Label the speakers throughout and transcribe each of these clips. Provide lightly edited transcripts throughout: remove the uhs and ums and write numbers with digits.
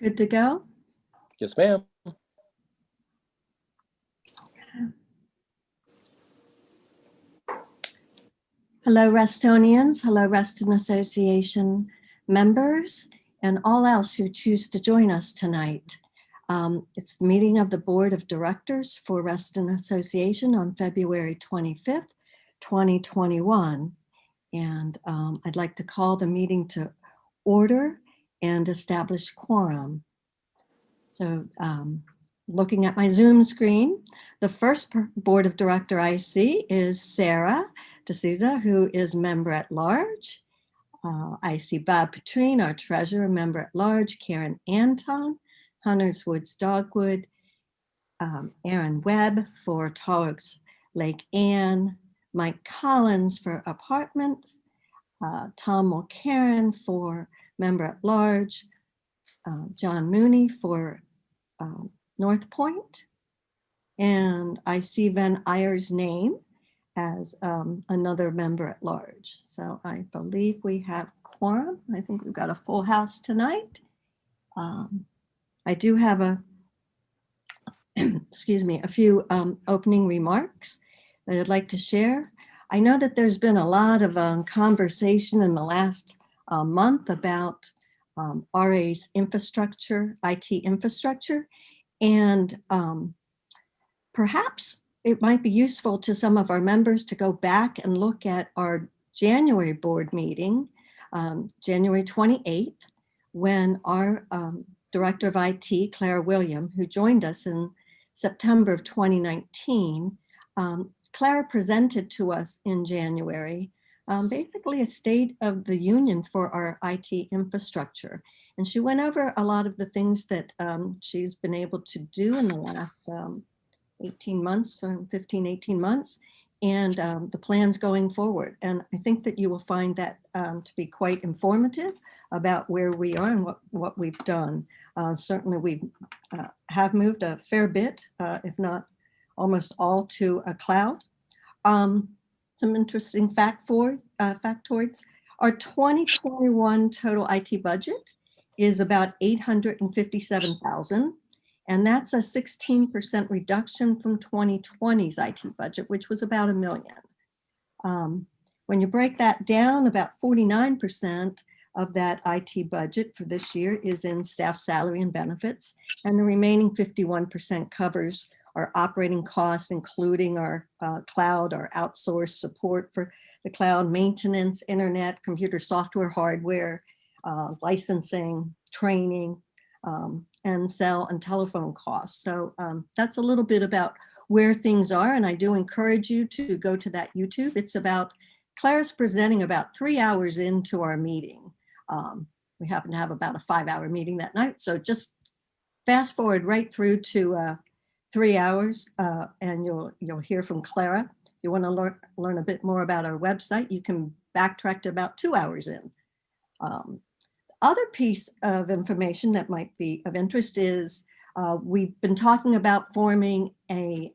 Speaker 1: Good to go?
Speaker 2: Yes, ma'am.
Speaker 1: Hello, Restonians. Hello, Reston Association members, and all else who choose to join us tonight. It's the meeting of the Board of Directors for Reston Association on February 25th, 2021. And I'd like to call the meeting to order and establish quorum. So looking at my Zoom screen, the first Board of Director I see is Sarah D'Souza, who is member at large. I see Bob Petrine, our treasurer, member at large, Karen Anton, Hunters Woods Dogwood, Aaron Webb for Tallworks Lake Anne, Mike Collins for apartments, Tom Mulcairn for member at large, John Mooney for North Point, and I see Van Eyer's name as another member at large. So I believe we have quorum. I think we've got a full house tonight. I do have a, excuse me, a few opening remarks that I'd like to share. I know that there's been a lot of conversation in the last month about RA's infrastructure, IT infrastructure, and perhaps it might be useful to some of our members to go back and look at our January board meeting, January 28th, when our Director of IT, Clara William, who joined us in September of 2019, Clara presented to us in January basically a state of the union for our IT infrastructure. And she went over a lot of the things that she's been able to do in the last 18 months, 15, 18 months, and the plans going forward. And I think that you will find that to be quite informative about where we are and what we've done. Certainly we have moved a fair bit, if not almost all, to a cloud. Some interesting factoids. Our 2021 total IT budget is about $857,000. And that's a 16% reduction from 2020's IT budget, which was about $1 million. When you break that down, about 49% of that IT budget for this year is in staff salary and benefits, and the remaining 51% covers our operating costs, including our cloud, our outsourced support for the cloud, maintenance, internet, computer software, hardware, licensing, training, and cell and telephone costs. So that's a little bit about where things are. And I do encourage you to go to that YouTube. It's about, Clara's presenting about 3 hours into our meeting. We happen to have about a 5-hour meeting that night. So just fast forward right through to 3 hours and you'll hear from Clara. If you want to learn a bit more about our website, you can backtrack to about 2 hours in. Other piece of information that might be of interest is we've been talking about forming a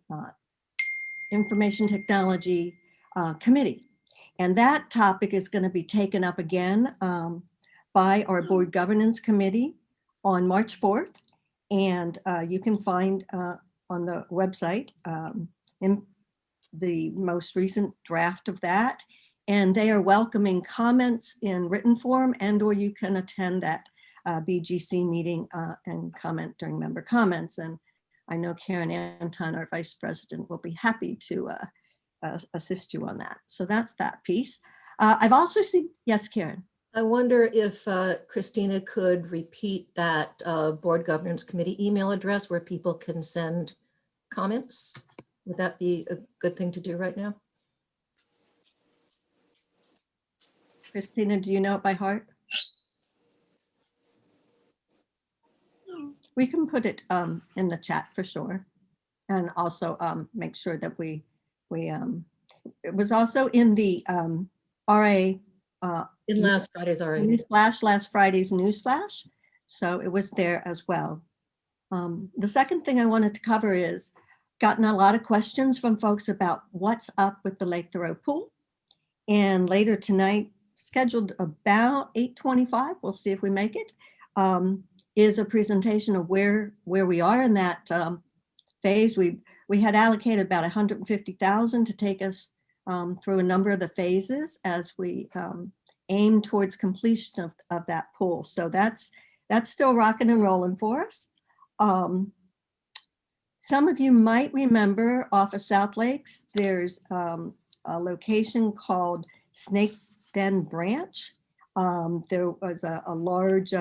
Speaker 1: information technology committee. And that topic is going to be taken up again by our board governance committee on March 4th. And you can find on the website in the most recent draft of that. And they are welcoming comments in written form, and or you can attend that BGC meeting and comment during member comments. And I know Karen Anton, our vice president, will be happy to assist you on that. So that's that piece. I've also seen, yes, Karen.
Speaker 3: I wonder if Christina could repeat that board governance committee email address where people can send comments. Would that be a good thing to do right now?
Speaker 1: Christina, do you know it by heart? We can put it in the chat for sure. And also make sure that it was also in the RA.
Speaker 3: In last Friday's RA.
Speaker 1: Last Friday's newsflash. So it was there as well. The second thing I wanted to cover is gotten a lot of questions from folks about what's up with the Lake Thoreau pool. And later tonight, scheduled about 8:25. We'll see if we make it. is a presentation of where we are in that phase. We had allocated about 150,000 to take us through a number of the phases as we aim towards completion of that pool. So that's still rocking and rolling for us. Some of you might remember off of South Lakes, there's a location called Snake Den Branch. There was a large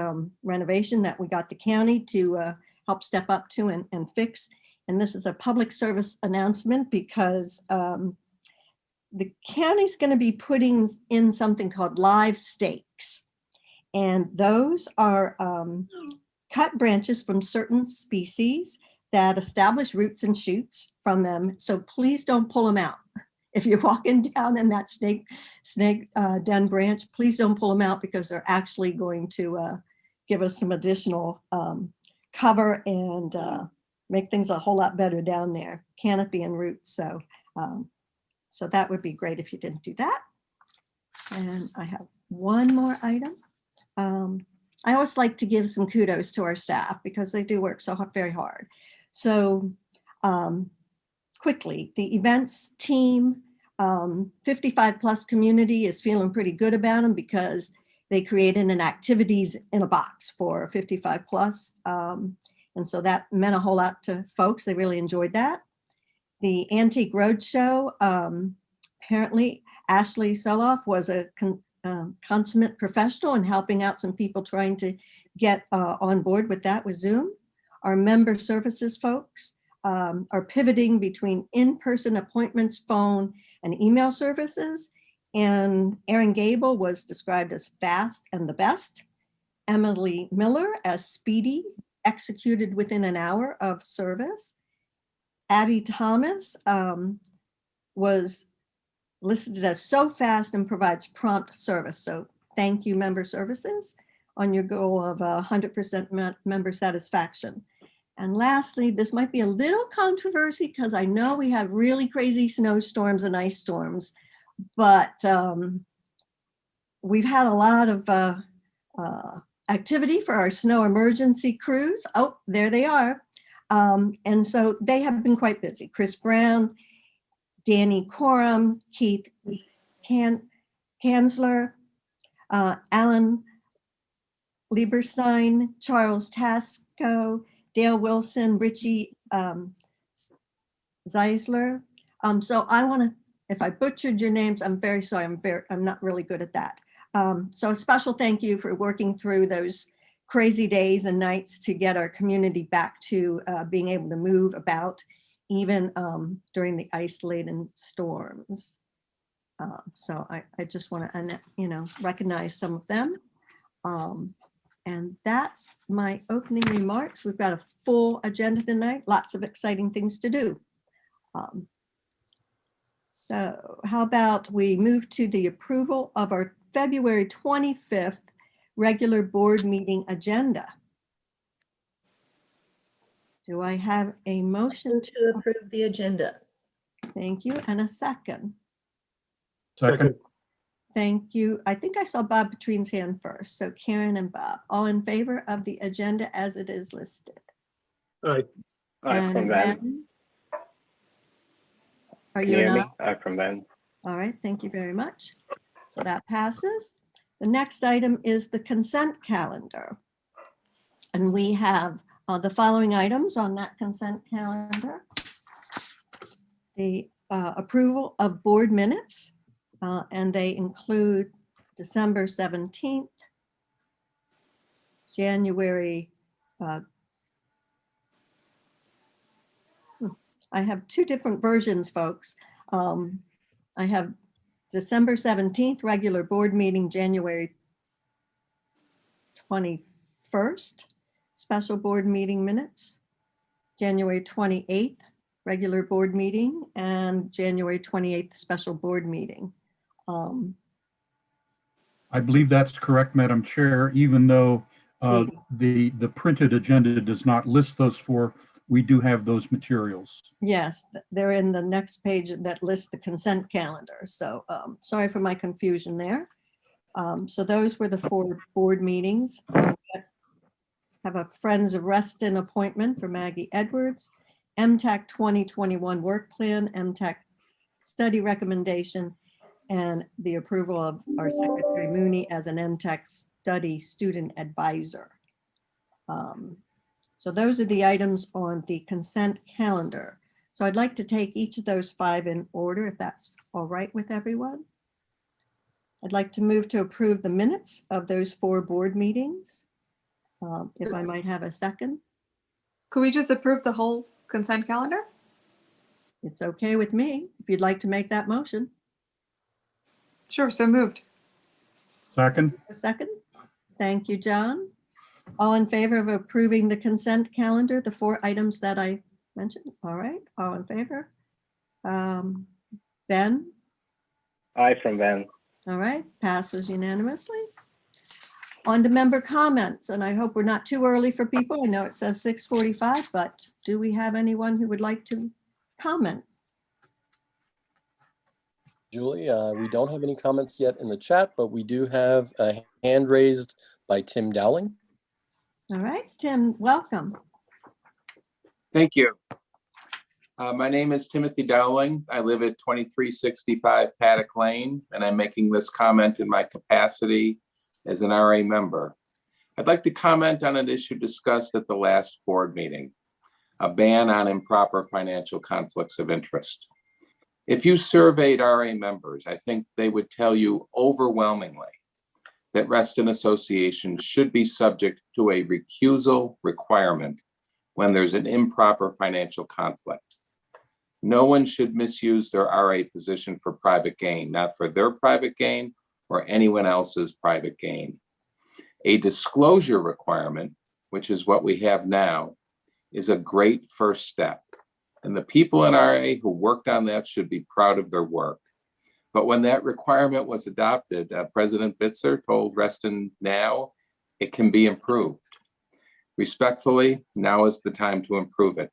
Speaker 1: renovation that we got the county to help step up to and fix. And this is a public service announcement because the county's going to be putting in something called live stakes. And those are cut branches from certain species that establish roots and shoots from them. So please don't pull them out. If you're walking down in that snake den branch, please don't pull them out because they're actually going to give us some additional cover and make things a whole lot better down there, canopy and roots. So, so that would be great if you didn't do that. And I have one more item. I always like to give some kudos to our staff because they do work so very hard. So quickly, the events team, 55 plus community is feeling pretty good about them because they created an activities in a box for 55 plus. And so that meant a whole lot to folks. They really enjoyed that. The Antique Roadshow, apparently Ashley Soloff was a consummate professional in helping out some people trying to get on board with that with Zoom. Our member services folks are pivoting between in-person appointments, phone, and email services. And Erin Gable was described as fast and the best. Emily Miller as speedy, executed within an hour of service. Abby Thomas was listed as so fast and provides prompt service. So thank you, member services, on your goal of 100% member satisfaction. And lastly, this might be a little controversy because I know we have really crazy snowstorms and ice storms, but we've had a lot of activity for our snow emergency crews. Oh, there they are. And so they have been quite busy. Chris Brown, Danny Coram, Keith Kanzler, Alan Lieberstein, Charles Tasco, Dale Wilson, Richie Zeisler. So I want to, if I butchered your names, I'm very sorry. I'm not really good at that. So a special thank you for working through those crazy days and nights to get our community back to being able to move about, even during the isolated storms. So I just want to, recognize some of them. And that's my opening remarks. We've got a full agenda tonight, lots of exciting things to do. So how about we move to the approval of our February 25th regular board meeting agenda? Do I have a motion
Speaker 3: To approve the agenda.
Speaker 1: Thank you. And a second.
Speaker 2: Second.
Speaker 1: Thank you. I think I saw Bob Petrine's hand first. So Karen and Bob, all in favor of the agenda as it is listed.
Speaker 2: Aye.
Speaker 1: And
Speaker 4: From Ben.
Speaker 1: Ben? Are
Speaker 4: Can
Speaker 1: you
Speaker 4: you
Speaker 1: an
Speaker 4: hear me?
Speaker 1: aye?
Speaker 4: From Ben.
Speaker 1: All right, thank you very much. So that passes. The next item is the consent calendar. And we have the following items on that consent calendar. The approval of board minutes, and they include December 17th, January. I have two different versions, folks. I have December 17th, regular board meeting, January 21st, special board meeting minutes, January 28th, regular board meeting, and January 28th, special board meeting.
Speaker 2: I believe that's correct, Madam Chair, even though the printed agenda does not list those four, we do have those materials.
Speaker 1: Yes, they're in the next page that lists the consent calendar. So sorry for my confusion there. So those were the four board meetings. have a Friends of Reston appointment for Maggie Edwards, MTAC 2021 work plan, MTAC study recommendation, and the approval of our Secretary Mooney as an MTAC study student advisor. So those are the items on the consent calendar. So I'd like to take each of those 5 in order, if that's all right with everyone. I'd like to move to approve the minutes of those 4 board meetings. If I might have a second.
Speaker 4: Could we just approve the whole consent calendar?
Speaker 1: It's okay with me, if you'd like to make that motion.
Speaker 4: Sure, so moved.
Speaker 2: Second,
Speaker 1: A second? Thank you, John. All in favor of approving the consent calendar, the 4 items that I mentioned? All right, all in favor? Ben?
Speaker 5: Aye from Ben.
Speaker 1: All right, passes unanimously. On to member comments, and I hope we're not too early for people. I know it says 6:45, but do we have anyone who would like to comment?
Speaker 6: Julie, we don't have any comments yet in the chat, but we do have a hand raised by Tim Dowling.
Speaker 1: All right, Tim, welcome.
Speaker 7: Thank you. My name is Timothy Dowling. I live at 2365 Paddock Lane, and I'm making this comment in my capacity as an RA member. I'd like to comment on an issue discussed at the last board meeting, a ban on improper financial conflicts of interest. If you surveyed RA members, I think they would tell you overwhelmingly that Reston associations should be subject to a recusal requirement when there's an improper financial conflict. No one should misuse their RA position for private gain, not for their private gain or anyone else's private gain. A disclosure requirement, which is what we have now, is a great first step. And the people in RA who worked on that should be proud of their work. But when that requirement was adopted, President Bitzer told Reston now it can be improved. Respectfully, now is the time to improve it.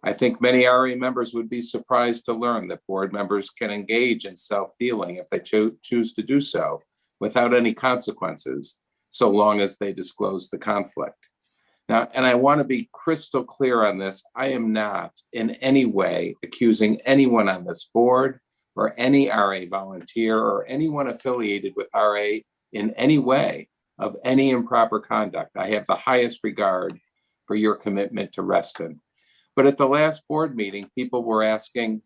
Speaker 7: I think many RA members would be surprised to learn that board members can engage in self-dealing if they choose to do so without any consequences, so long as they disclose the conflict. Now, and I want to be crystal clear on this, I am not in any way accusing anyone on this board or any RA volunteer or anyone affiliated with RA in any way of any improper conduct. I have the highest regard for your commitment to Reston. But at the last board meeting, people were asking,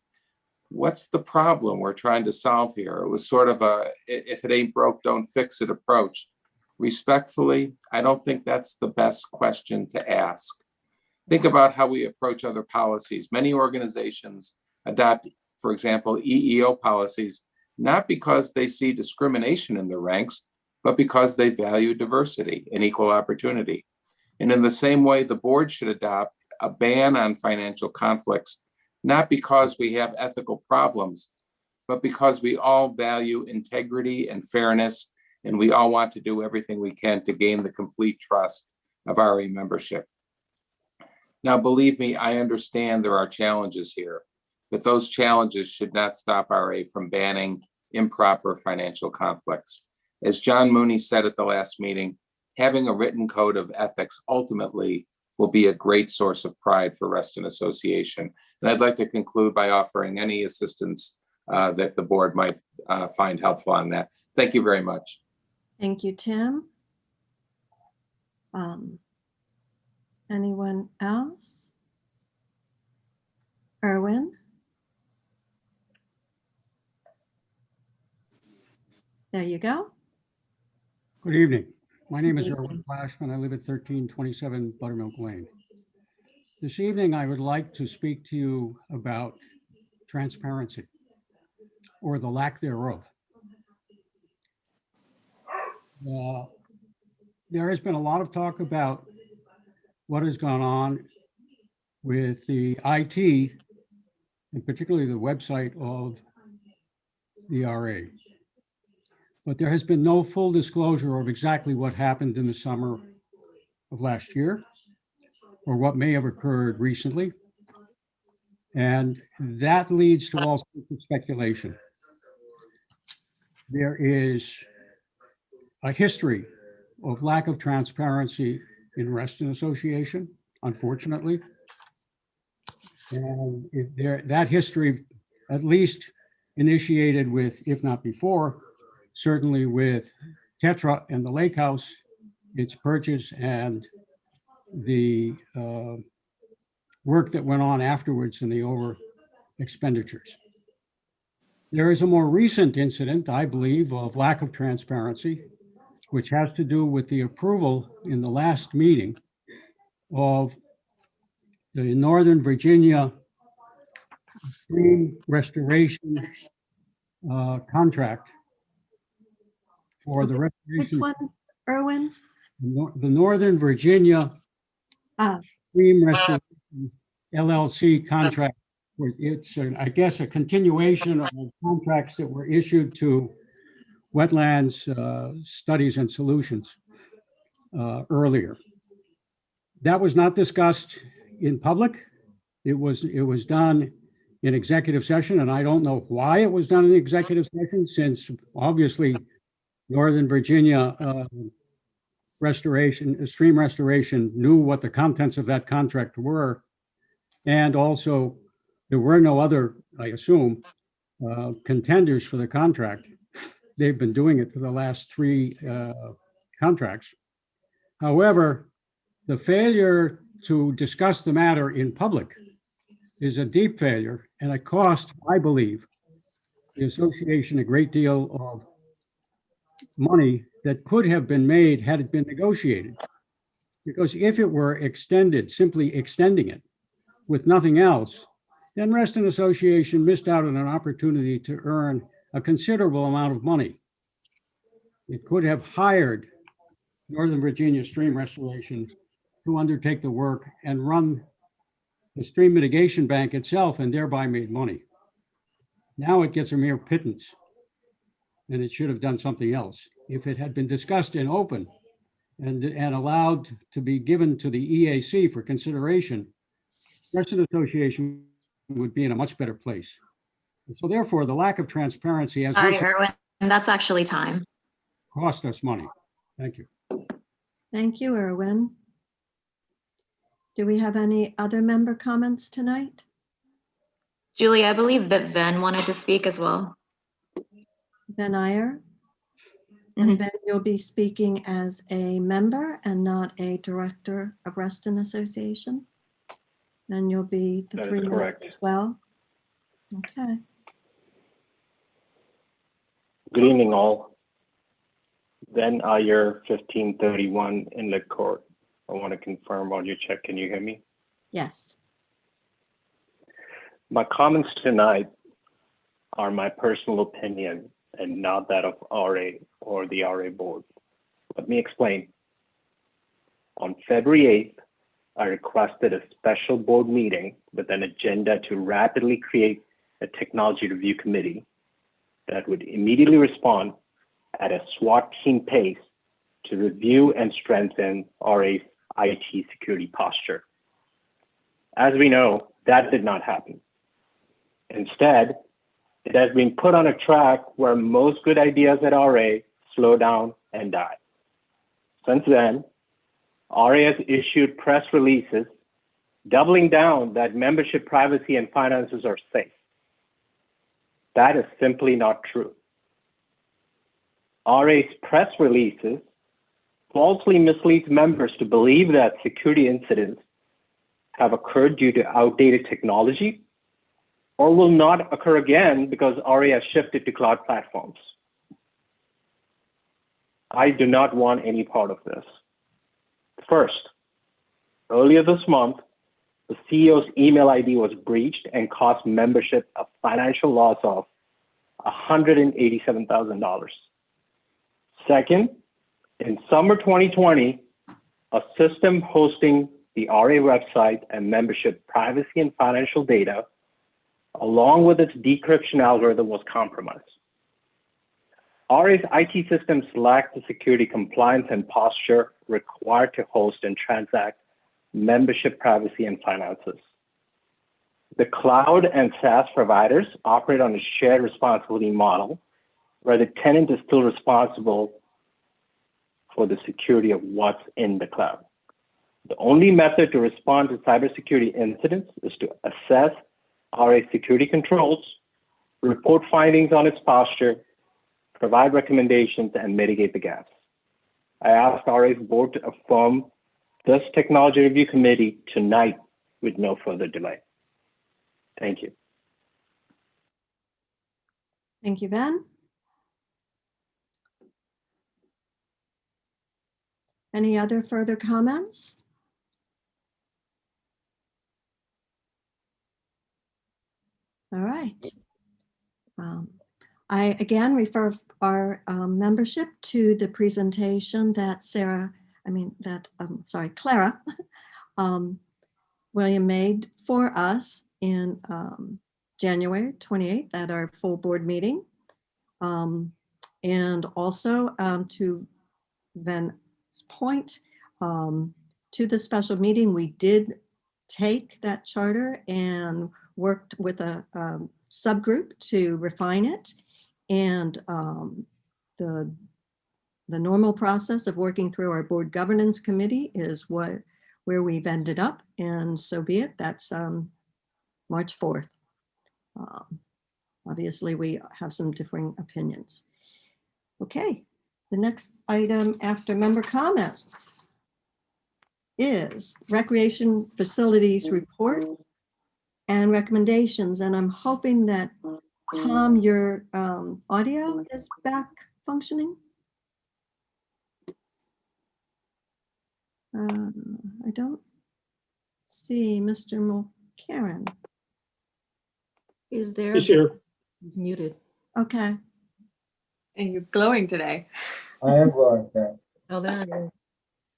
Speaker 7: what's the problem we're trying to solve here? It was sort of a, if it ain't broke, don't fix it approach. Respectfully, I don't think that's the best question to ask. Think about how we approach other policies. Many organizations adopt, for example, EEO policies, not because they see discrimination in the ranks, but because they value diversity and equal opportunity. And in the same way, the board should adopt a ban on financial conflicts, not because we have ethical problems, but because we all value integrity and fairness, and we all want to do everything we can to gain the complete trust of RA membership. Now, believe me, I understand there are challenges here, but those challenges should not stop RA from banning improper financial conflicts. As John Mooney said at the last meeting, having a written code of ethics ultimately will be a great source of pride for Reston Association. And I'd like to conclude by offering any assistance that the board might find helpful on that. Thank you very much.
Speaker 1: Thank you, Tim. Anyone else? Erwin? There you go.
Speaker 8: Good evening. My name is
Speaker 1: Good
Speaker 8: Erwin
Speaker 1: evening.
Speaker 8: Flashman. I live at 1327 Buttermilk Lane. This evening, I would like to speak to you about transparency or the lack thereof. There has been a lot of talk about what has gone on with the IT, and particularly the website of the RA. But there has been no full disclosure of exactly what happened in the summer of last year, or what may have occurred recently. And that leads to all sorts of speculation. There is a history of lack of transparency in Reston Association, unfortunately. And that history, at least initiated with, if not before, certainly with Tetra and the Lake House, its purchase and the work that went on afterwards in the over expenditures. There is a more recent incident, I believe, of lack of transparency, which has to do with the approval in the last meeting of the Northern Virginia stream restoration contract for the
Speaker 1: Which
Speaker 8: restoration,
Speaker 1: one, Erwin?
Speaker 8: the Northern Virginia
Speaker 1: Ah.
Speaker 8: Stream Restoration LLC contract. It's, I guess, a continuation of contracts that were issued to Wetlands Studies and Solutions earlier. That was not discussed in public. It was done in executive session, and I don't know why it was done in executive session, since obviously Northern Virginia stream restoration knew what the contents of that contract were. And also there were no other, I assume, contenders for the contract. They've been doing it for the last 3 contracts. However, the failure to discuss the matter in public is a deep failure, and it cost, I believe, the association a great deal of money that could have been made had it been negotiated. Because if it were extended, simply extending it with nothing else, then Reston Association missed out on an opportunity to earn a considerable amount of money. It could have hired Northern Virginia Stream Restoration to undertake the work and run the Stream Mitigation Bank itself, and thereby made money. Now it gets a mere pittance, and it should have done something else. If it had been discussed in open and allowed to be given to the EAC for consideration, Reston Association would be in a much better place. And so therefore, the lack of transparency has
Speaker 9: Sorry, Erwin, that's actually time.
Speaker 8: cost us money. Thank you.
Speaker 1: Thank you, Erwin. Do we have any other member comments tonight?
Speaker 9: Julie, I believe that Ven wanted to speak as well.
Speaker 1: Ben Iyer? And then you'll be speaking as a member and not a director of Reston Association? And you'll be the
Speaker 5: That is
Speaker 1: 3 minutes
Speaker 5: correct.
Speaker 1: as well? Okay.
Speaker 5: Good evening, all. Ben Iyer, 1531 Inlet Court. I want to confirm audio check. Can you hear me?
Speaker 1: Yes.
Speaker 5: My comments tonight are my personal opinion and not that of RA or the RA board. Let me explain. On February 8th, I requested a special board meeting with an agenda to rapidly create a technology review committee that would immediately respond at a SWAT team pace to review and strengthen RA's IT security posture. As we know, that did not happen. Instead, it has been put on a track where most good ideas at RA slow down and die. Since then, RA has issued press releases doubling down that membership privacy and finances are safe. That is simply not true. RA's press releases falsely misleads members to believe that security incidents have occurred due to outdated technology or will not occur again because RA has shifted to cloud platforms. I do not want any part of this. First, earlier this month, the CEO's email ID was breached and cost membership a financial loss of $187,000. Second, in summer 2020, a system hosting the RA website and membership privacy and financial data, along with its decryption algorithm, was compromised. RA's IT systems lack the security compliance and posture required to host and transact membership privacy and finances. The cloud and SaaS providers operate on a shared responsibility model where the tenant is still responsible for the security of what's in the cloud. The only method to respond to cybersecurity incidents is to assess RA security controls, report findings on its posture, provide recommendations, and mitigate the gaps. I ask RA's board to affirm this technology review committee tonight with no further delay. Thank you.
Speaker 1: Thank you, Ben. Any other further comments? All right. I again refer our membership to the presentation that Clara William made for us in January 28th at our full board meeting. And also to Ben's point, to the special meeting, we did take that charter and worked with a subgroup to refine it. And the normal process of working through our board governance committee is where we've ended up, and so be it. That's March 4th. Obviously, we have some differing opinions. Okay, the next item after member comments is recreation facilities report and recommendations. And I'm hoping that, Tom, your audio is back functioning. I don't see Mr. Mulcairn.
Speaker 3: Is there?
Speaker 10: He's here.
Speaker 3: He's muted.
Speaker 1: Okay.
Speaker 4: And he's glowing today.
Speaker 10: I am glowing. Yeah.
Speaker 3: Oh, there it is.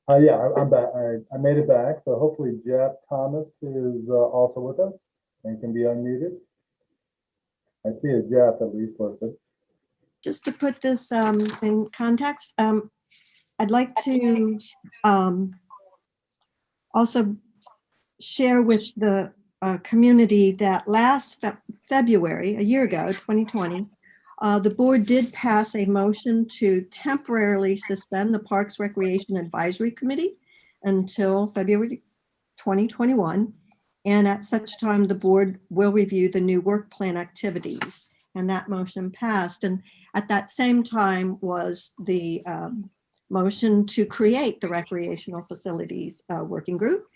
Speaker 10: Yeah, I'm back. I made it back. So hopefully Jeff Thomas is also with us and can be unmuted. I see a Jeff at least listed.
Speaker 1: Just to put this in context, I'd like to also share with the community that last February, a year ago, 2020, the board did pass a motion to temporarily suspend the Parks Recreation Advisory Committee until February 2021. And at such time, the board will review the new work plan activities. And that motion passed. And at that same time was the motion to create the recreational facilities working group.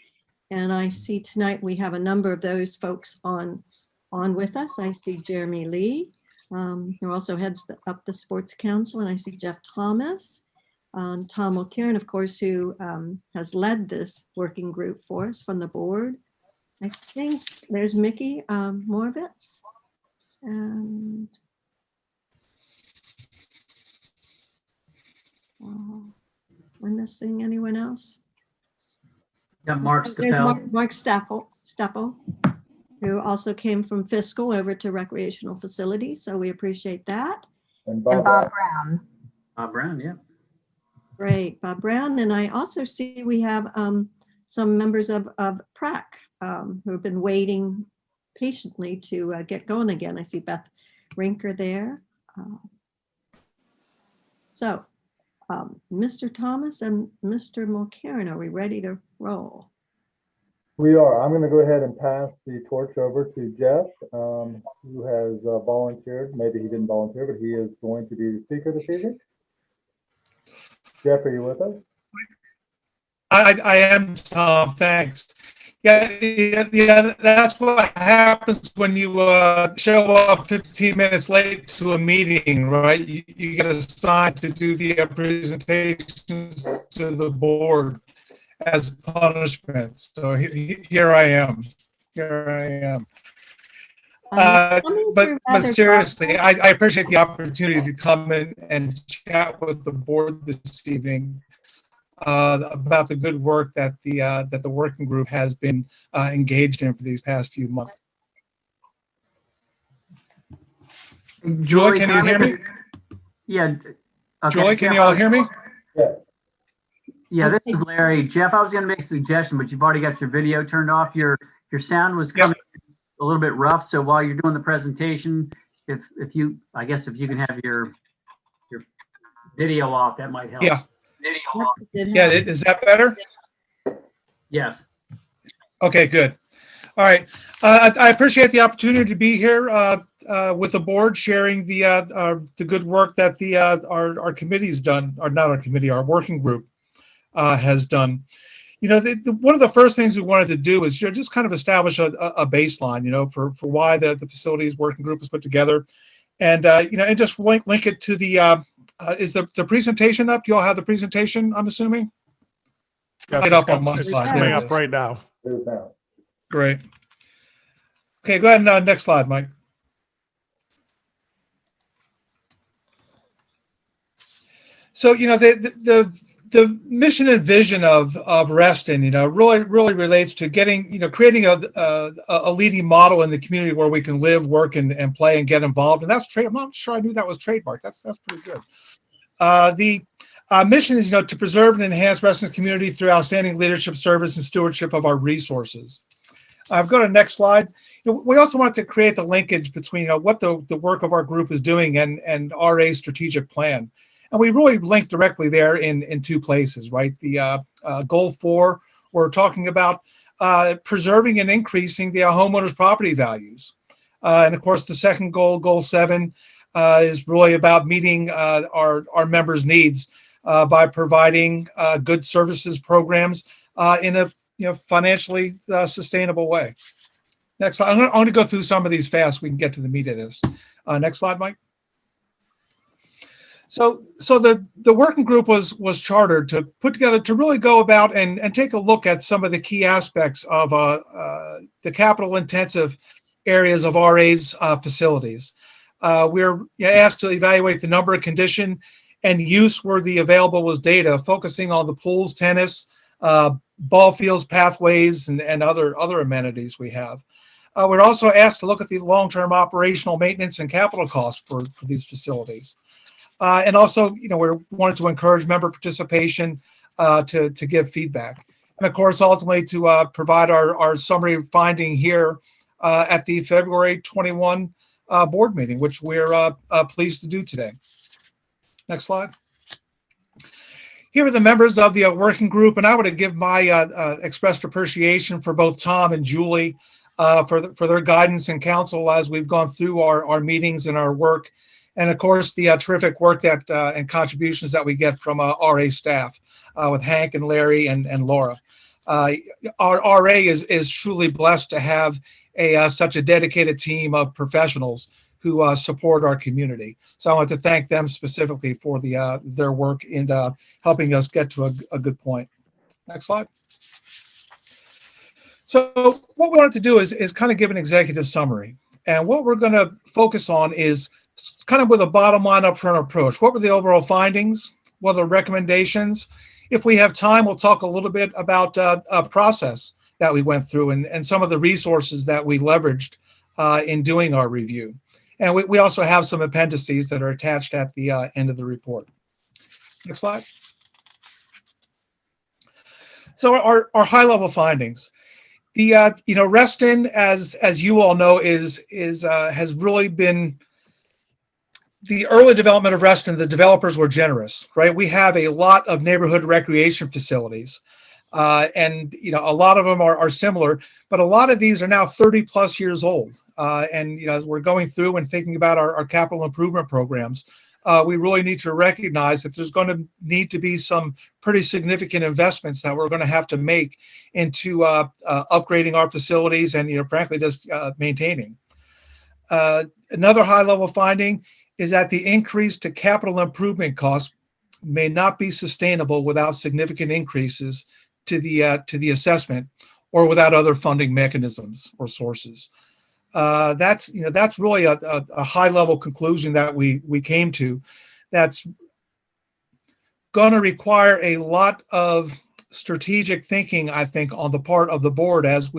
Speaker 1: And I see tonight we have a number of those folks on with us. I see Jeremy Lee, who also heads up the Sports Council, and I see Jeff Thomas, Tom Mulcairn, of course, who has led this working group for us from the board. I think there's Mickey Moravitz, and we're missing anyone else?
Speaker 11: Yeah, Mark
Speaker 1: There's
Speaker 11: Stappel.
Speaker 1: Mark Stappel, who also came from fiscal over to recreational facilities. So we appreciate that.
Speaker 10: And
Speaker 12: Bob Brown.
Speaker 11: Bob Brown, yeah.
Speaker 1: Great, Bob Brown. And I also see we have some members of PRAC who have been waiting patiently to get going again. I see Beth Rinker there. So Mr. Thomas and Mr. Mulcairn, are we ready to roll?
Speaker 10: we are. I'm going to go ahead and pass the torch over to Jeff, who has volunteered. Maybe he didn't volunteer, but he is going to be the speaker this evening. Jeff, are you with us?
Speaker 13: I am, Tom. Thanks. Yeah, that's what happens when you show up 15 minutes late to a meeting, right? You get assigned to do the presentations to the board as punishment. So here I am. But seriously, I appreciate the opportunity to come in and chat with the board this evening about the good work that the working group has been engaged in for these past few months. Joy, can you hear me?
Speaker 11: Yeah. Okay.
Speaker 13: Joy, can you all hear me?
Speaker 10: Yes.
Speaker 11: Yeah, this is Larry. Jeff, I was going to make a suggestion, but you've already got your video turned off. Your sound was coming a little bit rough. So while you're doing the presentation, if you can have your video off, that might help.
Speaker 13: Yeah. Yeah, is that better?
Speaker 11: Yes.
Speaker 13: Okay, good. All right. I appreciate the opportunity to be here with the board, sharing the good work that our committee's done, or not our committee, our working group has done. You know, one of the first things we wanted to do is just kind of establish a baseline, you know, for why the facilities working group was put together, and you know, and just link it to the is the presentation up? Do you all have the presentation? I'm assuming.
Speaker 12: Yes,
Speaker 13: Right up on my
Speaker 12: it's
Speaker 13: slide.
Speaker 12: coming
Speaker 13: There it
Speaker 12: up
Speaker 13: is.
Speaker 12: right now.
Speaker 10: There's now.
Speaker 13: Great. Okay, go ahead and next slide, Mike. So, you know, the mission and vision of Reston, you know, really relates to getting, you know, creating a leading model in the community where we can live, work, and play and get involved. And that's trade. I'm not sure I knew that was trademarked. That's pretty good. The mission is, you know, to preserve and enhance Reston's community through outstanding leadership, service, and stewardship of our resources. Go to next slide. You know, we also want to create the linkage between, you know, what the work of our group is doing and RA's strategic plan. And we really link directly there in two places, right? The goal 4, we're talking about preserving and increasing the homeowners' property values. And of course, the second goal, goal 7, is really about meeting our members' needs by providing good services programs in a financially sustainable way. Next slide. I'm going to go through some of these fast. We can get to the meat of this. Next slide, Mike. So the working group was chartered to put together, to really go about and take a look at some of the key aspects of the capital intensive areas of RA's facilities. We're asked to evaluate the number, of condition, and use where the available was data, focusing on the pools, tennis, ball fields, pathways, and other amenities we have. We're also asked to look at the long-term operational maintenance and capital costs for these facilities. And also, you know, we wanted to encourage member participation to give feedback. And of course, ultimately to provide our summary finding here at the February 21 board meeting, which we're pleased to do today. Next slide. Here are the members of the working group, and I want to give my expressed appreciation for both Tom and Julie for their guidance and counsel as we've gone through our meetings and our work. And of course, the terrific work that and contributions that we get from RA staff with Hank and Larry and Laura. Our RA is truly blessed to have such a dedicated team of professionals who support our community. So I want to thank them specifically for their work in helping us get to a good point. Next slide. So what we wanted to do is kind of give an executive summary. And what we're going to focus on is kind of with a bottom line upfront approach. What were the overall findings? What are the recommendations? If we have time, we'll talk a little bit about a process that we went through and some of the resources that we leveraged in doing our review. And we also have some appendices that are attached at the end of the report. Next slide. So our high-level findings. The Reston, as you all know, has really been the early development of Reston. The developers were generous, right? We have a lot of neighborhood recreation facilities, and a lot of them are similar, but a lot of these are now 30+ years old. And as we're going through and thinking about our capital improvement programs, we really need to recognize that there's going to need to be some pretty significant investments that we're going to have to make into upgrading our facilities and, frankly, just maintaining. Another high-level finding is that the increase to capital improvement costs may not be sustainable without significant increases to the assessment or without other funding mechanisms or sources. That's really a high-level conclusion that we came to. That's going to require a lot of strategic thinking, I think, on the part of the board as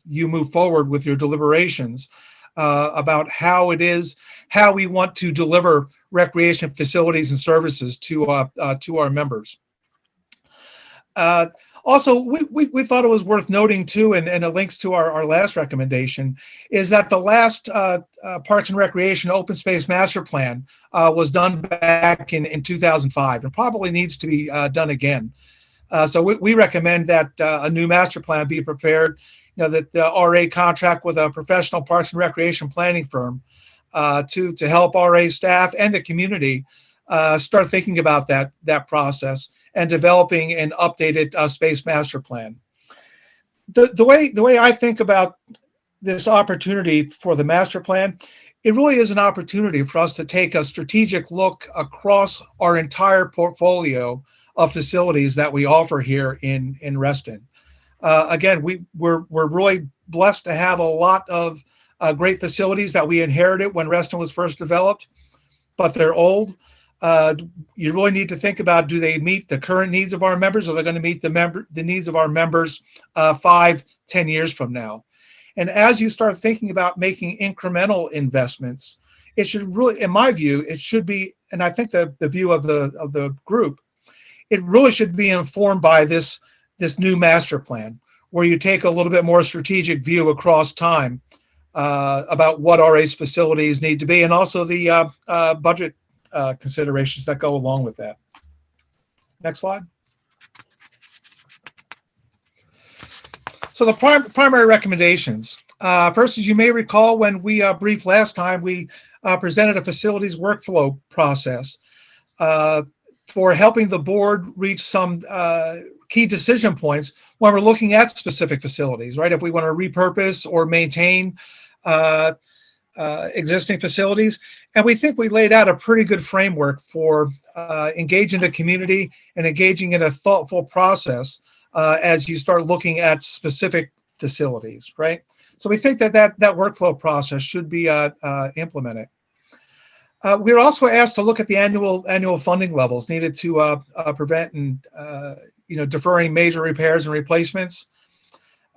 Speaker 13: you move forward with your deliberations about how we want to deliver recreation facilities and services to our members. Also, we thought it was worth noting too, and it links to our last recommendation, is that the last Parks and Recreation Open Space Master Plan was done back in 2005 and probably needs to be done again. So we recommend that a new master plan be prepared, that the RA contract with a professional parks and recreation planning firm to help RA staff and the community start thinking about that process and developing an updated space master plan. The way I think about this opportunity for the master plan, it really is an opportunity for us to take a strategic look across our entire portfolio of facilities that we offer here in Reston. Again, we're really blessed to have a lot of great facilities that we inherited when Reston was first developed, but they're old. You really need to think about, do they meet the current needs of our members, or are they going to meet the needs of our members 5-10 years from now? And as you start thinking about making incremental investments, it should really, in my view, it should be, and I think the view of the group, it really should be informed by this new master plan, where you take a little bit more strategic view across time about what RA's facilities need to be, and also the budget considerations that go along with that. Next slide. So the primary recommendations. First, as you may recall, when we briefed last time, we presented a facilities workflow process for helping the board reach some key decision points when we're looking at specific facilities, right? If we want to repurpose or maintain existing facilities. And we think we laid out a pretty good framework for engaging the community and engaging in a thoughtful process as you start looking at specific facilities, right? So we think that workflow process should be implemented. We were also asked to look at the annual funding levels needed to prevent and deferring major repairs and replacements,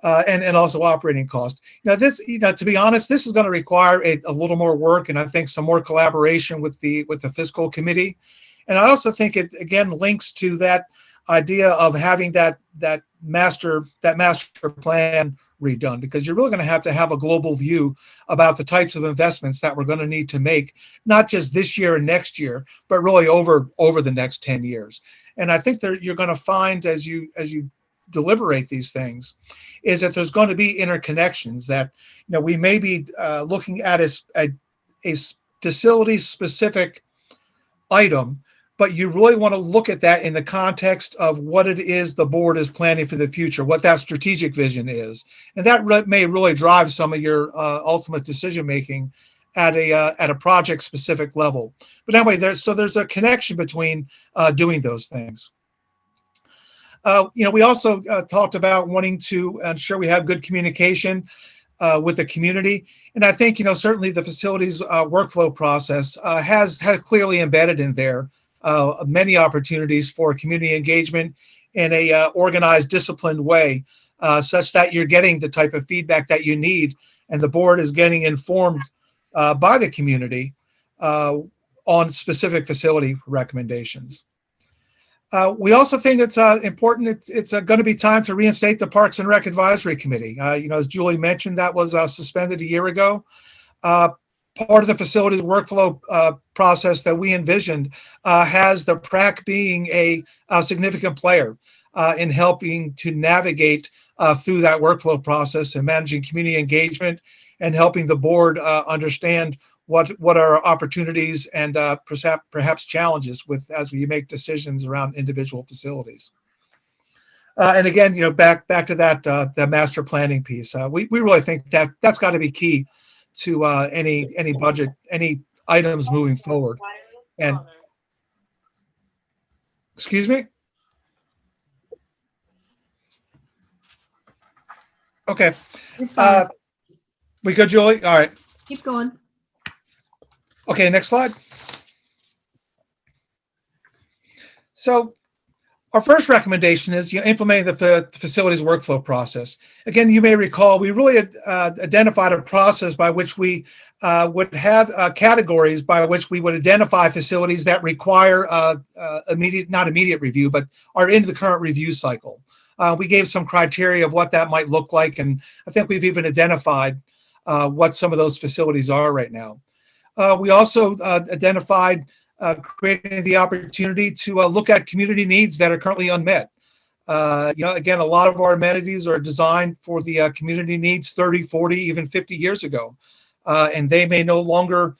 Speaker 13: and also operating costs. To be honest, this is going to require a little more work, and I think some more collaboration with the fiscal committee. And I also think it again links to that idea of having that master plan redone, because you're really going to have a global view about the types of investments that we're going to need to make, not just this year and next year, but really over the next 10 years. And I think that you're going to find as you deliberate these things is that there's going to be interconnections that we may be looking at a facility specific item, but you really want to look at that in the context of what it is the board is planning for the future, what that strategic vision is. And that may really drive some of your ultimate decision making at a project specific level. But anyway, there's a connection between doing those things. We also talked about wanting to ensure we have good communication with the community. And I think, certainly the facilities workflow process has clearly embedded in there many opportunities for community engagement in a organized, disciplined way, such that you're getting the type of feedback that you need, and the board is getting informed by the community on specific facility recommendations. We also think it's important. It's going to be time to reinstate the Parks and Rec Advisory Committee. As Julie mentioned, that was suspended a year ago. Part of the facilities workflow process that we envisioned has the PRAC being a significant player in helping to navigate through that workflow process and managing community engagement and helping the board understand what are opportunities and perhaps challenges as we make decisions around individual facilities. And again, back to that master planning piece. We really think that's got to be key to any budget, any items moving forward. And excuse me. Okay. We good, Julie? All right.
Speaker 12: Keep going.
Speaker 13: Okay, next slide. So our first recommendation is implementing the facilities workflow process. Again, you may recall we really identified a process by which we would have categories by which we would identify facilities that require not immediate review, but are in the current review cycle. We gave some criteria of what that might look like, and I think we've even identified what some of those facilities are right now. We also identified creating the opportunity to look at community needs that are currently unmet. Again, a lot of our amenities are designed for the community needs 30, 40, even 50 years ago. And they may no longer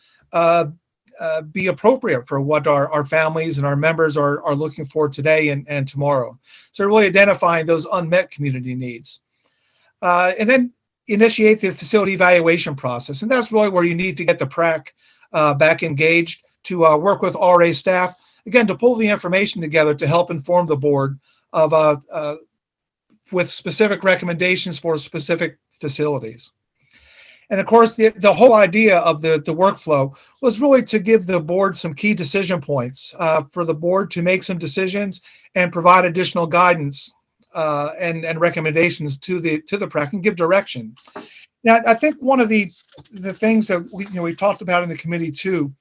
Speaker 13: be appropriate for what our families and our members are looking for today and tomorrow. So really identifying those unmet community needs. And then initiate the facility evaluation process. And that's really where you need to get the PrAC back engaged to work with RA staff, again, to pull the information together to help inform the board of with specific recommendations for specific facilities. And of course, the whole idea of the workflow was really to give the board some key decision points for the board to make some decisions and provide additional guidance and recommendations to the PrAC and give direction. Now, I think one of the things that we talked about in the committee too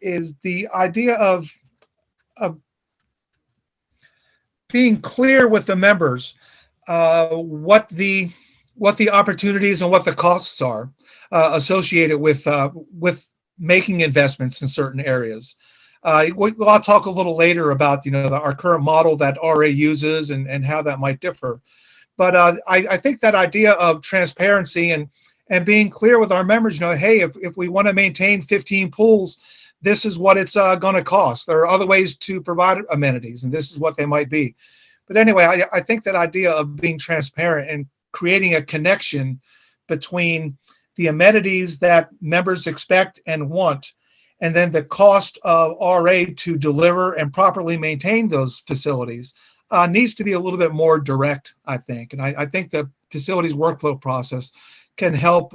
Speaker 13: is the idea of being clear with the members what the opportunities and what the costs are associated with making investments in certain areas. I'll talk a little later about our current model that RA uses and how that might differ. But I think that idea of transparency and being clear with our members, hey, if we want to maintain 15 pools, this is what it's going to cost. There are other ways to provide amenities, and this is what they might be. But anyway, I think that idea of being transparent and creating a connection between the amenities that members expect and want, and then the cost of RA to deliver and properly maintain those facilities needs to be a little bit more direct, I think. And I think the facilities workflow process can help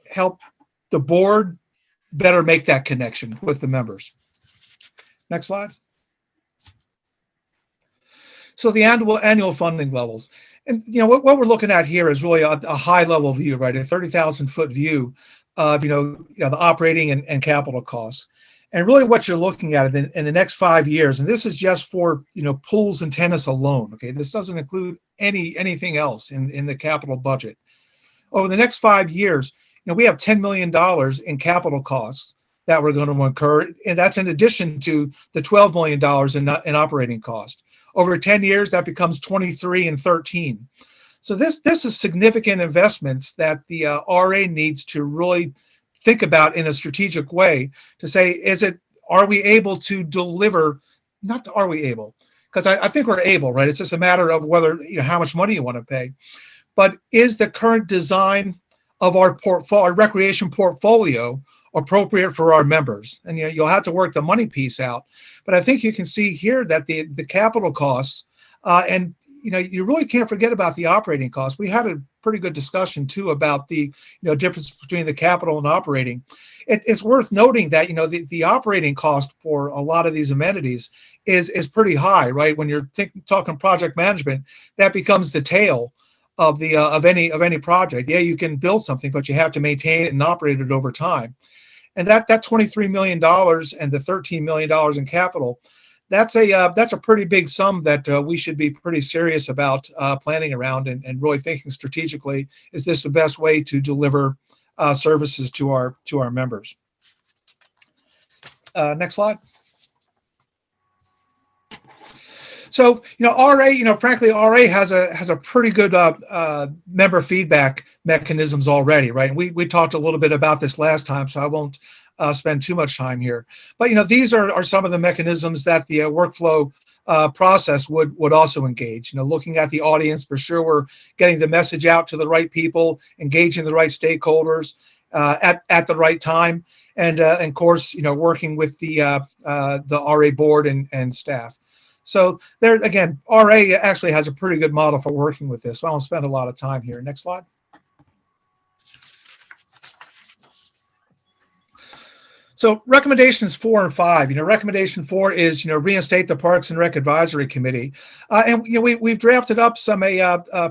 Speaker 13: help the board better make that connection with the members. Next slide. So the annual funding levels. And what we're looking at here is really a high level view, right? A 30,000 foot view of the operating and capital costs. And really what you're looking at in the next 5 years, and this is just for pools and tennis alone, okay? This doesn't include anything else in the capital budget. Over the next 5 years, we have $10 million in capital costs that we're going to incur, and that's in addition to the $12 million in operating cost. Over 10 years, that becomes 23 and 13. So this is significant investments that the RA needs to really think about in a strategic way to say, are we able to deliver? Not are we able? Because I think we're able, right? It's just a matter of whether how much money you want to pay. But is the current design of our recreation portfolio appropriate for our members? And you'll have to work the money piece out. But I think you can see here that the capital costs and you really can't forget about the operating costs. We had a pretty good discussion too about the difference between the capital and operating. It's worth noting that the operating cost for a lot of these amenities is pretty high, right? When you're talking project management, that becomes the tail of the of any project. Yeah, you can build something, but you have to maintain it and operate it over time. And that $23 million and the $13 million in capital, that's a pretty big sum that we should be pretty serious about planning around and really thinking strategically, is this the best way to deliver services to our members? Next slide. So, RA, frankly, RA has a pretty good member feedback mechanisms already, right? We talked a little bit about this last time, so I won't spend too much time here. But, these are some of the mechanisms that the workflow process would also engage. Looking at the audience, for sure we're getting the message out to the right people, engaging the right stakeholders at the right time, and of course, working with the RA board and staff. So there again, RA actually has a pretty good model for working with this. So I won't spend a lot of time here. Next slide. So recommendations 4 and 5. Recommendation 4 is reinstate the Parks and Rec Advisory Committee, and we've drafted up some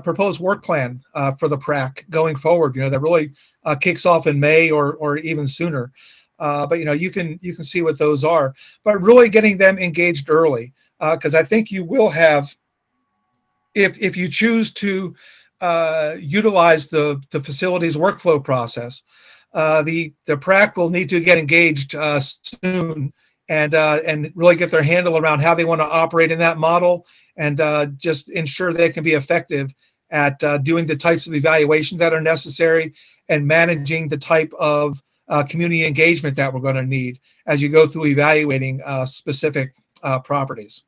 Speaker 13: proposed work plan for the PrAC going forward. That really kicks off in May or even sooner. But you can see what those are. But really getting them engaged early, because I think you will have, if you choose to utilize the facilities workflow process, the PrAC will need to get engaged soon and really get their handle around how they want to operate in that model, and just ensure they can be effective at doing the types of evaluations that are necessary and managing the type of community engagement that we're going to need as you go through evaluating specific properties.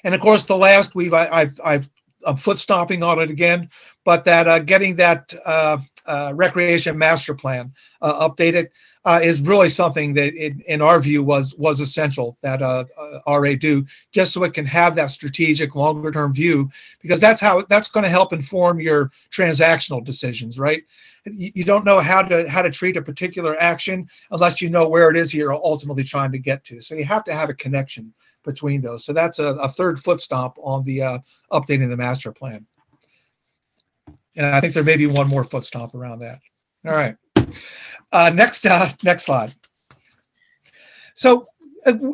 Speaker 13: And of course, the last I'm foot stomping on it again, but that getting that recreation master plan updated is really something that in our view was essential that RA do, just so it can have that strategic longer term view, because that's going to help inform your transactional decisions, right? You don't know how to treat a particular action unless you know where it is you're ultimately trying to get to. So you have to have a connection between those. So that's a third foot stomp on the updating the master plan. And I think there may be one more foot stomp around that. All right. Next slide. So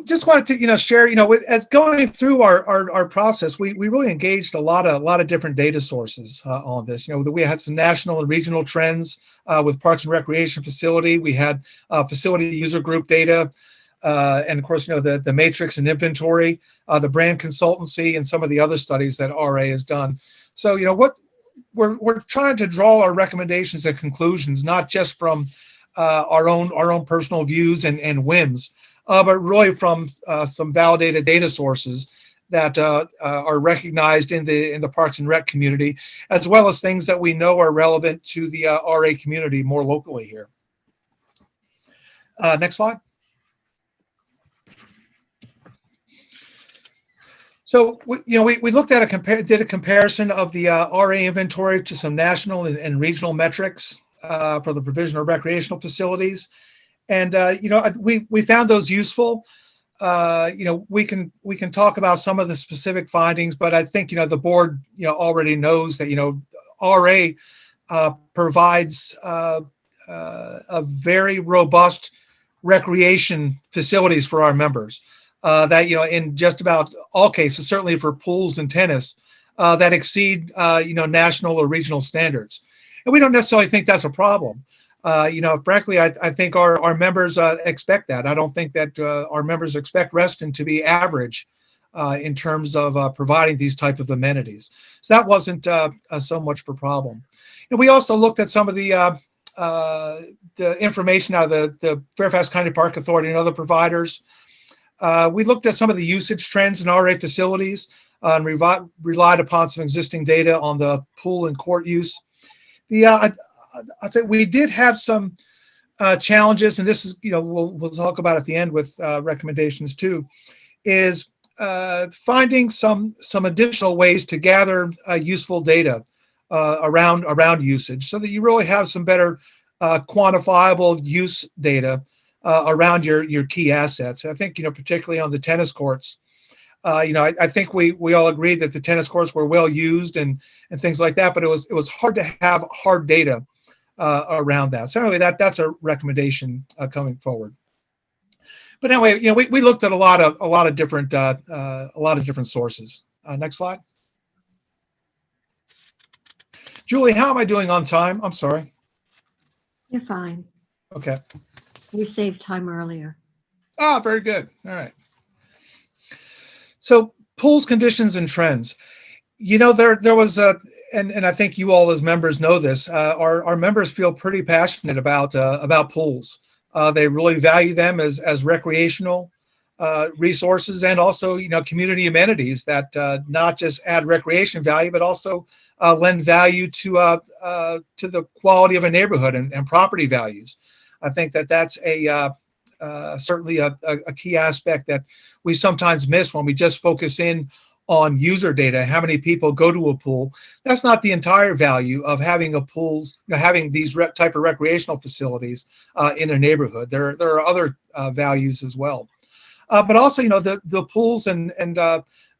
Speaker 13: just wanted to share, as going through our process, we really engaged a lot of different data sources on this. We had some national and regional trends with Parks and Recreation Facility. We had facility user group data, and of course, the matrix and inventory, the brand consultancy, and some of the other studies that RA has done. So what we're trying to draw our recommendations and conclusions not just from our own personal views and whims, but really from some validated data sources that are recognized in the Parks and Rec community, as well as things that we know are relevant to the RA community more locally here. Next slide. So we looked at did a comparison of the RA inventory to some national and regional metrics for the provision of recreational facilities, and we found those useful. We can talk about some of the specific findings, but I think the board already knows that RA provides a very robust recreation facilities for our members. That in just about all cases, certainly for pools and tennis, that exceed national or regional standards, and we don't necessarily think that's a problem. Frankly, I think our members expect that. I don't think that our members expect Reston to be average in terms of providing these type of amenities. So that wasn't so much of a problem. And we also looked at some of the information out of the Fairfax County Park Authority and other providers. We looked at some of the usage trends in RA facilities and relied upon some existing data on the pool and court use. I'd say we did have some challenges, and this is, we'll talk about at the end with recommendations too, is finding some additional ways to gather useful data around usage, so that you really have some better quantifiable use data around your key assets. I think, particularly on the tennis courts, I think we all agreed that the tennis courts were well used and things like that, but it was hard to have hard data around that. So anyway, that's a recommendation coming forward. But anyway, we looked at a lot of different sources. Next slide. Julie, how am I doing on time? I'm sorry.
Speaker 1: You're fine.
Speaker 13: Okay.
Speaker 1: We saved time earlier.
Speaker 13: Ah, very good. All right. So pools, conditions, and trends. There was and I think you all as members know this. Our members feel pretty passionate about pools. They really value them as recreational resources, and also community amenities that not just add recreation value, but also lend value to the quality of a neighborhood and property values. I think that's certainly a key aspect that we sometimes miss when we just focus in on user data, how many people go to a pool. That's not the entire value of having a pools, having these type of recreational facilities in a neighborhood. There are other values as well. But also, the pools and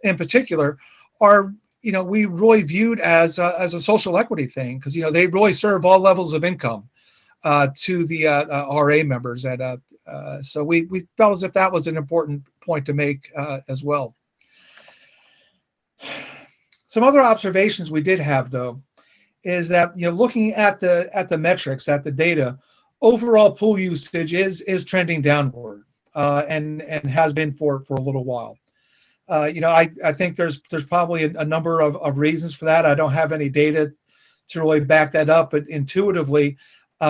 Speaker 13: in particular are, we really viewed as a social equity thing, because, they really serve all levels of income to the RA members. So we felt as if that was an important point to make as well. Some other observations we did have, though, is that looking at the metrics, at the data, overall pool usage is trending downward. and has been for a little while. I think there's probably a number of reasons for that. I don't have any data to really back that up, but intuitively,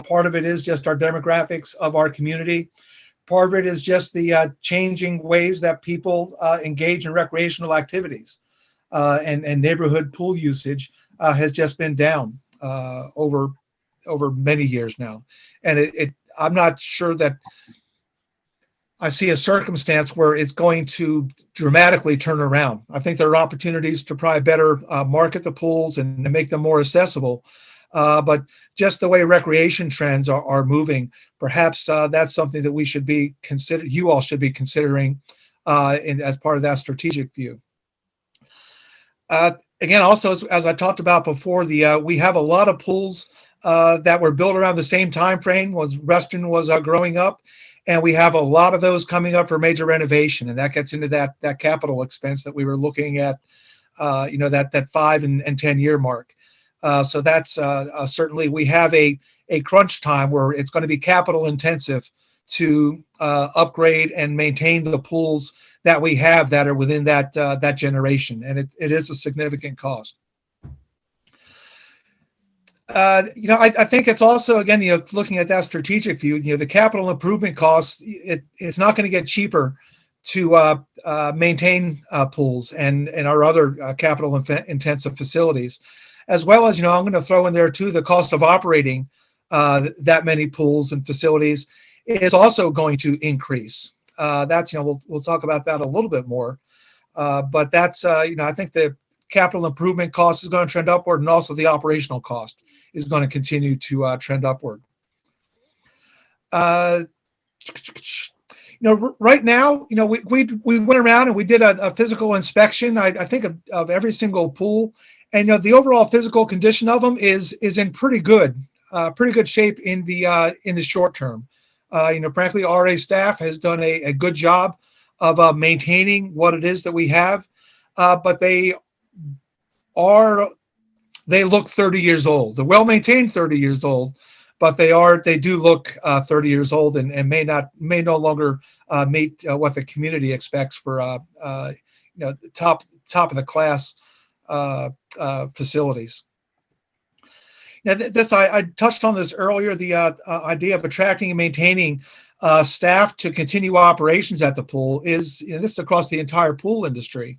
Speaker 13: part of it is just our demographics of our community. Part of it is just the changing ways that people engage in recreational activities, and neighborhood pool usage has just been down over many years now. And I'm not sure that I see a circumstance where it's going to dramatically turn around. I think there are opportunities to probably better market the pools and make them more accessible. But just the way recreation trends are moving, perhaps that's something that we should be you all should be considering as part of that strategic view. Again, also, as I talked about before, we have a lot of pools that were built around the same time frame as Reston was growing up. And we have a lot of those coming up for major renovation, and that gets into that capital expense that we were looking at, that 5 and 10 year mark. So that's certainly, we have a crunch time where it's going to be capital intensive to upgrade and maintain the pools that we have that are within that generation, and it is a significant cost. I think it's also, again, looking at that strategic view, the capital improvement costs, it's not going to get cheaper to maintain pools and our other capital intensive facilities, as well as, I'm going to throw in there too, the cost of operating that many pools and facilities is also going to increase. That's, we'll talk about that a little bit more. But that's, I think the capital improvement cost is going to trend upward, and also the operational cost is going to continue to trend upward. Right now, we went around and we did a physical inspection, I think of every single pool, and the overall physical condition of them is in pretty good shape in the short term. Frankly, RA staff has done a good job of maintaining what it is that we have, but they look 30 years old. They're well maintained 30 years old, but they do look 30 years old and may no longer meet what the community expects for top of the class facilities. Now, I touched on this earlier, the idea of attracting and maintaining staff to continue operations at the pool is, this is across the entire pool industry,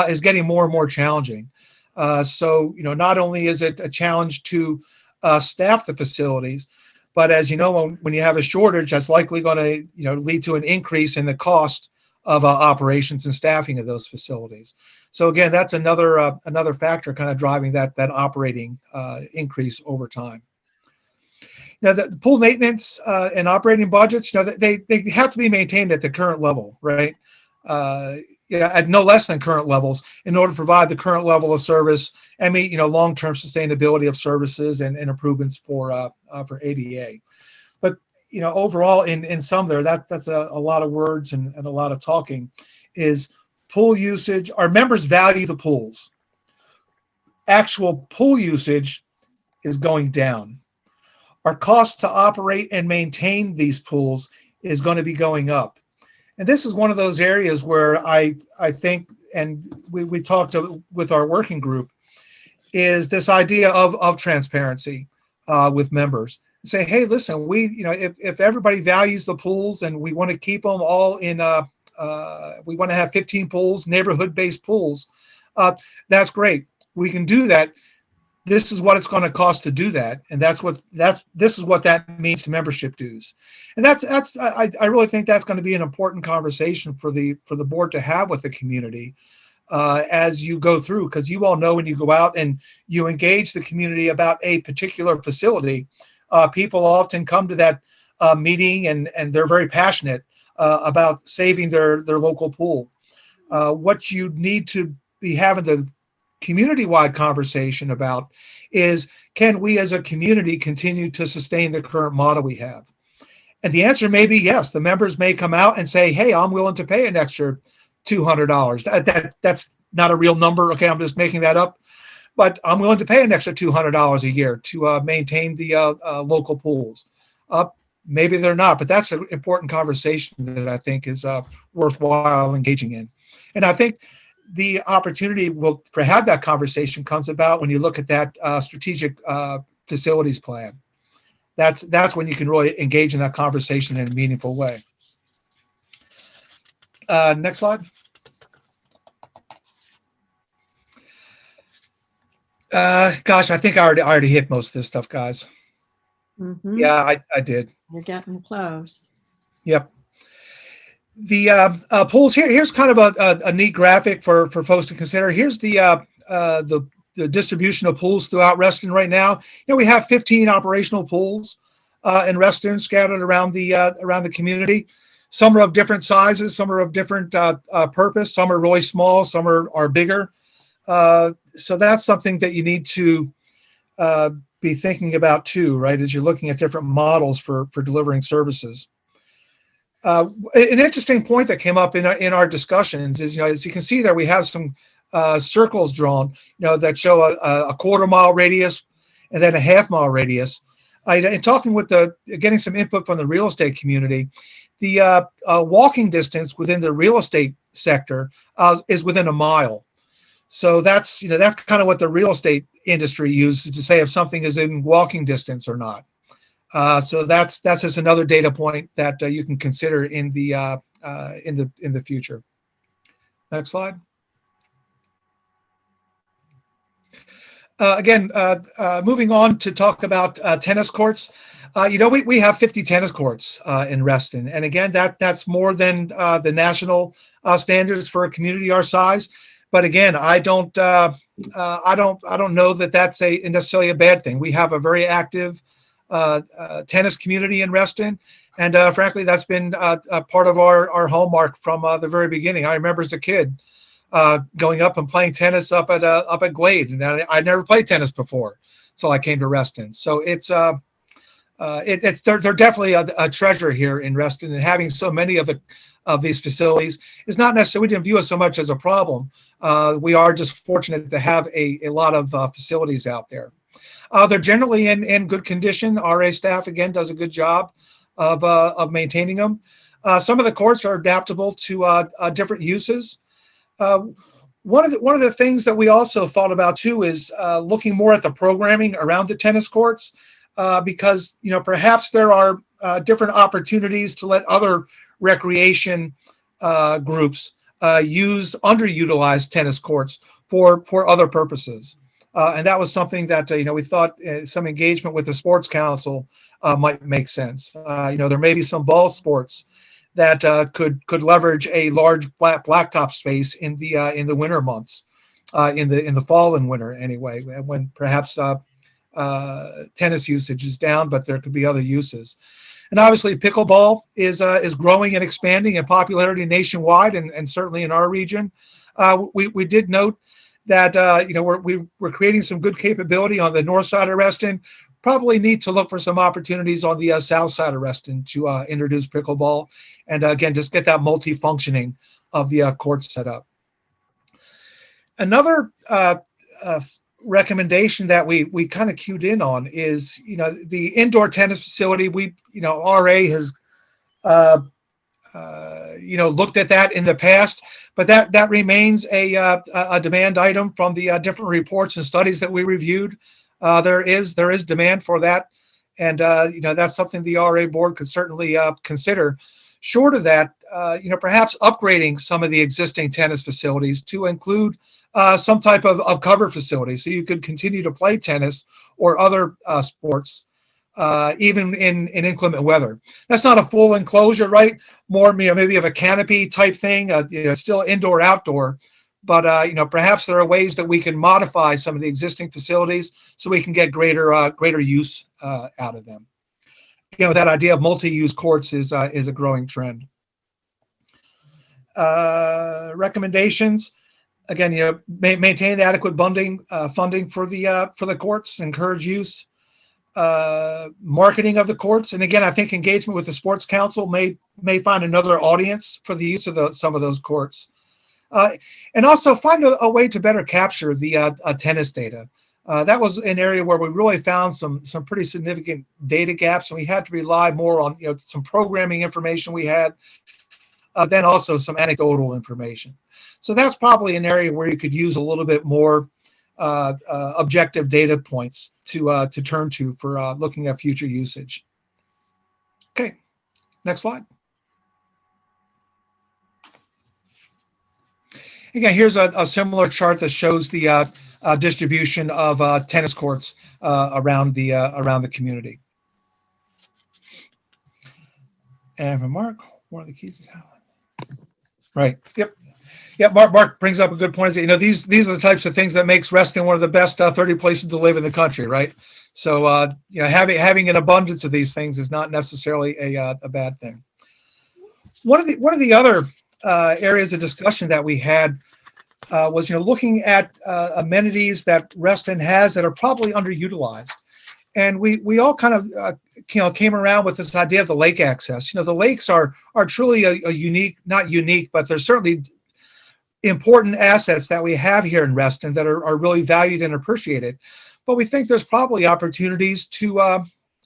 Speaker 13: is getting more and more challenging. So, not only is it a challenge to staff the facilities, but as you know, when you have a shortage, that's likely going to, lead to an increase in the cost of operations and staffing of those facilities. So again, that's another factor kind of driving that operating increase over time. Now, the pool maintenance and operating budgets, they have to be maintained at the current level, right? At no less than current levels in order to provide the current level of service and meet, long-term sustainability of services and improvements for ADA. But, overall in sum there, that's a lot of words and a lot of talking, is pool usage. Our members value the pools. Actual pool usage is going down. Our cost to operate and maintain these pools is going to be going up. And this is one of those areas where I think, and we talked with our working group, is this idea of transparency with members. Say, hey, listen, if everybody values the pools and we want to keep them all in, we want to have 15 pools, neighborhood-based pools, that's great. We can do that. This is what it's going to cost to do that, and this is what that means to membership dues, and I really think that's going to be an important conversation for the board to have with the community as you go through, because you all know when you go out and you engage the community about a particular facility, people often come to that meeting and they're very passionate about saving their local pool. What you need to be having the community-wide conversation about is, can we as a community continue to sustain the current model we have? And the answer may be yes. The members may come out and say, hey, I'm willing to pay an extra $200. That's not a real number. Okay, I'm just making that up. But I'm willing to pay an extra $200 a year to maintain the local pools. maybe they're not, but that's an important conversation that I think is worthwhile engaging in. And I think the opportunity for have that conversation comes about when you look at that strategic facilities plan. That's when you can really engage in that conversation in a meaningful way. Next slide. Gosh, I think I already hit most of this stuff, guys.
Speaker 1: Mhm.
Speaker 13: Yeah, I did.
Speaker 1: You're getting close.
Speaker 13: Yep. The pools here's kind of a neat graphic for folks to consider. Here's the distribution of pools throughout Reston right now. You know, we have 15 operational pools in Reston scattered around the community. Some are of different sizes, some are of different purpose, some are really small, some are bigger. So that's something that you need to be thinking about too, right? As you're looking at different models for delivering services. An interesting point that came up in our discussions is, you know, as you can see there, we have some circles drawn, you know, that show a quarter-mile radius and then a half-mile radius. In talking with getting some input from the real estate community, the walking distance within the real estate sector is within a mile. So that's kind of what the real estate industry uses to say if something is in walking distance or not. So that's just another data point that you can consider in the future. Next slide. Again, moving on to talk about tennis courts. You know, we have 50 tennis courts in Reston, and again, that's more than the national standards for a community our size. But again, I don't know that that's necessarily a bad thing. We have a very active tennis community in Reston, and frankly, that's been a part of our hallmark from the very beginning. I remember as a kid going up and playing tennis up at Glade, and I never played tennis before, so I came to Reston. So they're definitely a treasure here in Reston, and having so many of these facilities is not necessarily, we didn't view it so much as a problem. We are just fortunate to have a lot of facilities out there. They're generally in good condition. RA staff, again, does a good job of maintaining them. Some of the courts are adaptable to different uses. One of the things that we also thought about too is looking more at the programming around the tennis courts, because, you know, perhaps there are different opportunities to let other recreation groups use underutilized tennis courts for other purposes. And that was something that, you know, we thought some engagement with the Sports Council might make sense. You know, there may be some ball sports that could leverage a large blacktop space in the winter months, in the fall and winter anyway, when perhaps tennis usage is down, but there could be other uses. And obviously, pickleball is growing and expanding in popularity nationwide, and certainly in our region. We did note that you know, we're creating some good capability on the north side of Reston. Probably need to look for some opportunities on the south side of Reston to introduce pickleball, and again, just get that multi-functioning of the court set up. Another recommendation that we kind of cued in on is, you know, the indoor tennis facility. RA has you know, looked at that in the past, but that remains a demand item from the different reports and studies that we reviewed. There is demand for that, and you know, that's something the RA board could certainly consider. Short of that, you know, perhaps upgrading some of the existing tennis facilities to include some type of cover facility, so you could continue to play tennis or other sports, even in inclement weather. That's not a full enclosure, right? More, you know, maybe of a canopy type thing. You know, still indoor, outdoor. But you know, perhaps there are ways that we can modify some of the existing facilities so we can get greater use out of them. You know, that idea of multi-use courts is a growing trend. Recommendations, again, you know, maintain adequate funding for the courts, encourage use, marketing of the courts, and again, I think engagement with the Sports Council may find another audience for the use of some of those courts. And also find a way to better capture the tennis data. That was an area where we really found some pretty significant data gaps, and we had to rely more on some programming information we had, then also some anecdotal information. So that's probably an area where you could use a little bit more objective data points to turn to for looking at future usage. Okay, next slide. Again, here's a similar chart that shows the distribution of tennis courts around the community. And from Mark, one of the keys is talent. Right. Yep. Yep. Mark brings up a good point. These are the types of things that makes Reston one of the best 30 places to live in the country, right? So having an abundance of these things is not necessarily a bad thing. One of the other areas of discussion that we had was looking at amenities that Reston has that are probably underutilized, and we all kind of came around with this idea of the lake access. The lakes are truly a unique, not unique, but they're certainly important assets that we have here in Reston that are really valued and appreciated. But we think there's probably opportunities to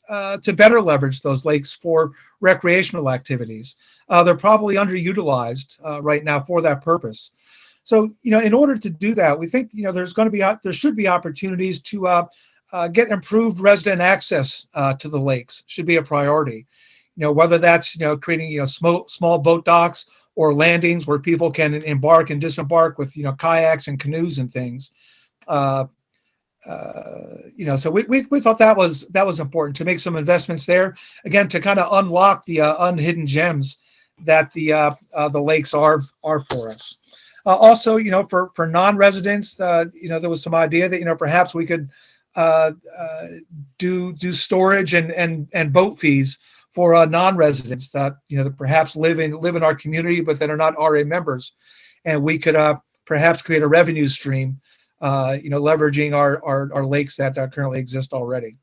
Speaker 13: better leverage those lakes for recreational activities. They're probably underutilized right now for that purpose. So, in order to do that, we think, there should be opportunities to get improved resident access to the lakes. Should be a priority. Whether that's, creating, small boat docks or landings where people can embark and disembark with, kayaks and canoes and things. So we thought that was important to make some investments there, again, to kind of unlock the unhidden gems that the lakes are for us. Also, for non-residents, there was some idea that perhaps we could do storage and boat fees for non-residents that that perhaps live in our community but that are not RA members, and we could perhaps create a revenue stream. Leveraging our lakes that currently exist already.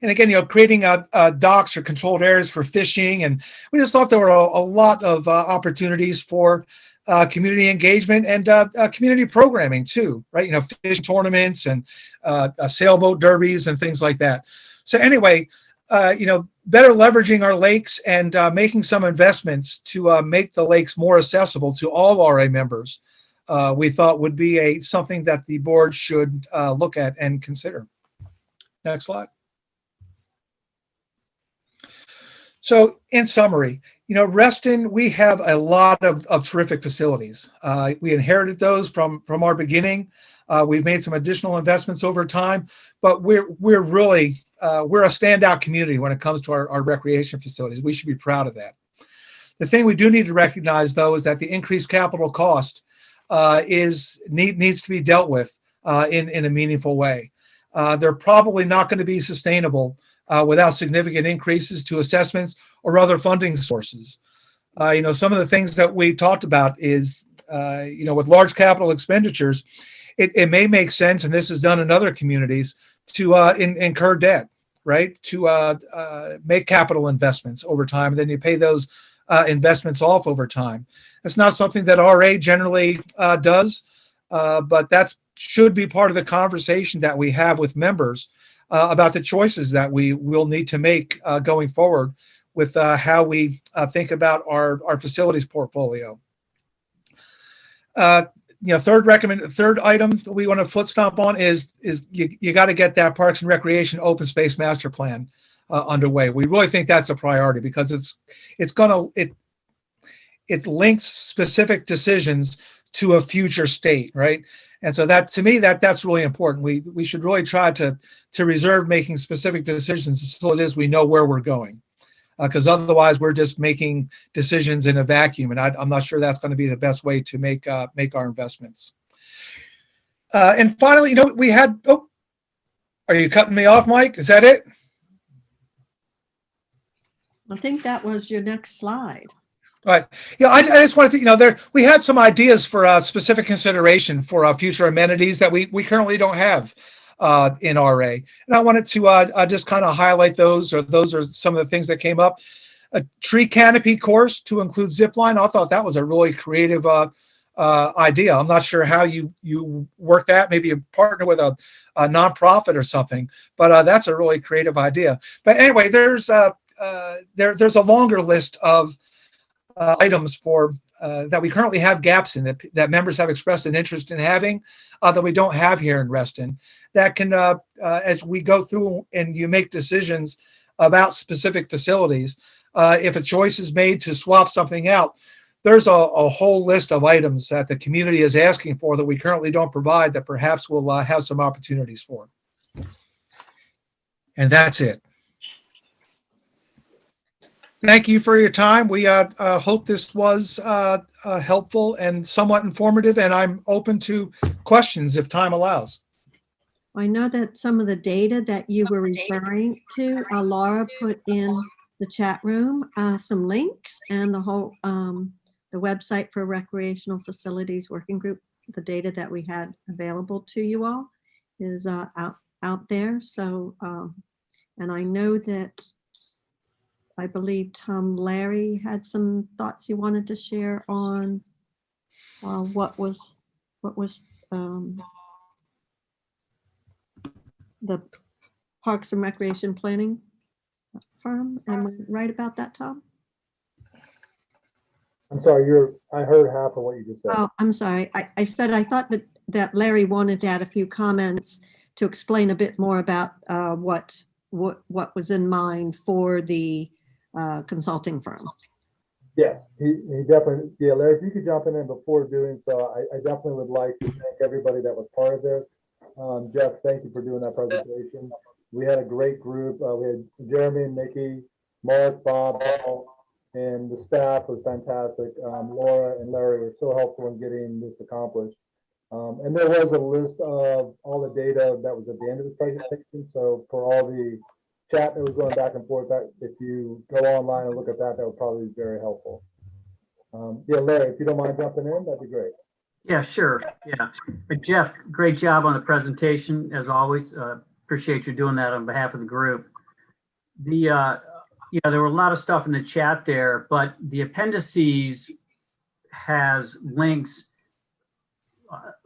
Speaker 13: And again, creating docks or controlled areas for fishing. And we just thought there were a lot of opportunities for community engagement and community programming too, right? Fishing tournaments and sailboat derbies and things like that. So anyway, better leveraging our lakes and making some investments to make the lakes more accessible to all RA members. We thought would be something that the board should look at and consider. Next slide. So in summary, Reston, we have a lot of terrific facilities. We inherited those from our beginning. We've made some additional investments over time, but we're really, we're a standout community when it comes to our recreation facilities. We should be proud of that. The thing we do need to recognize, though, is that the increased capital cost needs to be dealt with in a meaningful way. They're probably not going to be sustainable without significant increases to assessments or other funding sources. Some of the things that we talked about is, with large capital expenditures, it may make sense, and this is done in other communities, to incur debt, right? To make capital investments over time, and then you pay those investments off over time. It's not something that RA generally does, but that should be part of the conversation that we have with members about the choices that we will need to make going forward with how we think about our facilities portfolio. Third item that we want to foot stomp on is you got to get that Parks and Recreation Open Space Master Plan underway. We really think that's a priority because it links specific decisions to a future state, right? And so that, to me, that's really important. We should really try to reserve making specific decisions until it is we know where we're going, because otherwise we're just making decisions in a vacuum, and I'm not sure that's going to be the best way to make our investments. And finally, we had. Oh, are you cutting me off, Mike? Is that it?
Speaker 1: I think that was your next slide.
Speaker 13: All right. Yeah, I just wanted to, we had some ideas for specific consideration for future amenities that we currently don't have in RA. And I wanted to just kind of highlight those, or those are some of the things that came up. A tree canopy course to include zip line. I thought that was a really creative idea. I'm not sure how you work that. Maybe you partner with a nonprofit or something, but that's a really creative idea. But anyway, there's a longer list of items for that we currently have gaps in that members have expressed an interest in having that we don't have here in Reston. That can, as we go through and you make decisions about specific facilities, if a choice is made to swap something out, there's a whole list of items that the community is asking for that we currently don't provide that perhaps we'll have some opportunities for. And that's it. Thank you for your time. We hope this was helpful and somewhat informative, and I'm open to questions if time allows.
Speaker 1: I know that some of the data that you were referring to, Laura put in the chat room, some links and the whole, the website for Recreational Facilities Working Group, the data that we had available to you all is out there. So, and I know that I believe Tom Larry had some thoughts he wanted to share on what was the Parks and Recreation Planning firm. Am I right about that, Tom?
Speaker 10: I'm sorry, I heard half of what you just said.
Speaker 1: Oh, I'm sorry. I said I thought that Larry wanted to add a few comments to explain a bit more about what was in mind for the consulting firm.
Speaker 10: Yes, he definitely, yeah, Larry, if you could jump in before doing so, I definitely would like to thank everybody that was part of this. Jeff, thank you for doing that presentation. We had a great group. We had Jeremy, Nikki, Mark, Bob, and the staff was fantastic. Laura and Larry were so helpful in getting this accomplished. And there was a list of all the data that was at the end of this presentation. So for all the chat that was going back and forth, that if you go online and look at that, that would probably be very helpful. Yeah, Larry, if you don't mind jumping in, that'd be great.
Speaker 11: Yeah, sure. Yeah. But Jeff, great job on the presentation, as always. Appreciate you doing that on behalf of the group. You know, there were a lot of stuff in the chat there, but the appendices has links.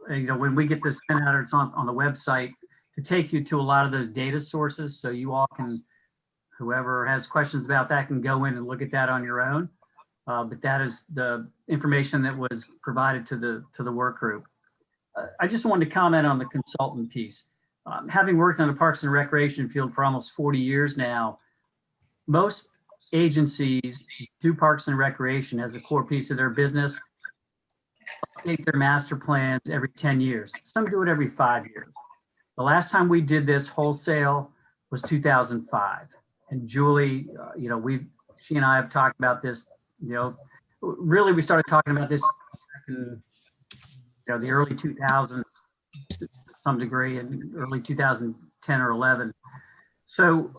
Speaker 11: You know, when we get this sent out, it's on the website to take you to a lot of those data sources. So you all can, whoever has questions about that can go in and look at that on your own. But that is the information that was provided to the work group. I just wanted to comment on the consultant piece. Having worked on the Parks and Recreation field for almost 40 years now, most agencies do Parks and Recreation as a core piece of their business, update their master plans every 10 years. Some do it every 5 years. The last time we did this wholesale was 2005. And Julie, you know, she and I have talked about this, you know, really we started talking about this back in, you know, the early 2000s to some degree, in early 2010 or 11. So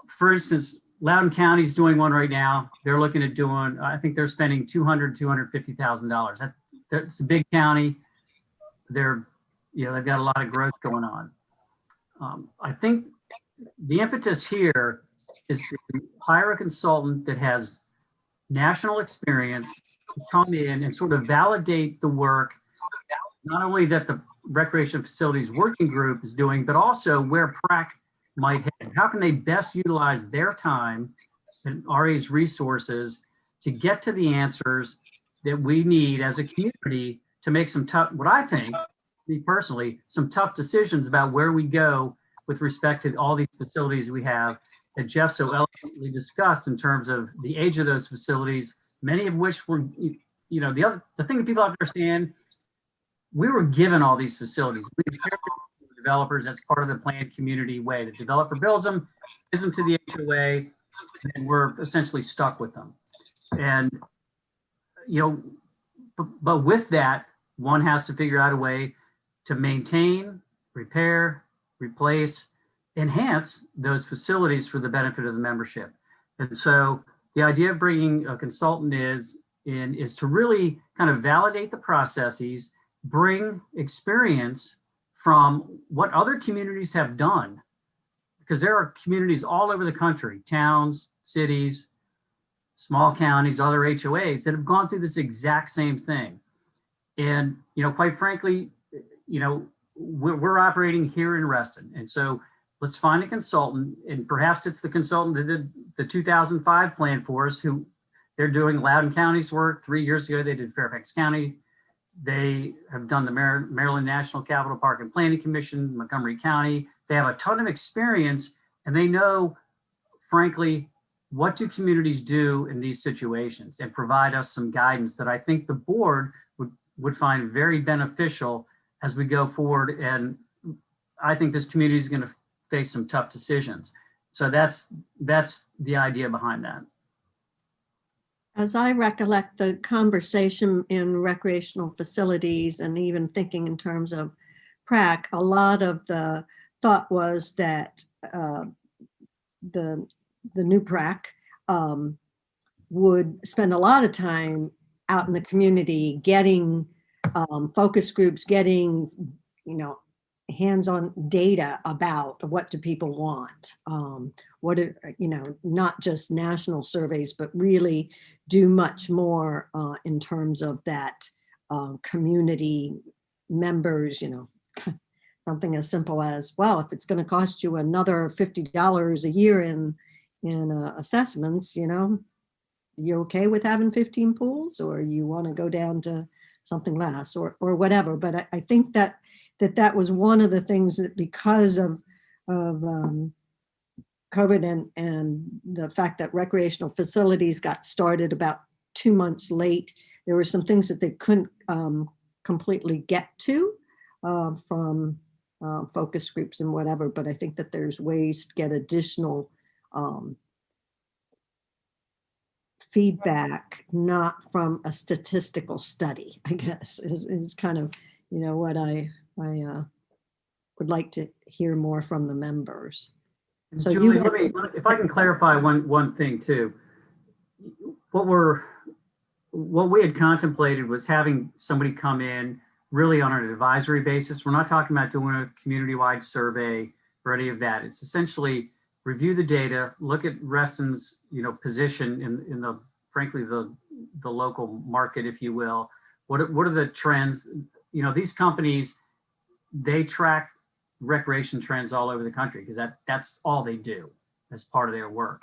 Speaker 11: for instance, Loudoun County is doing one right now. They're looking at doing, I think they're spending $250,000. That's a big county. They're, you know, they've got a lot of growth going on. I think the impetus here is to hire a consultant that has national experience to come in and sort of validate the work, not only that the Recreation Facilities Working Group is doing, but also where PRAC might head. How can they best utilize their time and RA's resources to get to the answers that we need as a community to make some tough, what I think, me personally, some tough decisions about where we go with respect to all these facilities we have that Jeff so eloquently discussed in terms of the age of those facilities, many of which were, you know, the thing that people have to understand, we were given all these facilities. We inherited developers. That's part of the planned community way. The developer builds them, gives them to the HOA, and we're essentially stuck with them. And, you know, but with that, one has to figure out a way to maintain, repair, replace, enhance those facilities for the benefit of the membership. And so the idea of bringing a consultant is to really kind of validate the processes, bring experience from what other communities have done, because there are communities all over the country, towns, cities, small counties, other HOAs that have gone through this exact same thing. And, quite frankly, we're operating here in Reston. And so let's find a consultant, and perhaps it's the consultant that did the 2005 plan for us, who they're doing Loudoun County's work. 3 years ago, they did Fairfax County. They have done the Maryland National Capital Park and Planning Commission, Montgomery County. They have a ton of experience, and they know, frankly, what do communities do in these situations, and provide us some guidance that I think the board would find very beneficial as we go forward. And I think this community is going to face some tough decisions. So that's the idea behind that.
Speaker 1: As I recollect the conversation in recreational facilities, and even thinking in terms of PrAC, a lot of the thought was that the new PrAC would spend a lot of time out in the community getting focus groups, getting, hands-on data about what do people want, what are, not just national surveys, but really do much more in terms of that community members, something as simple as, well, if it's going to cost you another $50 a year in assessments, you okay with having 15 pools, or you want to go down to something less, or whatever. But I think that was one of the things that, because of COVID and the fact that recreational facilities got started about 2 months late, there were some things that they couldn't completely get to from focus groups and whatever. But I think that there's ways to get additional feedback, not from a statistical study, I guess, is kind of, what I would like to hear more from the members. So
Speaker 11: Julie, if I can clarify one thing too. What we had contemplated was having somebody come in really on an advisory basis. We're not talking about doing a community-wide survey or any of that. It's essentially review the data, look at Reston's, position in the, frankly, the local market, if you will. What are the trends? These companies, they track recreation trends all over the country, because that's all they do as part of their work.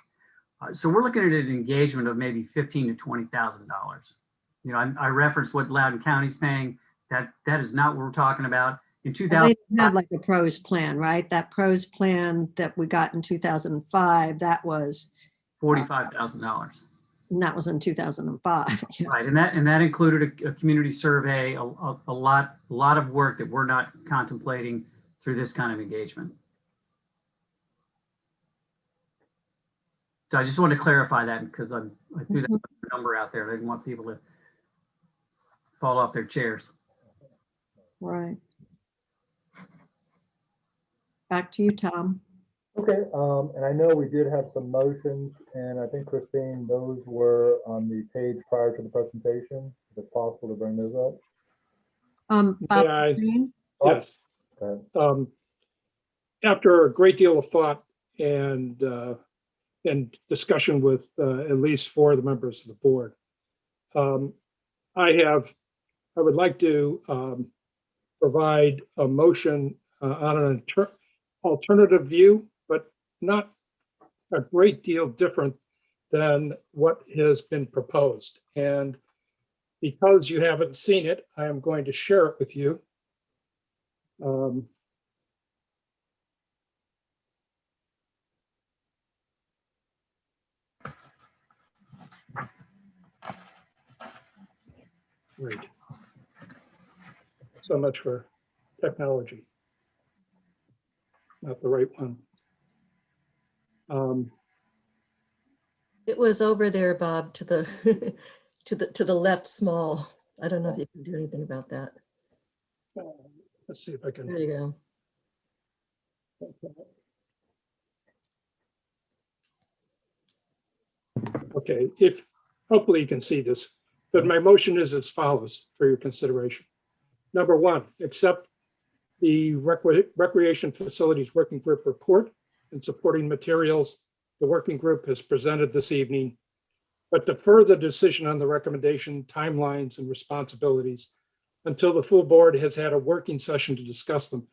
Speaker 11: So we're looking at an engagement of maybe $15,000 to $20,000. I referenced what Loudoun County's paying. That is not what we're talking about. In 2000,
Speaker 1: they didn't have like a PROS plan, right? That PROS plan that we got in 2005, that was
Speaker 11: $45,000.
Speaker 1: And that was in 2005. Yeah.
Speaker 11: Right, and that included a community survey, a lot of work that we're not contemplating through this kind of engagement. So I just wanted to clarify that, because I threw that number out there. I didn't want people to fall off their chairs.
Speaker 1: Right. Back to you, Tom.
Speaker 10: Okay, and I know we did have some motions, and I think, Christine, those were on the page prior to the presentation. Is it possible to bring those up?
Speaker 1: Bob,
Speaker 12: Yes.
Speaker 10: Okay.
Speaker 12: After a great deal of thought and discussion with at least 4 of the members of the board, I would like to provide a motion on an alternative view, but not a great deal different than what has been proposed. And because you haven't seen it, I am going to share it with you. Great. So much for technology. Not the right one.
Speaker 3: It was over there, Bob, to the to the left small. I don't know if you can do anything about that.
Speaker 12: Let's see if I can.
Speaker 3: There you go.
Speaker 12: Okay, hopefully you can see this, but my motion is as follows for your consideration. Number 1, accept the Recreation Facilities Working Group report and supporting materials the working group has presented this evening, but defer the decision on the recommendation, timelines, and responsibilities until the full board has had a working session to discuss them.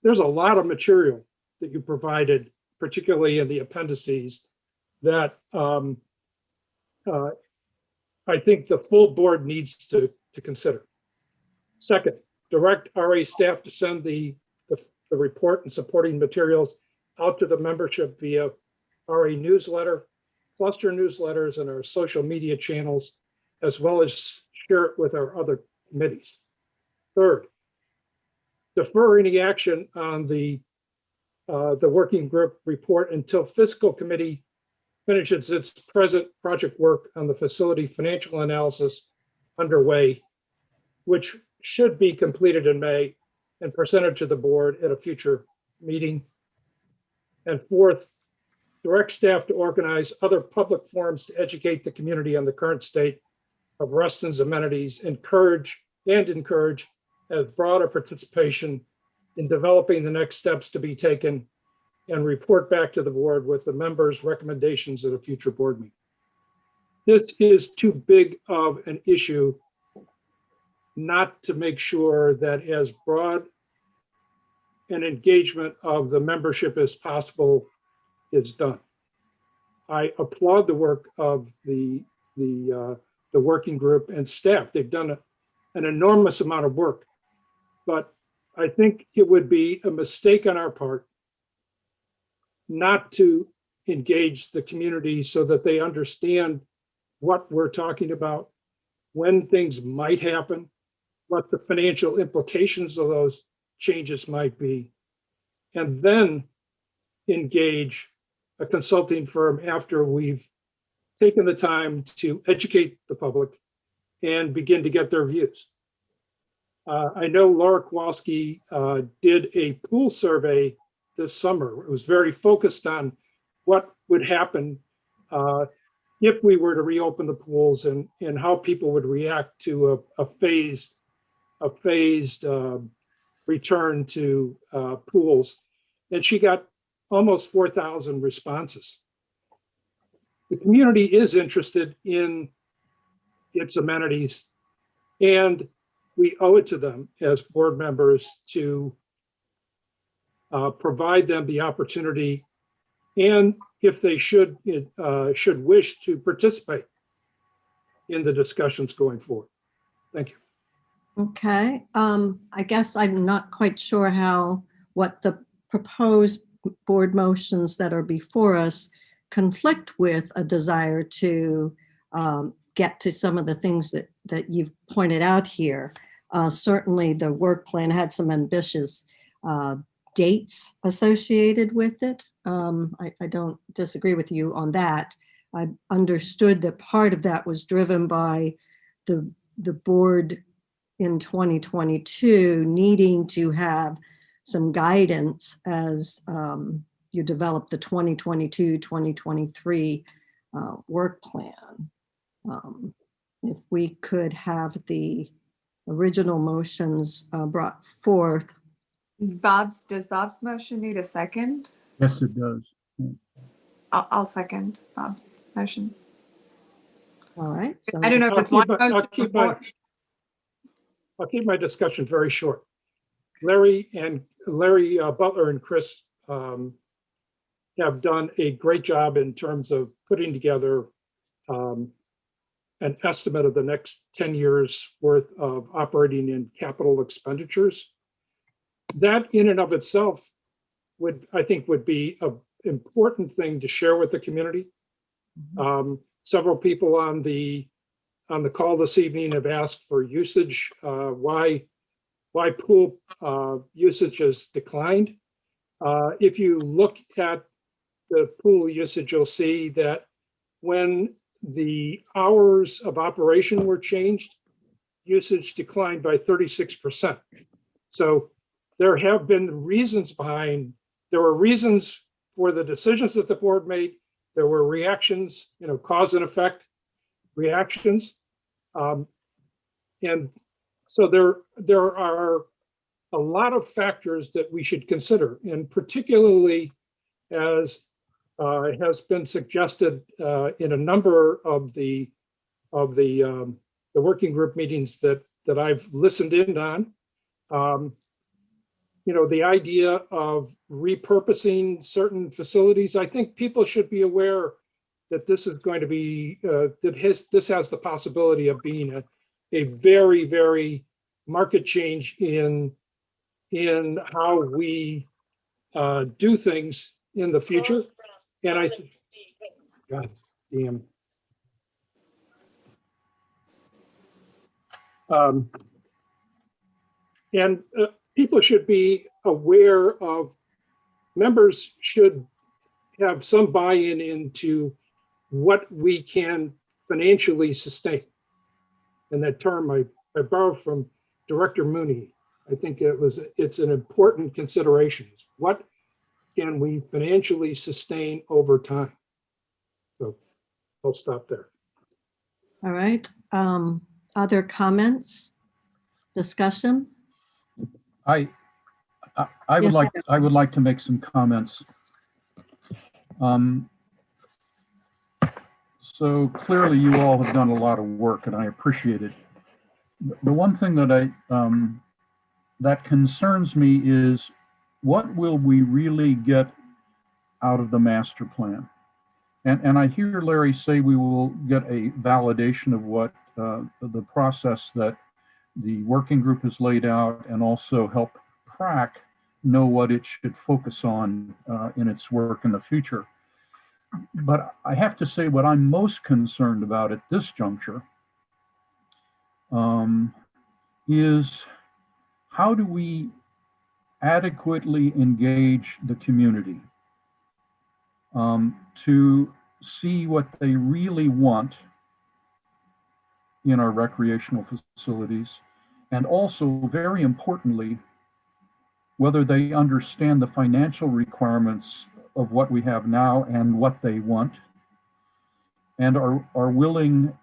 Speaker 12: There's a lot of material that you provided, particularly in the appendices, that I think the full board needs to consider. Second, direct RA staff to send the report and supporting materials out to the membership via RA newsletter, cluster newsletters, and our social media channels, as well as share it with our other committees. Third, defer any action on the working group report until fiscal committee finishes its present project work on the facility financial analysis underway, which should be completed in May and presented to the board at a future meeting. And fourth, direct staff to organize other public forums to educate the community on the current state of Ruston's amenities, encourage as broader participation in developing the next steps to be taken, and report back to the board with the members' recommendations at a future board meeting. This is too big of an issue not to make sure that as broad an engagement of the membership as possible is done. I applaud the work of the working group and staff. They've done an enormous amount of work, but I think it would be a mistake on our part not to engage the community so that they understand what we're talking about, when things might happen, what the financial implications of those changes might be, and then engage a consulting firm after we've taken the time to educate the public and begin to get their views. I know Laura Kowalski did a pool survey this summer. It was very focused on what would happen if we were to reopen the pools and how people would react to a phased return to pools. And she got almost 4,000 responses. The community is interested in its amenities, and we owe it to them as board members to provide them the opportunity, and if they should wish to participate in the discussions going forward. Thank you.
Speaker 1: Okay, I guess I'm not quite sure what the proposed board motions that are before us conflict with a desire to get to some of the things that you've pointed out here. Certainly the work plan had some ambitious dates associated with it. I don't disagree with you on that. I understood that part of that was driven by the board in 2022 needing to have some guidance as you develop the 2022-2023 work plan. If we could have the original motions brought forth.
Speaker 4: Does Bob's motion need a second?
Speaker 2: Yes, it does.
Speaker 4: I'll second Bob's motion.
Speaker 1: All right. So
Speaker 4: I don't know if it's one motion or
Speaker 12: I'll keep my discussion very short. Larry Butler and Chris have done a great job in terms of putting together an estimate of the next 10 years worth of operating and capital expenditures. That in and of itself I think would be an important thing to share with the community. Several people on the call this evening have asked for usage, why pool usage has declined. If you look at the pool usage, you'll see that when the hours of operation were changed, usage declined by 36%. So there have been reasons there were reasons for the decisions that the board made. There were reactions, cause and effect reactions. And so there are a lot of factors that we should consider, and particularly as has been suggested in a number of the working group meetings that that I've listened in on. You know, the idea of repurposing certain facilities, I think people should be aware that this is going to be, this has the possibility of being a very, very market change in how we do things in the future. And God damn. People should be aware of, members should have some buy-in into what we can financially sustain. And that term I borrowed from Director Mooney. I think it's an important consideration. What can we financially sustain over time? So I'll stop there.
Speaker 1: All right. Other comments, discussion?
Speaker 2: I would like to make some comments. So clearly you all have done a lot of work and I appreciate it. The one thing that that concerns me is what will we really get out of the master plan? And I hear Larry say we will get a validation of what the process that the working group has laid out, and also help PrAC know what it should focus on in its work in the future. But I have to say what I'm most concerned about at this juncture is how do we adequately engage the community to see what they really want in our recreational facilities, and also, very importantly, whether they understand the financial requirements of what we have now and what they want, and are willing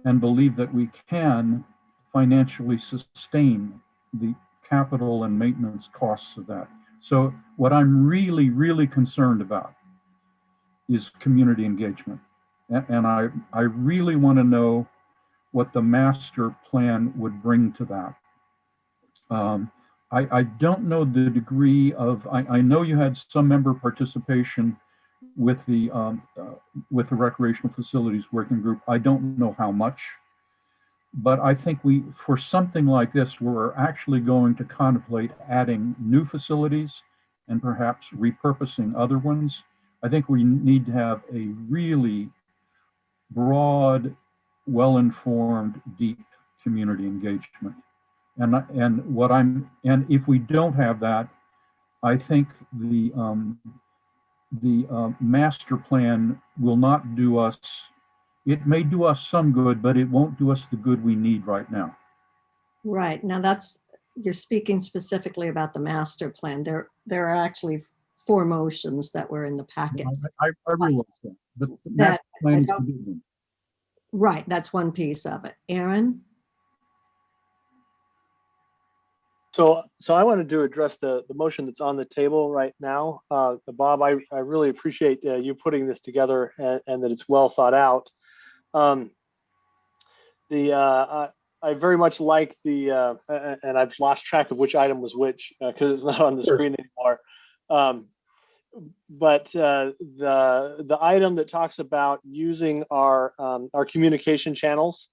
Speaker 2: and believe that we can financially sustain the capital and maintenance costs of that. So what I'm really, really concerned about is community engagement. And I really want to know what the master plan would bring to that. I don't know the degree of, I know you had some member participation with the recreational facilities working group. I don't know how much, but I think for something like this, we're actually going to contemplate adding new facilities and perhaps repurposing other ones. I think we need to have a really broad, well-informed, deep community engagement. And if we don't have that, I think the master plan will not do us, it may do us some good, but it won't do us the good we need right now.
Speaker 1: Right. Now you're speaking specifically about the master plan. There are actually 4 motions that were in the packet.
Speaker 2: I realize that, but the master plan is the big one.
Speaker 1: Right, that's one piece of it. Aaron?
Speaker 14: So I wanted to address the motion that's on the table right now. Bob, I really appreciate you putting this together and that it's well thought out. I very much like and I've lost track of which item was which because it's not on the screen anymore. But the item that talks about using our communication channels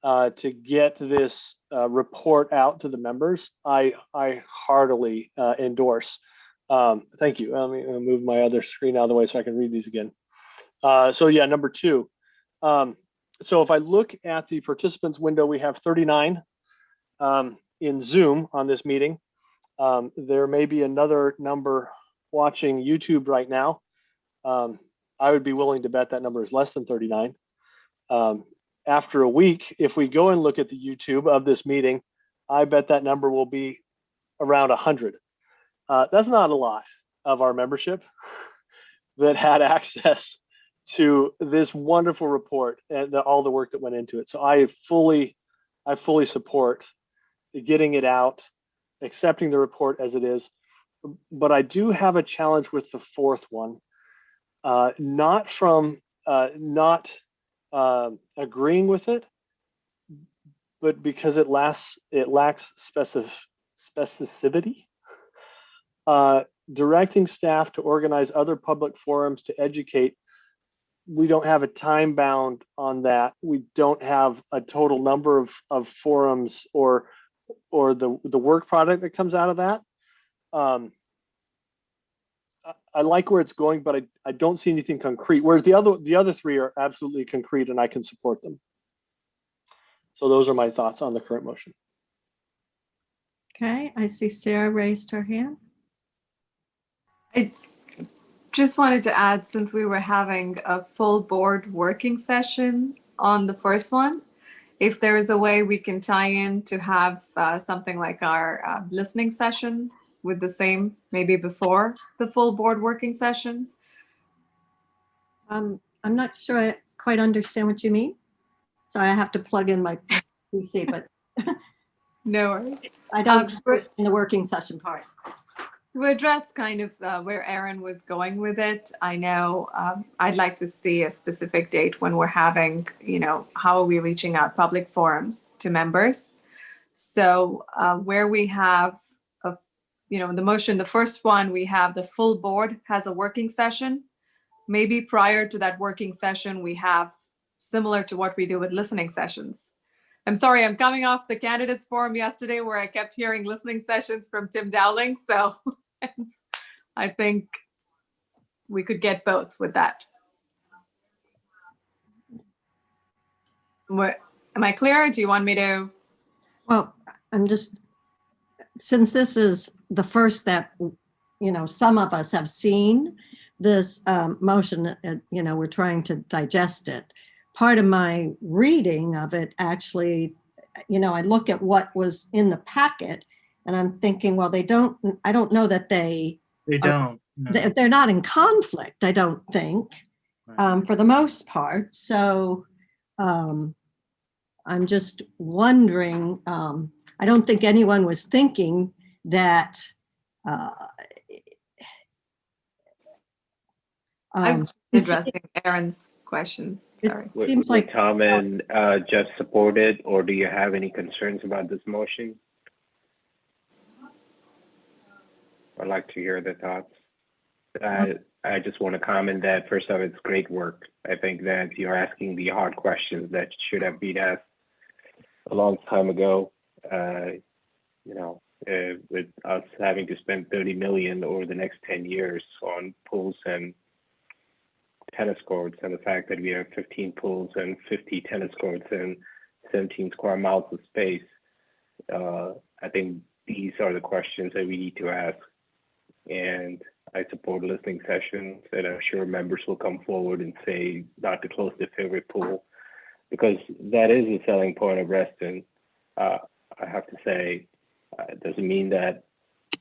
Speaker 14: to get this report out to the members, I heartily endorse. Thank you. Let me move my other screen out of the way so I can read these again. So yeah, number 2. So if I look at the participants window, we have 39 in Zoom on this meeting. There may be another number watching YouTube right now. I would be willing to bet that number is less than 39. After a week, if we go and look at the YouTube of this meeting, I bet that number will be around 100. That's not a lot of our membership that had access to this wonderful report and all the work that went into it. So I fully support getting it out, accepting the report as it is. But I do have a challenge with the 4th one, not agreeing with it, but because it lacks specificity, directing staff to organize other public forums to educate. We don't have a time bound on that. We don't have a total number of forums or the work product that comes out of that. I like where it's going, but I don't see anything concrete. Whereas the other three are absolutely concrete, and I can support them. So those are my thoughts on the current motion.
Speaker 1: Okay, I see Sarah raised her hand.
Speaker 4: I just wanted to add, since we were having a full board working session on the first one, if there is a way we can tie in to have something like our listening session with the same, maybe before the full board working session.
Speaker 1: I'm not sure I quite understand what you mean. So I have to plug in my PC, but
Speaker 4: No worries.
Speaker 1: I don't in the working session part.
Speaker 4: To address kind of where Aaron was going with it, I know I'd like to see a specific date when we're having, how are we reaching out public forums to members? So where we have, the motion, the first one, we have the full board has a working session. Maybe prior to that working session, we have similar to what we do with listening sessions. I'm sorry, I'm coming off the candidates forum yesterday where I kept hearing listening sessions from Tim Dowling. So I think we could get both with that. Am I clear? Do you want me to?
Speaker 1: Well, I'm just, since this is the first that, some of us have seen this motion, we're trying to digest it. Part of my reading of it, actually, I look at what was in the packet and I'm thinking, well, I don't know that
Speaker 15: They don't. No.
Speaker 1: they're not in conflict, I don't think, for the most part. So I'm just wondering, I don't think anyone was thinking that
Speaker 4: I'm addressing Aaron's question. Sorry.
Speaker 1: Seems like
Speaker 5: Tom and Jeff support it, or do you have any concerns about this motion? I'd like to hear the thoughts. I just want to comment that first off, it's great work. I think that you're asking the hard questions that should have been asked a long time ago. With us having to spend $30 million over the next 10 years on pools and tennis courts, and the fact that we have 15 pools and 50 tennis courts and 17 square miles of space, I think these are the questions that we need to ask. And I support listening sessions, and I'm sure members will come forward and say not to close their favorite pool, because that is a selling point of Reston. I have to say, it doesn't mean that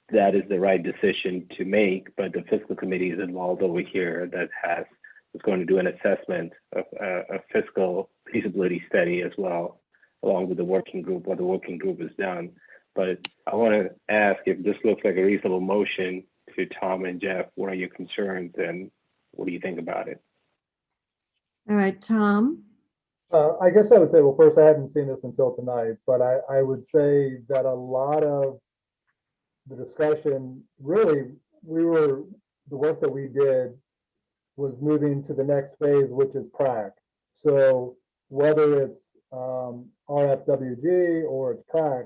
Speaker 5: that is the right decision to make, but the fiscal committee is involved over here that is going to do an assessment of a fiscal feasibility study as well, along with the working group, what the working group has done. But I want to ask if this looks like a reasonable motion to Tom and Jeff. What are your concerns and what do you think about it?
Speaker 1: all right, Tom.
Speaker 10: I guess I would say, well, first, I haven't seen this until tonight, but I would say that a lot of the discussion, really, the work that we did was moving to the next phase, which is PRAC. So whether it's RFWG or it's PRAC,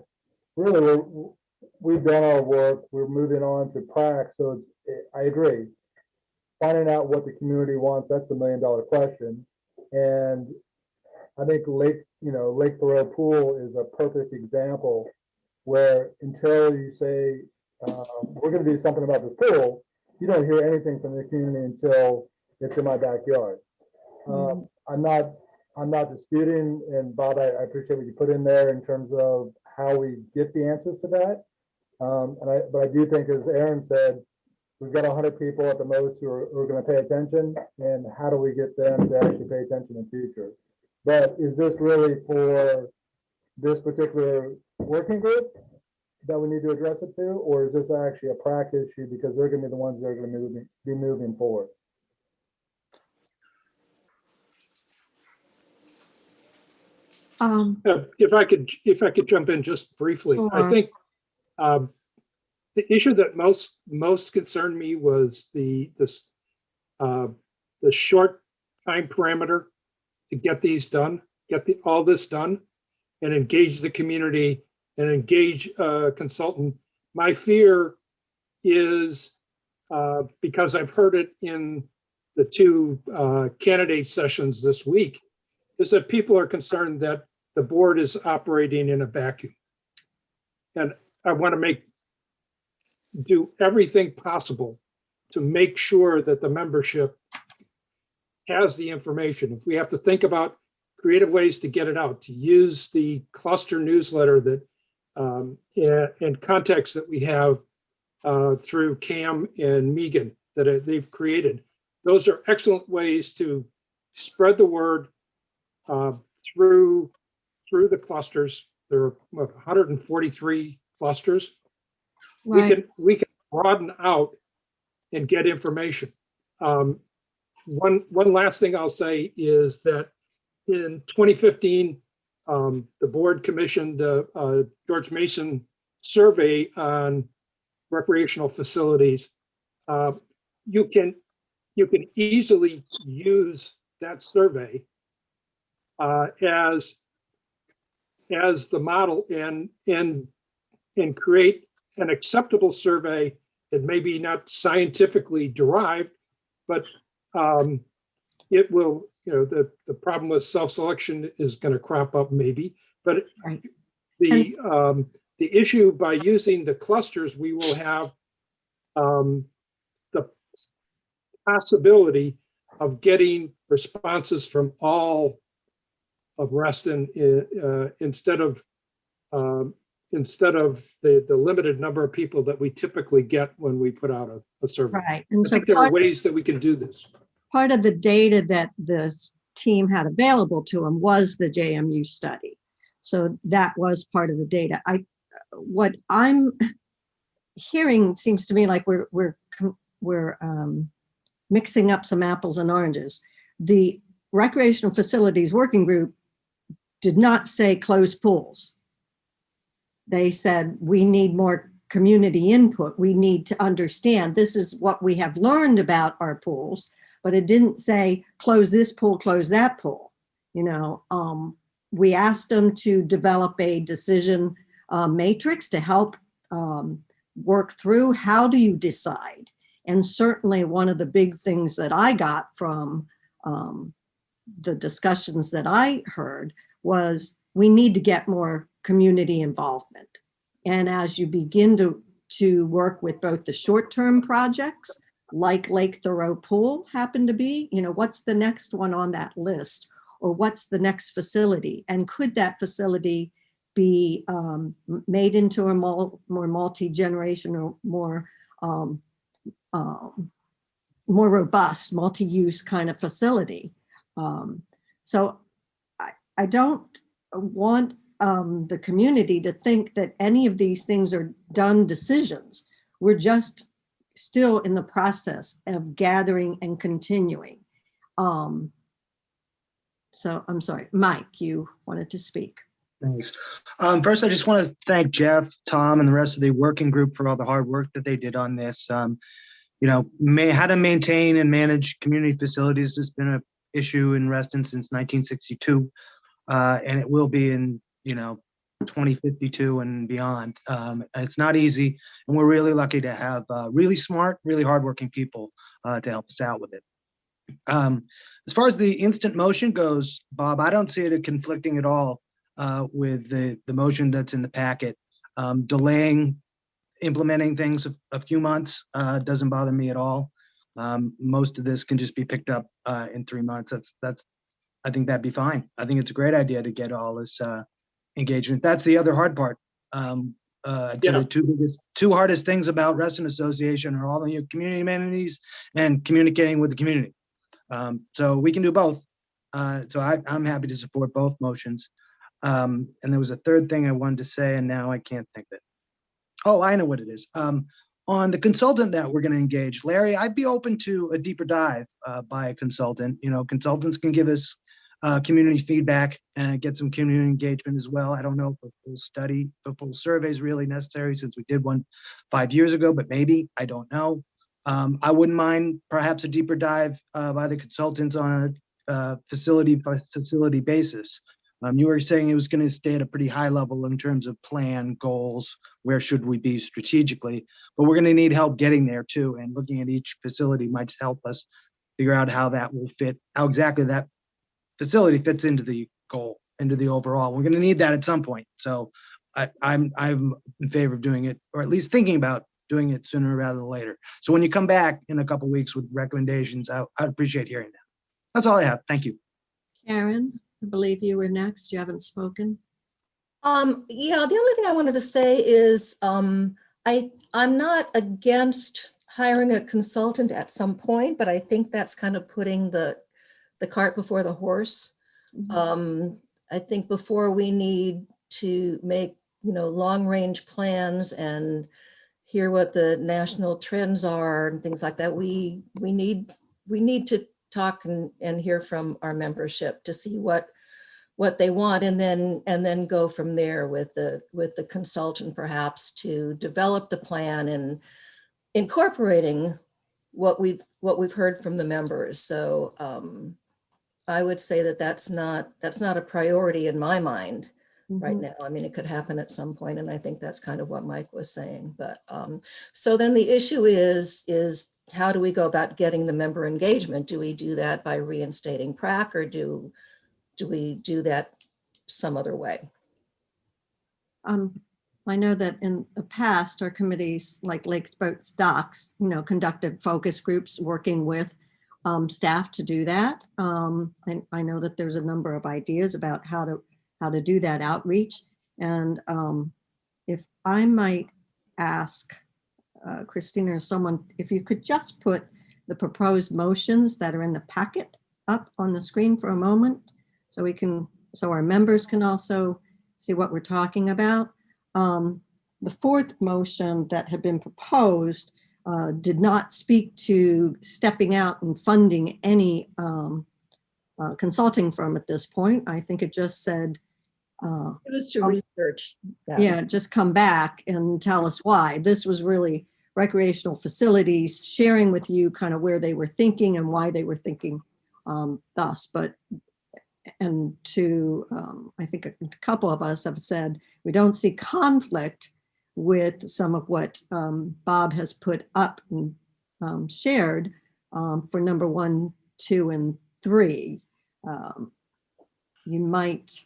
Speaker 10: really, we've done our work. We're moving on to PRAC. So I agree. Finding out what the community wants, that's the $1 million question. And I think Lake Thoreau Pool is a perfect example where until you say, we're going to do something about this pool, you don't hear anything from the community until it's in my backyard. I'm not disputing, and Bob, I appreciate what you put in there in terms of how we get the answers to that. But I do think, as Aaron said, we've got 100 people at the most who are going to pay attention, and how do we get them to actually pay attention in the future? But is this really for this particular working group that we need to address it to, or is this actually a PRAC issue because they're going to be the ones that are going to be moving forward?
Speaker 12: If I could jump in just briefly, I
Speaker 1: Sure.
Speaker 12: think the issue that most concerned me was the short time parameter to get these done, all this done, and engage the community and engage a consultant. My fear is, because I've heard it in the two candidate sessions this week, is that people are concerned that the board is operating in a vacuum. And I want to do everything possible to make sure that the membership has the information. If we have to think about creative ways to get it out, to use the cluster newsletter that and contacts that we have through Cam and Megan that they've created. Those are excellent ways to spread the word through the clusters. There are 143 clusters.
Speaker 1: Right.
Speaker 12: We can broaden out and get information. One last thing I'll say is that in 2015, the board commissioned the George Mason survey on recreational facilities. You can easily use that survey as the model and create an acceptable survey that may be not scientifically derived, but it will, the problem with self-selection is going to crop up maybe, but
Speaker 1: Right.
Speaker 12: the issue by using the clusters, we will have the possibility of getting responses from all of Reston instead of the limited number of people that we typically get when we put out a survey.
Speaker 1: Right. And
Speaker 12: I
Speaker 1: so
Speaker 12: think there are ways that we can do this.
Speaker 1: part of the data that this team had available to them was the JMU study. So that was part of the data. What I'm hearing seems to me like we're mixing up some apples and oranges. The recreational facilities working group did not say close pools. They said we need more community input. We need to understand this is what we have learned about our pools, but it didn't say close this pool, close that pool. We asked them to develop a decision matrix to help work through how do you decide. And certainly one of the big things that I got from the discussions that I heard was we need to get more community involvement. And as you begin to work with both the short-term projects, like Lake Thoreau Pool happened to be, what's the next one on that list? Or what's the next facility? And could that facility be made into a more multi-generational, more robust, multi-use kind of facility? So I don't want the community to think that any of these things are done decisions. We're just still in the process of gathering and continuing. So I'm sorry, Mike, you wanted to speak.
Speaker 15: Thanks. First, I just want to thank Jeff, Tom, and the rest of the working group for all the hard work that they did on this. How to maintain and manage community facilities has been an issue in Reston since 1962, and it will be in 2052 and beyond. And it's not easy, and we're really lucky to have really smart, really hardworking people to help us out with it. As far as the instant motion goes, Bob, I don't see it conflicting at all with the motion that's in the packet. Delaying implementing things a few months doesn't bother me at all. Most of this can just be picked up in 3 months. I think that'd be fine. I think it's a great idea to get all this engagement. That's the other hard part. The two hardest things about Reston Association are all the community amenities and communicating with the community. So we can do both. So I'm happy to support both motions. And there was a third thing I wanted to say, and now I can't think of it. Oh, I know what it is. On the consultant that we're going to engage, Larry, I'd be open to a deeper dive by a consultant. Consultants can give us community feedback and get some community engagement as well. I don't know if a full study, a full survey is really necessary since we did one 5 years ago, but maybe, I don't know. I wouldn't mind perhaps a deeper dive by the consultants on a facility by facility basis. You were saying it was going to stay at a pretty high level in terms of plan, goals, where should we be strategically, but we're going to need help getting there too. And looking at each facility might help us figure out how that will fit, how exactly that facility fits into the goal, into the overall. We're going to need that at some point. So I'm in favor of doing it, or at least thinking about doing it sooner rather than later. So when you come back in a couple of weeks with recommendations, I'd appreciate hearing that. That's all I have. Thank you.
Speaker 1: Karen, I believe you were next. You haven't spoken.
Speaker 3: Yeah, the only thing I wanted to say is I'm not against hiring a consultant at some point, but I think that's kind of putting the cart before the horse. I think before we need to make, long range plans and hear what the national trends are and things like that, we need to talk and hear from our membership to see what they want, and then go from there with the consultant perhaps to develop the plan and incorporating what we've heard from the members. So I would say that's not a priority in my mind right now. I mean, it could happen at some point, and I think that's kind of what Mike was saying. But so then the issue is how do we go about getting the member engagement? Do we do that by reinstating PrAC, or do we do that some other way?
Speaker 1: I know that in the past, our committees like Lake Sports Docs, conducted focus groups working with staff to do that. And I know that there's a number of ideas about how to do that outreach. And if I might ask Christina or someone, if you could just put the proposed motions that are in the packet up on the screen for a moment, so our members can also see what we're talking about. The fourth motion that had been proposed did not speak to stepping out and funding any consulting firm at this point. I think it just said,
Speaker 3: it was to research that.
Speaker 1: Yeah, just come back and tell us why. This was really recreational facilities sharing with you kind of where they were thinking and why they were thinking thus. And I think a couple of us have said we don't see conflict with some of what Bob has put up and shared for number 1, 2, and 3. You might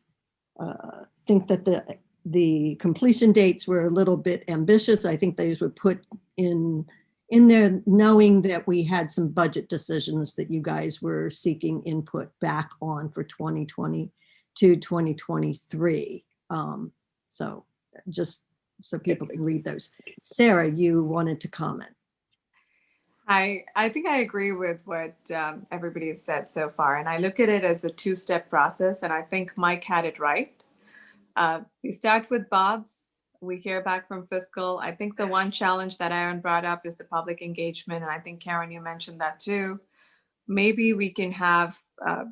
Speaker 1: think that the completion dates were a little bit ambitious. I think those were put in there knowing that we had some budget decisions that you guys were seeking input back on for 2022, 2023. So just so people can read those. Sarah, you wanted to comment.
Speaker 4: I think I agree with what everybody has said so far. And I look at it as a 2-step process. And I think Mike had it right. We start with Bob's. We hear back from fiscal. I think the one challenge that Aaron brought up is the public engagement. And I think, Karen, you mentioned that too. Maybe we can have, a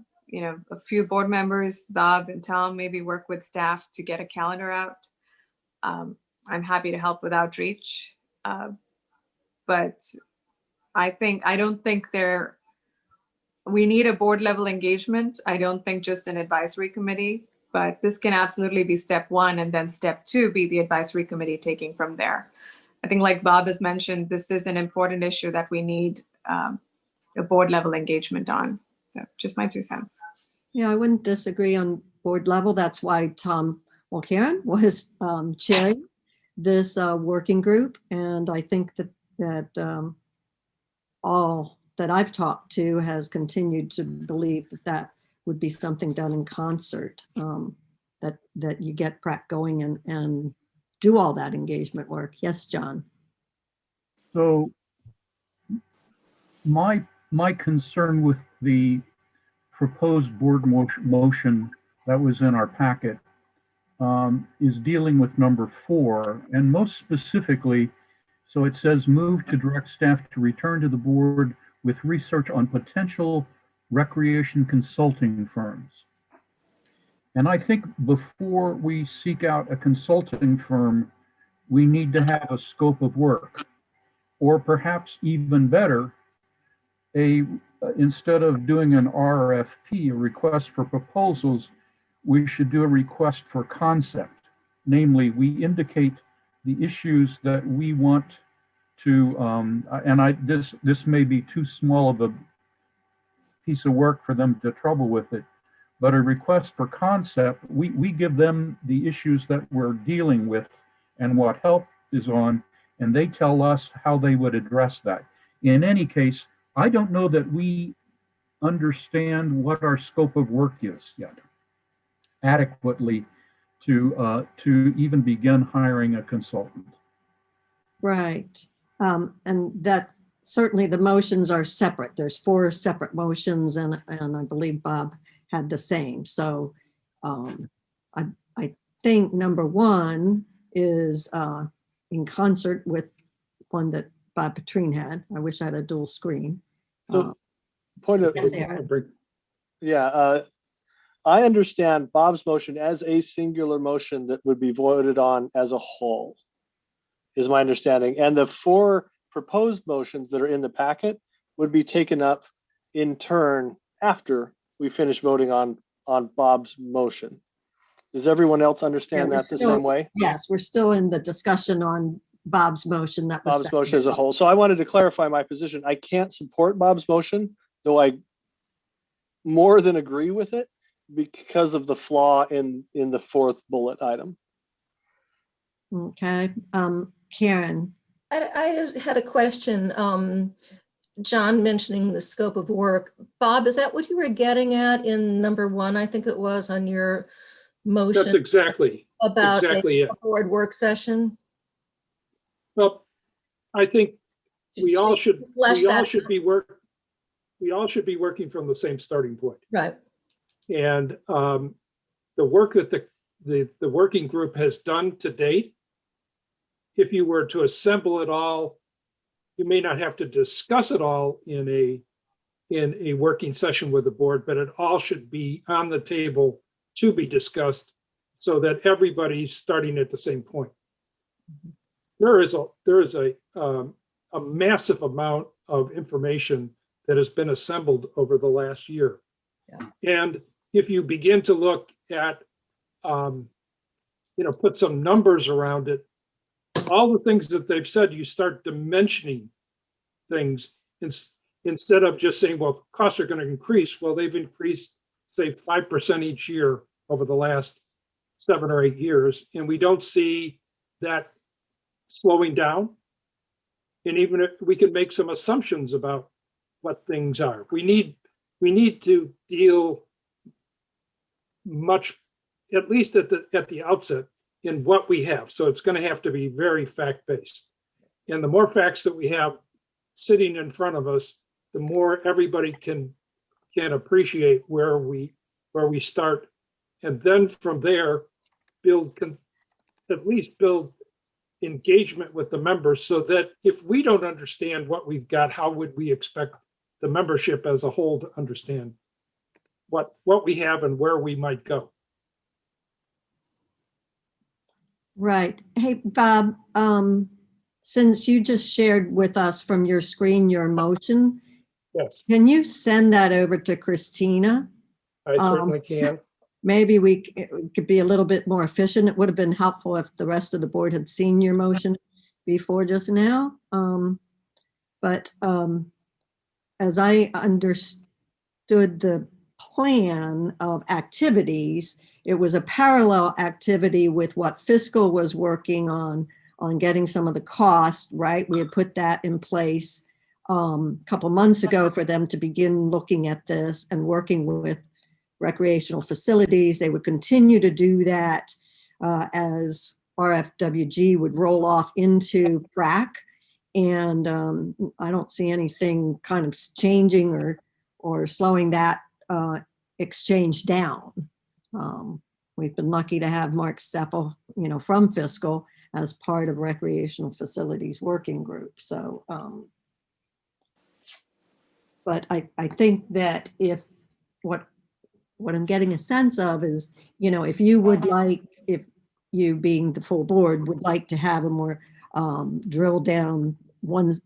Speaker 4: few board members, Bob and Tom, maybe work with staff to get a calendar out. I'm happy to help with outreach. But I don't think we need a board level engagement. I don't think just an advisory committee. But this can absolutely be step 1, and then step 2 be the advisory committee taking from there. I think like Bob has mentioned, this is an important issue that we need a board level engagement on. So just my 2 cents.
Speaker 1: Yeah, I wouldn't disagree on board level. That's why Tom Mulcairn was chairing this working group. And I think that all that I've talked to has continued to believe that would be something done in concert, that you get PrAC going and do all that engagement work. Yes, John.
Speaker 2: So my concern with the proposed board motion that was in our packet is dealing with number 4, and most specifically, so it says move to direct staff to return to the board with research on potential recreation consulting firms. And I think before we seek out a consulting firm, we need to have a scope of work, or perhaps even better, instead of doing an RFP, a request for proposals, we should do a request for concept. Namely, we indicate the issues that we want to, this may be too small of a piece of work for them to trouble with it, but a request for concept, we give them the issues that we're dealing with and what help is on, and they tell us how they would address that. In any case, I don't know that we understand what our scope of work is yet adequately to even begin hiring a consultant.
Speaker 1: Right. And that's certainly the motions are separate. There's 4 separate motions, and I believe Bob had the same. So I think number 1 is in concert with one that Bob Petrine had. I wish I had a dual screen.
Speaker 14: So point of,
Speaker 1: yes, Aaron.
Speaker 14: I understand Bob's motion as a singular motion that would be voted on as a whole, is my understanding. And the 4 proposed motions that are in the packet would be taken up in turn after we finish voting on Bob's motion. Does everyone else understand that the same way?
Speaker 1: Yes, we're still in the discussion on Bob's motion. That was
Speaker 14: Bob's motion as a whole. So I wanted to clarify my position. I can't support Bob's motion, though I more than agree with it because of the flaw in the 4th bullet item.
Speaker 1: Okay, Karen.
Speaker 3: I just had a question. John mentioning the scope of work. Bob, is that what you were getting at in number 1? I think it was on your motion.
Speaker 12: That's exactly
Speaker 3: about
Speaker 12: exactly
Speaker 3: a board work session.
Speaker 12: Well, I think we all should be working from the same starting point.
Speaker 3: Right.
Speaker 12: And the work that the working group has done to date, if you were to assemble it all, you may not have to discuss it all in a working session with the board, but it all should be on the table to be discussed so that everybody's starting at the same point. There is a massive amount of information that has been assembled over the last year. Yeah. And if you begin to look at, put some numbers around it, all the things that they've said, you start dimensioning things instead of just saying, well, costs are going to increase. Well, they've increased, say, 5% each year over the last 7 or 8 years. And we don't see that slowing down. And even if we can make some assumptions about what things are, we need to deal much, at least at the outset, in what we have. So it's going to have to be very fact-based. And the more facts that we have sitting in front of us, the more everybody can appreciate where we start. And then from there, build engagement with the members so that if we don't understand what we've got, how would we expect the membership as a whole to understand what we have and where we might go?
Speaker 1: Right. Hey, Bob, since you just shared with us from your screen your motion,
Speaker 12: yes,
Speaker 1: can you send that over to Christina?
Speaker 12: I certainly can.
Speaker 1: Maybe it could be a little bit more efficient. It would have been helpful if the rest of the board had seen your motion before just now. But as I understood the plan of activities, it was a parallel activity with what fiscal was working on getting some of the costs, right? We had put that in place a couple months ago for them to begin looking at this and working with recreational facilities. They would continue to do that as RFWG would roll off into PRAC. And I don't see anything kind of changing or slowing that exchange down. We've been lucky to have Mark Steppel, from fiscal as part of recreational facilities working group. So, but I think that if what what I'm getting a sense of is, if you would like, if you being the full board would like to have a more drill down ones,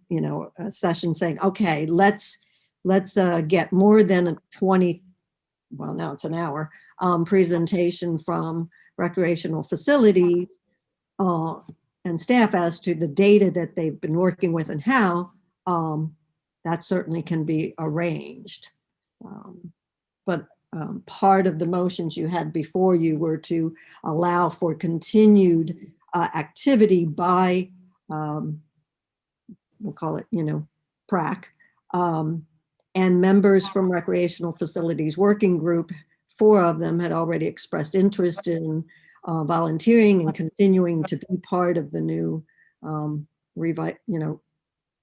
Speaker 1: a session saying, okay, let's get more than a 20, well, now it's an hour, presentation from recreational facilities and staff as to the data that they've been working with and how, that certainly can be arranged. But part of the motions you had before you were to allow for continued activity by, we'll call it, PrAC, and members from Recreational Facilities Working Group. 4 of them had already expressed interest in volunteering and continuing to be part of the new,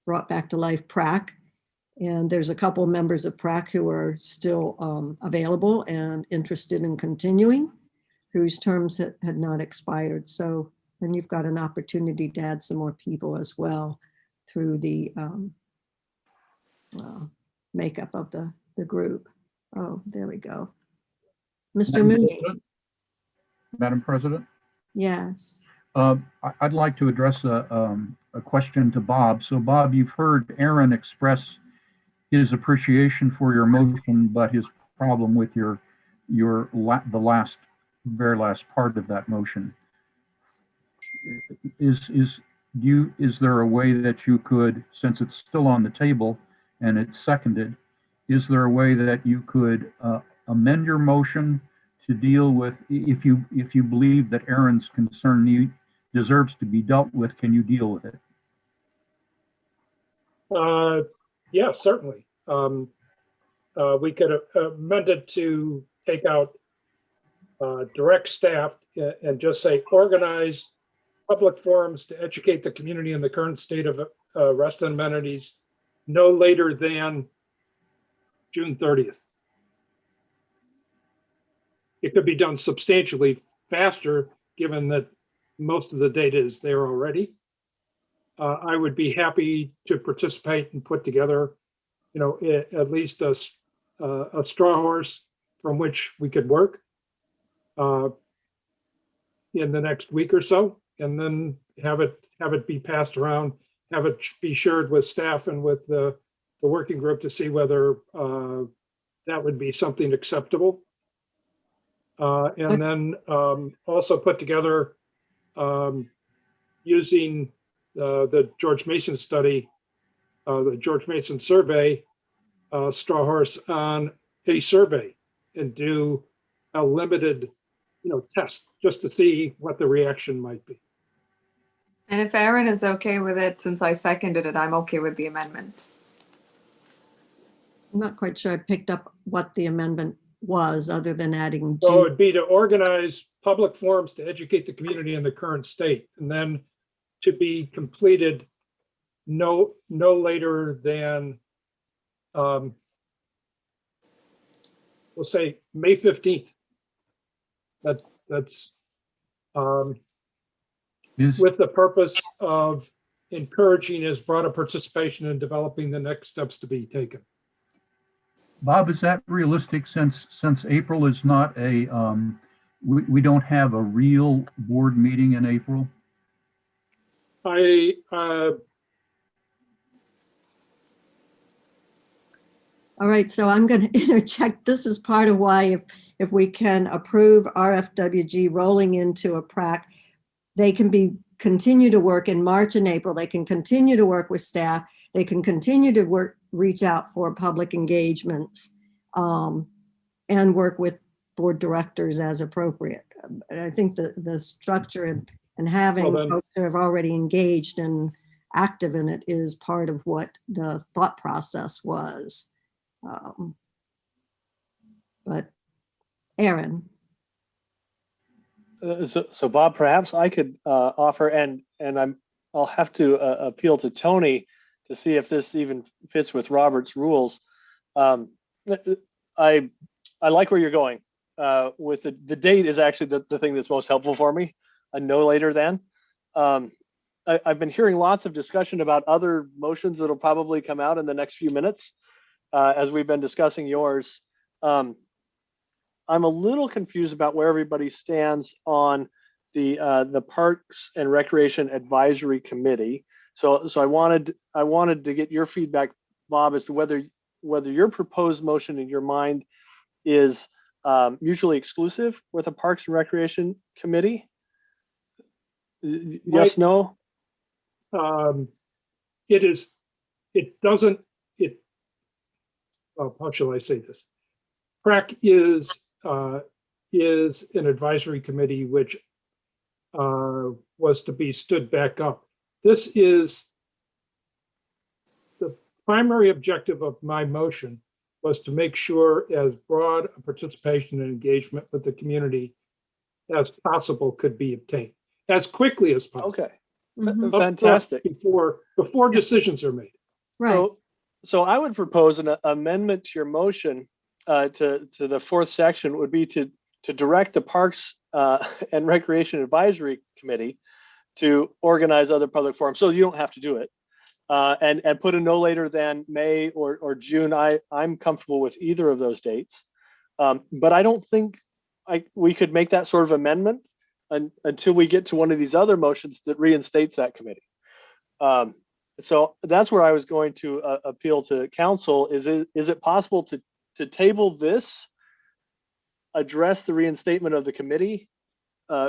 Speaker 1: brought back to life PrAC. And there's a couple members of PrAC who are still available and interested in continuing, whose terms had not expired. So then you've got an opportunity to add some more people as well through the makeup of the group. Oh, there we go. Mr. Mooney.
Speaker 2: Madam President?
Speaker 1: Yes.
Speaker 2: I'd like to address a question to Bob. So Bob, you've heard Aaron express his appreciation for your motion, but his problem with the very last part of that motion. Is there a way that you could, since it's still on the table and it's seconded, is there a way that you could amend your motion to deal with, if you believe that Aaron's concern deserves to be dealt with, can you deal with it?
Speaker 12: Yeah, certainly. We could amend it to take out direct staff and just say organize public forums to educate the community in the current state of restaurant amenities no later than June 30th. It could be done substantially faster, given that most of the data is there already. I would be happy to participate and put together, at least a straw horse from which we could work in the next week or so, and then have it be passed around, have it be shared with staff and with the working group to see whether that would be something acceptable. And then also put together using the George Mason study, the George Mason survey, straw horse on a survey, and do a limited, test just to see what the reaction might be.
Speaker 4: And if Aaron is okay with it, since I seconded it, I'm okay with the amendment.
Speaker 1: I'm not quite sure I picked up what the amendment was, other than adding.
Speaker 12: So it would be to organize public forums to educate the community in the current state, and then to be completed no later than, we'll say May 15th. That's with the purpose of encouraging as broad a participation in developing the next steps to be taken.
Speaker 2: Bob, is that realistic since April is not a, we don't have a real board meeting in April?
Speaker 1: All right, so I'm going to interject. This is part of why if we can approve RFWG rolling into a PrAC, they can continue to work in March and April. They can continue to work with staff. They can continue to reach out for public engagements and work with board directors as appropriate. I think the structure and having folks who have already engaged and active in it is part of what the thought process was. But Aaron.
Speaker 14: So Bob, perhaps I could offer, and I'll have to appeal to Tony to see if this even fits with Robert's rules. I like where you're going with the date is actually the thing that's most helpful for me. No later than. I've been hearing lots of discussion about other motions that'll probably come out in the next few minutes as we've been discussing yours. I'm a little confused about where everybody stands on the Parks and Recreation Advisory Committee. So I wanted to get your feedback, Bob, as to whether your proposed motion in your mind is mutually exclusive with a Parks and Recreation Committee. Yes, no?
Speaker 12: How shall I say this? PrAC is an advisory committee which was to be stood back up. This is the primary objective of my motion, was to make sure as broad a participation and engagement with the community as possible could be obtained as quickly as possible.
Speaker 14: Okay,
Speaker 1: Mhm.
Speaker 14: fantastic.
Speaker 12: Before decisions are made.
Speaker 1: Right.
Speaker 14: So I would propose an amendment to your motion to the fourth section would be to direct the Parks and Recreation Advisory Committee to organize other public forums. So you don't have to do it. And put a no later than May or June. I'm comfortable with either of those dates. But I don't think we could make that sort of amendment until we get to one of these other motions that reinstates that committee. So that's where I was going to appeal to council. Is it possible to table this, address the reinstatement of the committee?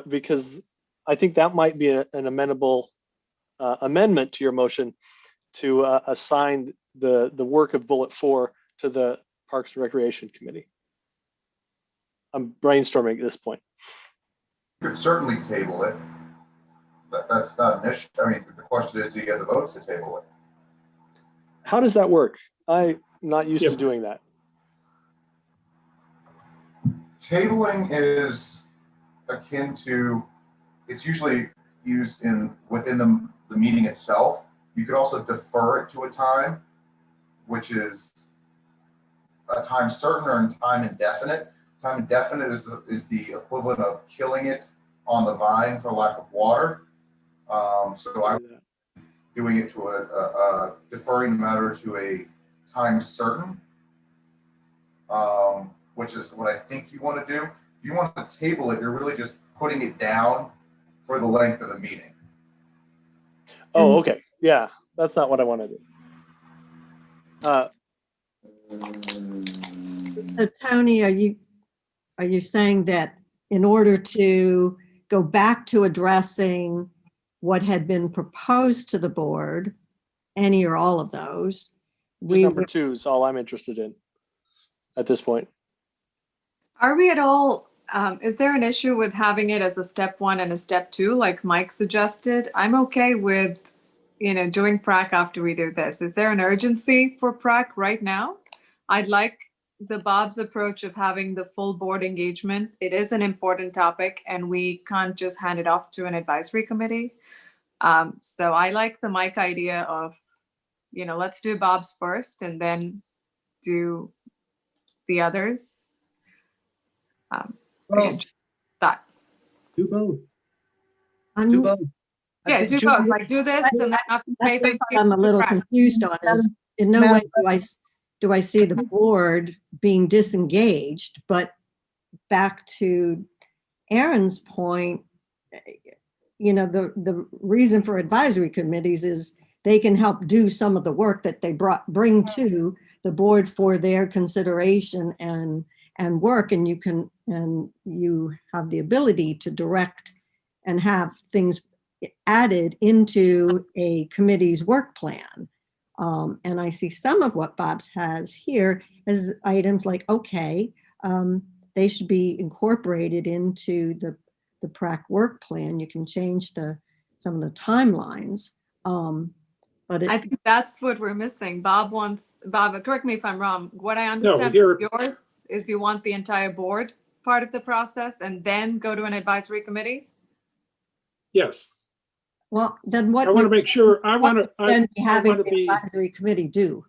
Speaker 14: Because I think that might be an amendable amendment to your motion to assign the work of bullet 4 to the Parks and Recreation Committee. I'm brainstorming at this point.
Speaker 16: You could certainly table it. That's not an issue. I mean, the question is, do you get the votes to table it?
Speaker 14: How does that work? I'm not used to doing that.
Speaker 16: Tabling is akin to, it's usually used within the meeting itself. You could also defer it to a time, which is a time certain or time indefinite. Time indefinite is the equivalent of killing it on the vine for lack of water. So I'm doing it to deferring the matter to a time certain, which is what I think you want to do. If you want to table it, you're really just putting it down for the length of the meeting.
Speaker 14: Oh, okay. Yeah, that's not what I want to do.
Speaker 1: So Tony, are you saying that in order to go back to addressing what had been proposed to the board, any or all of those,
Speaker 14: Number 2 is all I'm interested in at this point.
Speaker 4: Are we at all, is there an issue with having it as a step 1 and a step 2, like Mike suggested? I'm okay with, doing PrAC after we do this. Is there an urgency for PrAC right now? I'd like the Bob's approach of having the full board engagement. It is an important topic and we can't just hand it off to an advisory committee. So I like the Mike idea of, let's do Bob's first and then do the others. That.
Speaker 15: Do both.
Speaker 1: Do
Speaker 15: both.
Speaker 4: Yeah, do both. Like do this and then after
Speaker 1: That's the part I'm a little confused on is in no way do I see the board being disengaged, but back to Aaron's point, the reason for advisory committees is they can help do some of the work that they bring to the board for their consideration and work, and you have the ability to direct and have things added into a committee's work plan. And I see some of what Bob's has here as items like, okay, they should be incorporated into the PrAC work plan. You can change some of the timelines. But
Speaker 4: I think that's what we're missing. Bob, correct me if I'm wrong. What I
Speaker 12: No,
Speaker 4: understand from yours is you want the entire board part of the process and then go to an advisory committee?
Speaker 12: Yes.
Speaker 1: Well, then what?
Speaker 12: I want to make sure,
Speaker 1: having the advisory committee do?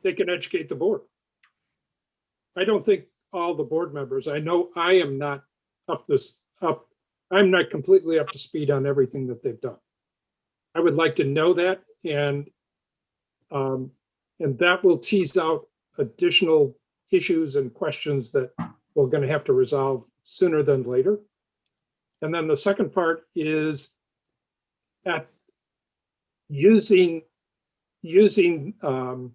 Speaker 12: They can educate the board. I don't think all the board members, I know I am not I'm not completely up to speed on everything that they've done. I would like to know that, and that will tease out additional issues and questions that we're going to have to resolve sooner than later. And then the second part is at using the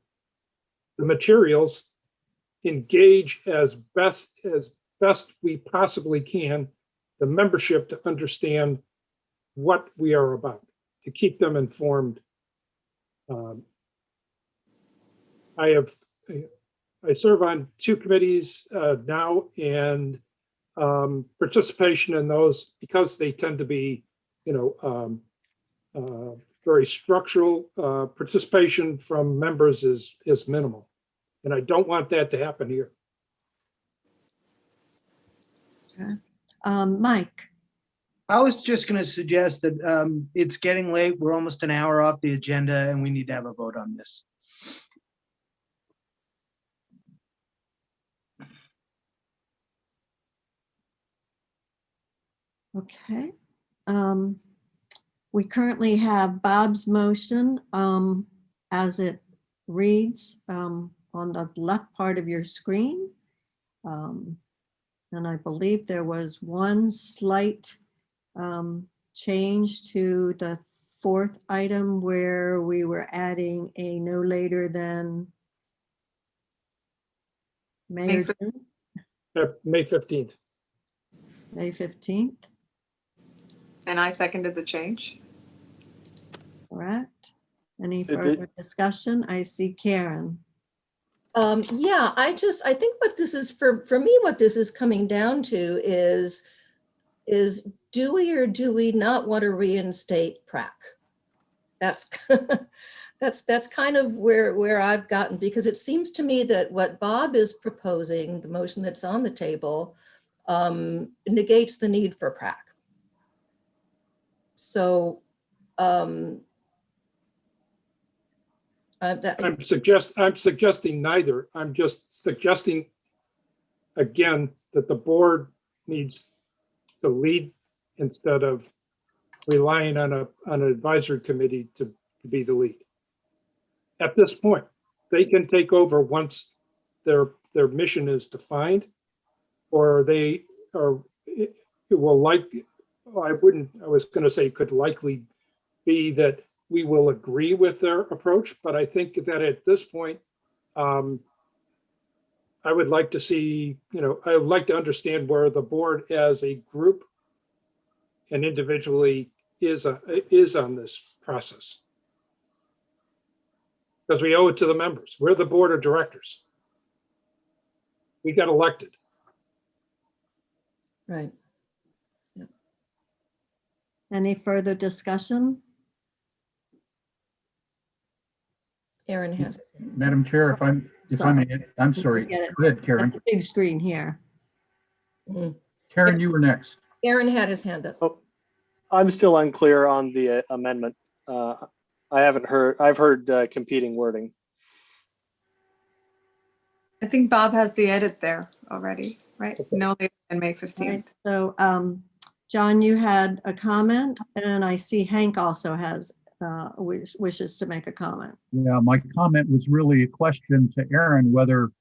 Speaker 12: materials, engage as best we possibly can the membership to understand what we are about, to keep them informed. I serve on 2 committees now, and participation in those, because they tend to be, very structural, participation from members is minimal. And I don't want that to happen here.
Speaker 1: Okay. Mike.
Speaker 15: I was just going to suggest that it's getting late. We're almost an hour off the agenda and we need to have a vote on this.
Speaker 1: Okay. We currently have Bob's motion as it reads on the left part of your screen. And I believe there was one slight change to the 4th item where we were adding a no later than May or June?
Speaker 12: May 15th.
Speaker 1: May 15th,
Speaker 4: And I seconded the change.
Speaker 1: correct? Any further discussion? I see Karen.
Speaker 3: Yeah, I think what this is for me, what this is coming down to is do we or do we not want to reinstate PrAC? That's that's kind of where I've gotten, because it seems to me that what Bob is proposing, the motion that's on the table, negates the need for PrAC. So
Speaker 12: I'm suggesting neither. I'm just suggesting again that the board needs to lead instead of relying on an advisory committee to be the lead. At this point, they can take over once their mission is defined, or it will I was going to say it could likely be that we will agree with their approach, but I think that at this point, I would like to see, I would like to understand where the board as a group and individually is on this process. Because we owe it to the members. We're the board of directors. We got elected.
Speaker 3: Right.
Speaker 1: Yep. Any further discussion?
Speaker 3: Aaron has.
Speaker 2: Madam Chair, if I may, I'm sorry. Go ahead, Karen.
Speaker 1: The big screen here.
Speaker 2: Karen, you were next.
Speaker 3: Aaron had his hand up.
Speaker 14: Oh, I'm still unclear on the amendment. I've heard competing wording.
Speaker 4: I think Bob has the edit there already, right? No later than May 15th.
Speaker 1: Right. So, John, you had a comment, and I see Hank also has wishes to make a comment.
Speaker 2: Yeah, my comment was really a question to Aaron, whether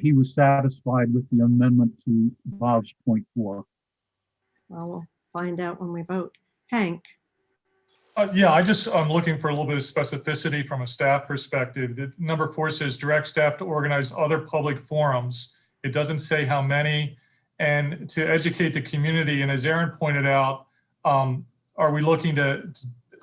Speaker 2: he was satisfied with the amendment to Bob's point 4.
Speaker 1: Well, we'll find out when we vote. Hank.
Speaker 17: Yeah, I'm looking for a little bit of specificity from a staff perspective. The number 4 says direct staff to organize other public forums. It doesn't say how many, and to educate the community. And as Aaron pointed out, are we looking to,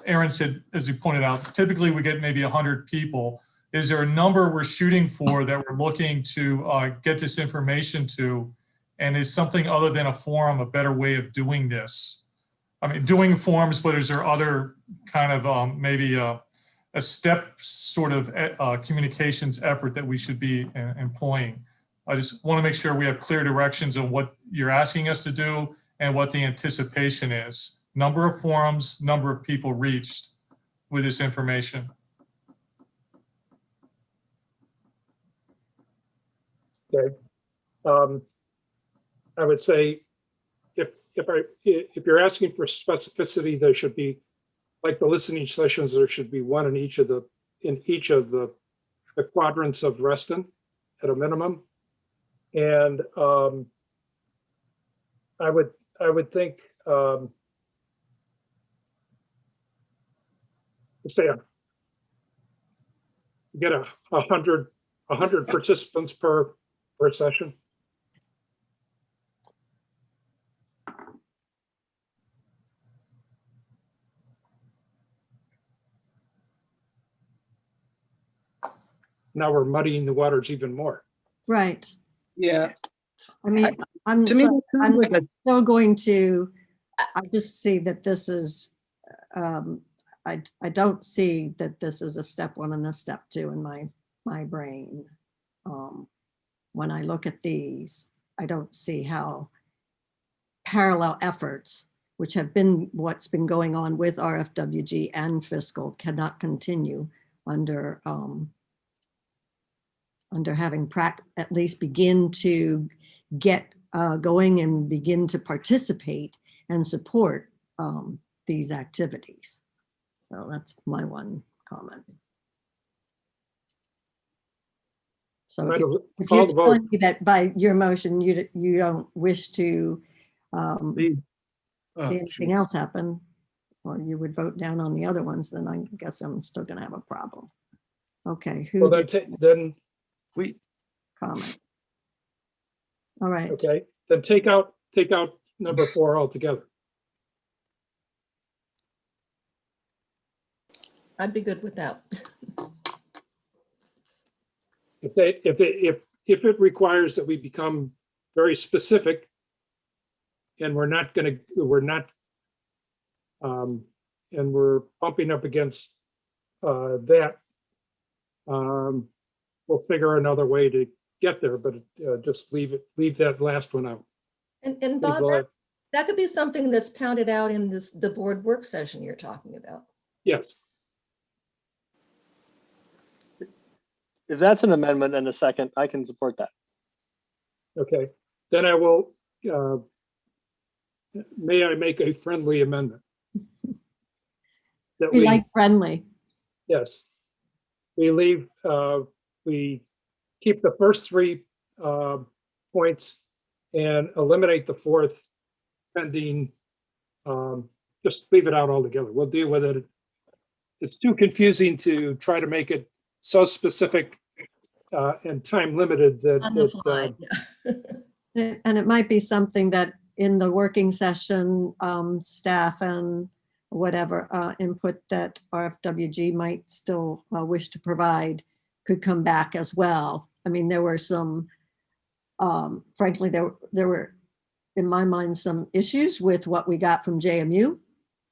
Speaker 17: Aaron said, as he pointed out, typically we get maybe 100 people. Is there a number we're shooting for that we're looking to get this information to? And is something other than a forum a better way of doing this? I mean, doing forums, but is there other kind of maybe a step sort of communications effort that we should be employing? I just want to make sure we have clear directions on what you're asking us to do and what the anticipation is. Number of forums, number of people reached with this information.
Speaker 12: Okay. I would say if you're asking for specificity, there should be, like the listening sessions, there should be one in each of the quadrants of Reston at a minimum. And I would think, say get 100 participants per session. Now we're muddying the waters even more.
Speaker 1: Right.
Speaker 15: Yeah.
Speaker 1: I mean, I'm
Speaker 15: To me,
Speaker 1: so-
Speaker 15: that sounds
Speaker 1: I'm
Speaker 15: like a-
Speaker 1: still going to, I just see that this is, I don't see that this is a step one and a step two in my brain. When I look at these, I don't see how parallel efforts, which have been what's been going on with RFWG and fiscal, cannot continue under having at least begin to get going and begin to participate and support these activities. So that's my one comment. So if you're telling me that by your motion, you don't wish to see anything else happen, or you would vote down on the other ones, then I guess I'm still gonna have a problem. Okay, who
Speaker 12: Well, then
Speaker 15: we
Speaker 1: comment? All right.
Speaker 12: Okay, then take out number 4 altogether.
Speaker 3: I'd be good with that.
Speaker 12: If it requires that we become very specific, and we're bumping up against that, we'll figure another way to get there, but just leave that last one out.
Speaker 3: And Bob, that could be something that's pounded out in the board work session you're talking about.
Speaker 12: Yes.
Speaker 14: If that's an amendment and a second, I can support that.
Speaker 12: Okay, then I will, may I make a friendly amendment? That
Speaker 1: We like friendly.
Speaker 12: Yes. We keep the first 3 points and eliminate the 4th pending, just leave it out altogether. We'll deal with it. It's too confusing to try to make it so specific and time limited that.
Speaker 3: On the fly,
Speaker 1: And it might be something that in the working session, staff and whatever input that RFWG might still wish to provide could come back as well. I mean, there were some, frankly, there were, in my mind, some issues with what we got from JMU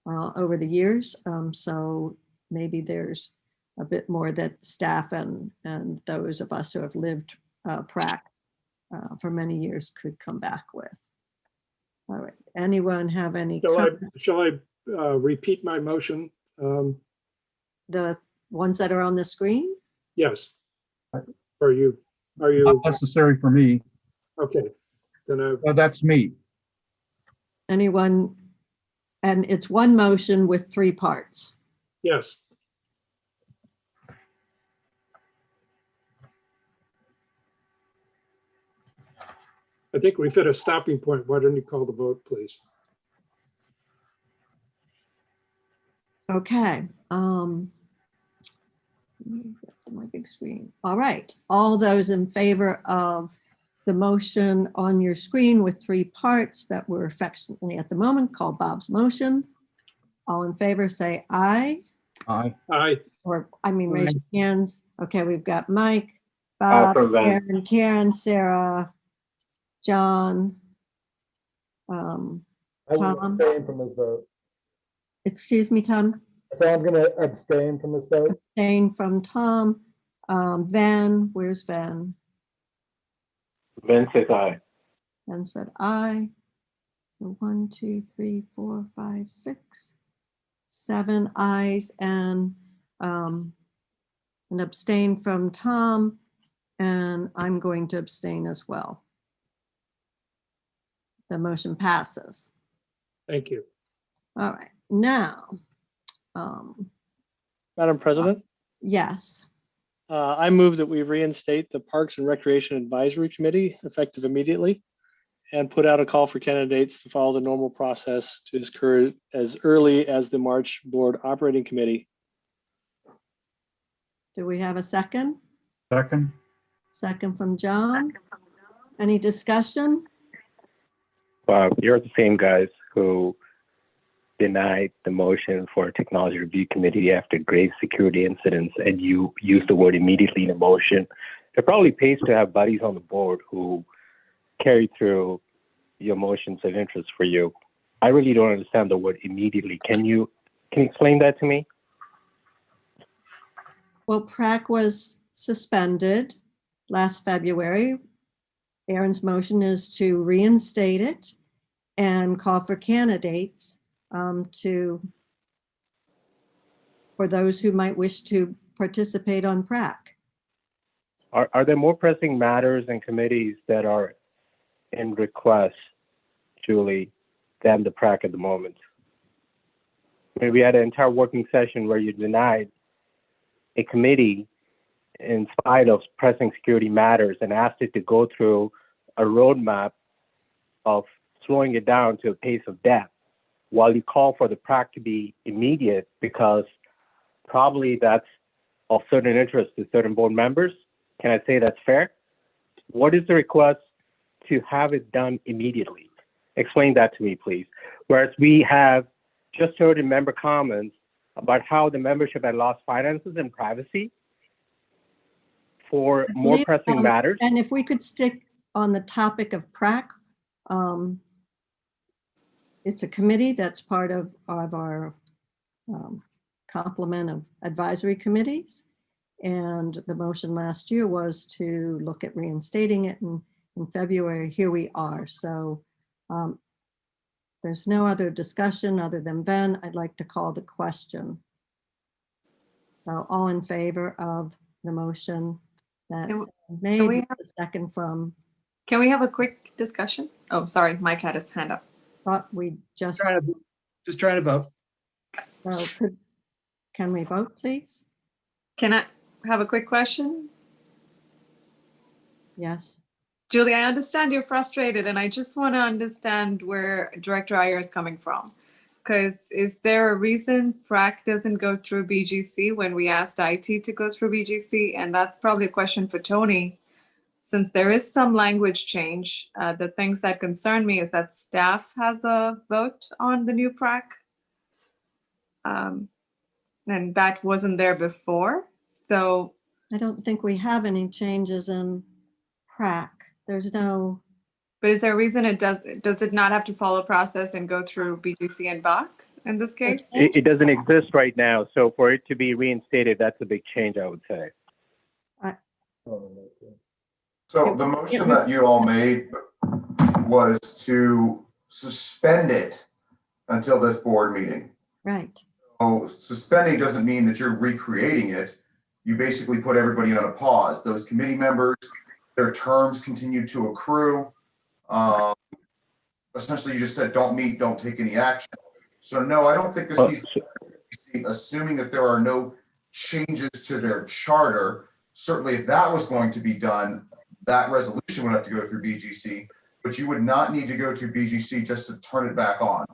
Speaker 1: over the years. So maybe there's a bit more that staff and those of us who have lived PrAC for many years could come back with. All right, anyone have any?
Speaker 12: Shall I repeat my motion?
Speaker 1: The ones that are on the screen?
Speaker 12: Yes. Are you?
Speaker 2: Not necessary for me.
Speaker 12: Okay, then
Speaker 2: that's me.
Speaker 1: Anyone? And it's one motion with 3 parts.
Speaker 12: Yes. I think we've hit a stopping point. Why don't you call the vote, please?
Speaker 1: Okay. My big screen. All right. All those in favor of the motion on your screen with 3 parts that we're affectionately at the moment called Bob's motion. All in favor say aye.
Speaker 2: Aye.
Speaker 12: Aye.
Speaker 1: Or, I mean, raise your hands. Okay, we've got Mike, Bob, Karen, Sarah, John,
Speaker 10: I will
Speaker 1: Tom.
Speaker 10: abstain from this vote.
Speaker 1: Excuse me, Tom.
Speaker 10: So I'm going to abstain from this vote.
Speaker 1: Abstain from Tom. Ven, where's Ven?
Speaker 5: Ven says aye.
Speaker 1: Ven said aye. So 1, 2, 3, 4, 5, 6, 7 ayes and an abstain from Tom. And I'm going to abstain as well. The motion passes.
Speaker 12: Thank you.
Speaker 1: All right, now.
Speaker 14: Madam President?
Speaker 1: Yes.
Speaker 14: I move that we reinstate the Parks and Recreation Advisory Committee effective immediately and put out a call for candidates to follow the normal process to occur as early as the March Board Operating Committee.
Speaker 1: Do we have a second?
Speaker 2: Second?
Speaker 1: Second from John. Any discussion?
Speaker 5: You're the same guys who denied the motion for a technology review committee after grave security incidents, and you used the word immediately in a motion. It probably pays to have buddies on the board who carry through your motions of interest for you. I really don't understand the word immediately. Can you explain that to me?
Speaker 1: Well, PrAC was suspended last February. Aaron's motion is to reinstate it and call for candidates for those who might wish to participate on PrAC.
Speaker 5: Are there more pressing matters and committees that are in request, Julie, than the PrAC at the moment? I mean, we had an entire working session where you denied a committee in spite of pressing security matters and asked it to go through a roadmap of slowing it down to a pace of death, while you call for the PrAC to be immediate because probably that's of certain interest to certain board members. Can I say that's fair? What is the request to have it done immediately? Explain that to me, please. Whereas we have just heard in member comments about how the membership had lost finances and privacy for more pressing matters.
Speaker 1: And if we could stick on the topic of PrAC, it's a committee that's part of our complement of advisory committees. And the motion last year was to look at reinstating it, and in February, here we are. So there's no other discussion other than Ben. I'd like to call the question. So all in favor of the motion that made the second from.
Speaker 4: Can we have a quick discussion? Oh, sorry, Mike had his hand up.
Speaker 1: Thought we just
Speaker 15: trying to vote.
Speaker 1: So can we vote, please?
Speaker 4: Can I have a quick question?
Speaker 1: Yes.
Speaker 4: Julie, I understand you're frustrated, and I just want to understand where Director Iyer is coming from. Because is there a reason PrAC doesn't go through BGC when we asked IT to go through BGC? And that's probably a question for Tony. Since there is some language change, the things that concern me is that staff has a vote on the new PrAC. And that wasn't there before. So
Speaker 1: I don't think we have any changes in PrAC. There's no.
Speaker 4: But is there a reason it does it not have to follow a process and go through BGC and BOC in this case?
Speaker 5: It doesn't exist right now. So for it to be reinstated, that's a big change, I would say.
Speaker 16: So the motion that you all made was to suspend it until this board meeting.
Speaker 1: Right.
Speaker 16: So suspending doesn't mean that you're recreating it. You basically put everybody on a pause. Those committee members, their terms continue to accrue. Essentially, you just said, don't meet, don't take any action. So no, I don't think this needs to be, assuming that there are no changes to their charter. Certainly, if that was going to be done, that resolution would have to go through BGC, but you would not need to go to BGC just to turn it back on.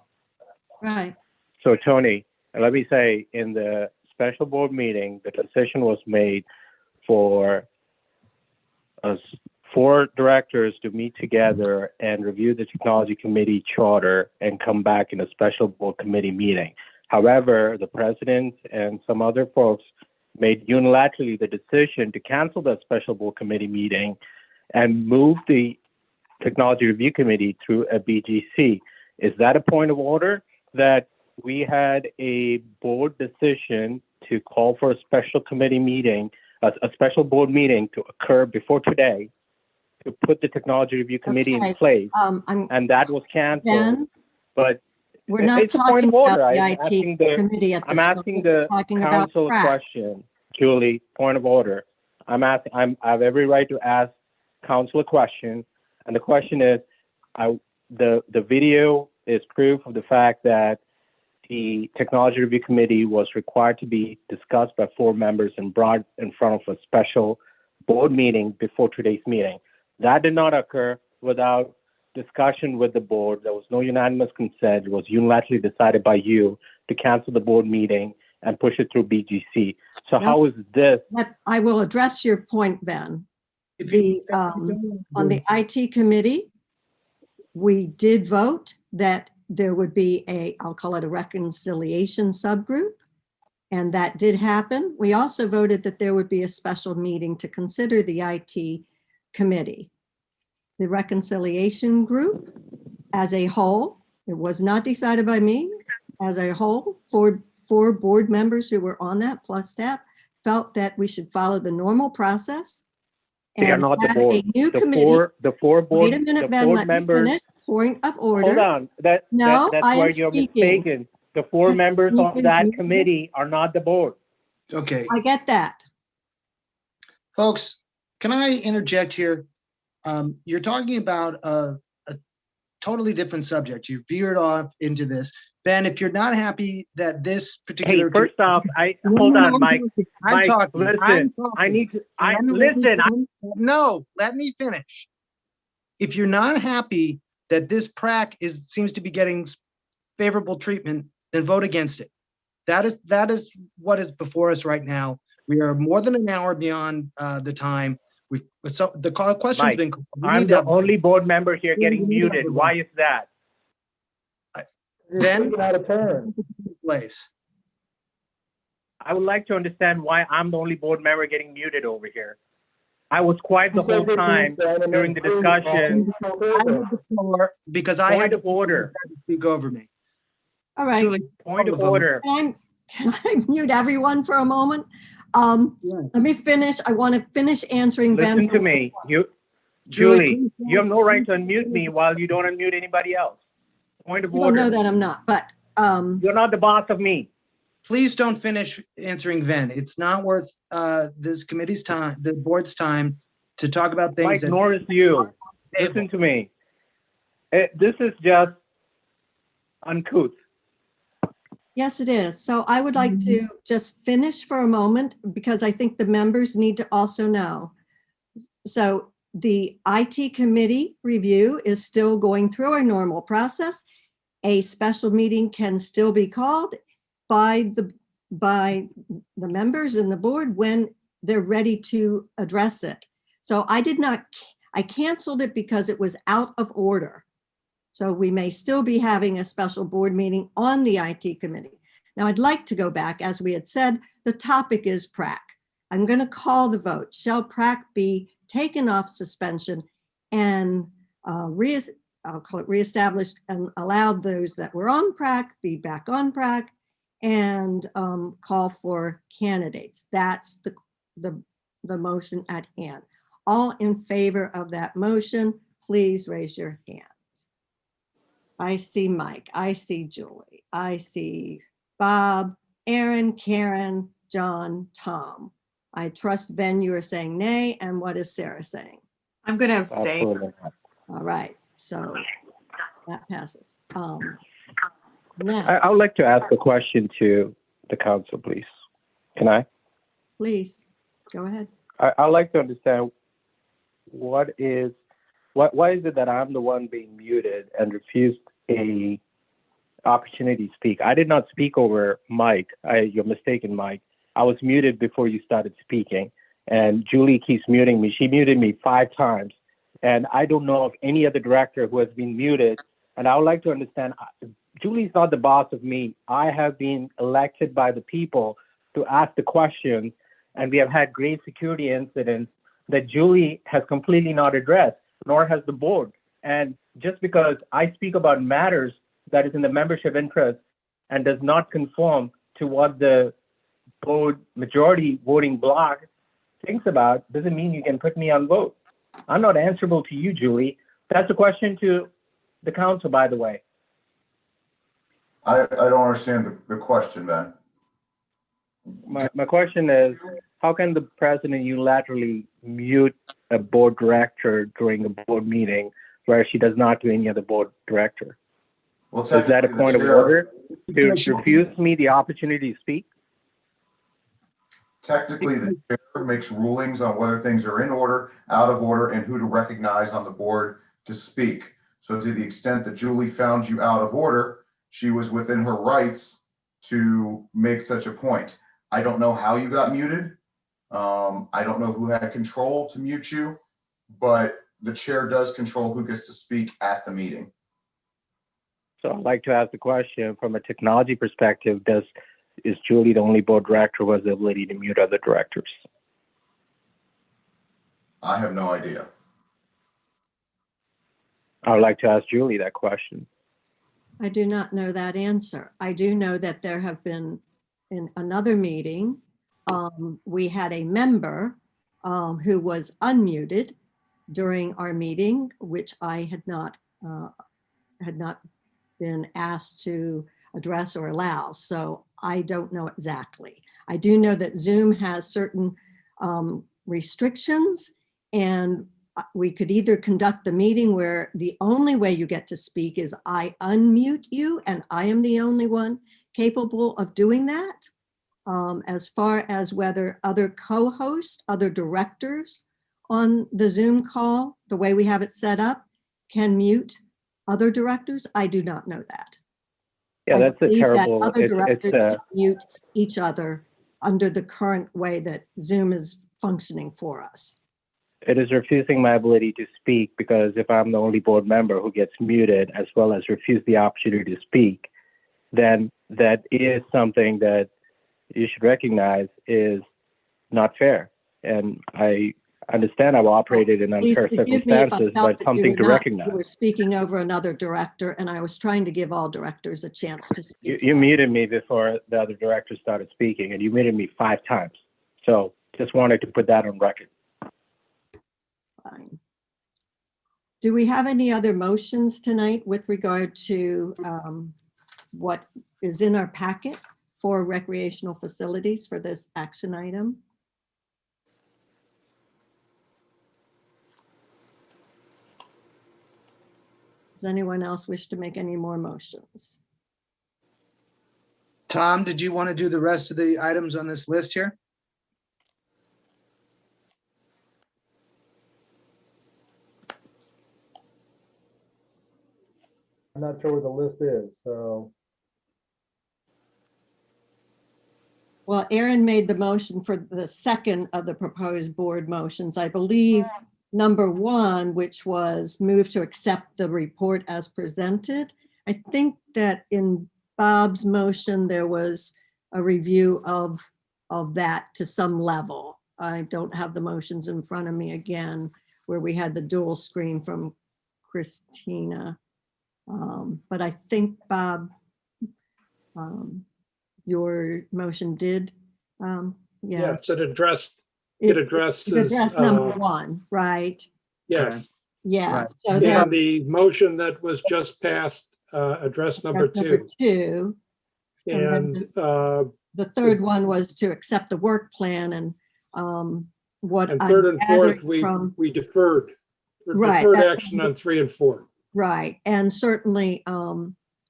Speaker 1: Right.
Speaker 5: So Tony, let me say, in the special board meeting, the decision was made for us 4 directors to meet together and review the technology committee charter and come back in a special board committee meeting. However, the president and some other folks made unilaterally the decision to cancel that special board committee meeting and move the technology review committee through a BGC. Is that a point of order that we had a board decision to call for a special committee meeting, a special board meeting to occur before today to put the technology review committee in place, and that was canceled?
Speaker 1: Ben,
Speaker 5: but
Speaker 1: we're not
Speaker 5: it's a point
Speaker 1: talking
Speaker 5: of order.
Speaker 1: about the
Speaker 5: I'm
Speaker 1: IT
Speaker 5: asking
Speaker 1: committee at this
Speaker 5: I'm asking
Speaker 1: moment. We're
Speaker 5: the
Speaker 1: talking about
Speaker 5: council a
Speaker 1: PrAC.
Speaker 5: question. Julie, point of order. I have every right to ask council a question, and the question is, the video is proof of the fact that the Technology Review Committee was required to be discussed by 4 members and brought in front of a special board meeting before today's meeting. That did not occur without discussion with the board. There was no unanimous consent. It was unilaterally decided by you to cancel the board meeting and push it through BGC. So how is this?
Speaker 1: But I will address your point, Ben. On the IT committee, we did vote that there would be I'll call it a reconciliation subgroup, and that did happen. We also voted that there would be a special meeting to consider the IT committee. The reconciliation group as a whole, it was not decided by me, as a whole, four board members who were on that plus staff felt that we should follow the normal process.
Speaker 5: They are
Speaker 1: and
Speaker 5: not the
Speaker 1: add
Speaker 5: board.
Speaker 1: a new
Speaker 5: The
Speaker 1: committee.
Speaker 5: four board,
Speaker 1: Wait a minute,
Speaker 5: the
Speaker 1: Ben,
Speaker 5: board
Speaker 1: let me
Speaker 5: members.
Speaker 1: finish. Point of order.
Speaker 5: Hold on. That's
Speaker 1: I
Speaker 5: where
Speaker 1: am
Speaker 5: you're
Speaker 1: speaking.
Speaker 5: mistaken. The 4 members
Speaker 1: you
Speaker 5: of
Speaker 1: please
Speaker 5: that
Speaker 1: mute me?
Speaker 5: committee are not the board.
Speaker 15: Okay,
Speaker 1: I get that.
Speaker 15: folks, can I interject here? You're talking about a totally different subject. You veered off into this. Ben, if you're not happy that this
Speaker 5: Hey,
Speaker 15: particular.
Speaker 5: first off, hold on, Mike. Mike, listen. I need to.
Speaker 15: No, let me finish. If you're not happy that this PrAC seems to be getting favorable treatment, then vote against it. That is what is before us right now. We are more than an hour beyond the time. The question's
Speaker 5: Mike,
Speaker 15: been.
Speaker 5: I'm the only board member here getting muted. Why is that?
Speaker 15: Then
Speaker 10: out of turn.
Speaker 15: Place.
Speaker 5: I would like to understand why I'm the only board member getting muted over here. I was quiet the whole time during the discussion.
Speaker 15: Because I had
Speaker 5: Point of order.
Speaker 15: to speak over me.
Speaker 1: All right.
Speaker 15: Julie,
Speaker 5: Point of order.
Speaker 1: Can I mute everyone for a moment? Let me finish. I want to finish answering Ben.
Speaker 5: Listen to me. Julie, you have no right to unmute me while you don't unmute anybody else. Point of
Speaker 1: You don't
Speaker 5: order.
Speaker 1: know that I'm not, but
Speaker 5: You're not the boss of me.
Speaker 15: Please don't finish answering Ven. It's not worth this committee's time, the board's time, to talk about things.
Speaker 5: Mike, nor is you. Listen to me. This is just uncouth.
Speaker 1: yes, it is. So I would like to just finish for a moment because I think the members need to also know. So the IT committee review is still going through our normal process. A special meeting can still be called by the members and the board when they're ready to address it. So I canceled it because it was out of order. So we may still be having a special board meeting on the IT committee. Now I'd like to go back, as we had said, the topic is PrAC. I'm going to call the vote. Shall PrAC be taken off suspension and I'll call it reestablished and allowed those that were on PrAC be back on PrAC and call for candidates. That's the motion at hand. All in favor of that motion, please raise your hands. I see Mike, I see Julie, I see Bob, Aaron, Karen, John, Tom. I trust Ben, you are saying nay, and what is Sarah saying?
Speaker 4: I'm going to abstain.
Speaker 5: Absolutely.
Speaker 1: All right, so that passes. Now,
Speaker 5: I would like to ask a question to the council, please. Can I?
Speaker 1: please, go ahead.
Speaker 5: I'd like to understand why is it that I'm the one being muted and refused a opportunity to speak? I did not speak over Mike. You're mistaken, Mike. I was muted before you started speaking, and Julie keeps muting me. She muted me 5 times, and I don't know of any other director who has been muted. And I would like to understand, Julie's not the boss of me. I have been elected by the people to ask the questions, and we have had great security incidents that Julie has completely not addressed, nor has the board. And just because I speak about matters that is in the membership interest and does not conform to what the board majority voting bloc thinks about, doesn't mean you can put me on vote. I'm not answerable to you, Julie. That's a question to the council, by the way.
Speaker 16: I don't understand the question, Ben.
Speaker 5: My question is, how can the president unilaterally mute a board director during a board meeting where she does not do any other board director?
Speaker 16: Well,
Speaker 5: Is that a
Speaker 16: technically, the
Speaker 5: point of
Speaker 16: chair-
Speaker 5: order to refuse me the opportunity to speak?
Speaker 16: Technically, the chair makes rulings on whether things are in order, out of order, and who to recognize on the board to speak. So to the extent that Julie found you out of order, she was within her rights to make such a point. I don't know how you got muted. I don't know who had control to mute you, but the chair does control who gets to speak at the meeting.
Speaker 5: So I'd like to ask the question from a technology perspective, is Julie the only board director who has the ability to mute other directors?
Speaker 16: I have no idea.
Speaker 5: I would like to ask Julie that question.
Speaker 1: I do not know that answer. I do know that there have been, in another meeting, we had a member who was unmuted during our meeting, which I had not been asked to address or allow. So I don't know exactly. I do know that Zoom has certain restrictions, and we could either conduct the meeting where the only way you get to speak is I unmute you and I am the only one capable of doing that. As far as whether other co-hosts, other directors on the Zoom call, the way we have it set up, can mute other directors, I do not know that.
Speaker 5: Yeah,
Speaker 1: I
Speaker 5: that's a
Speaker 1: believe that
Speaker 5: terrible,
Speaker 1: other directors can
Speaker 5: it's
Speaker 1: mute each other under the current way that Zoom is functioning for us.
Speaker 5: it is refusing my ability to speak, because if I'm the only board member who gets muted as well as refuse the opportunity to speak, then that is something that you should recognize is not fair. And I understand I've operated in
Speaker 1: Please
Speaker 5: unfair
Speaker 1: forgive me if I
Speaker 5: circumstances,
Speaker 1: felt
Speaker 5: but
Speaker 1: that
Speaker 5: something to
Speaker 1: you
Speaker 5: recognize.
Speaker 1: were speaking over another director, and I was trying to give all directors a chance to speak.
Speaker 5: You muted me before the other director started speaking, and you muted me 5 times. So just wanted to put that on record.
Speaker 1: Fine. Do we have any other motions tonight with regard to what is in our packet for recreational facilities for this action item? Does anyone else wish to make any more motions?
Speaker 15: Tom, did you want to do the rest of the items on this list here?
Speaker 10: I'm not sure where the list is, so.
Speaker 1: Well, Aaron made the motion for the second of the proposed board motions. I believe number 1, which was move to accept the report as presented. I think that in Bob's motion, there was a review of that to some level. I don't have the motions in front of me again, where we had the dual screen from Christina. But I think, Bob, your motion did, yeah.
Speaker 12: Yes, it addresses. It addresses
Speaker 1: number 1, right?
Speaker 12: Yes.
Speaker 1: Yeah.
Speaker 15: Right.
Speaker 1: So
Speaker 12: And
Speaker 1: there,
Speaker 12: the motion that was just passed, address number
Speaker 1: that's number
Speaker 12: 2.
Speaker 1: 2. And
Speaker 12: And
Speaker 1: The third one was to accept the work plan, and what
Speaker 12: and
Speaker 1: I'm
Speaker 12: third and fourth,
Speaker 1: gathering from,
Speaker 12: we deferred.
Speaker 1: Right,
Speaker 12: Deferred
Speaker 1: that's-
Speaker 12: action on 3 and 4.
Speaker 1: right, and certainly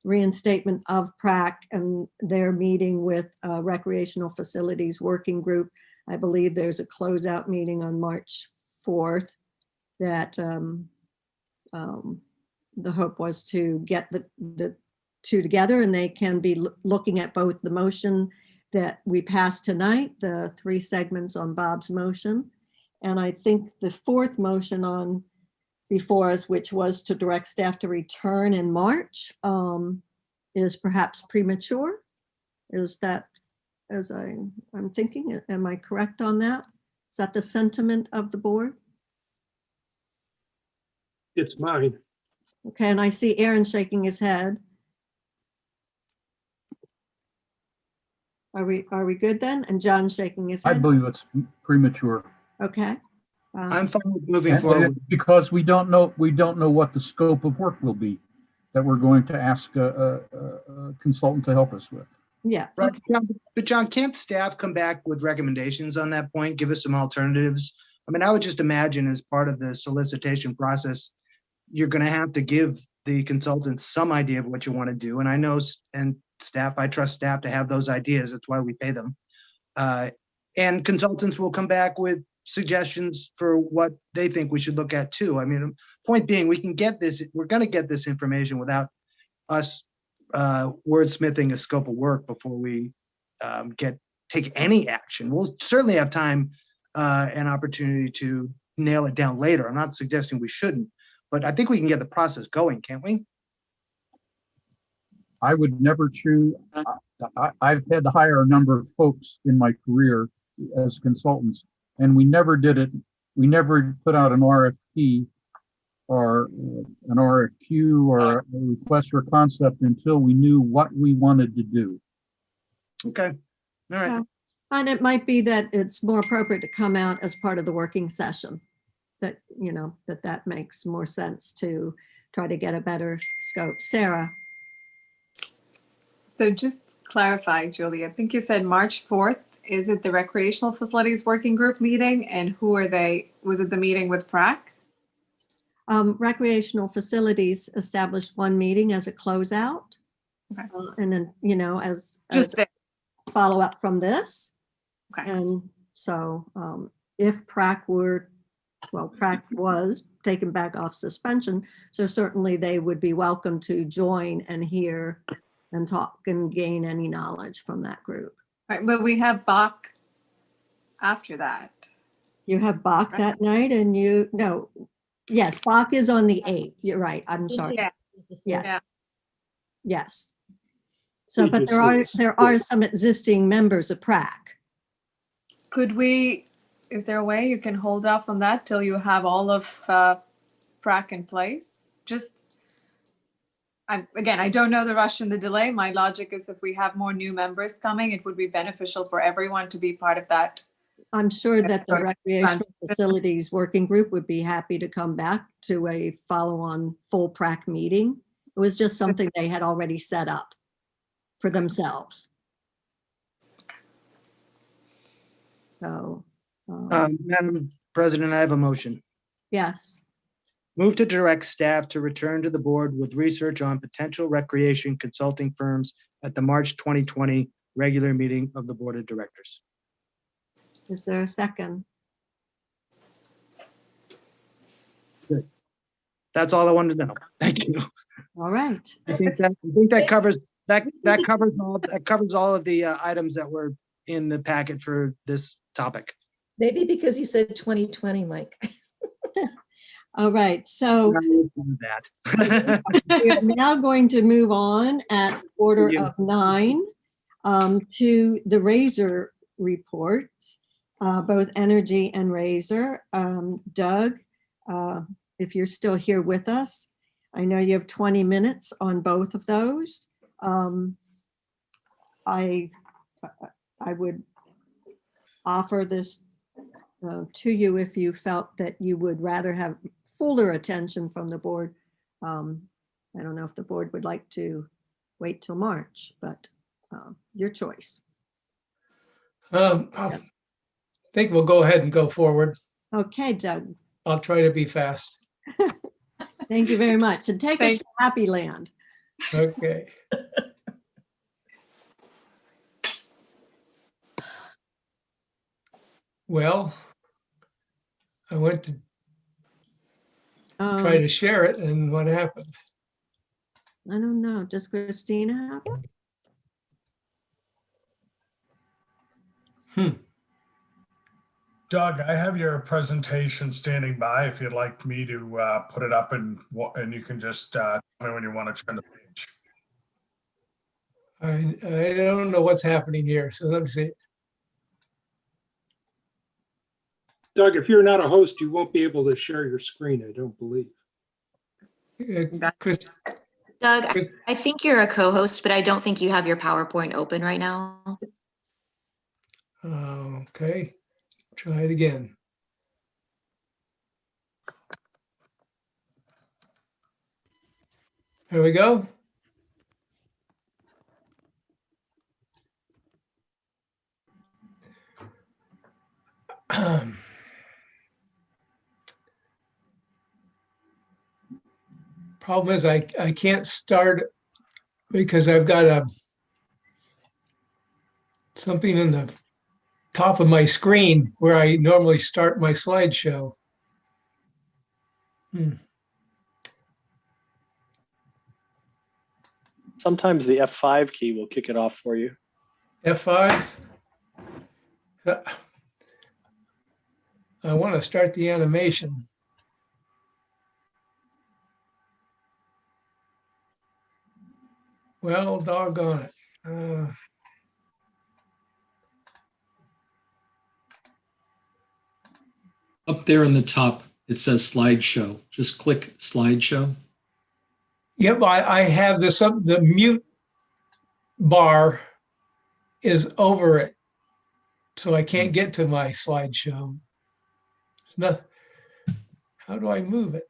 Speaker 1: reinstatement of PrAC and their meeting with Recreational Facilities Working Group. I believe there's a closeout meeting on March 4th that the hope was to get the two together, and they can be looking at both the motion that we passed tonight, the 3 segments on Bob's motion. And I think the 4th motion on before us, which was to direct staff to return in March, is perhaps premature. Is that, as I'm thinking, am I correct on that? Is that the sentiment of the board?
Speaker 12: It's mine.
Speaker 1: Okay, and I see Aaron shaking his head. Are we good then? And John shaking his
Speaker 2: I
Speaker 1: head?
Speaker 2: believe it's premature.
Speaker 1: Okay.
Speaker 15: I'm fine with moving
Speaker 2: And
Speaker 15: forward.
Speaker 2: because we don't know what the scope of work will be that we're going to ask a consultant to help us with.
Speaker 1: Yeah.
Speaker 15: Right, but John, can't staff come back with recommendations on that point? Give us some alternatives? I mean, I would just imagine as part of the solicitation process, you're going to have to give the consultants some idea of what you want to do. And I know, and staff, I trust staff to have those ideas. That's why we pay them. And consultants will come back with suggestions for what they think we should look at too. I mean, point being, we can get this, we're going to get this information without us wordsmithing a scope of work before we take any action. We'll certainly have time and opportunity to nail it down later. I'm not suggesting we shouldn't, but I think we can get the process going, can't we?
Speaker 2: I would never choose. I've had to hire a number of folks in my career as consultants, and we never did it. We never put out an RFP or an RFQ or a request for concept until we knew what we wanted to do.
Speaker 15: Okay. All right.
Speaker 1: Yeah. And it might be that it's more appropriate to come out as part of the working session. That, you know, that makes more sense to try to get a better scope. Sarah.
Speaker 4: So just clarify, Julie, I think you said March 4th. Is it the Recreational Facilities Working Group meeting? And who are they? Was it the meeting with PrAC?
Speaker 1: Recreational Facilities established one meeting as a closeout.
Speaker 4: Okay.
Speaker 1: And then, you know, as a follow up from this.
Speaker 4: Okay.
Speaker 1: And so if PrAC were, well, PrAC was taken back off suspension, so certainly they would be welcome to join and hear and talk and gain any knowledge from that group.
Speaker 4: Right, but we have Bach after that.
Speaker 1: You have Bach that night and yes, Bach is on the 8th. You're right. I'm sorry.
Speaker 4: Yeah.
Speaker 1: Yes.
Speaker 4: Yeah.
Speaker 1: Yes. So, but there are some existing members of PrAC.
Speaker 4: Could we, is there a way you can hold off on that till you have all of PrAC in place? Just, again, I don't know the rush and the delay. My logic is if we have more new members coming, it would be beneficial for everyone to be part of that.
Speaker 1: I'm sure that the Recreational Facilities Working Group would be happy to come back to a follow-on full PrAC meeting. It was just something they had already set up for themselves. So.
Speaker 15: Madam President, I have a motion.
Speaker 1: Yes.
Speaker 15: Move to direct staff to return to the board with research on potential recreation consulting firms at the March 2020 regular meeting of the Board of Directors.
Speaker 1: Is there a second?
Speaker 15: Good. That's all I wanted to know. Thank you.
Speaker 1: All right.
Speaker 15: I think that covers all of the items that were in the packet for this topic.
Speaker 3: Maybe because you said 2020, Mike.
Speaker 1: All right, so we're now going to move on at order of 9 to the Razor reports, both Energy and Razor. Doug, if you're still here with us, I know you have 20 minutes on both of those. I would offer this to you if you felt that you would rather have fuller attention from the board. I don't know if the board would like to wait till March, but your choice.
Speaker 13: I think we'll go ahead and go forward.
Speaker 1: Okay, Doug.
Speaker 13: I'll try to be fast.
Speaker 1: Thank you very much. And take us to Happy Land.
Speaker 13: Okay. Well, I went to try to share it, and what happened?
Speaker 1: I don't know. Does Christina have it?
Speaker 18: Doug, I have your presentation standing by if you'd like me to put it up and you can just tell me when you want to turn the page.
Speaker 13: I don't know what's happening here, so let me see.
Speaker 12: Doug, if you're not a host, you won't be able to share your screen, I don't believe.
Speaker 9: Doug, I think you're a co-host, but I don't think you have your PowerPoint open right now.
Speaker 13: Okay, try it again. There we go.
Speaker 19: Problem is I can't start because I've got something in the top of my screen where I normally start my slideshow.
Speaker 14: Sometimes the F5 key will kick it off for you.
Speaker 19: F5. I want to start the animation. Well, doggone it.
Speaker 20: Up there in the top, it says slideshow. Just click slideshow.
Speaker 19: Yep, I have this up. The mute bar is over it, so I can't get to my slideshow. How do I move it?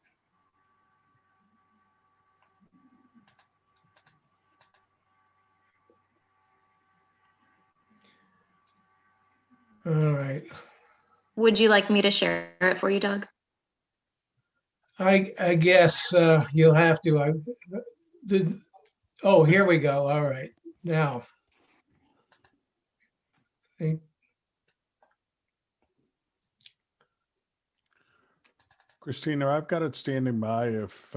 Speaker 19: All right.
Speaker 9: Would you like me to share it for you, Doug?
Speaker 19: I guess you'll have to. Oh, here we go. All right. Now.
Speaker 18: Christina, I've got it standing by if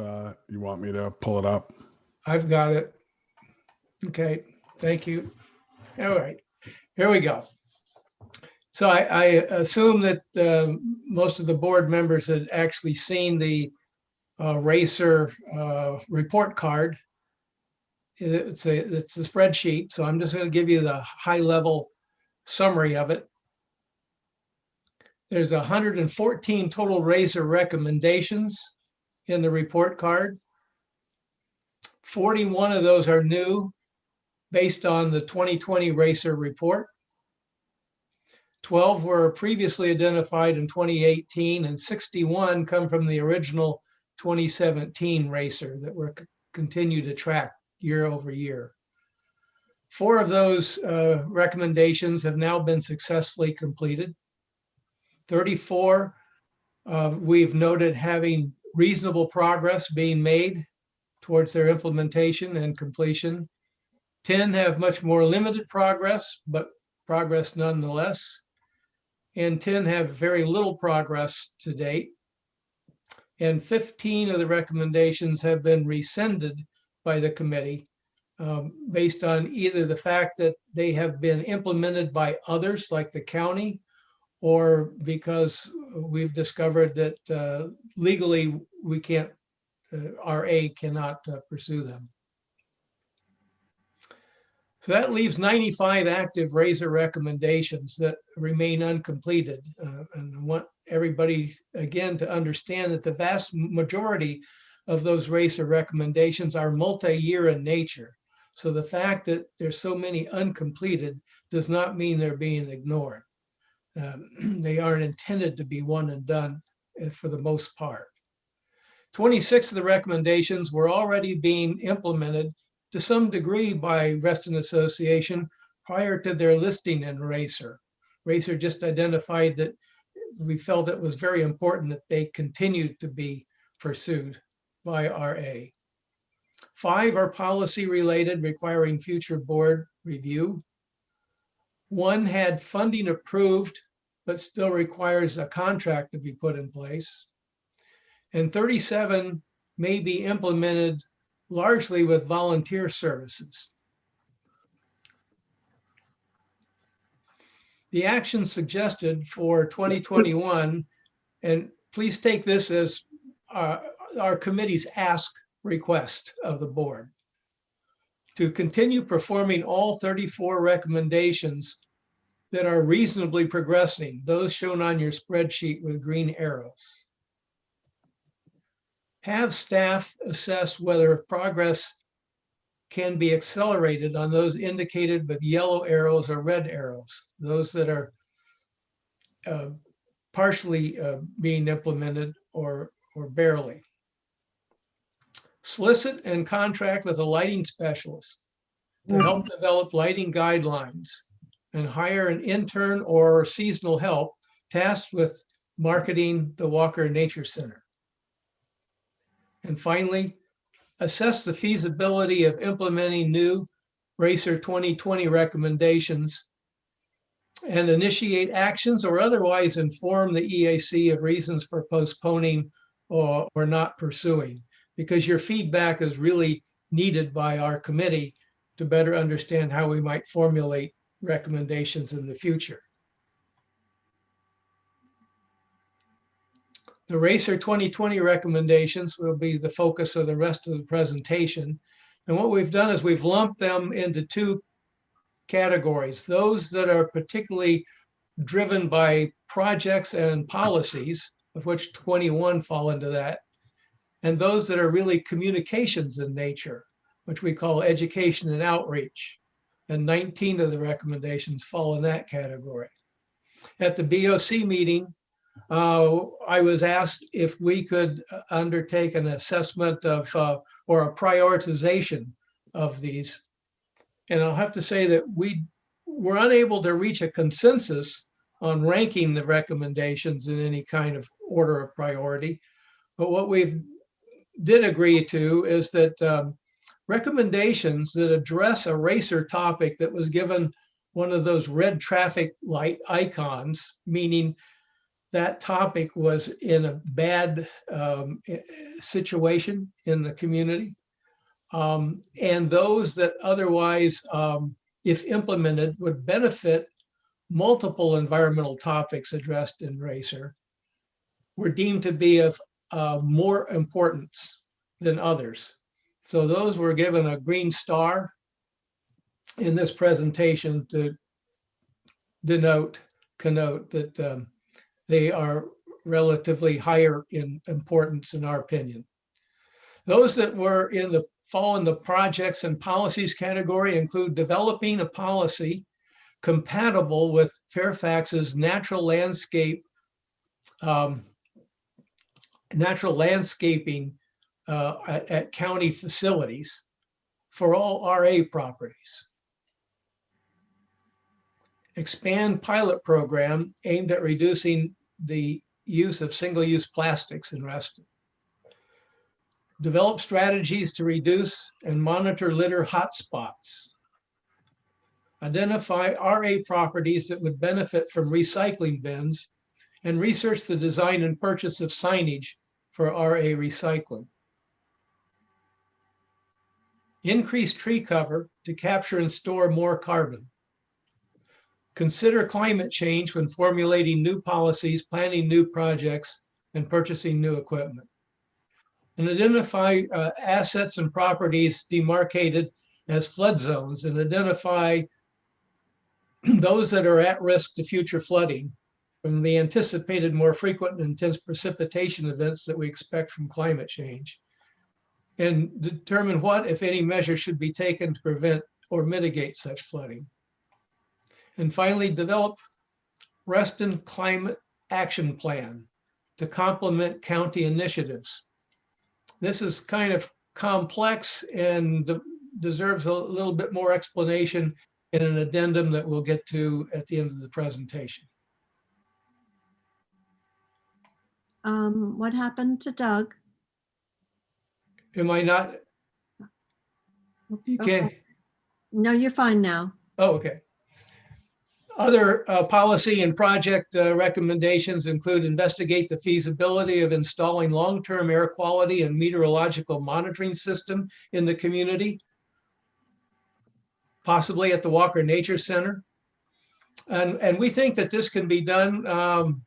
Speaker 18: you want me to pull it up.
Speaker 19: I've got it. Okay, thank you. All right, here we go. So I assume that most of the board members had actually seen the RACER report card. It's a spreadsheet, so I'm just going to give you the high level summary of it. There's 114 total RACER recommendations in the report card. 41 of those are new based on the 2020 RACER report. 12 were previously identified in 2018 and 61 come from the original 2017 RACER that we're continue to track year over year. 4 of those recommendations have now been successfully completed. 34 we've noted having reasonable progress being made towards their implementation and completion. 10 have much more limited progress, but progress nonetheless. And 10 have very little progress to date. And 15 of the recommendations have been rescinded by the committee based on either the fact that they have been implemented by others like the county, or because we've discovered that legally we can't, RA cannot pursue them. So that leaves 95 active RACER recommendations that remain uncompleted. And I want everybody, again, to understand that the vast majority of those RACER recommendations are multi-year in nature. So the fact that there's so many uncompleted does not mean they're being ignored. They aren't intended to be one and done for the most part. 26 of the recommendations were already being implemented to some degree by Reston Association prior to their listing in RACER. RACER just identified that we felt it was very important that they continued to be pursued by RA. 5 are policy related, requiring future board review. 1 had funding approved, but still requires a contract to be put in place. And 37 may be implemented largely with volunteer services. The actions suggested for 2021, and please take this as our committee's ask request of the board, to continue performing all 34 recommendations that are reasonably progressing, those shown on your spreadsheet with green arrows. Have staff assess whether progress can be accelerated on those indicated with yellow arrows or red arrows, those that are partially being implemented or barely. Solicit and contract with a lighting specialist to help develop lighting guidelines, and hire an intern or seasonal help tasked with marketing the Walker Nature Center. And finally, assess the feasibility of implementing new Racer 2020 recommendations, and initiate actions or otherwise inform the EAC of reasons for postponing or not pursuing, because your feedback is really needed by our committee to better understand how we might formulate recommendations in the future. The Racer 2020 recommendations will be the focus of the rest of the presentation. And what we've done is we've lumped them into two categories: those that are particularly driven by projects and policies, of which 21 fall into that, and those that are really communications in nature, which we call education and outreach. And 19 of the recommendations fall in that category. At the BOC meeting, I was asked if we could undertake an assessment of or a prioritization of these. And I'll have to say that we were unable to reach a consensus on ranking the recommendations in any kind of order of priority. But what we did agree to is that recommendations that address a racer topic that was given one of those red traffic light icons, meaning that topic was in a bad situation in the community. And those that otherwise, if implemented, would benefit multiple environmental topics addressed in RACER, were deemed to be of more importance than others. So those were given a green star in this presentation to connote that they are relatively higher in importance in our opinion. Those that were fall in the projects and policies category include developing a policy compatible with Fairfax's natural landscaping at county facilities for all RA properties. Expand pilot program aimed at reducing the use of single-use plastics in Reston. Develop strategies to reduce and monitor litter hotspots. Identify RA properties that would benefit from recycling bins, and research the design and purchase of signage for RA recycling. Increase tree cover to capture and store more carbon. Consider climate change when formulating new policies, planning new projects, and purchasing new equipment. And identify assets and properties demarcated as flood zones, and identify those that are at risk to future flooding from the anticipated more frequent and intense precipitation events that we expect from climate change, and determine what, if any, measures should be taken to prevent or mitigate such flooding. And finally, develop Reston Climate Action Plan to complement county initiatives. This is kind of complex and deserves a little bit more explanation in an addendum that we'll get to at the end of the presentation.
Speaker 1: What happened to Doug?
Speaker 19: Am I not? You can't.
Speaker 1: Okay. No, you're fine now.
Speaker 19: Oh, okay. Other policy and project recommendations include investigate the feasibility of installing long-term air quality and meteorological monitoring system in the community, possibly at the Walker Nature Center. And we think that this can be done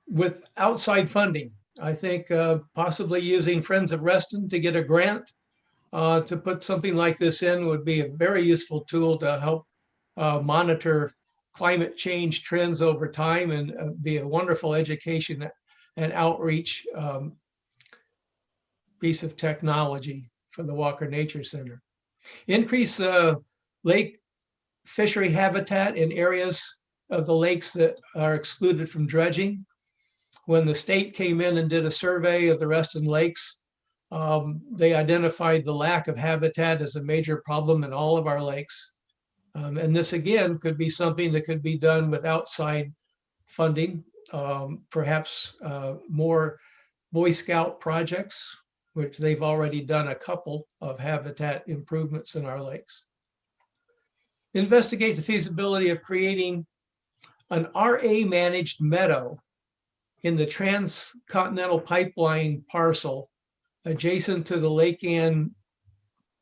Speaker 19: with outside funding. I think possibly using Friends of Reston to get a grant to put something like this in would be a very useful tool to help monitor climate change trends over time, and be a wonderful education and outreach piece of technology for the Walker Nature Center. Increase lake fishery habitat in areas of the lakes that are excluded from dredging. When the state came in and did a survey of the Reston lakes, they identified the lack of habitat as a major problem in all of our lakes. And this again could be something that could be done with outside funding, perhaps more Boy Scout projects which they've already done a couple of habitat improvements in our lakes. Investigate the feasibility of creating an RA managed meadow in the Transcontinental Pipeline parcel adjacent to the Lake Ann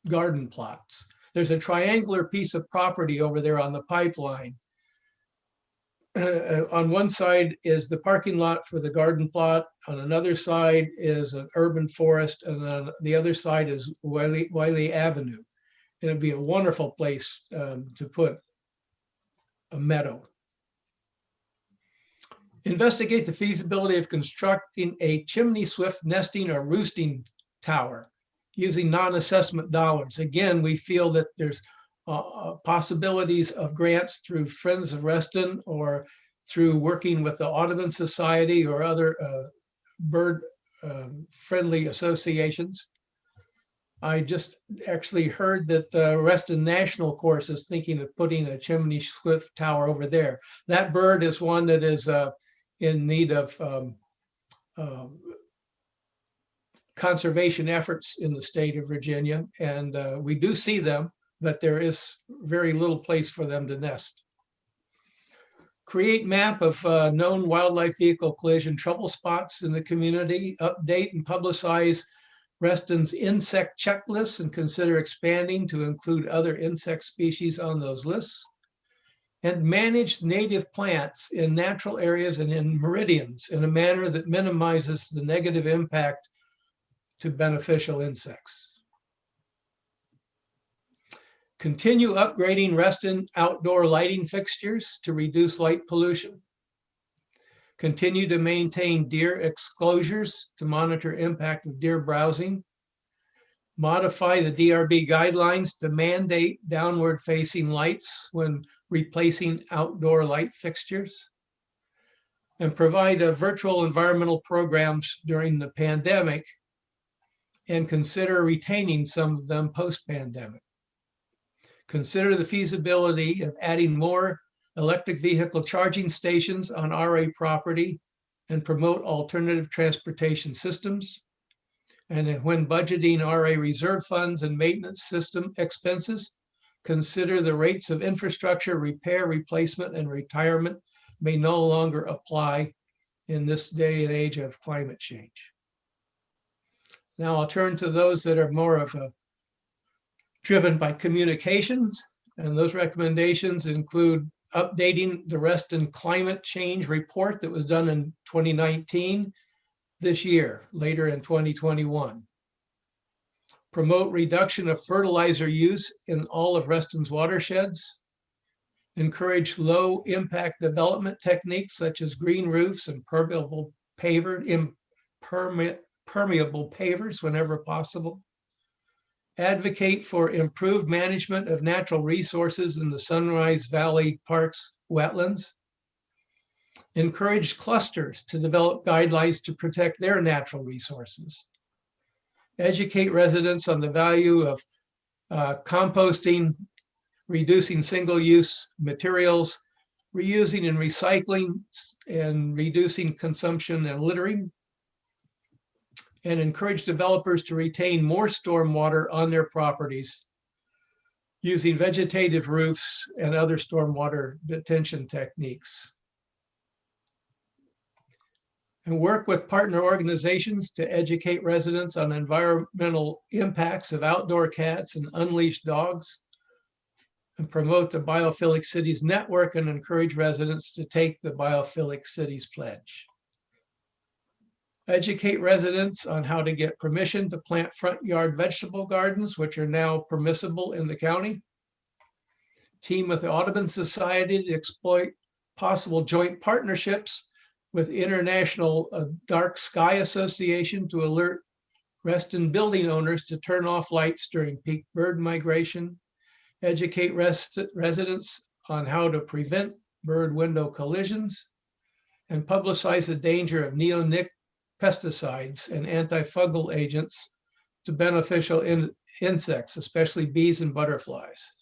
Speaker 19: garden plots. There's a triangular piece of property over there on the pipeline. On one side is the parking lot for the garden plot. On another side is an urban forest. And on the other side is Wiley Avenue. And it'd be a wonderful place to put a meadow. Investigate the feasibility of constructing a chimney swift nesting or roosting tower using non-assessment dollars. Again, we feel that there's possibilities of grants through Friends of Reston or through working with the Audubon Society or other bird friendly associations. I just actually heard that the Reston National Course is thinking of putting a chimney swift tower over there. That bird is one that is in need of conservation efforts in the state of Virginia. And we do see them, but there is very little place for them to nest. Create map of known wildlife vehicle collision trouble spots in the community, update and publicize Reston's insect checklists and consider expanding to include other insect species on those lists. And manage native plants in natural areas and in meridians in a manner that minimizes the negative impact to beneficial insects. Continue upgrading Reston outdoor lighting fixtures to reduce light pollution. Continue to maintain deer exclosures to monitor impact of deer browsing. Modify the DRB guidelines to mandate downward facing lights when replacing outdoor light fixtures. And provide virtual environmental programs during the pandemic and consider retaining some of them post-pandemic. Consider the feasibility of adding more electric vehicle charging stations on RA property and promote alternative transportation systems. And when budgeting RA reserve funds and maintenance system expenses, consider the rates of infrastructure repair, replacement, and retirement may no longer apply in this day and age of climate change. Now I'll turn to those that are more of a driven by communications, and those recommendations include updating the Reston climate change report that was done in 2019 this year, later in 2021. Promote reduction of fertilizer use in all of Reston's watersheds. Encourage low impact development techniques such as green roofs and permeable pavers whenever possible. Advocate for improved management of natural resources in the Sunrise Valley Park's wetlands. Encourage clusters to develop guidelines to protect their natural resources. Educate residents on the value of composting, reducing single-use materials, reusing and recycling, and reducing consumption and littering. And encourage developers to retain more stormwater on their properties using vegetative roofs and other stormwater detention techniques. And work with partner organizations to educate residents on environmental impacts of outdoor cats and unleashed dogs, and promote the Biophilic Cities Network and encourage residents to take the Biophilic Cities Pledge. Educate residents on how to get permission to plant front yard vegetable gardens, which are now permissible in the county. Team with the Audubon Society to exploit possible joint partnerships with International Dark Sky Association to alert Reston building owners to turn off lights during peak bird migration. Educate residents on how to prevent bird window collisions, and publicize the danger of neonic pesticides and antifungal agents to beneficial insects, especially bees and butterflies.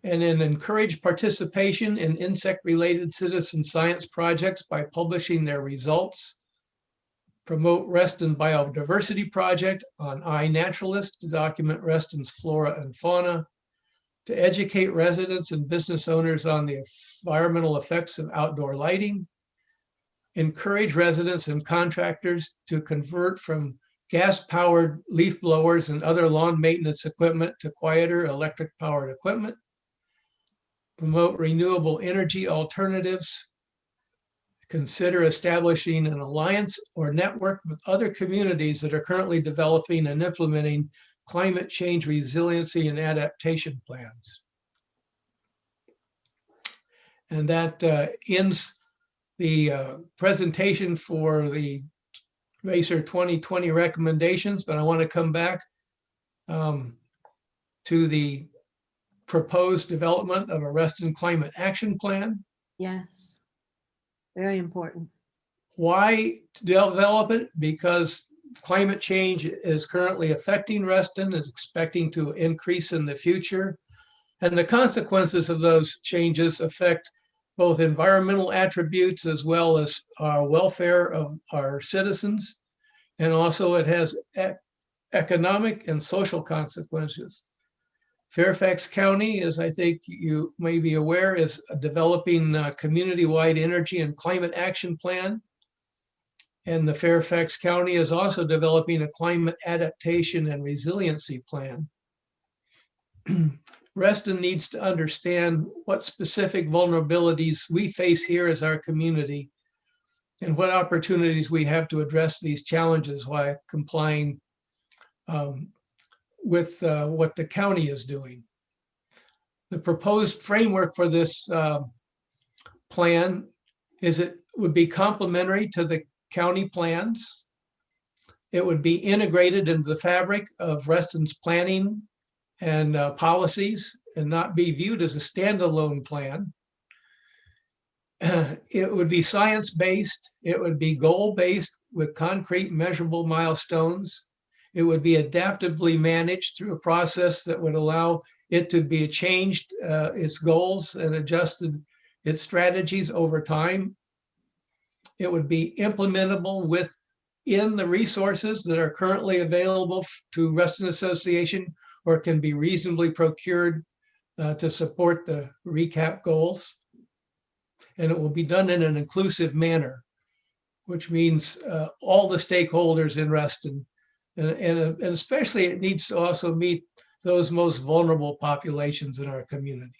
Speaker 19: And then encourage participation in insect-related citizen science projects by publishing their results. Promote Reston Biodiversity Project on iNaturalist to document Reston's flora and fauna. To educate residents and business owners on the environmental effects of outdoor lighting. Encourage residents and contractors to convert from gas-powered leaf blowers and other lawn maintenance equipment to quieter electric-powered equipment. Promote renewable energy alternatives. Consider establishing an alliance or network with other communities that are currently developing and implementing climate change resiliency and adaptation plans. And that ends the presentation for the RACER 2020 recommendations, but I want to come back to the proposed development of a Reston Climate Action Plan.
Speaker 1: Yes, very important.
Speaker 19: Why develop it? Because climate change is currently affecting Reston, is expecting to increase in the future. And the consequences of those changes affect both environmental attributes as well as our welfare of our citizens. And also it has economic and social consequences. Fairfax County, as I think you may be aware, is developing a community-wide energy and climate action plan. And the Fairfax County is also developing a climate adaptation and resiliency plan. Reston needs to understand what specific vulnerabilities we face here as our community and what opportunities we have to address these challenges while complying with what the county is doing. The proposed framework for this plan is it would be complementary to the county plans. It would be integrated into the fabric of Reston's planning and policies and not be viewed as a standalone plan. It would be science-based. It would be goal-based with concrete measurable milestones. It would be adaptively managed through a process that would allow it to be changed, its goals and adjusted its strategies over time. It would be implementable within the resources that are currently available to Reston Association or can be reasonably procured to support the recap goals. And it will be done in an inclusive manner, which means all the stakeholders in Reston. And especially it needs to also meet those most vulnerable populations in our community.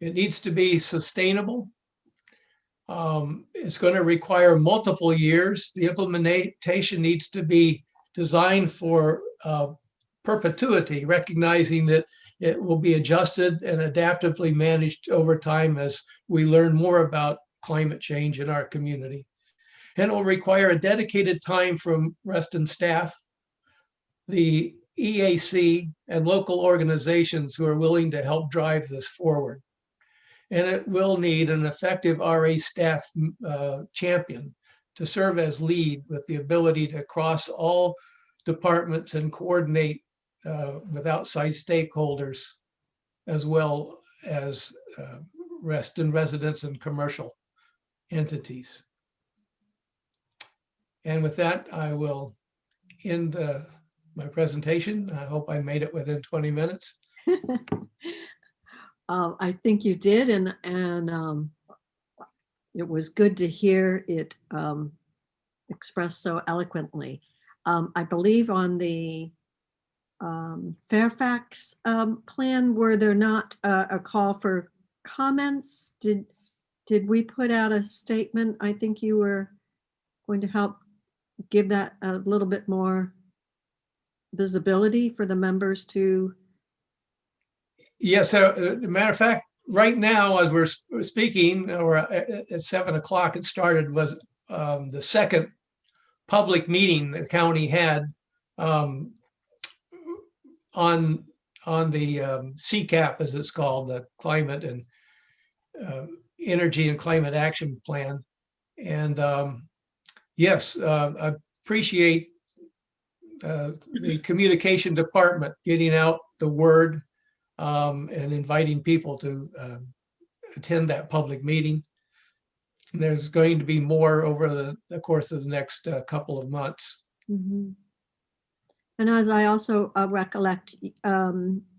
Speaker 19: It needs to be sustainable. It's going to require multiple years. The implementation needs to be designed for perpetuity, recognizing that it will be adjusted and adaptively managed over time as we learn more about climate change in our community. And it will require a dedicated time from Reston staff, the EAC, and local organizations who are willing to help drive this forward. And it will need an effective RA staff champion to serve as lead with the ability to cross all departments and coordinate with outside stakeholders, as well as Reston residents and commercial entities. And with that, I will end my presentation. I hope I made it within 20 minutes.
Speaker 1: I think you did, and it was good to hear it expressed so eloquently. I believe on the Fairfax plan, were there not a call for comments? Did we put out a statement? I think you were going to help give that a little bit more visibility for the members to.
Speaker 19: Yes, as a matter of fact, right now, as we're speaking, or at 7 o'clock it started, was the second public meeting the county had on the CCAP, as it's called, the Climate and Energy and Climate Action Plan. And yes, I appreciate the communication department getting out the word and inviting people to attend that public meeting. There's going to be more over the course of the next couple of months.
Speaker 1: Mhm. And as I also recollect,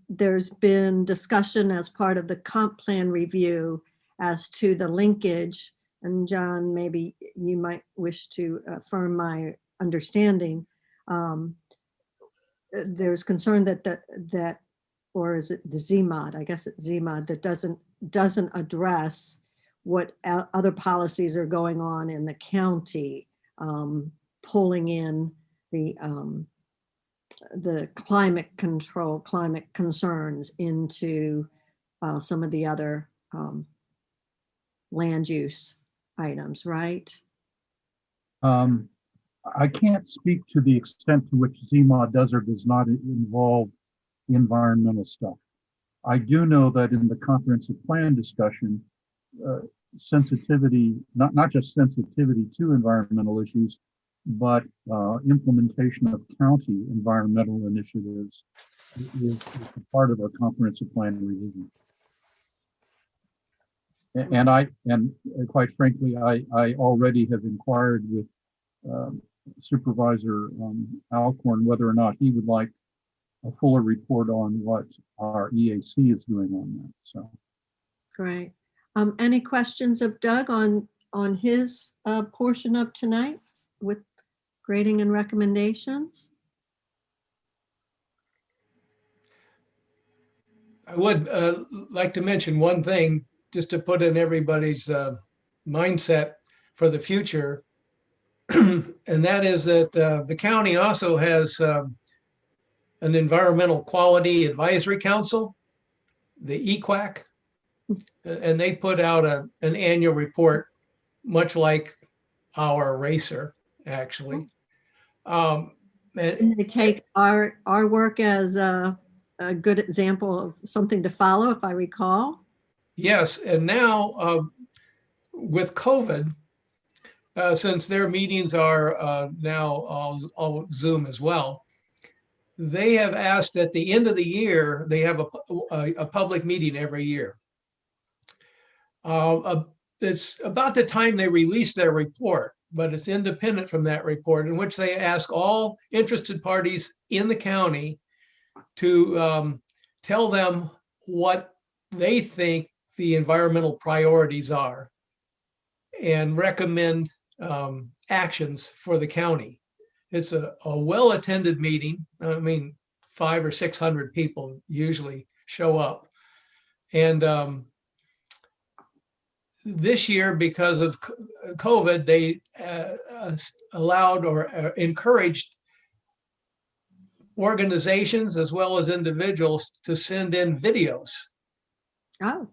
Speaker 1: there's been discussion as part of the comp plan review as to the linkage. And John, maybe you might wish to affirm my understanding. There's concern that or is it the ZMOD? I guess it's ZMOD that doesn't address what other policies are going on in the county, pulling in the climate control, climate concerns into some of the other land use items, right?
Speaker 2: I can't speak to the extent to which ZMOD does or does not involve environmental stuff. I do know that in the comprehensive plan discussion, sensitivity, not just sensitivity to environmental issues, but implementation of county environmental initiatives is a part of our comprehensive plan revision. And quite frankly, I already have inquired with Supervisor Alcorn whether or not he would like a fuller report on what our EAC is doing on that. So
Speaker 1: Great. Any questions of Doug on his portion of tonight with grading and recommendations?
Speaker 19: I would like to mention one thing just to put in everybody's mindset for the future. And that is that the county also has an Environmental Quality Advisory Council, the EQAC, and they put out an annual report, much like our RACER, actually.
Speaker 1: And they take our work as a good example of something to follow, if I recall.
Speaker 19: Yes, and now with COVID, since their meetings are now all Zoom as well, they have asked at the end of the year, they have a public meeting every year. It's about the time they release their report, but it's independent from that report, in which they ask all interested parties in the county to tell them what they think the environmental priorities are and recommend actions for the county. It's a well-attended meeting. I mean, 500 or 600 people usually show up. And this year, because of COVID, they allowed or encouraged organizations as well as individuals to send in videos.
Speaker 1: Oh.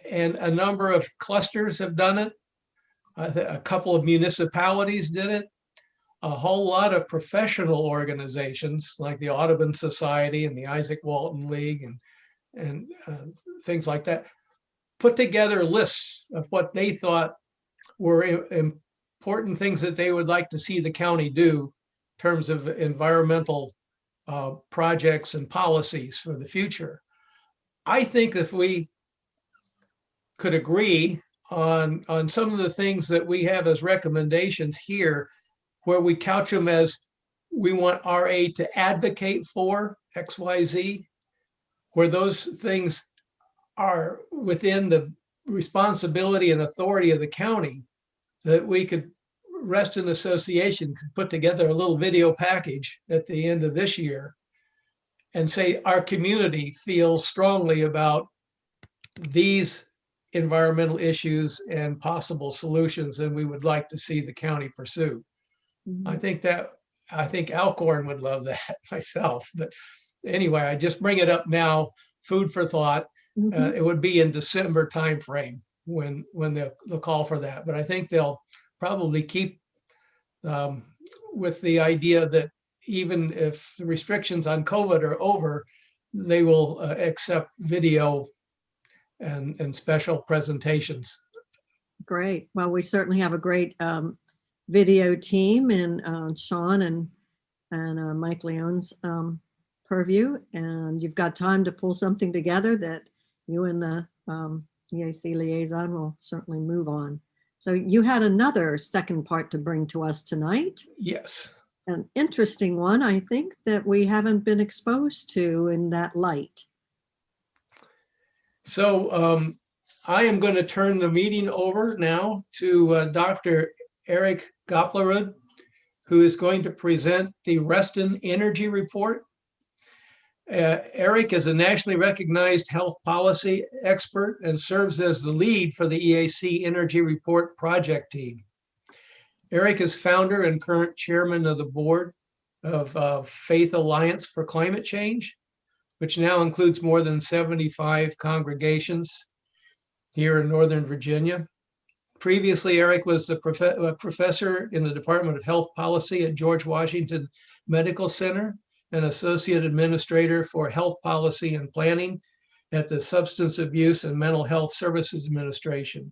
Speaker 19: And a number of clusters have done it. A couple of municipalities did it. A whole lot of professional organizations like the Audubon Society and the Isaac Walton League and things like that put together lists of what they thought were important things that they would like to see the county do in terms of environmental projects and policies for the future. I think if we could agree on some of the things that we have as recommendations here, where we couch them as we want RA to advocate for XYZ, where those things are within the responsibility and authority of the county, that we could Rest in Association could put together a little video package at the end of this year and say our community feels strongly about these environmental issues and possible solutions that we would like to see the county pursue.
Speaker 1: Mm-hmm.
Speaker 19: I think Alcorn would love that myself, but anyway, I just bring it up now, food for thought.
Speaker 1: Mm-hmm.
Speaker 19: It would be in December timeframe when they'll call for that, but I think they'll probably keep with the idea that even if the restrictions on COVID are over, they will accept video and special presentations.
Speaker 1: Great. Well, we certainly have a great video team in Sean and Mike Leone's purview, and you've got time to pull something together that you and the EAC liaison will certainly move on. So you had another second part to bring to us tonight.
Speaker 19: Yes.
Speaker 1: An interesting one, I think, that we haven't been exposed to in that light.
Speaker 19: So I am going to turn the meeting over now to Dr. Eric Goplerud, who is going to present the Reston Energy Report. Eric is a nationally recognized health policy expert and serves as the lead for the EAC Energy Report project team. Eric is founder and current chairman of the board of Faith Alliance for Climate Change, which now includes more than 75 congregations here in Northern Virginia. Previously, Eric was a professor in the Department of Health Policy at George Washington Medical Center, an associate administrator for health policy and planning at the Substance Abuse and Mental Health Services Administration.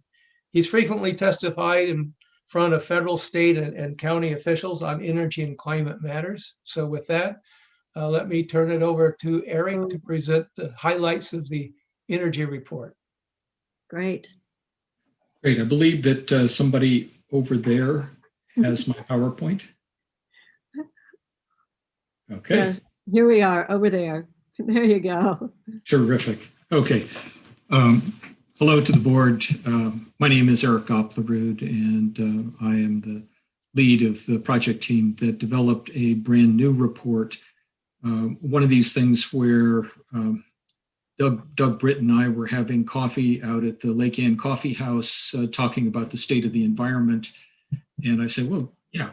Speaker 19: He's frequently testified in front of federal, state, and county officials on energy and climate matters. So with that, let me turn it over to Eric to present the highlights of the energy report.
Speaker 1: Great.
Speaker 20: Great. I believe that somebody over there has my PowerPoint. Okay.
Speaker 1: Yes, here we are over there. There you go.
Speaker 20: Terrific. Okay. Hello to the board. My name is Eric Goplerud, and I am the lead of the project team that developed a brand new report. One of these things where Doug Britt and I were having coffee out at the Lake Ann Coffee House talking about the state of the environment. And I said, well, yeah,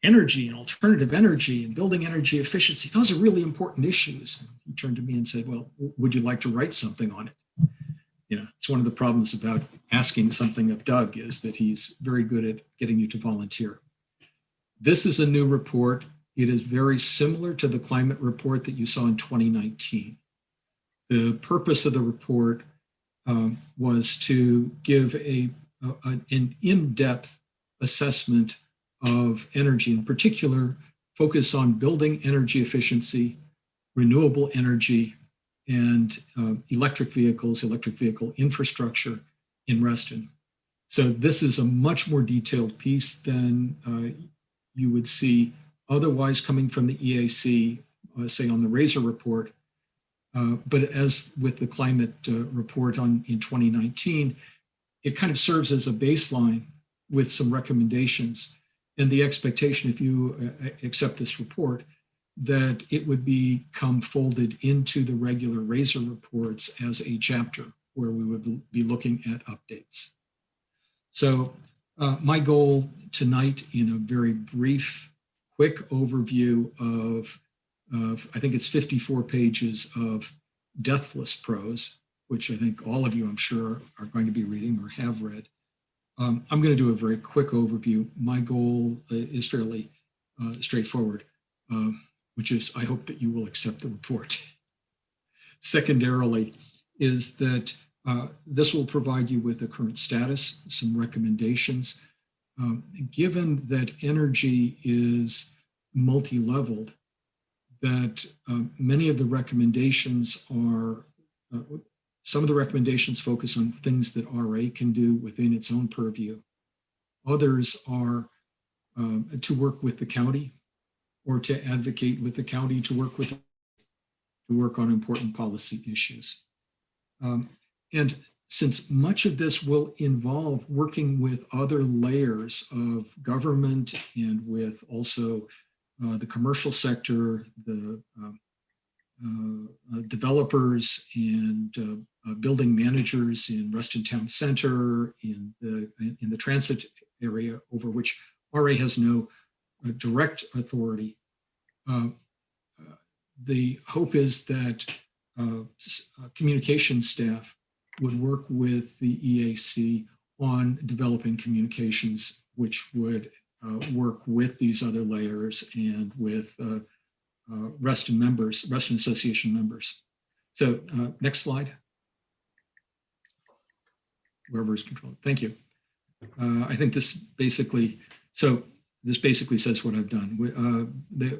Speaker 20: energy and alternative energy and building energy efficiency, those are really important issues. And he turned to me and said, well, would you like to write something on it? You know, it's one of the problems about asking something of Doug is that he's very good at getting you to volunteer. This is a new report. It is very similar to the climate report that you saw in 2019. The purpose of the report was to give an in-depth assessment of energy, in particular, focus on building energy efficiency, renewable energy, and electric vehicle infrastructure in Reston. So this is a much more detailed piece than you would see otherwise coming from the EAC, say on the RASER report. But as with the climate report in 2019, it kind of serves as a baseline with some recommendations and the expectation, if you accept this report, that it would become folded into the regular RASER reports as a chapter where we would be looking at updates. So my goal tonight, in a very brief, quick overview of I think it's 54 pages of deathless prose, which I think all of you, I'm sure, are going to be reading or have read. I'm going to do a very quick overview. My goal is fairly straightforward, which is I hope that you will accept the report. Secondarily, is that this will provide you with a current status, some recommendations. Given that energy is multi-leveled, that many of the recommendations are, some of the recommendations focus on things that RA can do within its own purview. Others are to work with the county or to advocate with the county to work on important policy issues. And since much of this will involve working with other layers of government and with also the commercial sector, the developers and building managers in Reston Town Center, in the transit area over which RA has no direct authority. The hope is that communication staff would work with the EAC on developing communications which would work with these other layers and with Reston members, Reston Association members. So next slide. Whoever's controlling. Thank you. I think this basically, this basically says what I've done.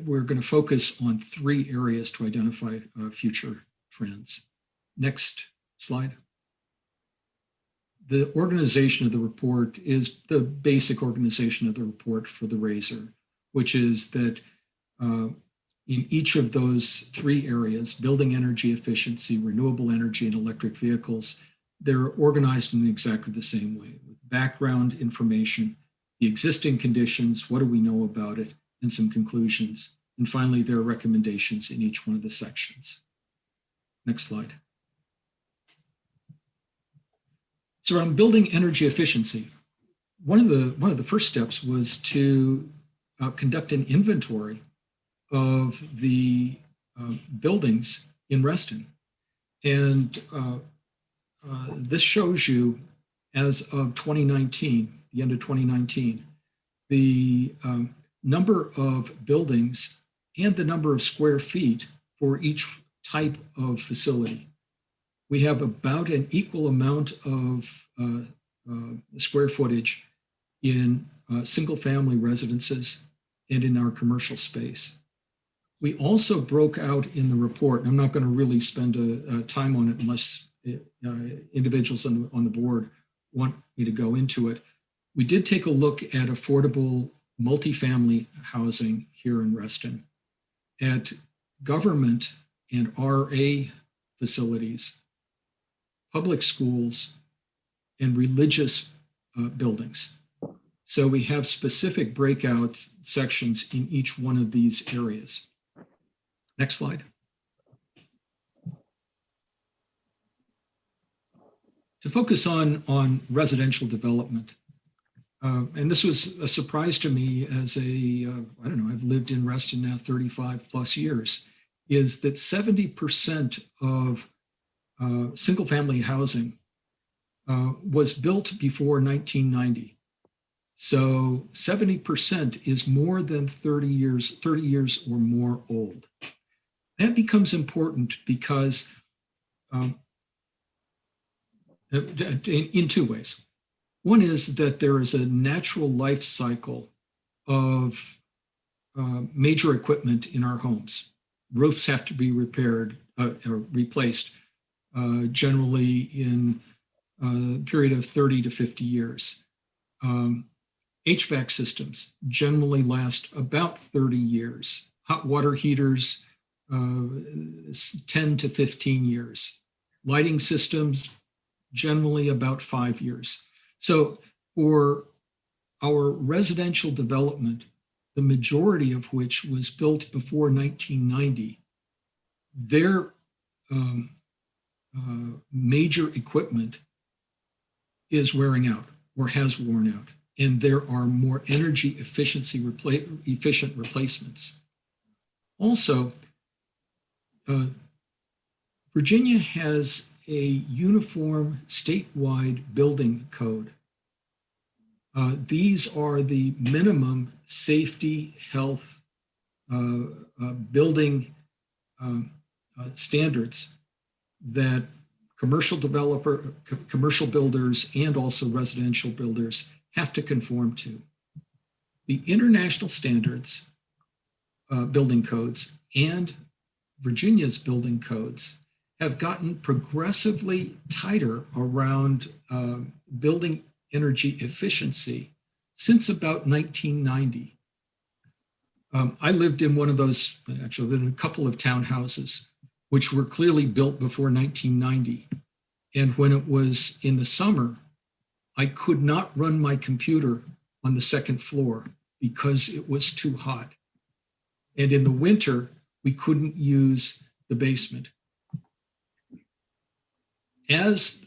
Speaker 20: We're going to focus on 3 areas to identify future trends. Next slide. the organization of the report is the basic organization of the report for the Razor, which is that in each of those three areas, building energy efficiency, renewable energy, and electric vehicles, they're organized in exactly the same way, with background information, the existing conditions, what do we know about it, and some conclusions. And finally, there are recommendations in each one of the sections. Next slide. So around building energy efficiency, one of the first steps was to conduct an inventory of the buildings in Reston. And this shows you, as of 2019, the end of 2019, the number of buildings and the number of square feet for each type of facility. We have about an equal amount of square footage in single-family residences and in our commercial space. We also broke out in the report, and I'm not going to really spend a time on it unless individuals on the board want me to go into it. We did take a look at affordable multifamily housing here in Reston, at government and RA facilities, public schools, and religious buildings. So we have specific breakout sections in each one of these areas. Next slide. To focus on residential development, and this was a surprise to me as I don't know, I've lived in Reston now 35 plus years, is that 70% of single family housing was built before 1990. So 70% is more than 30 years or more old. That becomes important because in two ways. One is that there is a natural life cycle of major equipment in our homes. Roofs have to be repaired or replaced generally in a period of 30 to 50 years. HVAC systems generally last about 30 years. Hot water heaters, 10 to 15 years. Lighting systems, generally about 5 years. So for our residential development, the majority of which was built before 1990, their major equipment is wearing out or has worn out, and there are more energy efficient replacements. Also, Virginia has a uniform statewide building code. These are the minimum safety, health, building standards that commercial builders and also residential builders have to conform to. The international standards, building codes, and Virginia's building codes have gotten progressively tighter around building energy efficiency since about 1990. I lived in one of those, actually lived in a couple of townhouses, which were clearly built before 1990. And when it was in the summer, I could not run my computer on the second floor because it was too hot. And in the winter, we couldn't use the basement. As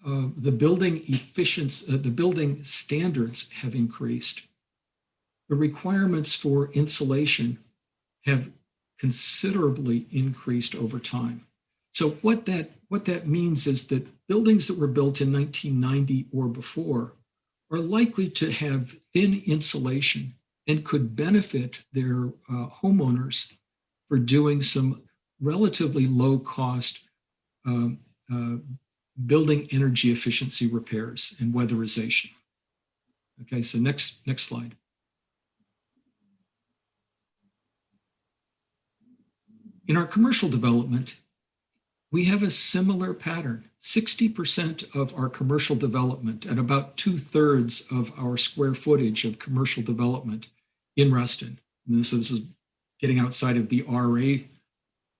Speaker 20: the building the building standards have increased, the requirements for insulation have considerably increased over time. So what that means is that buildings that were built in 1990 or before are likely to have thin insulation and could benefit their homeowners for doing some relatively low cost building energy efficiency repairs and weatherization. Okay, so next slide. In our commercial development, We have a similar pattern. 60% of our commercial development and about 2/3 of our square footage of commercial development in Reston. And so this is getting outside of the RA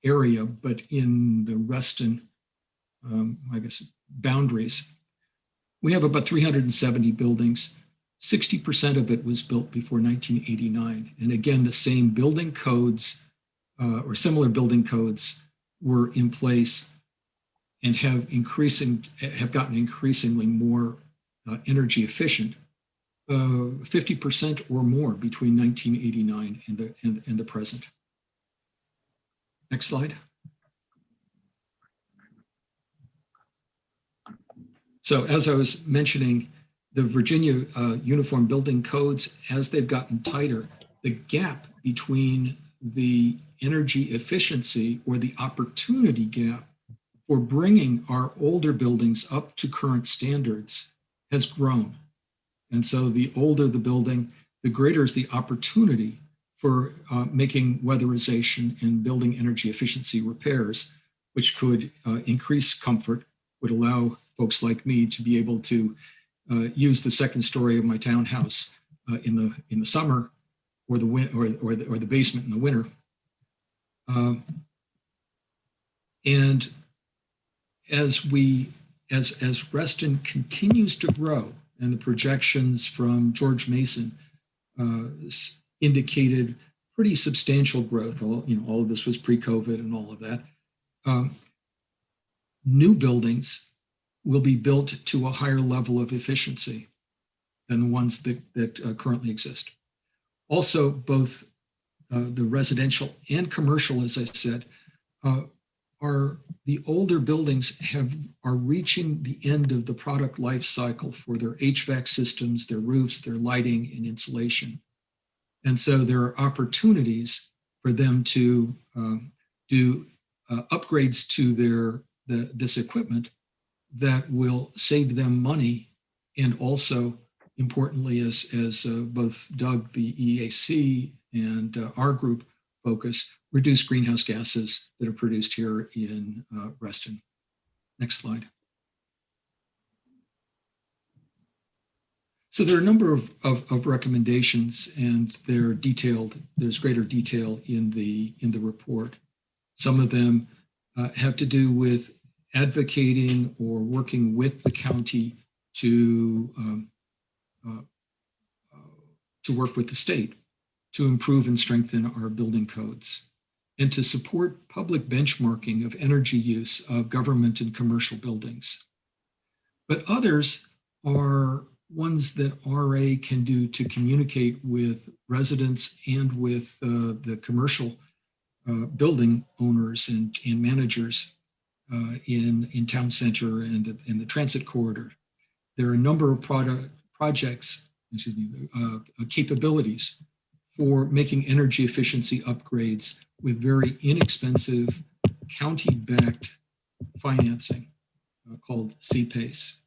Speaker 20: area, but in the Reston, I guess, boundaries. We have about 370 buildings. 60% of it was built before 1989. And again, the same building codes or similar building codes were in place and have gotten increasingly more energy efficient, 50% or more between 1989 and the present. Next slide. So as I was mentioning, the Virginia Uniform Building Codes, as they've gotten tighter, the gap between the energy efficiency or the opportunity gap for bringing our older buildings up to current standards has grown. And so the older the building, the greater is the opportunity for making weatherization and building energy efficiency repairs, which could increase comfort, would allow folks like me to be able to use the second story of my townhouse in the summer, or the basement in the winter. And as Reston continues to grow, and the projections from George Mason indicated pretty substantial growth. All of this was pre-COVID and all of that. New buildings will be built to a higher level of efficiency than the ones that currently exist. Also, both the residential and commercial, as I said, the older buildings are reaching the end of the product life cycle for their HVAC systems, their roofs, their lighting and insulation. And so there are opportunities for them to do upgrades to this equipment that will save them money, and also importantly, as both Doug, the EAC, and our group focus, reduce greenhouse gases that are produced here in Reston. Next slide. So there are a number of recommendations, and they're detailed. There's greater detail in the report. Some of them have to do with advocating or working with the county to work with the state to improve and strengthen our building codes, and to support public benchmarking of energy use of government and commercial buildings. But others are ones that RA can do to communicate with residents and with the commercial building owners and managers in town center and in the transit corridor. There are a number of capabilities for making energy efficiency upgrades with very inexpensive county-backed financing called CPACE.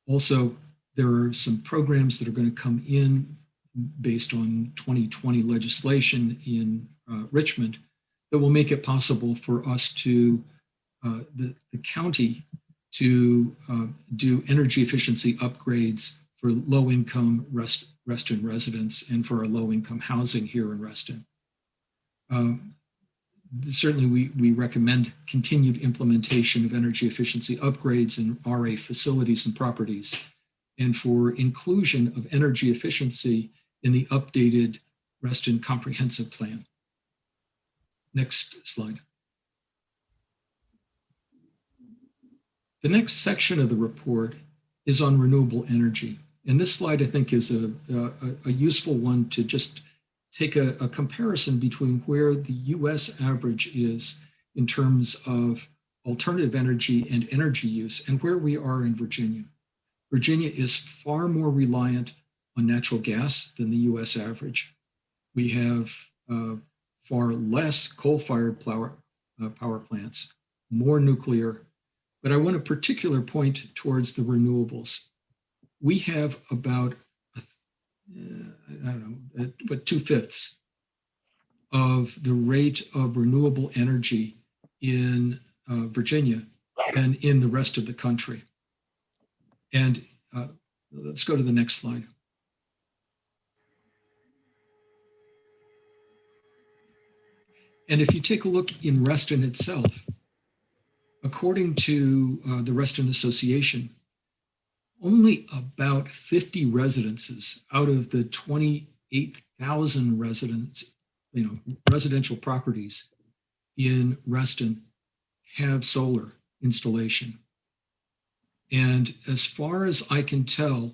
Speaker 20: Also, there are some programs that are going to come in based on 2020 legislation in Richmond that will make it possible for us to, the county, to do energy efficiency upgrades for low-income Reston residents and for our low-income housing here in Reston. Certainly, we recommend continued implementation of energy efficiency upgrades in RA facilities and properties, and for inclusion of energy efficiency in the updated Reston Comprehensive Plan. Next slide. The next section of the report is on renewable energy. And this slide, I think, is a useful one to just take a comparison between where the US average is in terms of alternative energy and energy use and where we are in Virginia. Virginia is far more reliant on natural gas than the US average. We have far less coal-fired power plants, more nuclear, but I want to particular point towards the renewables. We have about, but 2/5 of the rate of renewable energy in Virginia than in the rest of the country. And let's go to the next slide. And if you take a look in Reston itself, according to the Reston Association, only about 50 residences out of the 28,000 residential properties in Reston have solar installation. And as far as I can tell,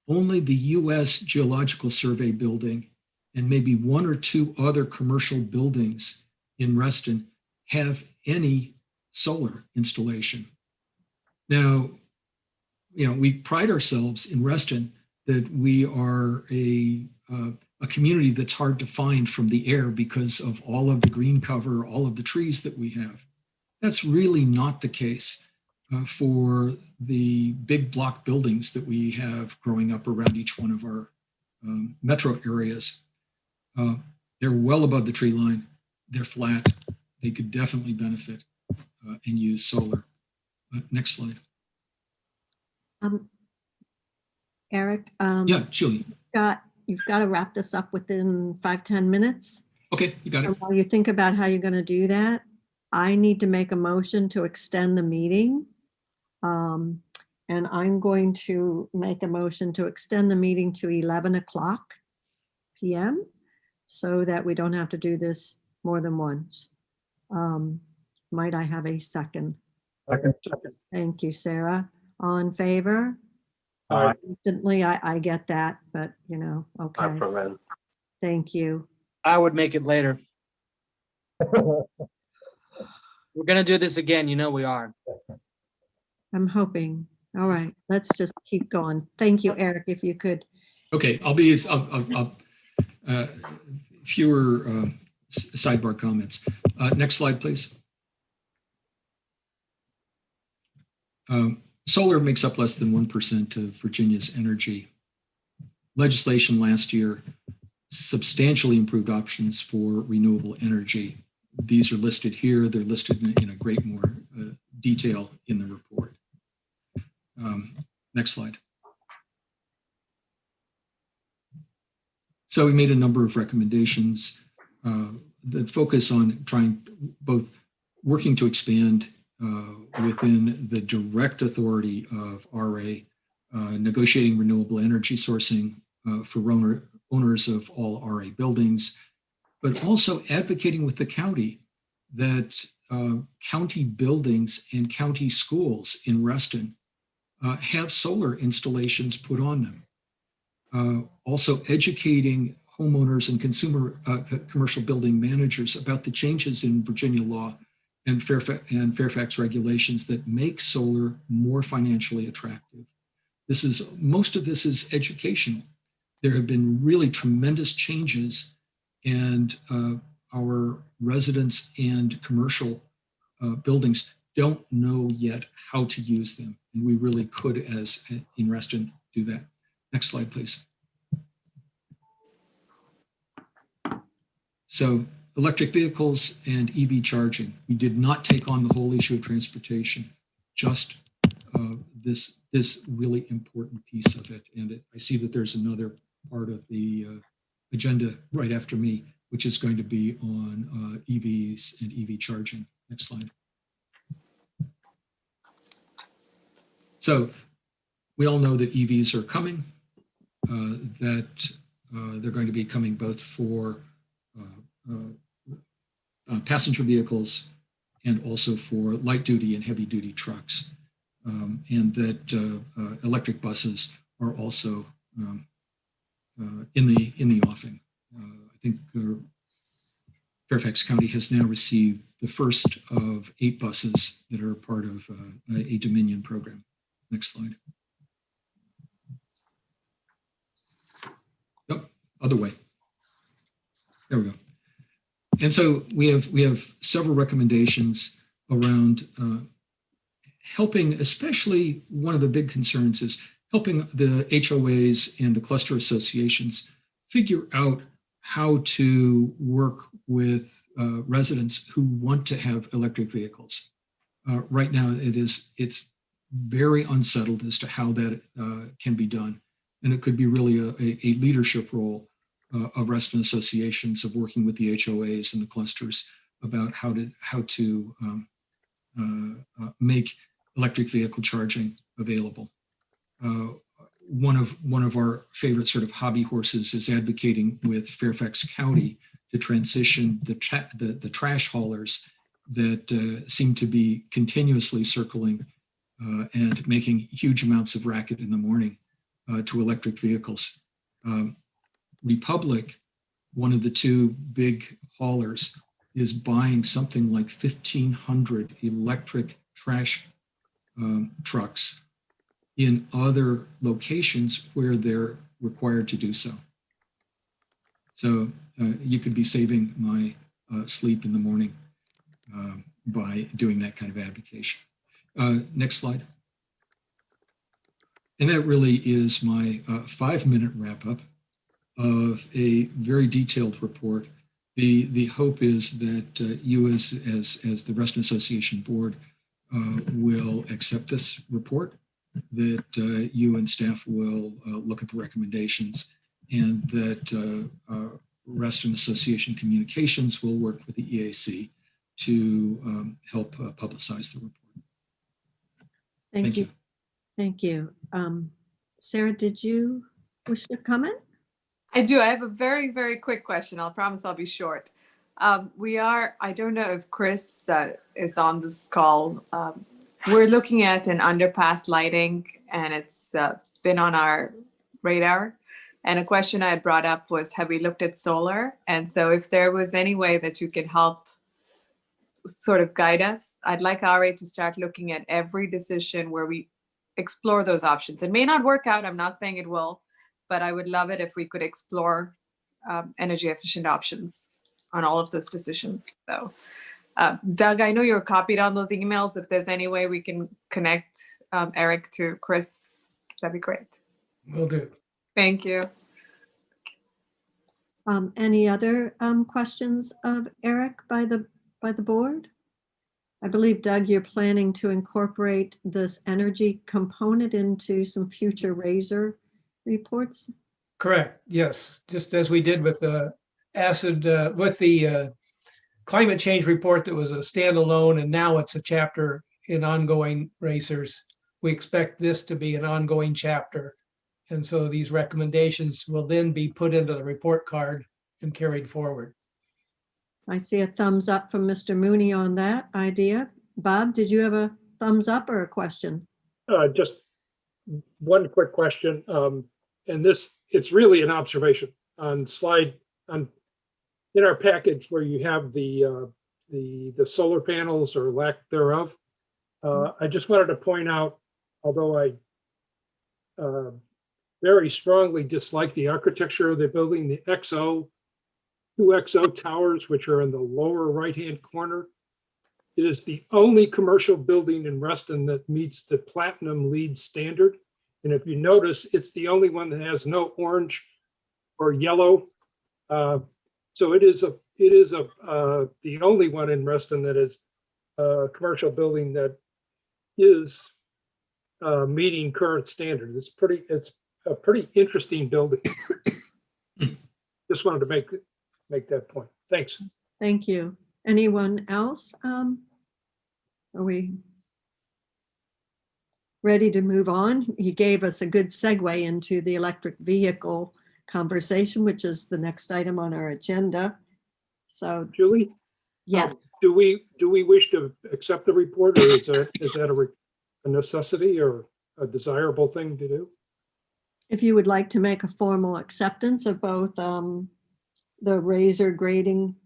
Speaker 20: only the US Geological Survey building and maybe one or two other commercial buildings in Reston have any solar installation. Now, we pride ourselves in Reston that we are a community that's hard to find from the air because of all of the green cover, all of the trees that we have. That's really not the case for the big block buildings that we have growing up around each one of our metro areas. They're well above the tree line. They're flat. They could definitely benefit and use solar. Next slide.
Speaker 1: Eric.
Speaker 20: Yeah, Julie.
Speaker 1: You've got to wrap this up within 5-10 minutes.
Speaker 20: Okay, you got it.
Speaker 1: And while you think about how you're going to do that, I need to make a motion to extend the meeting. And I'm going to make a motion to extend the meeting to 11 o'clock p.m. so that we don't have to do this more than once. Might I have a second?
Speaker 12: Second.
Speaker 1: Thank you, Sarah. All in favor?
Speaker 12: Aye.
Speaker 1: Instantly, I get that, but okay.
Speaker 5: I'm from Ren.
Speaker 1: Thank you.
Speaker 15: I would make it later. We're gonna do this again, we are.
Speaker 1: I'm hoping. All right, let's just keep going. Thank you, Eric, if you could.
Speaker 20: Okay, I'll fewer sidebar comments. Next slide, please. Solar makes up less than 1% of Virginia's energy. Legislation last year substantially improved options for renewable energy. These are listed here. They're listed in a great more detail in the report. Next slide. So we made a number of recommendations that focus on both working to expand within the direct authority of RA, negotiating renewable energy sourcing for owners of all RA buildings, but also advocating with the county that county buildings and county schools in Reston have solar installations put on them. Also educating homeowners and commercial building managers about the changes in Virginia law and Fairfax regulations that make solar more financially attractive. Most of this is educational. There have been really tremendous changes, and our residents and commercial buildings don't know yet how to use them. And we really could, as in Reston, do that. Next slide, please. So electric vehicles and EV charging. We did not take on the whole issue of transportation, just this really important piece of it. And I see that there's another part of the agenda right after me, which is going to be on EVs and EV charging. Next slide. So we all know that EVs are coming, that they're going to be coming both for passenger vehicles and also for light duty and heavy duty trucks, and that electric buses are also in the offing. I think Fairfax County has now received the first of 8 buses that are part of a Dominion program. Next slide. Yep, other way. There we go. And so we have several recommendations around helping, especially one of the big concerns is helping the HOAs and the cluster associations figure out how to work with residents who want to have electric vehicles. right now, it's very unsettled as to how that can be done. And it could be really a leadership role of resident associations, of working with the HOAs and the clusters about how to make electric vehicle charging available. One of our favorite sort of hobby horses is advocating with Fairfax County to transition the trash haulers that seem to be continuously circling and making huge amounts of racket in the morning to electric vehicles. Republic, one of the two big haulers, is buying something like 1,500 electric trash trucks in other locations where they're required to do so. So you could be saving my sleep in the morning by doing that kind of advocation. Next slide. And that really is my 5-minute wrap up of a very detailed report. The hope is that you as the Resident Association Board will accept this report, that you and staff will look at the recommendations, and that Resident Association Communications will work with the EAC to help publicize the report.
Speaker 1: Thank you. Thank you. Sarah, did you wish to comment?
Speaker 4: I do. I have a very, very quick question. I'll promise I'll be short. I don't know if Chris is on this call. We're looking at an underpass lighting, and it's been on our radar. And a question I had brought up was, have we looked at solar? And so if there was any way that you could help sort of guide us, I'd like RA to start looking at every decision where we explore those options. It may not work out. I'm not saying it will, but I would love it if we could explore energy efficient options on all of those decisions. So Doug, I know you're copied on those emails. If there's any way we can connect Eric to Chris, that'd be great.
Speaker 19: Will do.
Speaker 4: Thank you.
Speaker 1: Any other questions of Eric by the board? I believe, Doug, you're planning to incorporate this energy component into some future RAISER reports?
Speaker 19: Correct. Yes. Just as we did with the climate change report that was a standalone, and now it's a chapter in ongoing RAISERs. We expect this to be an ongoing chapter. And so these recommendations will then be put into the report card and carried forward.
Speaker 1: I see a thumbs up from Mr. Mooney on that idea. Bob, did you have a thumbs up or a question?
Speaker 12: Just one quick question. And it's really an observation on in our package where you have the solar panels or lack thereof. I just wanted to point out, although I very strongly dislike the architecture of the building, the two XO towers, which are in the lower right-hand corner. It is the only commercial building in Reston that meets the Platinum LEED standard. And if you notice, it's the only one that has no orange or yellow. So it is the only one in Reston that is a commercial building that is meeting current standard. It's a pretty interesting building. Just wanted to make that point. Thanks.
Speaker 1: Thank you. Anyone else? Are we ready to move on? He gave us a good segue into the electric vehicle conversation, which is the next item on our agenda. So,
Speaker 12: Julie?
Speaker 1: Yes.
Speaker 12: Do we wish to accept the report, or is that a necessity or a desirable thing to do?
Speaker 1: If you would like to make a formal acceptance of both the RAISER grading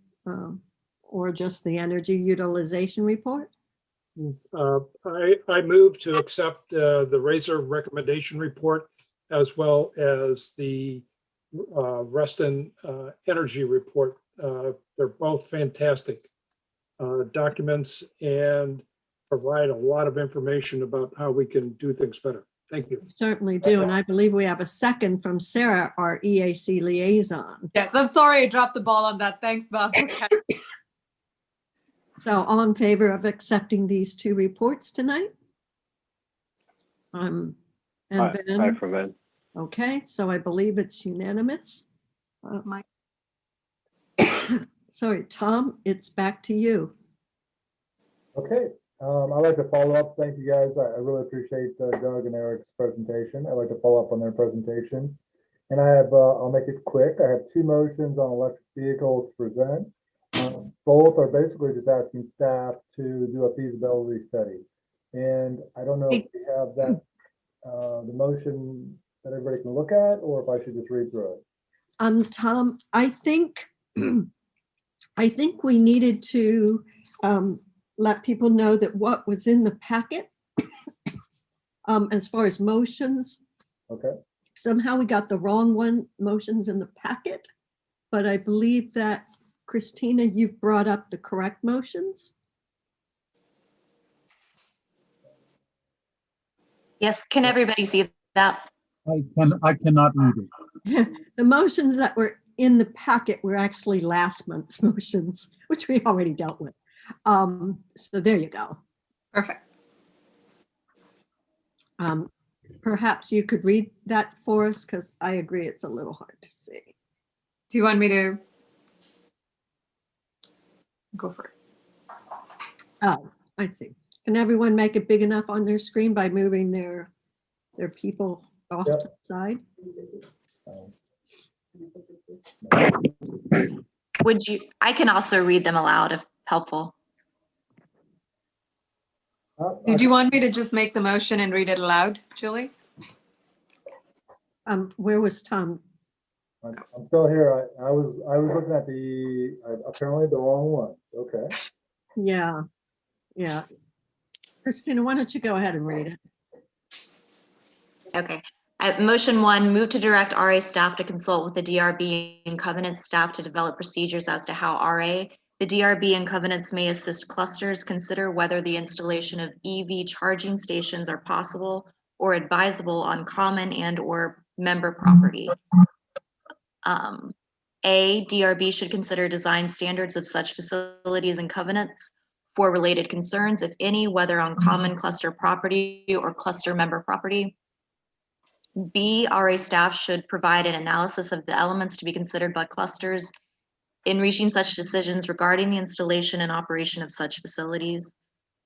Speaker 1: or just the energy utilization report?
Speaker 12: I move to accept the RAISER recommendation report as well as the Reston energy report. They're both fantastic documents and provide a lot of information about how we can do things better. Thank you.
Speaker 1: Certainly do. And I believe we have a second from Sarah, our EAC liaison.
Speaker 4: Yes, I'm sorry I dropped the ball on that. Thanks, Bob. Okay.
Speaker 1: So all in favor of accepting these two reports tonight? And
Speaker 5: Aye
Speaker 1: then,
Speaker 5: for Ben.
Speaker 1: okay, so I believe it's unanimous.
Speaker 4: Mike.
Speaker 1: Sorry, Tom, it's back to you.
Speaker 10: Okay, I'd like to follow up. Thank you, guys. I really appreciate Doug and Eric's presentation. I'd like to follow up on their presentations. And I have, I'll make it quick. I have two motions on electric vehicles to present. Both are basically just asking staff to do a feasibility study. And I don't know if we have that, the motion that everybody can look at, or if I should just read through it.
Speaker 1: Tom, I think we needed to let people know that what was in the packet as far as motions.
Speaker 10: Okay.
Speaker 1: Somehow we got the wrong motions in the packet, but I believe that Christina, you've brought up the correct motions.
Speaker 9: Yes, can everybody see that?
Speaker 2: I cannot read it.
Speaker 1: The motions that were in the packet were actually last month's motions, which we already dealt with. So there you go.
Speaker 4: Perfect.
Speaker 1: Perhaps you could read that for us, because I agree it's a little hard to see.
Speaker 4: Do you want me to go for it?
Speaker 1: Oh, I see. Can everyone make it big enough on their screen by moving their people off to the side?
Speaker 9: Would you, I can also read them aloud if helpful.
Speaker 4: Did you want me to just make the motion and read it aloud, Julie?
Speaker 1: Where was Tom?
Speaker 10: I'm still here. I was looking at apparently the wrong one. Okay.
Speaker 1: Yeah. Christina, why don't you go ahead and read it?
Speaker 9: Okay. Motion 1, move to direct RA staff to consult with the DRB and Covenant staff to develop procedures as to how RA, the DRB and Covenants may assist clusters consider whether the installation of EV charging stations are possible or advisable on common and or member property. A, DRB should consider design standards of such facilities and covenants for related concerns, if any, whether on common cluster property or cluster member property. B, RA staff should provide an analysis of the elements to be considered by clusters in reaching such decisions regarding the installation and operation of such facilities.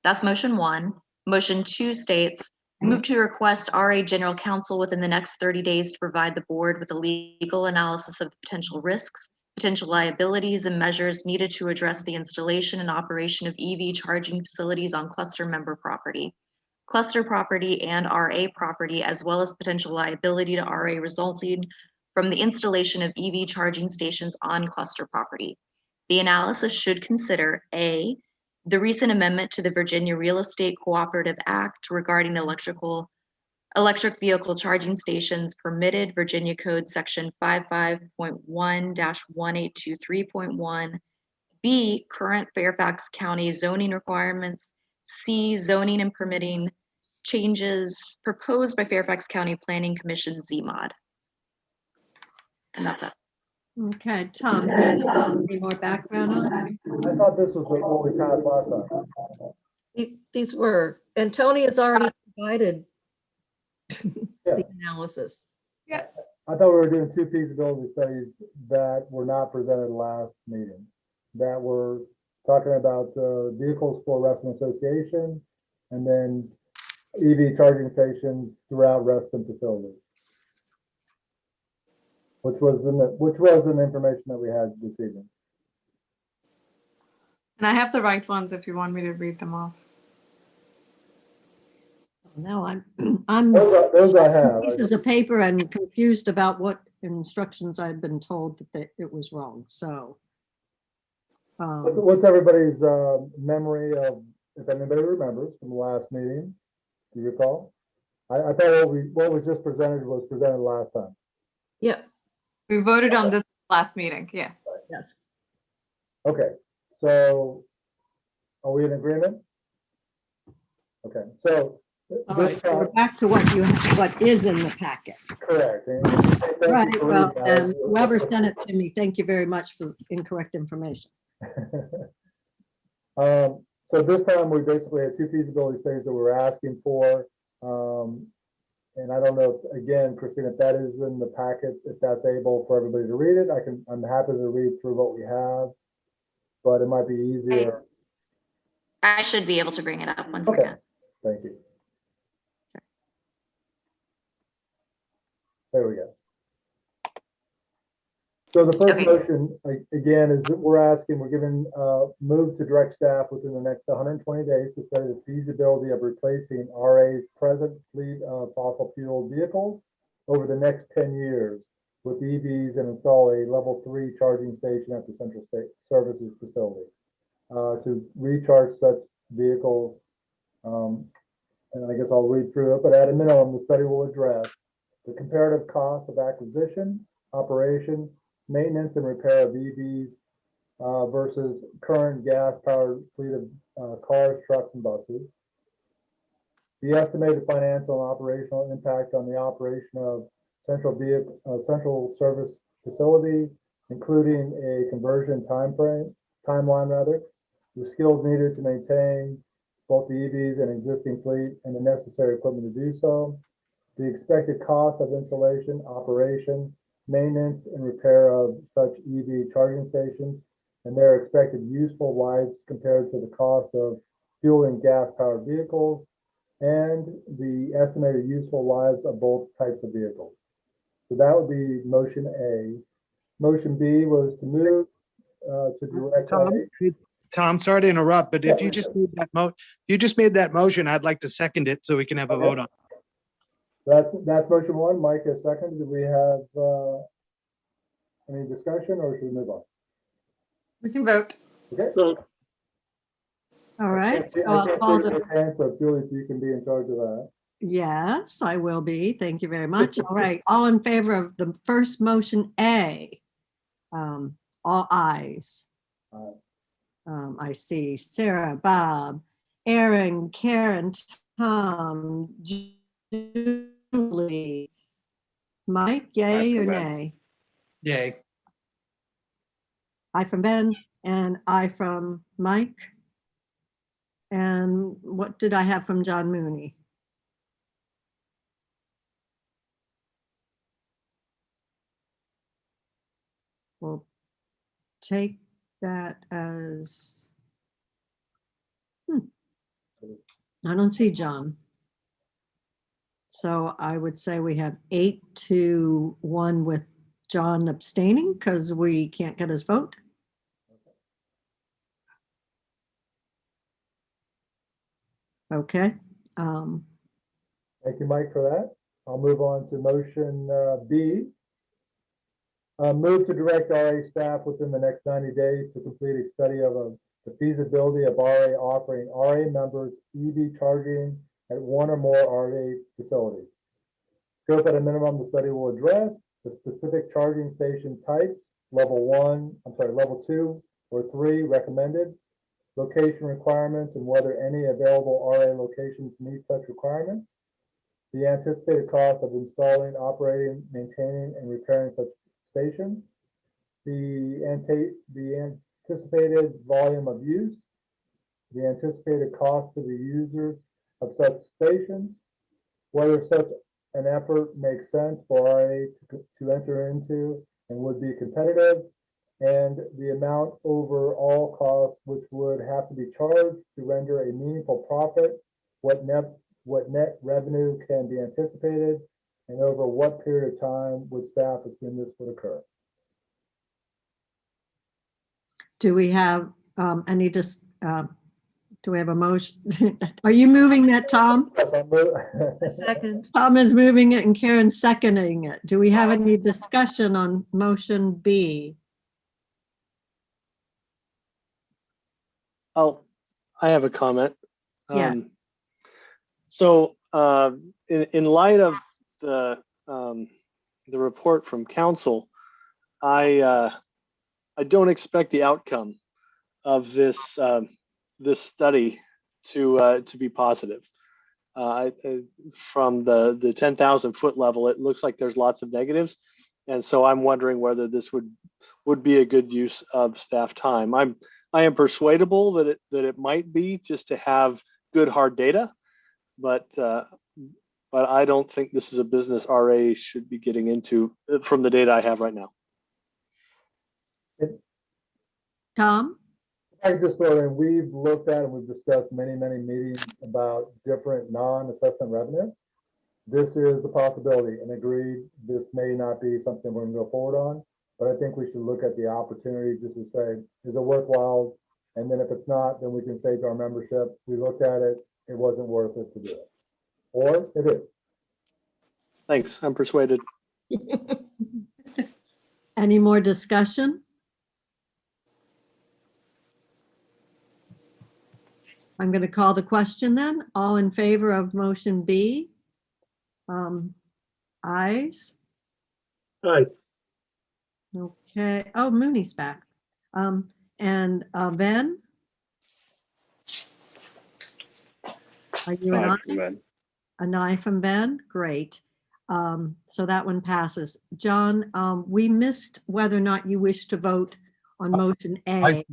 Speaker 9: That's motion 1. Motion 2 states, move to request RA General Counsel within the next 30 days to provide the board with a legal analysis of potential risks, potential liabilities, and measures needed to address the installation and operation of EV charging facilities on cluster member property, cluster property, and RA property, as well as potential liability to RA resulting from the installation of EV charging stations on cluster property. The analysis should consider A, the recent amendment to the Virginia Real Estate Cooperative Act regarding electric vehicle charging stations permitted, Virginia Code Section 55.1-1823.1. B, current Fairfax County zoning requirements. C, zoning and permitting changes proposed by Fairfax County Planning Commission ZMOD. And that's it.
Speaker 1: Okay, Tom, any more background on it?
Speaker 10: I thought this was what we passed last time.
Speaker 3: These were, and Tony has already provided the analysis.
Speaker 4: Yes.
Speaker 10: I thought we were doing two feasibility studies that were not presented last meeting, that were talking about vehicles for Reston Association and then EV charging stations throughout Reston facilities, which was an information that we had this evening.
Speaker 4: And I have the right ones if you want me to read them off.
Speaker 1: No, I'm
Speaker 10: those I have.
Speaker 1: pieces of paper and confused about what instructions I'd been told that it was wrong. So,
Speaker 10: what's everybody's memory of, if anybody remembers from the last meeting? Do you recall? I thought what was just presented was presented last time.
Speaker 3: Yeah.
Speaker 4: We voted on this last meeting. Yeah.
Speaker 1: Yes.
Speaker 10: Okay. So, are we in agreement? Okay. So.
Speaker 1: All right, so we're back to what is in the packet.
Speaker 10: Correct.
Speaker 1: Right, well, and whoever sent it to me, thank you very much for incorrect information.
Speaker 10: So this time we basically had two feasibility studies that we were asking for. And I don't know, if, again, Christine, if that is in the packet, if that's able for everybody to read it, I'm happy to read through what we have, but it might be easier.
Speaker 9: I should be able to bring it up once
Speaker 10: Okay.
Speaker 9: again.
Speaker 10: Thank you. There we go. So the first motion, again, is that we're giving move to direct staff within the next 120 days to study the feasibility of replacing RA's present fleet of fossil fuel vehicles over the next 10 years with EVs and install a level 3 charging station at the Central State Services facility to recharge such vehicles. And I guess I'll read through it, but at a minimum, the study will address the comparative cost of acquisition, operation, maintenance and repair of EVs versus current gas-powered fleet of cars, trucks, and buses. The estimated financial and operational impact on the operation of central service facility, including a conversion timeline, the skills needed to maintain both the EVs and existing fleet and the necessary equipment to do so, the expected cost of installation, operation, maintenance, and repair of such EV charging stations, and their expected useful lives compared to the cost of fueling gas-powered vehicles, and the estimated useful lives of both types of vehicles. So that would be motion A. Motion B was to move to direct.
Speaker 15: Tom, sorry to interrupt, but if you just made that motion, I'd like to second it so we can have a vote on it.
Speaker 10: That's motion one. Mike has seconded. Do we have any discussion, or should we move on?
Speaker 4: We can vote.
Speaker 10: Okay.
Speaker 1: All right.
Speaker 10: I can't see your hand, so Julie, if you can be in charge of that.
Speaker 1: Yes, I will be. Thank you very much. All right. All in favor of the first motion A? All ayes. I see Sarah, Bob, Aaron, Karen, Tom, Julie, Mike, yay or nay?
Speaker 15: Yay.
Speaker 1: I from Ben and I from Mike. And what did I have from John Mooney? We'll take that as, I don't see John. So I would say we have 8-1 with John abstaining because we can't get his vote. Okay.
Speaker 10: Thank you, Mike, for that. I'll move on to motion B. Move to direct RA staff within the next 90 days to complete a study of the feasibility of RA offering RA members EV charging at one or more RA facilities. Scope at a minimum, the study will address the specific charging station types, level 2 or 3 recommended, location requirements and whether any available RA locations meet such requirements, the anticipated cost of installing, operating, maintaining, and repairing such stations, the anticipated volume of use, the anticipated cost to the users of such stations, whether such an effort makes sense for RA to enter into and would be competitive, and the amount over all costs which would have to be charged to render a meaningful profit, what net revenue can be anticipated, and over what period of time would staff assume this would occur.
Speaker 1: Do we have do we have a motion? Are you moving that, Tom?
Speaker 10: Yes,
Speaker 1: A second. Tom is moving it and Karen's seconding it. Do we have any discussion on motion B?
Speaker 14: I have a comment.
Speaker 1: Yeah.
Speaker 14: So in light of the report from council, I don't expect the outcome of this this study to be positive. From the 10,000 foot level, it looks like there's lots of negatives, and so I'm wondering whether this would be a good use of staff time. I am persuadable that it might be just to have good hard data, but I don't think this is a business RA should be getting into from the data I have right now.
Speaker 1: Tom?
Speaker 10: I just throw in, we've looked at and we've discussed many meetings about different non-assessment revenue. This is the possibility, and agreed, this may not be something we're gonna go forward on, but I think we should look at the opportunity just to say, is it worthwhile? And then if it's not, then we can say to our membership, we looked at it, it wasn't worth it to do it. Or it is.
Speaker 14: Thanks, I'm persuaded.
Speaker 1: Any more discussion? I'm going to call the question then. All in favor of motion B? Ayes?
Speaker 12: Aye.
Speaker 1: Okay. Oh, Mooney's back. And Ben? Are you an
Speaker 5: Aye
Speaker 1: aye?
Speaker 5: from Ben.
Speaker 1: An aye from Ben? Great. So that one passes. John, we missed whether or not you wish to vote on motion A.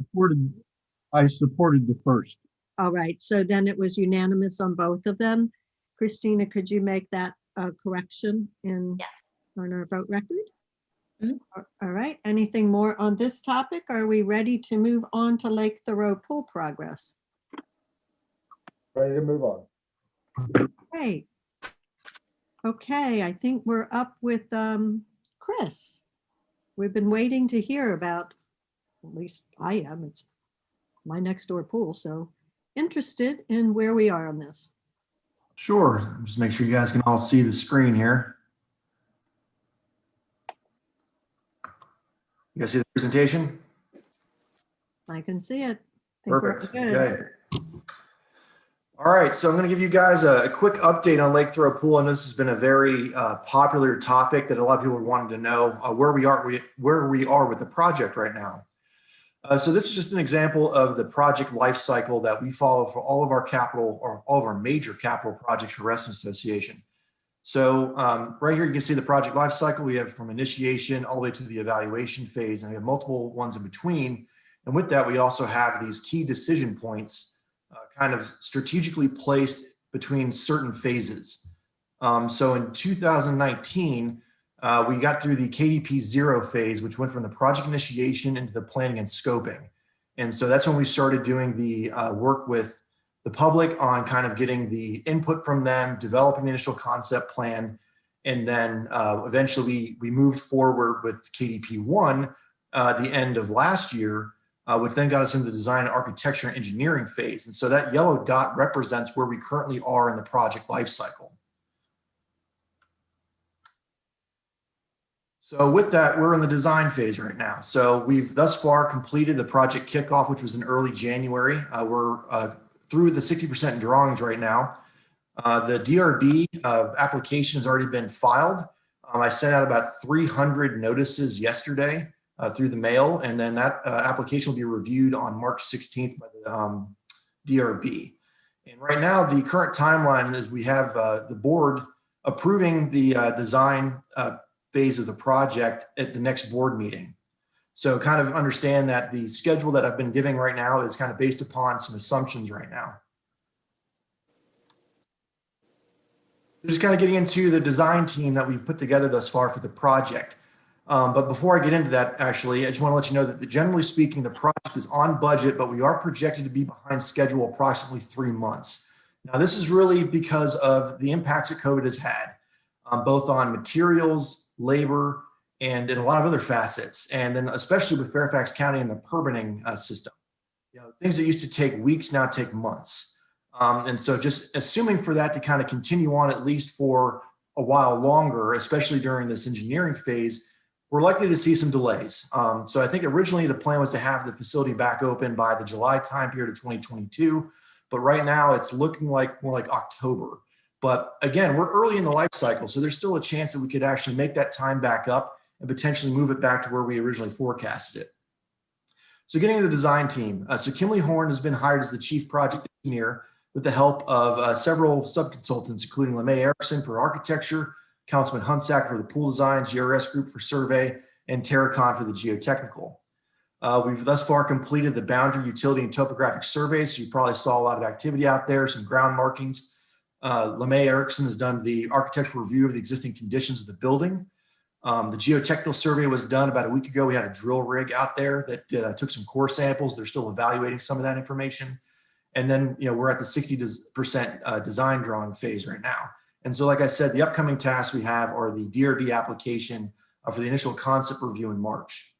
Speaker 2: I supported the first.
Speaker 1: All right, so then it was unanimous on both of them. Christina, could you make that correction on our vote record? All right, anything more on this topic? Are we ready to move on to Lake Thoreau pool progress?
Speaker 10: Ready to move on.
Speaker 1: Great. Okay, I think we're up with Chris. We've been waiting to hear about, at least I am, it's my next door pool, so interested in where we are on this.
Speaker 21: Sure. Just make sure you guys can all see the screen here. You guys see the presentation?
Speaker 1: I can see it. Think we're
Speaker 21: Perfect.
Speaker 1: good.
Speaker 21: Okay. All right. So I'm going to give you guys a quick update on Lake Thoreau Pool. And this has been a very popular topic that a lot of people wanted to know where we are with the project right now. So this is just an example of the project life cycle that we follow for all of our capital or all of our major capital projects for Reston Association. So right here, you can see the project life cycle. We have from initiation all the way to the evaluation phase, and we have multiple ones in between. And with that, we also have these key decision points kind of strategically placed between certain phases. So in 2019, we got through the KDP 0 phase, which went from the project initiation into the planning and scoping. And so that's when we started doing the work with the public on kind of getting the input from them, developing the initial concept plan. And then eventually we moved forward with KDP 1 the end of last year, which then got us into the design, architecture, and engineering phase. And so that yellow dot represents where we currently are in the project life cycle. So with that, we're in the design phase right now. So we've thus far completed the project kickoff, which was in early January. We're through the 60% drawings right now. The DRB application has already been filed. I sent out about 300 notices yesterday through the mail, and then that application will be reviewed on March 16th by the DRB. And right now, the current timeline is we have the board approving the design phase of the project at the next board meeting. So kind of understand that the schedule that I've been giving right now is kind of based upon some assumptions right now. Just kind of getting into the design team that we've put together thus far for the project. But before I get into that, actually, I just want to let you know that generally speaking, the project is on budget, but we are projected to be behind schedule approximately 3 months. Now, this is really because of the impacts that COVID has had, both on materials, labor, and in a lot of other facets. And then especially with Fairfax County and the permitting system, things that used to take weeks now take months. And so just assuming for that to kind of continue on at least for a while longer, especially during this engineering phase, we're likely to see some delays. So I think originally the plan was to have the facility back open by the July time period of 2022, but right now it's looking like more like October. But again, we're early in the life cycle, so there's still a chance that we could actually make that time back up and potentially move it back to where we originally forecasted it. So getting to the design team. So Kimley Horn has been hired as the chief project engineer with the help of several sub-consultants, including LeMay Erickson for architecture, Councilman Hunsack for the pool design, GRS Group for survey, and Terracon for the geotechnical. We've thus far completed the boundary, utility, and topographic surveys. So you probably saw a lot of activity out there, some ground markings. LeMay Erickson has done the architectural review of the existing conditions of the building. The geotechnical survey was done about a week ago. We had a drill rig out there that took some core samples. They're still evaluating some of that information. And then, we're at the 60% design drawing phase right now. And so, like I said, the upcoming tasks we have are the DRB application for the initial concept review in March.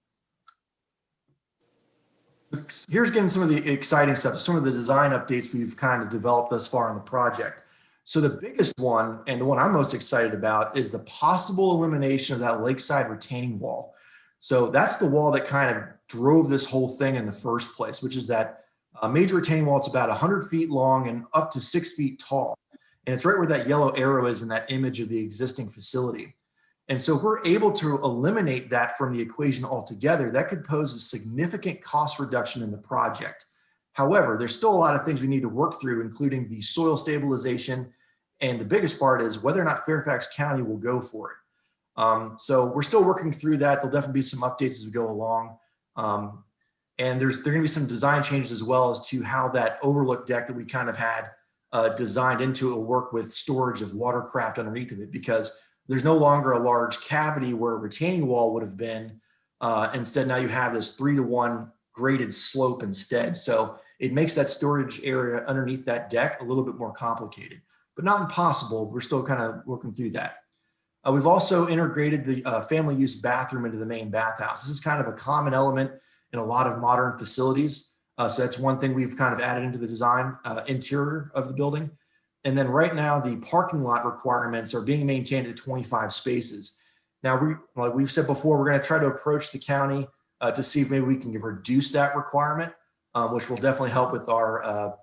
Speaker 21: Here's getting some of the exciting stuff, some of the design updates we've kind of developed thus far in the project. So the biggest one, and the one I'm most excited about, is the possible elimination of that lakeside retaining wall. So that's the wall that kind of drove this whole thing in the first place, which is that major retaining wall. It's about 100 feet long and up to 6 feet tall. And it's right where that yellow arrow is in that image of the existing facility. And so if we're able to eliminate that from the equation altogether, that could pose a significant cost reduction in the project. However, there's still a lot of things we need to work through, including the soil stabilization. And the biggest part is whether or not Fairfax County will go for it. So we're still working through that. There'll definitely be some updates as we go along. And there are going to be some design changes as well as to how that overlook deck that we kind of had designed into it will work with storage of watercraft underneath of it, because there's no longer a large cavity where a retaining wall would have been. Instead, now you have this 3-to-1 graded slope instead. So it makes that storage area underneath that deck a little bit more complicated, but not impossible. We're still kind of working through that. We've also integrated the family use bathroom into the main bathhouse. This is kind of a common element in a lot of modern facilities. So that's one thing we've kind of added into the design interior of the building. And then right now, the parking lot requirements are being maintained at 25 spaces. Now, like we've said before, we're going to try to approach the county to see if maybe we can reduce that requirement, which will definitely help with our,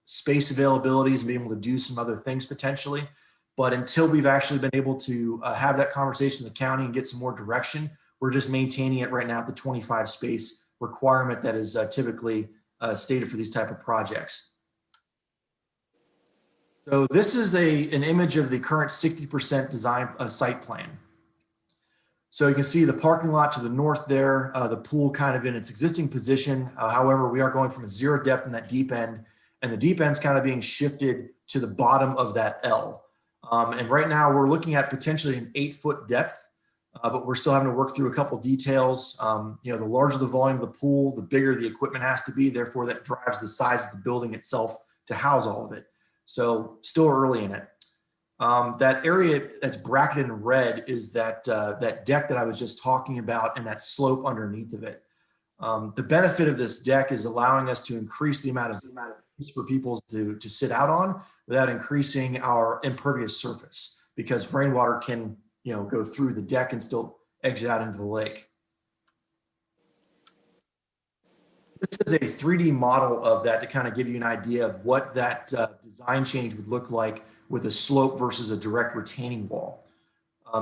Speaker 21: space availabilities and being able to do some other things potentially. But until we've actually been able to have that conversation with the county and get some more direction, we're just maintaining it right now at the 25 space requirement that is typically stated for these type of projects. So this is an image of the current 60% design site plan. So you can see the parking lot to the north there, the pool kind of in its existing position. However, we are going from a 0 depth in that deep end, and the deep end's kind of being shifted to the bottom of that L. And right now we're looking at potentially an 8-foot depth, but we're still having to work through a couple details. The larger the volume of the pool, the bigger the equipment has to be. Therefore, that drives the size of the building itself to house all of it. So still early in it. That area that's bracketed in red is that deck that I was just talking about and that slope underneath of it. The benefit of this deck is allowing us to increase the amount of space for people to sit out on without increasing our impervious surface, because rainwater can go through the deck and still exit out into the lake. This is a 3D model of that to kind of give you an idea of what that design change would look like with a slope versus a direct retaining wall.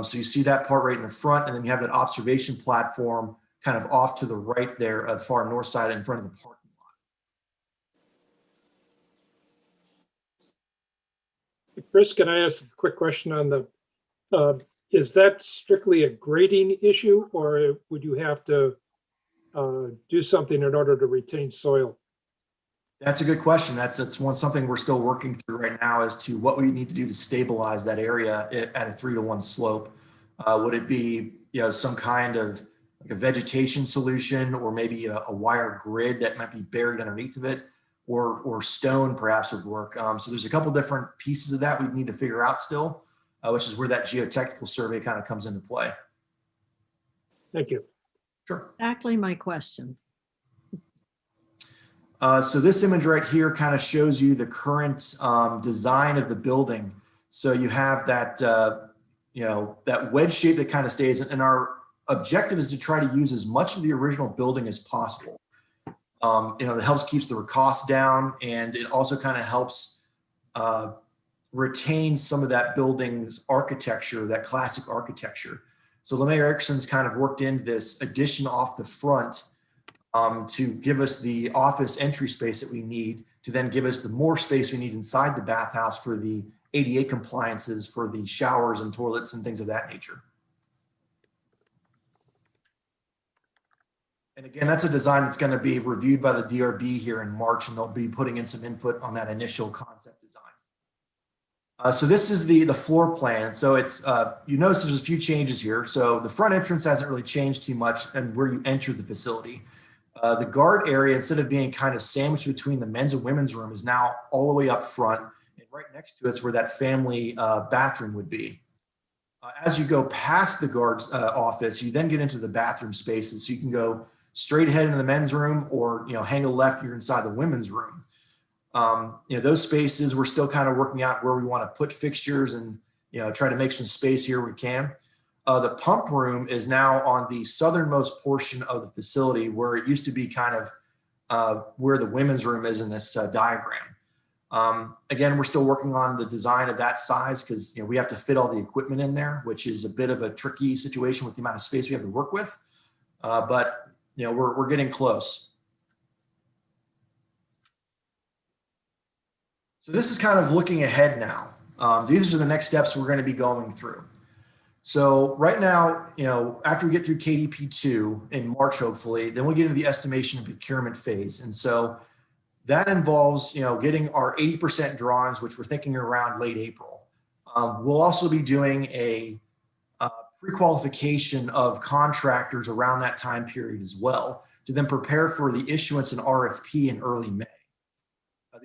Speaker 21: So you see that part right in the front, and then you have that observation platform kind of off to the right there, the far north side in front of the parking lot.
Speaker 12: Chris, can I ask a quick question on the, is that strictly a grading issue, or would you have to do something in order to retain soil?
Speaker 21: That's a good question. That's something we're still working through right now as to what we need to do to stabilize that area at a 3-to-1 slope. Would it be some kind of like a vegetation solution, or maybe a wire grid that might be buried underneath of it, or stone perhaps would work. So there's a couple different pieces of that we need to figure out still, which is where that geotechnical survey kind of comes into play.
Speaker 12: Thank you.
Speaker 21: Sure.
Speaker 1: Exactly my question.
Speaker 21: So this image right here kind of shows you the current design of the building. So you have that, that wedge shape that kind of stays, and our objective is to try to use as much of the original building as possible. It helps keeps the costs down, and it also kind of helps retain some of that building's architecture, that classic architecture. So LeMay Erickson's kind of worked in this addition off the front to give us the office entry space that we need, to then give us the more space we need inside the bathhouse for the ADA compliances for the showers and toilets and things of that nature. And again, that's a design that's going to be reviewed by the DRB here in March, and they'll be putting in some input on that initial concept design. So this is the floor plan. So it's, you notice there's a few changes here. So the front entrance hasn't really changed too much, and where you enter the facility. The guard area, instead of being kind of sandwiched between the men's and women's room, is now all the way up front. And right next to it's where that family bathroom would be. As you go past the guard's office, you then get into the bathroom spaces. So you can go straight ahead into the men's room, or hang a left, you're inside the women's room. Those spaces, we're still kind of working out where we want to put fixtures and try to make some space here where we can. The pump room is now on the southernmost portion of the facility, where it used to be kind of where the women's room is in this diagram. Again, we're still working on the design of that size, because we have to fit all the equipment in there, which is a bit of a tricky situation with the amount of space we have to work with. But we're getting close. So this is kind of looking ahead now. These are the next steps we're going to be going through. So right now, after we get through KDP2 in March, hopefully, then we'll get into the estimation and procurement phase. And so that involves, getting our 80% drawings, which we're thinking around late April. We'll also be doing a pre-qualification of contractors around that time period as well, to then prepare for the issuance and RFP in early May.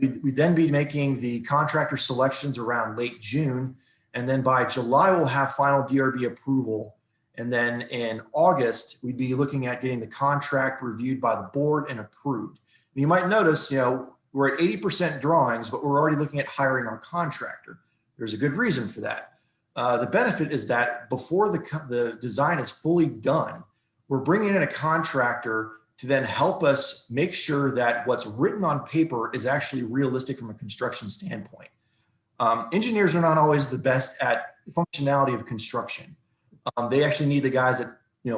Speaker 21: We'd then be making the contractor selections around late June, and then by July we'll have final DRB approval, and then in August we'd be looking at getting the contract reviewed by the board and approved. And you might notice, we're at 80% drawings, but we're already looking at hiring our contractor. There's a good reason for that. The benefit is that before the design is fully done, we're bringing in a contractor to then help us make sure that what's written on paper is actually realistic from a construction standpoint. Engineers are not always the best at functionality of construction. They actually need the guys that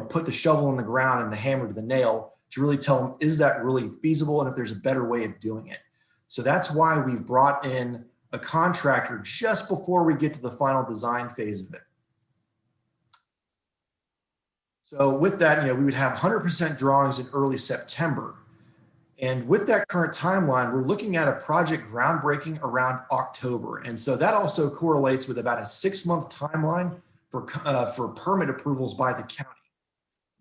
Speaker 21: put the shovel in the ground and the hammer to the nail to really tell them, is that really feasible, and if there's a better way of doing it. So that's why we've brought in a contractor just before we get to the final design phase of it. So with that, we would have 100% drawings in early September. And with that current timeline, we're looking at a project groundbreaking around October. And so that also correlates with about a 6-month timeline for permit approvals by the county.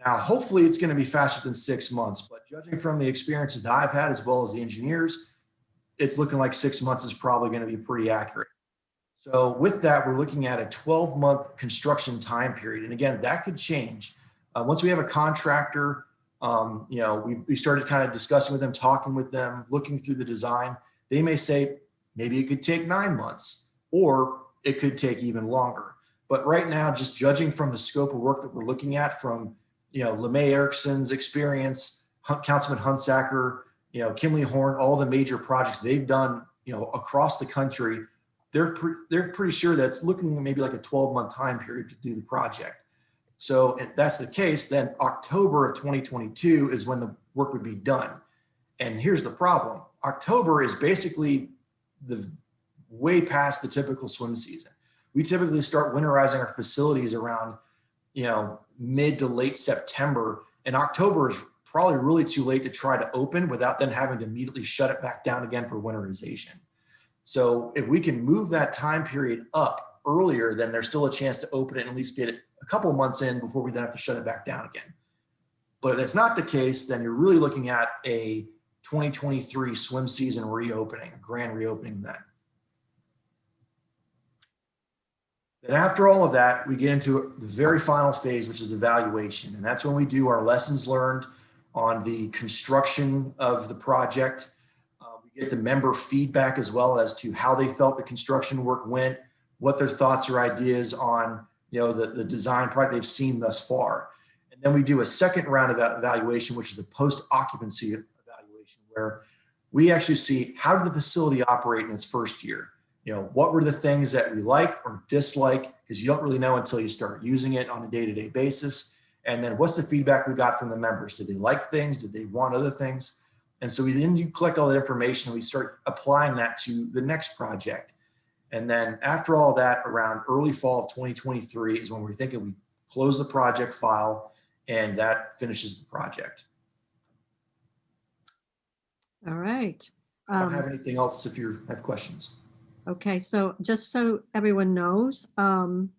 Speaker 21: Now, hopefully it's going to be faster than 6 months, but judging from the experiences that I've had, as well as the engineers, it's looking like 6 months is probably going to be pretty accurate. So with that, we're looking at a 12-month construction time period. And again, that could change. Once we have a contractor, we started kind of discussing with them, talking with them, looking through the design. They may say, maybe it could take 9 months, or it could take even longer. But right now, just judging from the scope of work that we're looking at from, LeMay Erickson's experience, Councilman Hunsaker, Kimley Horn, all the major projects they've done, across the country, they're pretty sure that's looking maybe like a 12-month time period to do the project. So if that's the case, then October of 2022 is when the work would be done. And here's the problem. October is basically way past the typical swim season. We typically start winterizing our facilities around, mid to late September, and October is probably really too late to try to open without then having to immediately shut it back down again for winterization. So if we can move that time period up earlier, then there's still a chance to open it and at least get it a couple of months in before we then have to shut it back down again. But if that's not the case, then you're really looking at a 2023 swim season reopening, a grand reopening then. Then after all of that, we get into the very final phase, which is evaluation. And that's when we do our lessons learned on the construction of the project. We get the member feedback as well as to how they felt the construction work went, what their thoughts or ideas on the design project they've seen thus far. And then we do a second round of evaluation, which is the post-occupancy evaluation, where we actually see how did the facility operate in its first year? What were the things that we like or dislike, because you don't really know until you start using it on a day-to-day basis. And then what's the feedback we got from the members? Did they like things? Did they want other things? And so you collect all that information, and we start applying that to the next project. And then after all that, around early fall of 2023 is when we're thinking we close the project file, and that finishes the project.
Speaker 1: All right.
Speaker 21: I don't have anything else if you have questions.
Speaker 1: Okay, so just so everyone knows, I'm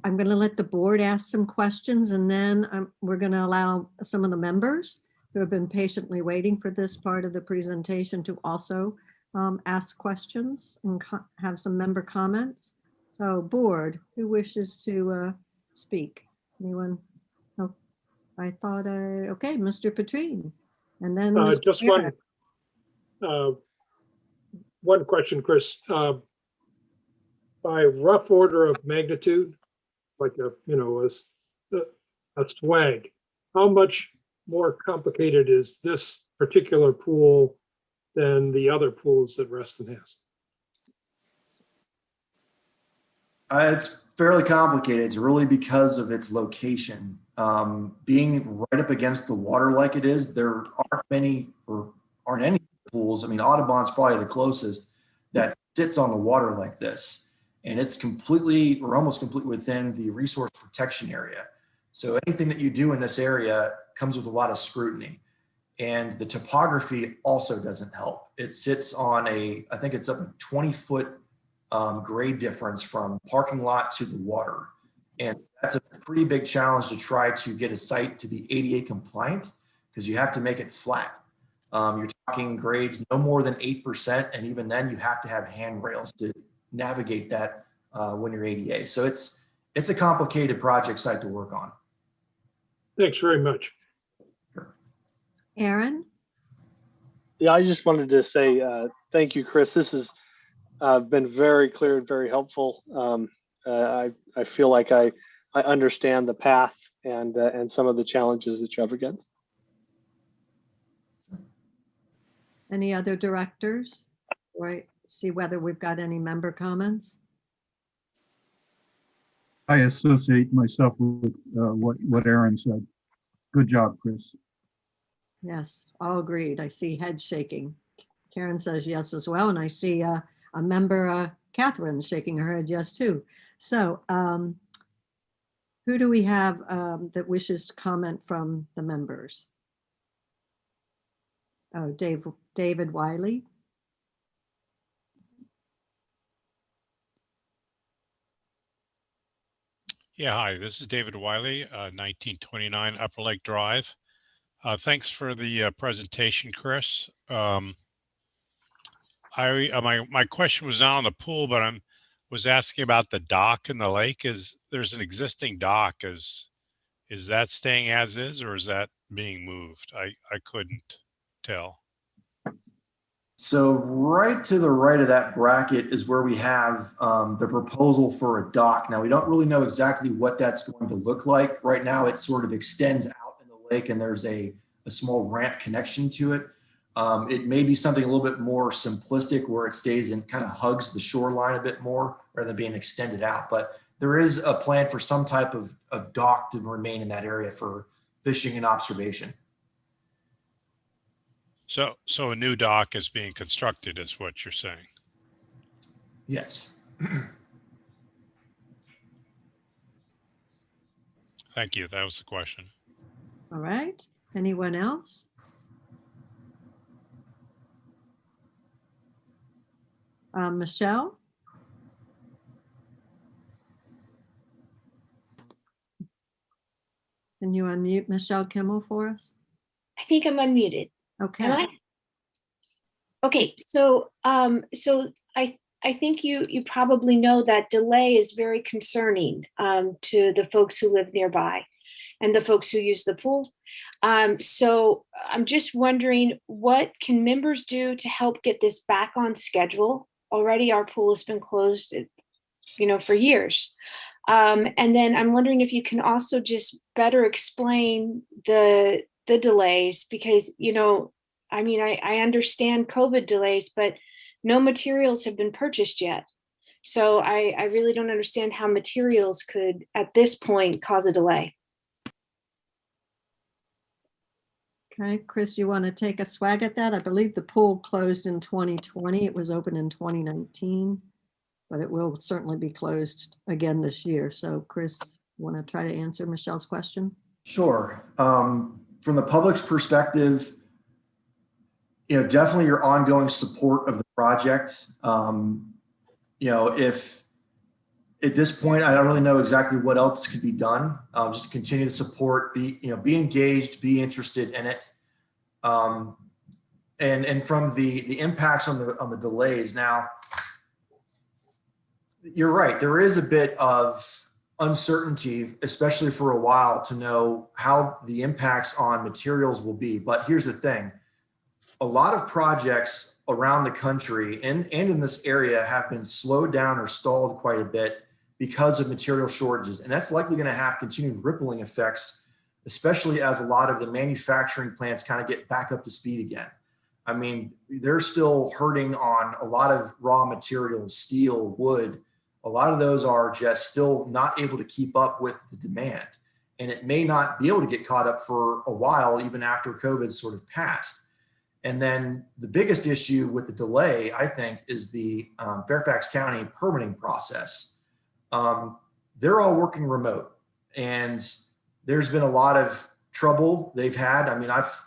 Speaker 1: going to let the board ask some questions, and then we're going to allow some of the members who have been patiently waiting for this part of the presentation to also ask questions and have some member comments. So board, who wishes to speak? Anyone? Oh, I thought, okay, Mr. Petrine. And then Mr.
Speaker 12: Just
Speaker 1: Eric.
Speaker 12: one question, Chris. By rough order of magnitude, like a swag, how much more complicated is this particular pool than the other pools that Reston has?
Speaker 21: It's fairly complicated. It's really because of its location. Being right up against the water like it is, there aren't any pools. I mean, Audubon's probably the closest that sits on the water like this. And it's completely or almost completely within the resource protection area. So anything that you do in this area comes with a lot of scrutiny. And the topography also doesn't help. It sits on I think it's up a 20-foot grade difference from parking lot to the water. And that's a pretty big challenge to try to get a site to be ADA compliant because you have to make it flat. You're talking grades no more than 8%. And even then you have to have handrails to navigate that when you're ADA. So it's a complicated project site to work on.
Speaker 12: Thanks very much.
Speaker 1: Aaron?
Speaker 14: Yeah, I just wanted to say thank you, Chris. This has been very clear and very helpful. I feel like I understand the path and some of the challenges that you're up against.
Speaker 1: Any other directors? Right. See whether we've got any member comments.
Speaker 2: I associate myself with what Aaron said. Good job, Chris.
Speaker 1: Yes, all agreed. I see heads shaking. Karen says yes as well. And I see a member, Catherine, shaking her head yes too. So who do we have that wishes to comment from the members? Oh, David Wiley.
Speaker 6: Yeah, hi, this is David Wiley, 1929 Upper Lake Drive. Thanks for the presentation, Chris. My question was not on the pool, but was asking about the dock in the lake. There's an existing dock? Is that staying as is, or is that being moved? I couldn't tell.
Speaker 21: So right to the right of that bracket is where we have the proposal for a dock. Now, we don't really know exactly what that's going to look like. Right now, it sort of extends out in the lake and there's a small ramp connection to it. It may be something a little bit more simplistic where it stays and kind of hugs the shoreline a bit more rather than being extended out. But there is a plan for some type of dock to remain in that area for fishing and observation.
Speaker 6: So a new dock is being constructed, is what you're saying?
Speaker 21: Yes.
Speaker 6: Thank you. That was the question.
Speaker 1: All right. Anyone else? Michelle? Can you unmute Michelle Kimmel for us?
Speaker 22: I think I'm unmuted.
Speaker 1: Okay.
Speaker 22: Am I? Okay, so I think you probably know that delay is very concerning to the folks who live nearby and the folks who use the pool. So I'm just wondering, what can members do to help get this back on schedule? Already our pool has been closed, for years. And then I'm wondering if you can also just better explain the delays, because, I understand COVID delays, but no materials have been purchased yet. So I really don't understand how materials could, at this point, cause a delay.
Speaker 1: Okay, Chris, you want to take a swag at that? I believe the pool closed in 2020. It was open in 2019, but it will certainly be closed again this year. So Chris, you want to try to answer Michelle's question?
Speaker 21: Sure. From the public's perspective, definitely your ongoing support of the project. If at this point, I don't really know exactly what else could be done. Just continue to support, be engaged, be interested in it. And from the impacts on the delays. Now, you're right. There is a bit of uncertainty, especially for a while, to know how the impacts on materials will be. But here's the thing. A lot of projects around the country and in this area have been slowed down or stalled quite a bit because of material shortages. And that's likely going to have continued rippling effects, especially as a lot of the manufacturing plants kind of get back up to speed again. I mean, they're still hurting on a lot of raw materials, steel, wood. A lot of those are just still not able to keep up with the demand. And it may not be able to get caught up for a while, even after COVID sort of passed. And then the biggest issue with the delay, I think, is the Fairfax County permitting process. They're all working remote, and there's been a lot of trouble they've had. I mean, I've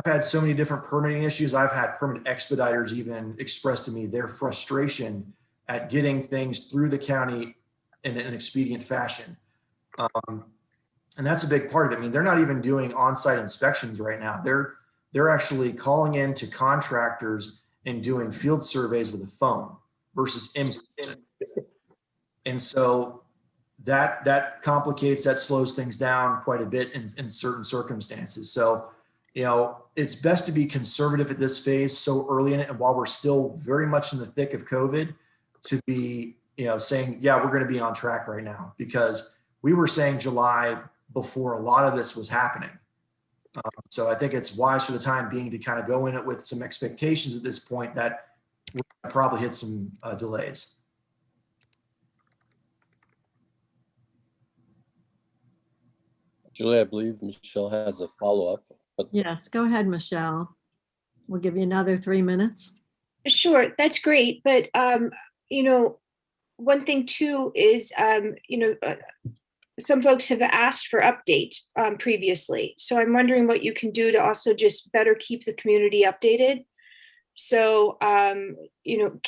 Speaker 21: had so many different permitting issues. I've had permit expediters even express to me their frustration at getting things through the county in an expedient fashion. And that's a big part of it. I mean, they're not even doing on-site inspections right now. They're actually calling in to contractors and doing field surveys with a phone versus in. And so that complicates, that slows things down quite a bit in certain circumstances. So, it's best to be conservative at this phase so early in it. And while we're still very much in the thick of COVID, to be, saying, yeah, we're going to be on track right now, because we were saying July before a lot of this was happening. So I think it's wise for the time being to kind of go in it with some expectations at this point that we'll probably hit some delays.
Speaker 7: Julie, I believe Michelle has a follow-up. But
Speaker 1: Yes, go ahead, Michelle. We'll give you another 3 minutes.
Speaker 22: Sure, that's great. But, one thing too is, some folks have asked for updates previously. So I'm wondering what you can do to also just better keep the community updated. So, can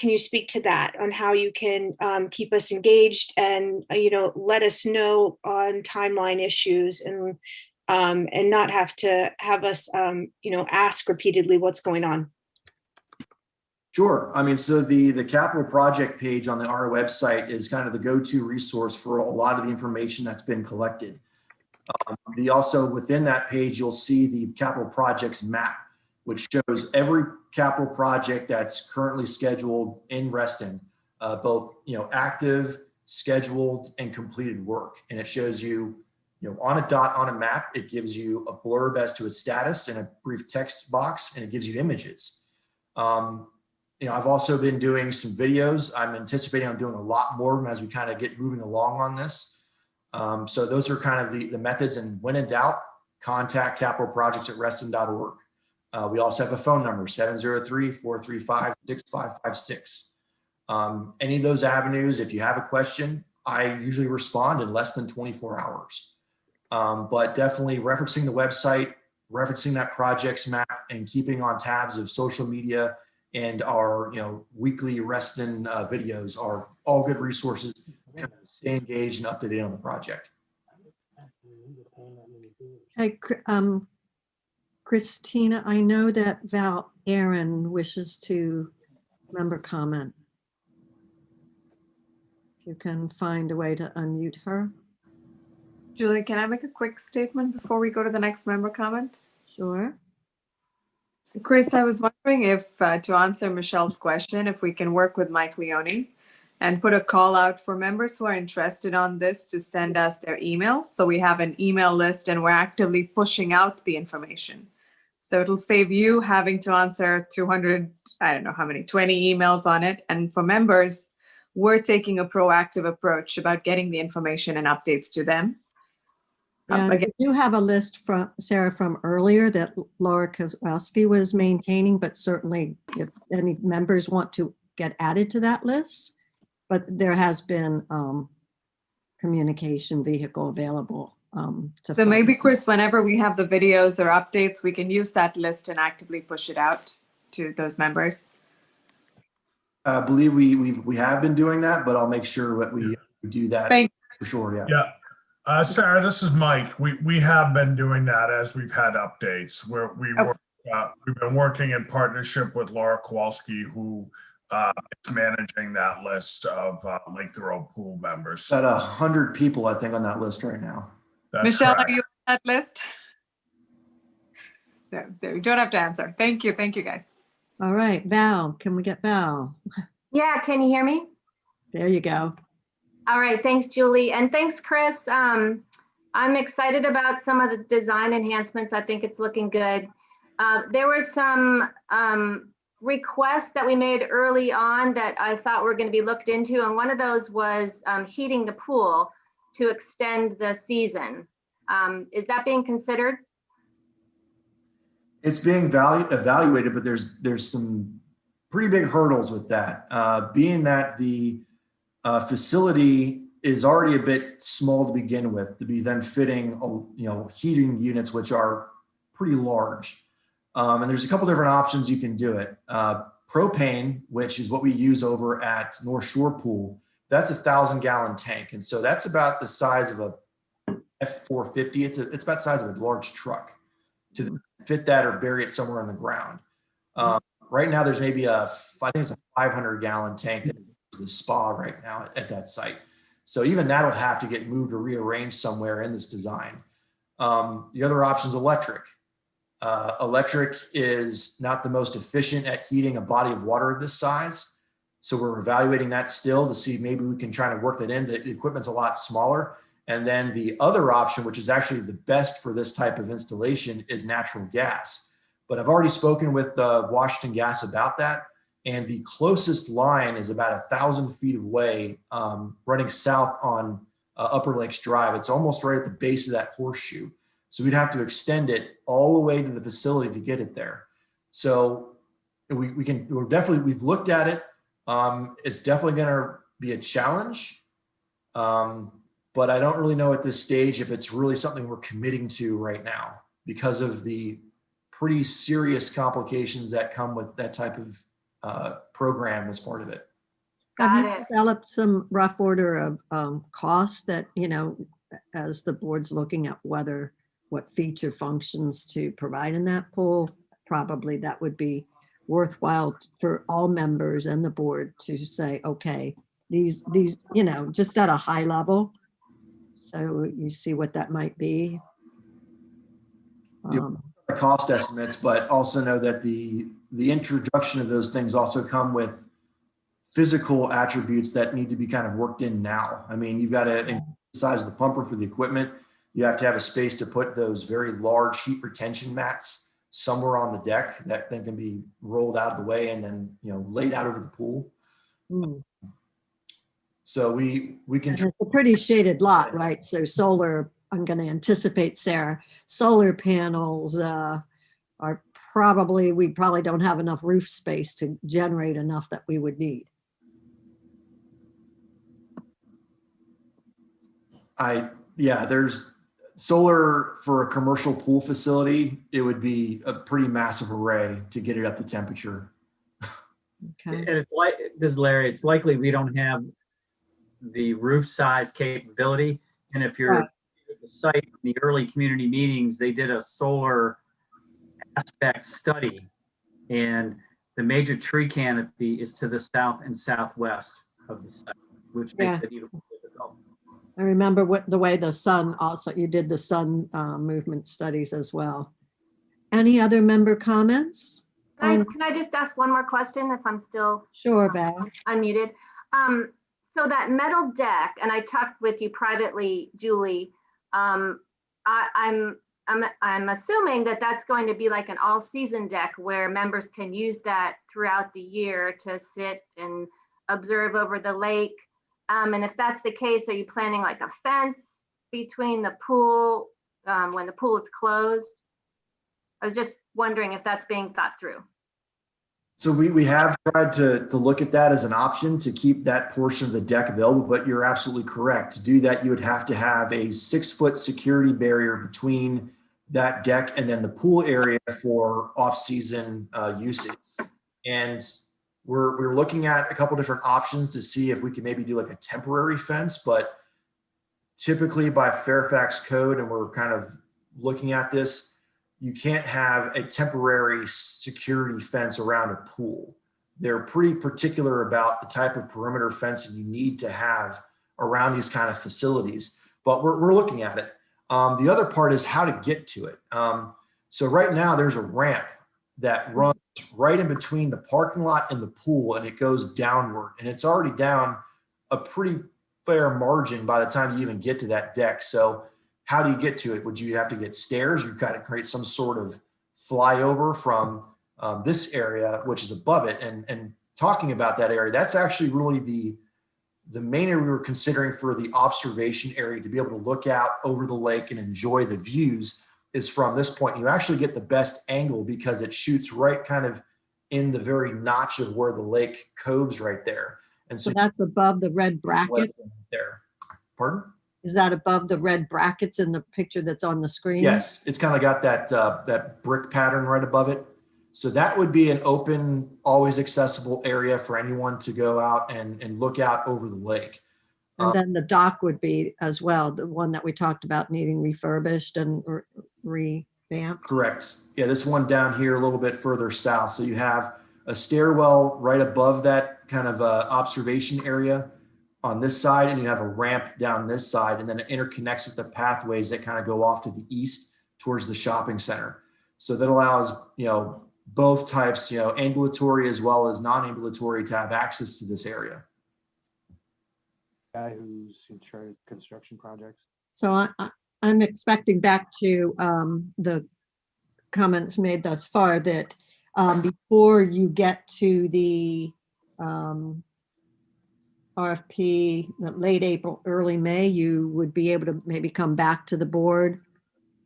Speaker 22: you speak to that on how you can keep us engaged and, let us know on timeline issues and not have to have us, ask repeatedly what's going on?
Speaker 21: Sure. I mean, so the capital project page on our website is kind of the go-to resource for a lot of the information that's been collected. Also within that page, you'll see the capital projects map, which shows every capital project that's currently scheduled in Reston, both active, scheduled, and completed work. And it shows you, on a dot on a map. It gives you a blurb as to its status and a brief text box, and it gives you images. I've also been doing some videos. I'm anticipating I'm doing a lot more of them as we kind of get moving along on this. So those are kind of the methods, and when in doubt, contact capitalprojects@reston.org. We also have a phone number, 703-435-6556. Any of those avenues, if you have a question, I usually respond in less than 24 hours. But definitely referencing the website, referencing that projects map, and keeping on tabs of social media and our weekly Reston videos are all good resources to kind of stay engaged and up to date on the project.
Speaker 1: Hey, Christina, I know that Val Aaron wishes to member comment. If you can find a way to unmute her.
Speaker 4: Julie, can I make a quick statement before we go to the next member comment?
Speaker 1: Sure.
Speaker 4: Chris, I was wondering if, to answer Michelle's question, if we can work with Mike Leone and put a call out for members who are interested on this to send us their email. So we have an email list and we're actively pushing out the information. So it'll save you having to answer 200, I don't know how many, 20 emails on it. And for members, we're taking a proactive approach about getting the information and updates to them.
Speaker 1: We do have a list from Sarah from earlier that Laura Kozlowski was maintaining, but certainly if any members want to get added to that list, but there has been communication vehicle available to
Speaker 4: So maybe,
Speaker 1: follow.
Speaker 4: Chris, whenever we have the videos or updates, we can use that list and actively push it out to those members.
Speaker 21: I believe we have been doing that, but I'll make sure that we do that
Speaker 4: Thank
Speaker 21: for sure. Yeah.
Speaker 18: Yeah. Sarah, this is Mike. We have been doing that as we've had updates where we've been working in partnership with Laura Kowalski, who is managing that list of Lake Thoreau pool members.
Speaker 21: About 100 people, I think, on that list right now.
Speaker 18: That's
Speaker 4: Michelle,
Speaker 18: correct.
Speaker 4: are you on that list? There, you don't have to answer. Thank you, guys.
Speaker 1: All right, Val, can we get Val?
Speaker 8: Yeah, can you hear me?
Speaker 1: There you go.
Speaker 8: All right, thanks, Julie. And thanks, Chris. I'm excited about some of the design enhancements. I think it's looking good. There were some requests that we made early on that I thought were going to be looked into. And one of those was heating the pool to extend the season. Is that being considered?
Speaker 21: It's being evaluated, but there's some pretty big hurdles with that. Being that the facility is already a bit small to begin with, to be then fitting heating units which are pretty large. And there's a couple different options you can do it. Propane, which is what we use over at North Shore Pool, that's a 1,000-gallon tank, and so that's about the size of a F450. It's about the size of a large truck to fit that or bury it somewhere on the ground. Right now, there's maybe I think it's a 500-gallon tank that is the spa right now at that site. So even that'll have to get moved or rearranged somewhere in this design. The other option is electric. Electric is not the most efficient at heating a body of water of this size. So we're evaluating that still to see maybe we can try to work that in. The equipment's a lot smaller. And then the other option, which is actually the best for this type of installation, is natural gas. But I've already spoken with Washington Gas about that. And the closest line is about 1,000 feet away, running south on Upper Lakes Drive. It's almost right at the base of that horseshoe. So we'd have to extend it all the way to the facility to get it there. So we've looked at it. It's definitely going to be a challenge. But I don't really know at this stage if it's really something we're committing to right now because of the pretty serious complications that come with that type of program as part of it.
Speaker 1: Have you developed some rough order of costs that, as the board's looking at what feature functions to provide in that pool? Probably that would be worthwhile for all members and the board to say, okay, these, just at a high level. So you see what that might be.
Speaker 21: The cost estimates, but also know that the introduction of those things also come with physical attributes that need to be kind of worked in now. I mean, you've got to increase the size of the pumper for the equipment. You have to have a space to put those very large heat retention mats somewhere on the deck that then can be rolled out of the way and then laid out over the pool. So we can.
Speaker 1: And it's a pretty shaded lot, right? So solar, I'm going to anticipate, Sarah, solar panels we probably don't have enough roof space to generate enough that we would need.
Speaker 21: There's solar for a commercial pool facility. It would be a pretty massive array to get it up to temperature.
Speaker 1: Okay.
Speaker 11: And it's like, this is Larry, it's likely we don't have the roof size capability. And if you're at the site, in the early community meetings, they did a solar aspect study, and the major tree canopy is to the south and southwest of the site, which makes it even more difficult.
Speaker 1: I remember the way the sun also, you did the sun movement studies as well. Any other member comments?
Speaker 8: Can I just ask one more question if I'm still
Speaker 1: Sure, Val.
Speaker 8: unmuted? So that metal deck, and I talked with you privately, Julie, I'm assuming that that's going to be like an all-season deck where members can use that throughout the year to sit and observe over the lake. And if that's the case, are you planning like a fence between the pool when the pool is closed? I was just wondering if that's being thought through.
Speaker 21: So we have tried to look at that as an option to keep that portion of the deck available, but you're absolutely correct. To do that, you would have to have a 6-foot security barrier between that deck and then the pool area for off-season usage. And we're looking at a couple different options to see if we can maybe do like a temporary fence, but typically by Fairfax code, and we're kind of looking at this, you can't have a temporary security fence around a pool. They're pretty particular about the type of perimeter fencing you need to have around these kind of facilities, but we're looking at it. The other part is how to get to it. So right now there's a ramp that runs right in between the parking lot and the pool, and it goes downward, and it's already down a pretty fair margin by the time you even get to that deck. So how do you get to it? Would you have to get stairs? You've got to create some sort of flyover from this area, which is above it. And talking about that area, that's actually really the main area we were considering for the observation area to be able to look out over the lake and enjoy the views is from this point. You actually get the best angle because it shoots right kind of in the very notch of where the lake coves right there. And
Speaker 1: So that's above the red bracket?
Speaker 21: there. Pardon?
Speaker 1: Is that above the red brackets in the picture that's on the screen?
Speaker 21: Yes, it's kind of got that that brick pattern right above it. So that would be an open, always accessible area for anyone to go out and look out over the lake.
Speaker 1: And then the dock would be as well, the one that we talked about needing refurbished and revamped.
Speaker 21: Correct. Yeah, this one down here a little bit further south. So you have a stairwell right above that kind of observation area on this side, and you have a ramp down this side, and then it interconnects with the pathways that kind of go off to the east towards the shopping center. So that allows, both types, ambulatory as well as non-ambulatory to have access to this area.
Speaker 16: Guy who's in charge of construction projects.
Speaker 1: So I'm expecting back to the comments made thus far that before you get to the RFP, late April, early May, you would be able to maybe come back to the board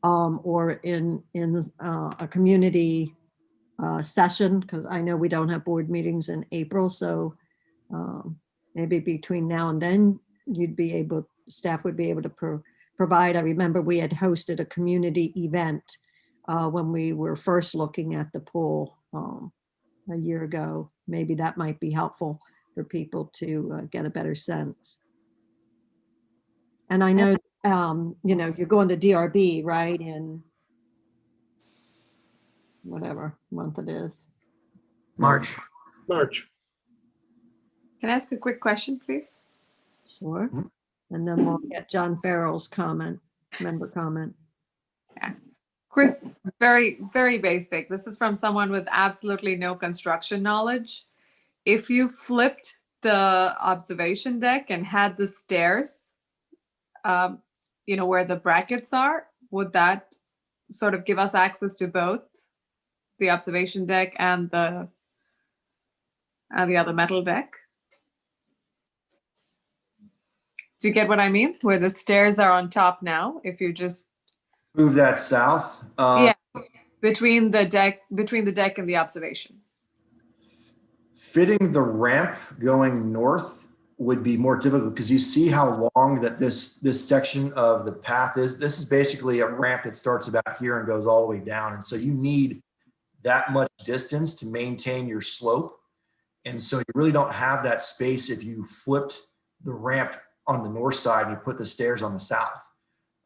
Speaker 1: or in a community session, because I know we don't have board meetings in April. So maybe between now and then, staff would be able to provide. I remember we had hosted a community event when we were first looking at the pool a year ago. Maybe that might be helpful for people to get a better sense. And I know, you're going to DRB, right? In whatever month it is.
Speaker 21: March.
Speaker 4: Can I ask a quick question, please?
Speaker 1: Sure. And then we'll get John Farrell's member comment.
Speaker 4: Yeah. Chris, very, very basic. This is from someone with absolutely no construction knowledge. If you flipped the observation deck and had the stairs, where the brackets are, would that sort of give us access to both the observation deck and the other metal deck? Do you get what I mean? Where the stairs are on top now, if you just
Speaker 21: move that south.
Speaker 4: Yeah, between the deck and the observation.
Speaker 21: Fitting the ramp going north would be more difficult because you see how long that this section of the path is. This is basically a ramp that starts about here and goes all the way down. And so you need that much distance to maintain your slope. And so you really don't have that space if you flipped the ramp on the north side and you put the stairs on the south.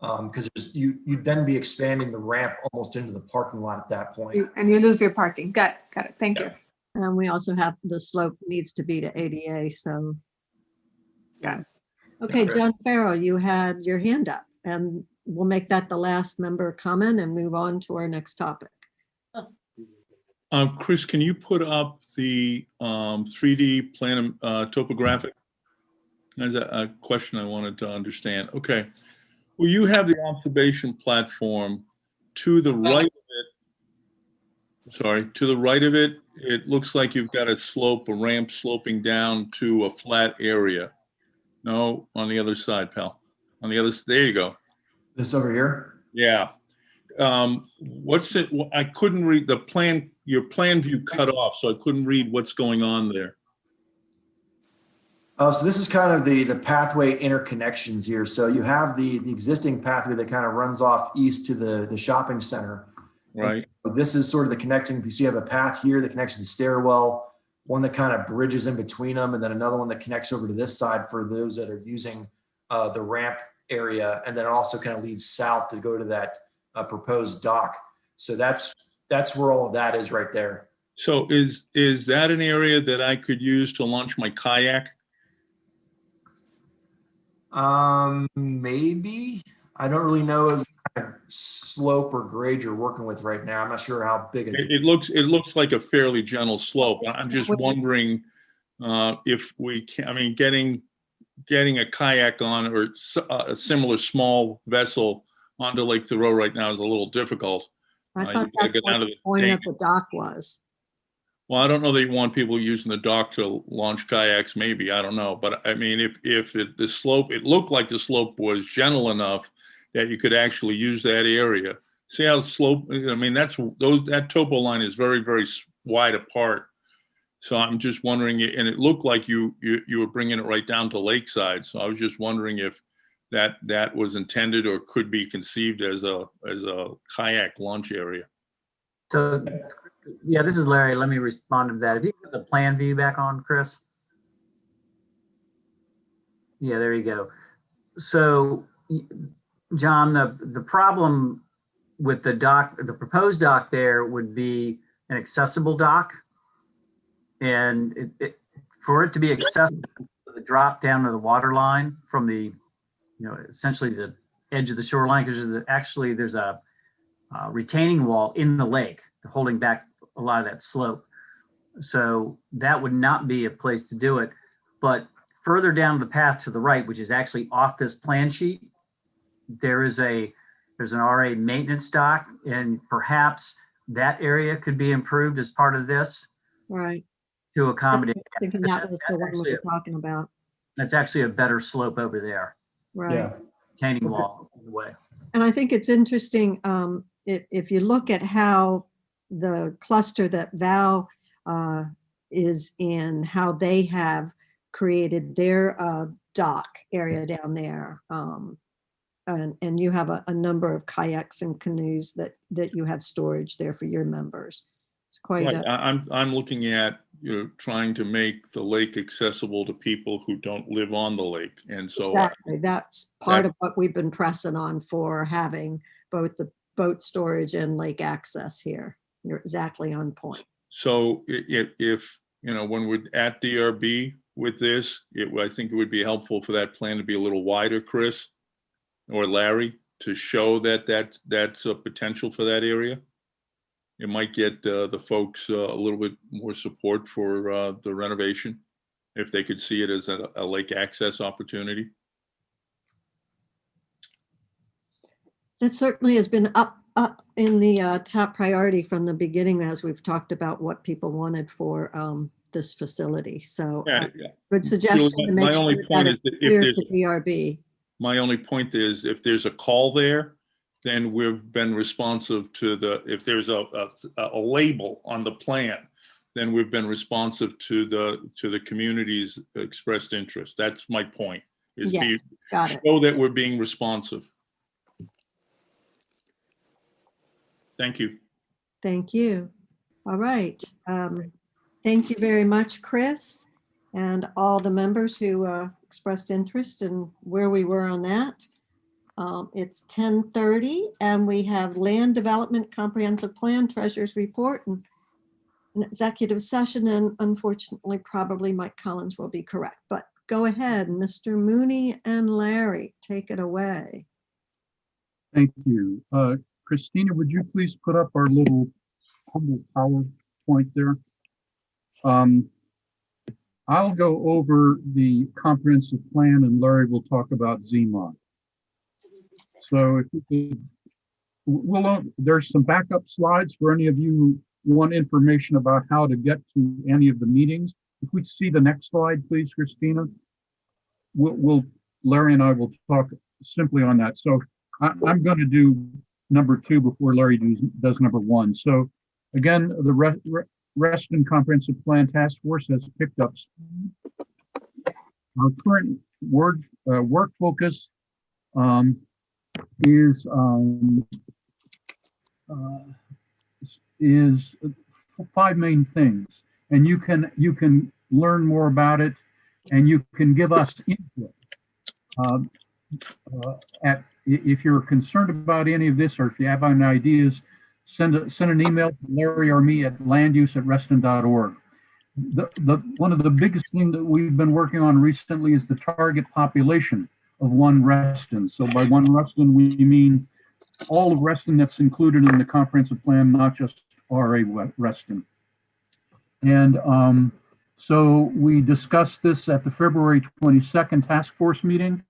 Speaker 21: Because you'd then be expanding the ramp almost into the parking lot at that point.
Speaker 4: And you lose your parking. Got it. Thank you.
Speaker 1: And we also have the slope needs to be to ADA, so.
Speaker 4: Yeah.
Speaker 1: Okay, John Farrell, you had your hand up, and we'll make that the last member comment and move on to our next topic.
Speaker 17: Chris, can you put up the 3D plan topographic? There's a question I wanted to understand. Okay. Well, you have the observation platform to the right of it. To the right of it, it looks like you've got a ramp sloping down to a flat area. No, on the other side, pal. On the other, there you go.
Speaker 21: This over here?
Speaker 17: Yeah. What's it? I couldn't read the plan. your plan view cut off, so I couldn't read what's going on there.
Speaker 21: So this is kind of the pathway interconnections here. So you have the existing pathway that kind of runs off east to the shopping center.
Speaker 17: Right.
Speaker 21: And this is sort of the connecting piece. You have a path here that connects to the stairwell, one that kind of bridges in between them, and then another one that connects over to this side for those that are using the ramp area. And then it also kind of leads south to go to that proposed dock. So that's where all of that is right there.
Speaker 17: So is that an area that I could use to launch my kayak?
Speaker 21: Maybe. I don't really know if kind of slope or grade you're working with right now. I'm not sure how big
Speaker 17: It looks like a fairly gentle slope. I'm just wondering if we can, I mean, getting a kayak on or a similar small vessel onto Lake Thoreau right now is a little difficult.
Speaker 1: I thought that's what the point of the dock was.
Speaker 17: Well, I don't know that you want people using the dock to launch kayaks, maybe, I don't know. But I mean, if the slope, it looked like the slope was gentle enough that you could actually use that area. See how slope, I mean, that topo line is very, very wide apart. So I'm just wondering, and it looked like you were bringing it right down to lakeside. So I was just wondering if that was intended or could be conceived as a kayak launch area.
Speaker 11: So, yeah, this is Larry. Let me respond to that. If you put the plan view back on, Chris. Yeah, there you go. So, John, the problem with the dock, the proposed dock there would be an accessible dock. And for it to be accessible, the drop down to the water line from the, essentially the edge of the shoreline, because there's a retaining wall in the lake holding back a lot of that slope. So that would not be a place to do it. But further down the path to the right, which is actually off this plan sheet, there's an RA maintenance dock, and perhaps that area could be improved as part of this.
Speaker 1: Right.
Speaker 11: To accommodate.
Speaker 1: I was thinking that was the one we were talking about.
Speaker 11: That's actually a better slope over there.
Speaker 1: Right.
Speaker 21: Yeah.
Speaker 11: Retaining wall in the way.
Speaker 1: And I think it's interesting, if you look at how the cluster that Val is in, how they have created their dock area down there. And you have a number of kayaks and canoes that you have storage there for your members. It's quite
Speaker 17: Right. I'm looking at trying to make the lake accessible to people who don't live on the lake. And so
Speaker 1: exactly. That's part of what we've been pressing on for having both the boat storage and lake access here. You're exactly on point.
Speaker 17: So if when we're at DRB with this, I think it would be helpful for that plan to be a little wider, Chris or Larry, to show that that's a potential for that area. It might get the folks a little bit more support for the renovation if they could see it as a lake access opportunity.
Speaker 1: That certainly has been up in the top priority from the beginning, as we've talked about what people wanted for this facility. So good suggestion to make sure that it's clear to DRB.
Speaker 17: My only point is if there's a call there, then we've been responsive to if there's a label on the plan, then we've been responsive to the community's expressed interest. That's my point. Is
Speaker 1: yes, got it.
Speaker 17: Show that we're being responsive. Thank you.
Speaker 1: Thank you. All right. Thank you very much, Chris, and all the members who expressed interest in where we were on that. It's 10:30 and we have Land Development Comprehensive Plan Treasurer's Report and an executive session, and unfortunately probably Mike Collins will be correct, but go ahead, Mr. Mooney and Larry, take it away.
Speaker 2: Thank you. Christina, would you please put up our little PowerPoint there? I'll go over the comprehensive plan and Larry will talk about ZMOD. So if you could, there's some backup slides for any of you who want information about how to get to any of the meetings. If we see the next slide, please, Christina. Larry and I will talk simply on that. So I'm going to do number 2 before Larry does number 1. So Again, the Reston Comprehensive Plan Task Force has picked up. Our current work focus is 5 main things, and you can learn more about it, and you can give us input. If you're concerned about any of this, or if you have any ideas, send an email to Larry or me at landuse@reston.org. One of the biggest things that we've been working on recently is the target population of One Reston. So by One Reston, we mean all of Reston that's included in the comprehensive plan, not just RA Reston. And so we discussed this at the February 22nd task force meeting.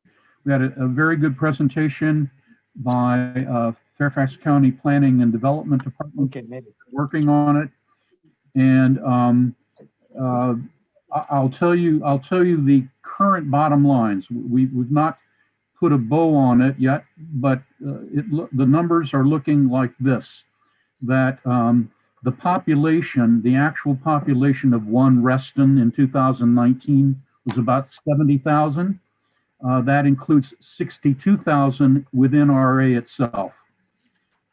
Speaker 2: We had a very good presentation by Fairfax County Planning and Development Department working on it. And I'll tell you the current bottom lines. We've not put a bow on it yet, but the numbers are looking like this, that the population, the actual population of One Reston in 2019 was about 70,000. That includes 62,000 within RA itself.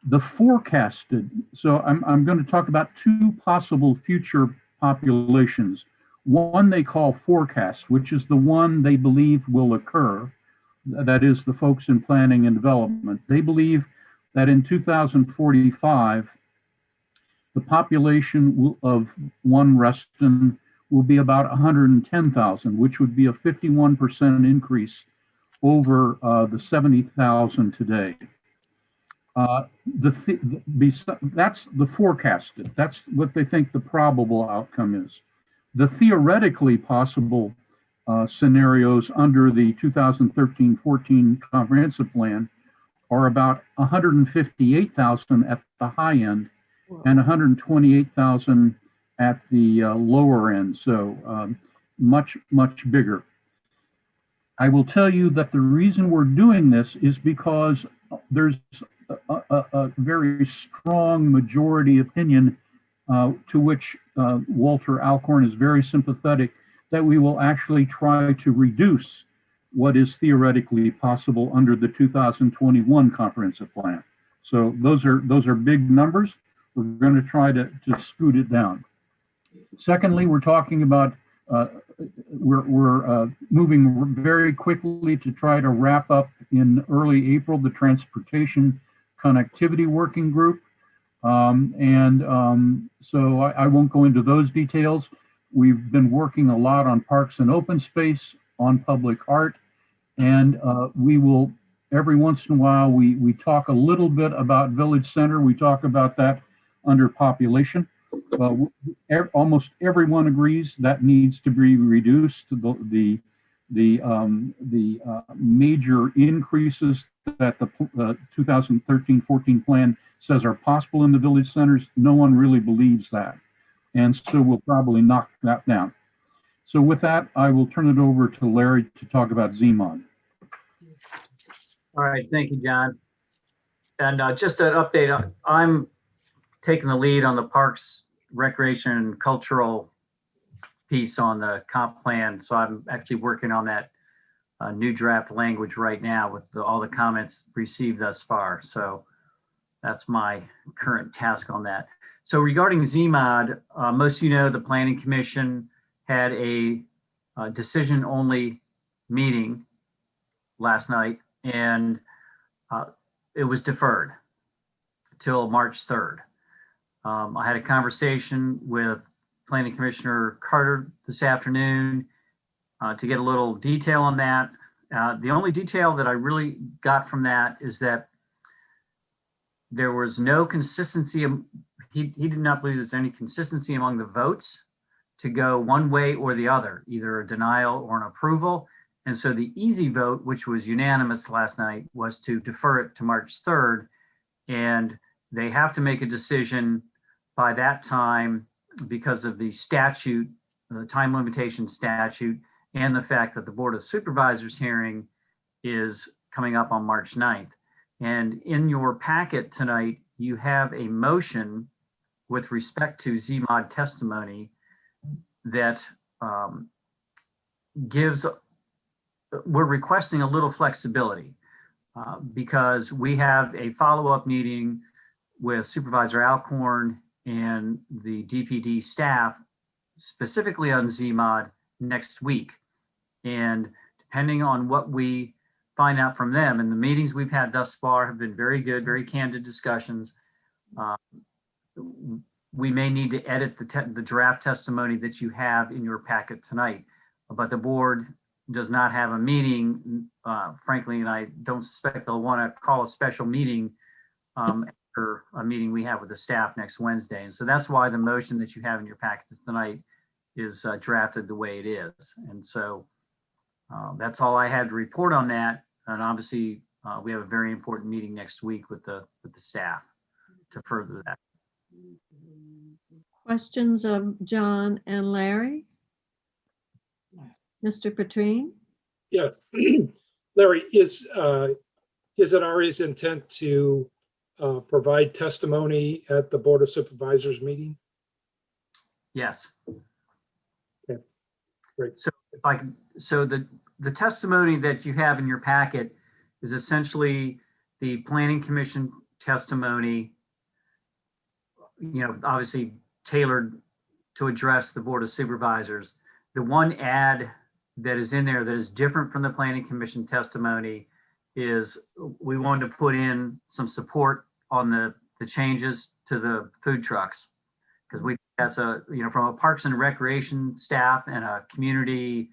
Speaker 2: The forecasted, so I'm going to talk about 2 possible future populations. One they call forecast, which is the one they believe will occur. That is the folks in planning and development. They believe that in 2045, the population of One Reston will be about 110,000, which would be a 51% increase over the 70,000 today. That's the forecasted. That's what they think the probable outcome is. The theoretically possible scenarios under the 2013-14 comprehensive plan are about 158,000 at the high end and 128,000 at the lower end, so much bigger. I will tell you that the reason we're doing this is because there's a very strong majority opinion to which Walter Alcorn is very sympathetic, that we will actually try to reduce what is theoretically possible under the 2021 comprehensive plan. So those are big numbers. We're going to try to scoot it down. Secondly, we're talking about we're moving very quickly to try to wrap up in early April the transportation connectivity working group. So I won't go into those details. We've been working a lot on parks and open space, on public art, and we will, every once in a while, we talk a little bit about Village Center. We talk about that under population. Almost everyone agrees that needs to be reduced. The major increases that the 2013-14 plan says are possible in the village centers, no one really believes that. And so we'll probably knock that down. So with that, I will turn it over to Larry to talk about ZMOD.
Speaker 11: All right, thank you, John. And just an update, I'm taking the lead on the Parks, Recreation, and Cultural piece on the comp plan. So I'm actually working on that new draft language right now with all the comments received thus far. So that's my current task on that. So regarding ZMOD, most of you know the Planning Commission had a decision-only meeting last night, and it was deferred till March 3rd. I had a conversation with Planning Commissioner Carter this afternoon to get a little detail on that. The only detail that I really got from that is that there was no consistency. He did not believe there's any consistency among the votes to go one way or the other, either a denial or an approval. And so the easy vote, which was unanimous last night, was to defer it to March 3rd. And they have to make a decision by that time because of the statute, the time limitation statute, and the fact that the Board of Supervisors hearing is coming up on March 9th. And in your packet tonight, you have a motion with respect to ZMOD testimony that we're requesting a little flexibility because we have a follow-up meeting with Supervisor Alcorn and the DPD staff specifically on ZMOD next week. And depending on what we find out from them, and the meetings we've had thus far have been very good, very candid discussions. We may need to edit the draft testimony that you have in your packet tonight, but the board does not have a meeting, frankly, and I don't suspect they'll want to call a special meeting after a meeting we have with the staff next Wednesday. And so that's why the motion that you have in your packet tonight is drafted the way it is. And so that's all I had to report on that. And obviously, we have a very important meeting next week with the staff to further that.
Speaker 1: Questions of John and Larry? Mr. Petrine?
Speaker 12: Yes. Larry, is it Ari's intent to provide testimony at the Board of Supervisors meeting?
Speaker 11: Yes.
Speaker 12: Okay, great.
Speaker 11: So the testimony that you have in your packet is essentially the Planning Commission testimony, obviously tailored to address the Board of Supervisors. The one ad that is in there that is different from the Planning Commission testimony is we wanted to put in some support on the changes to the food trucks. Because that's from a Parks and Recreation staff and a community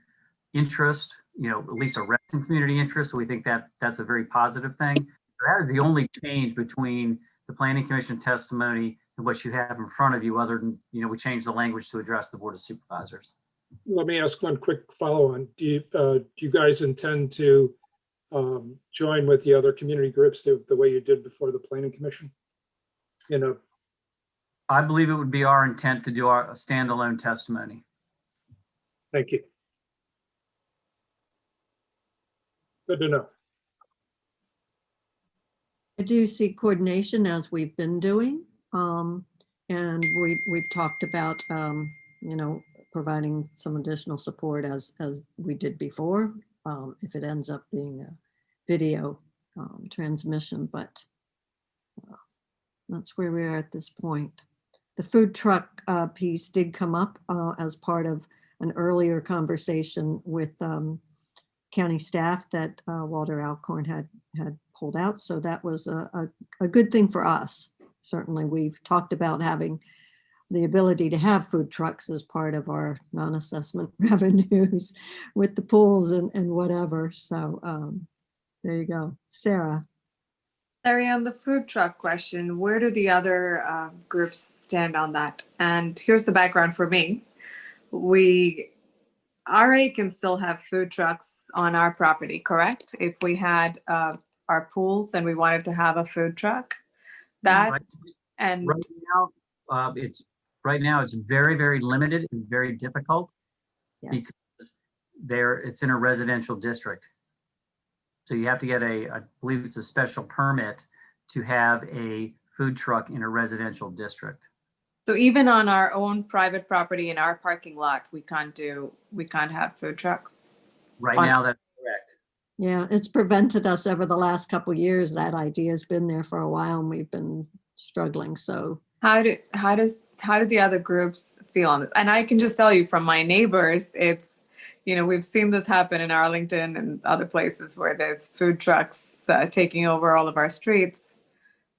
Speaker 11: interest, at least a resting community interest. So we think that that's a very positive thing. That is the only change between the Planning Commission testimony and what you have in front of you, other than, we changed the language to address the Board of Supervisors.
Speaker 12: Let me ask one quick follow-on. Do you guys intend to join with the other community groups the way you did before the Planning Commission?
Speaker 11: I believe it would be our intent to do our standalone testimony.
Speaker 12: Thank you. Good to know.
Speaker 1: I do see coordination as we've been doing. And we've talked about, providing some additional support as we did before, if it ends up being a video transmission, but that's where we are at this point. The food truck piece did come up as part of an earlier conversation with county staff that Walter Alcorn had pulled out. So that was a good thing for us. Certainly, we've talked about having the ability to have food trucks as part of our non-assessment revenues with the pools and whatever. So there you go. Sarah.
Speaker 4: Larry, on the food truck question, where do the other groups stand on that? And here's the background for me. RA can still have food trucks on our property, correct? If we had our pools and we wanted to have a food truck, right
Speaker 11: now it's very, very limited and very difficult.
Speaker 1: Yes.
Speaker 11: Because it's in a residential district. So you have to get I believe it's a special permit to have a food truck in a residential district.
Speaker 4: So even on our own private property in our parking lot, we can't have food trucks?
Speaker 11: Right now, that's correct.
Speaker 1: Yeah, it's prevented us over the last couple of years. That idea has been there for a while and we've been struggling. So
Speaker 4: how do the other groups feel on it? And I can just tell you from my neighbors, it's, we've seen this happen in Arlington and other places where there's food trucks taking over all of our streets.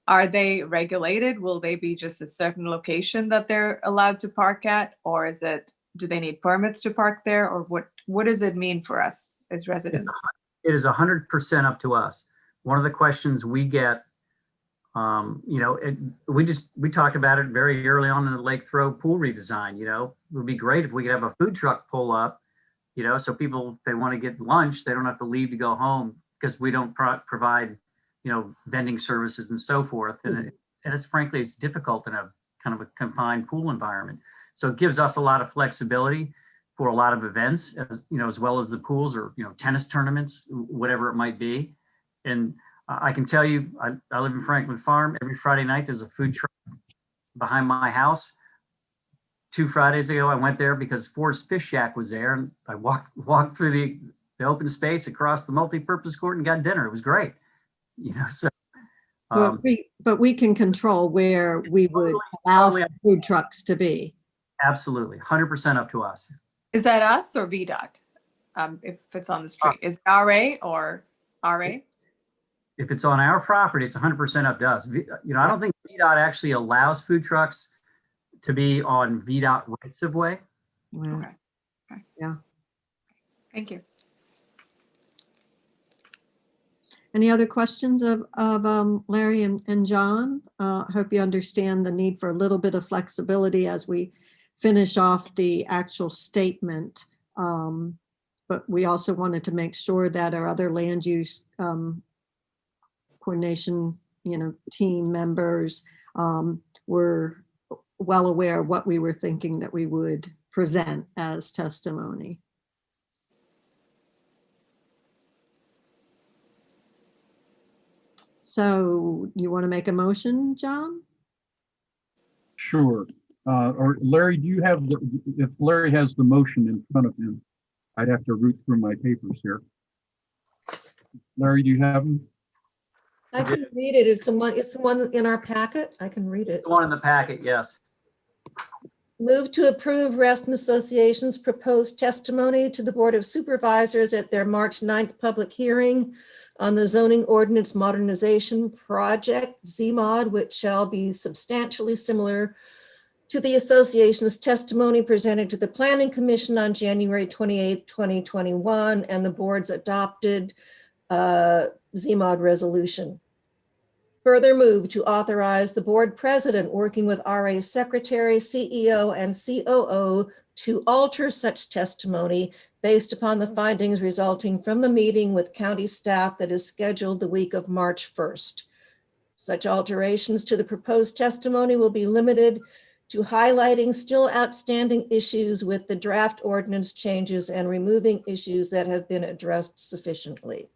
Speaker 4: Are they regulated? Will they be just a certain location that they're allowed to park at? Or do they need permits to park there? Or what does it mean for us as residents?
Speaker 11: It is 100% up to us. One of the questions we get, we talked about it very early on in the Lake Throw pool redesign. It would be great if we could have a food truck pull up, so people, if they want to get lunch, they don't have to leave to go home because we don't provide, vending services and so forth. And it's frankly, it's difficult in a kind of a confined pool environment. So it gives us a lot of flexibility for a lot of events, as well as the pools or, tennis tournaments, whatever it might be. And I can tell you, I live in Franklin Farm. Every Friday night, there's a food truck behind my house. 2 Fridays ago, I went there because Forrest Fish Shack was there, and I walked through the open space across the multi-purpose court and got dinner. It was great. So.
Speaker 1: But we can control where we would allow food trucks to be.
Speaker 11: Absolutely, 100% up to us.
Speaker 4: Is that us or VDOT? If it's on the street, is it RA or RA?
Speaker 11: If it's on our property, it's 100% up to us. I don't think VDOT actually allows food trucks to be on VDOT rights of way.
Speaker 1: Okay. Yeah.
Speaker 4: Thank you.
Speaker 1: Any other questions of Larry and John? Hope you understand the need for a little bit of flexibility as we finish off the actual statement. But we also wanted to make sure that our other land use coordination, team members were well aware of what we were thinking that we would present as testimony. So you want to make a motion, John?
Speaker 2: Sure. Or Larry, if Larry has the motion in front of him, I'd have to root through my papers here. Larry, do you have them?
Speaker 3: I can read it. Is someone in our packet? I can read it.
Speaker 11: The one in the packet, yes.
Speaker 3: Move to approve Reston Association's proposed testimony to the Board of Supervisors at their March 9th public hearing on the zoning ordinance modernization project, ZMOD, which shall be substantially similar to the association's testimony presented to the Planning Commission on January 28, 2021, and the board's adopted ZMOD resolution. Further move to authorize the board president working with RA secretary, CEO, and COO to alter such testimony based upon the findings resulting from the meeting with county staff that is scheduled the week of March 1st. Such alterations to the proposed testimony will be limited to highlighting still outstanding issues with the draft ordinance changes and removing issues that have been addressed sufficiently.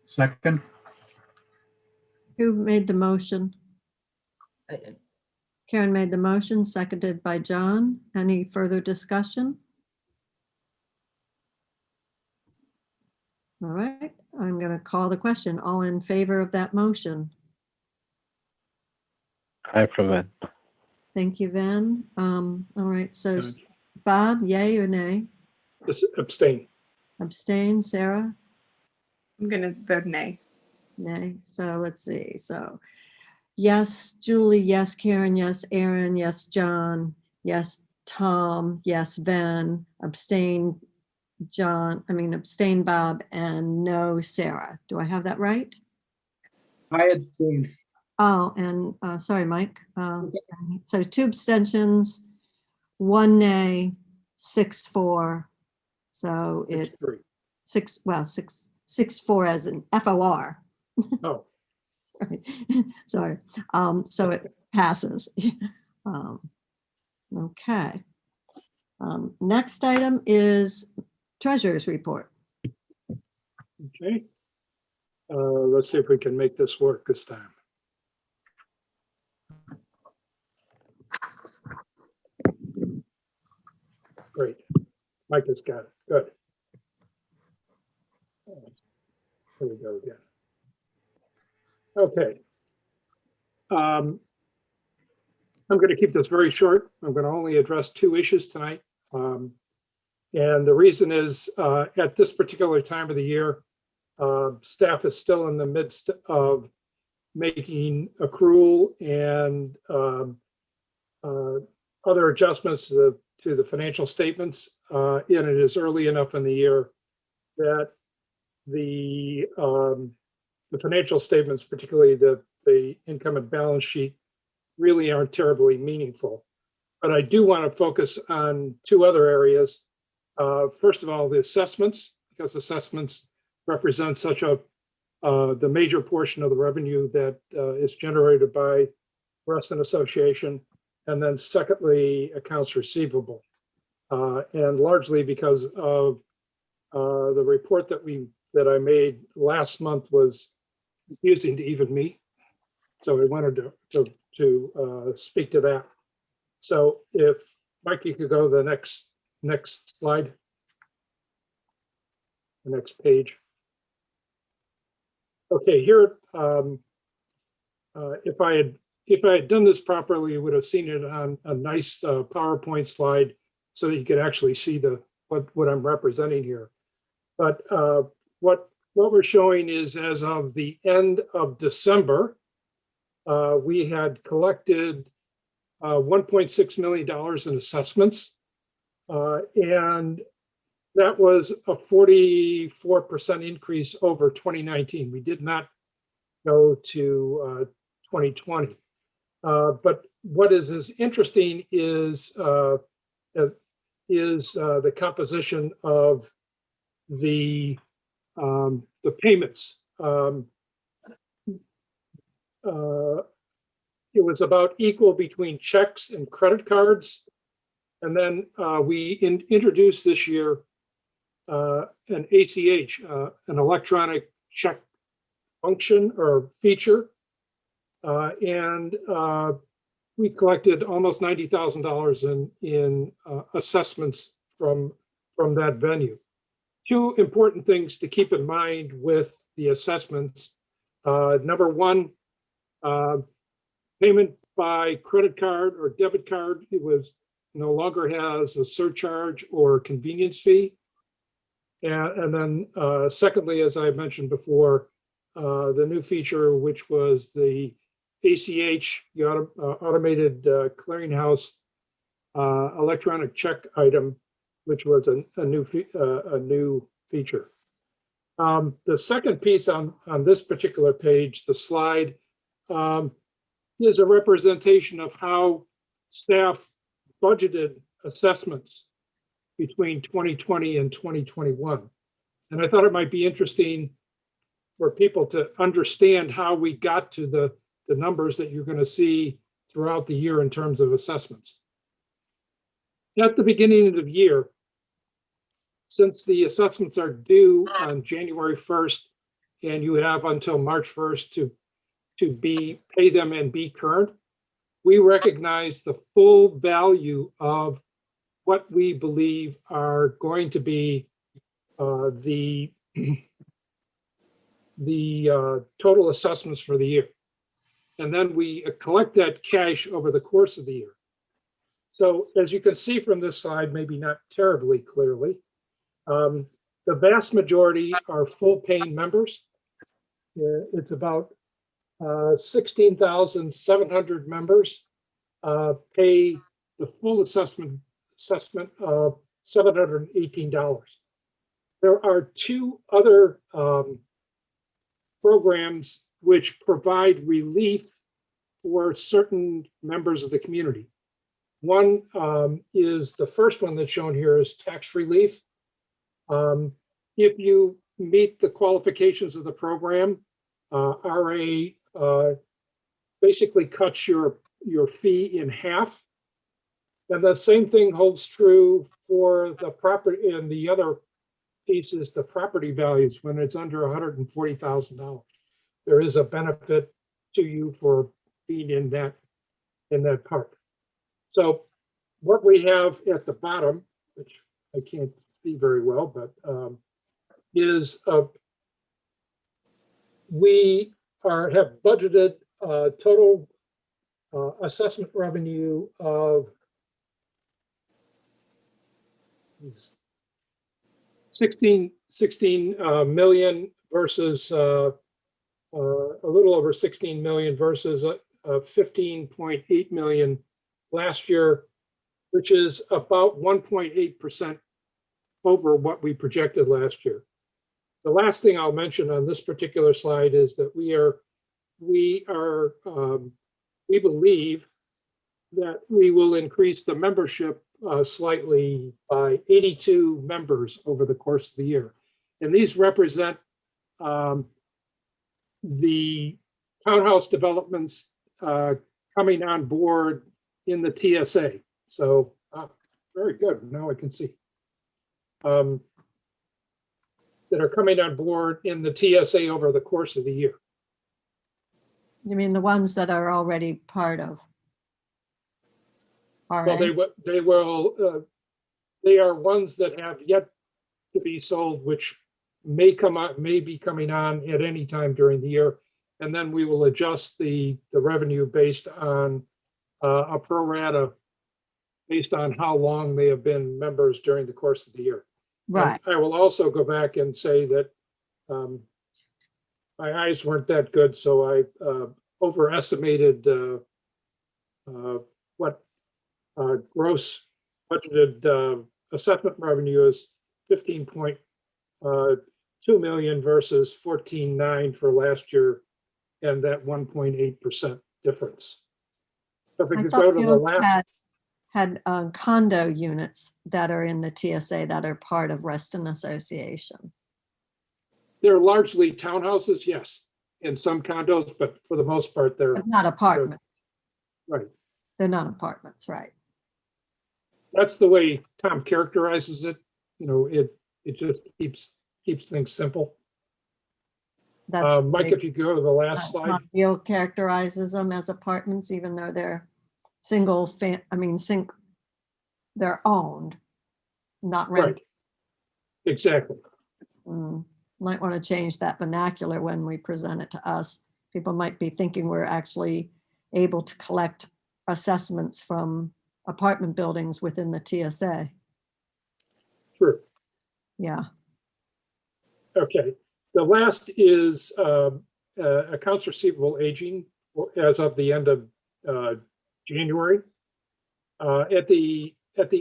Speaker 2: Second.
Speaker 1: Who made the motion?
Speaker 3: I did.
Speaker 1: Karen made the motion, seconded by John. Any further discussion? All right, I'm going to call the question. All in favor of that motion?
Speaker 5: Aye from Van.
Speaker 1: Thank you, Van. All right, so Bob, yay or nay?
Speaker 12: Abstain.
Speaker 1: Abstain, Sarah?
Speaker 4: I'm going to vote nay.
Speaker 1: Nay. So let's see. So yes, Julie, yes, Karen, yes, Aaron, yes, John, yes, Tom, yes, Van, abstain, abstain, Bob, and no, Sarah. Do I have that right?
Speaker 15: I abstained.
Speaker 1: Oh, and sorry, Mike. So 2 abstentions, 1 nay, 6-4. So it 6-4 as an FOR.
Speaker 12: Oh.
Speaker 1: Right. Sorry. So it passes. Okay. Next item is treasurer's report.
Speaker 12: Okay. Let's see if we can make this work this time. Great. Mike has got it. Good. Here we go again. Okay. I'm going to keep this very short. I'm going to only address 2 issues tonight. And the reason is at this particular time of the year, staff is still in the midst of making accrual and other adjustments to the financial statements. And it is early enough in the year that the financial statements, particularly the income and balance sheet, really aren't terribly meaningful. But I do want to focus on 2 other areas. First of all, the assessments, because assessments represent such the major portion of the revenue that is generated by Reston Association. And then secondly, accounts receivable. And largely because of the report that I made last month was confusing to even me. So I wanted to speak to that. So if Mike, you could go to the next slide, the next page. Okay, here, if I had done this properly, you would have seen it on a nice PowerPoint slide so that you could actually see what I'm representing here. But what we're showing is, as of the end of December, we had collected $1.6 million in assessments, and that was a 44% increase over 2019. We did not go to 2020. But what is interesting is the composition of the payments. It was about equal between checks and credit cards. And then we introduced this year an ACH, an electronic check function or feature. And we collected almost $90,000 in assessments from that venue. Two important things to keep in mind with the assessments. Number one, payment by credit card or debit card, it was no longer has a surcharge or convenience fee. And then secondly, as I mentioned before, the new feature, which was the ACH, the automated clearinghouse electronic check item, which was a new feature. The second piece on this particular page, the slide, is a representation of how staff budgeted assessments between 2020 and 2021. And I thought it might be interesting for people to understand how we got to the numbers that you're going to see throughout the year in terms of assessments. At the beginning of the year, since the assessments are due on January 1st, and you have until March 1st to pay them and be current, we recognize the full value of what we believe are going to be the total assessments for the year. And then we collect that cash over the course of the year. So as you can see from this slide, maybe not terribly clearly, the vast majority are full paying members. It's about 16,700 members pay the full assessment of $718. There are two other programs which provide relief for certain members of the community. One is the first one that's shown here is tax relief. If you meet the qualifications of the program, RA basically cuts your fee in half. And the same thing holds true for the property, and the other piece is the property values when it's under $140,000. There is a benefit to you for being in that park. So what we have at the bottom, which I can't see very well, but is we have budgeted total assessment revenue of 16 million versus a little over 16 million versus 15.8 million last year, which is about 1.8% over what we projected last year. The last thing I'll mention on this particular slide is that we believe that we will increase the membership slightly by 82 members over the course of the year. And these represent the townhouse developments coming on board in the TSA. So very good, now I can see. That are coming on board in the TSA over the course of the year.
Speaker 1: You mean the ones that are already part of?
Speaker 12: Well,
Speaker 1: RA?
Speaker 12: they are ones that have yet to be sold, which may be coming on at any time during the year. And then we will adjust the revenue based on a pro rata based on how long they have been members during the course of the year.
Speaker 1: Right.
Speaker 12: And I will also go back and say that my eyes weren't that good, so I overestimated what gross budgeted assessment revenue is 15.2 million versus 14.9 for last year, and that 1.8% difference. So if we
Speaker 1: I
Speaker 12: could
Speaker 1: thought
Speaker 12: go to
Speaker 1: you
Speaker 12: the last.
Speaker 1: had condo units that are in the TSA that are part of Reston Association.
Speaker 12: They're largely townhouses, yes, and some condos, but for the most part, they're
Speaker 1: But not apartments.
Speaker 12: right.
Speaker 1: They're not apartments, right?
Speaker 12: That's the way Tom characterizes it. You know, it just keeps things simple.
Speaker 1: That's
Speaker 12: Mike, if you go to the last slide.
Speaker 1: Deal characterizes them as apartments, even though they're they're owned, not rented.
Speaker 12: Right. Exactly.
Speaker 1: Might want to change that vernacular when we present it to us. People might be thinking we're actually able to collect assessments from apartment buildings within the TSA.
Speaker 12: True.
Speaker 1: Yeah.
Speaker 12: Okay. The last is accounts receivable aging as of the end of January. At the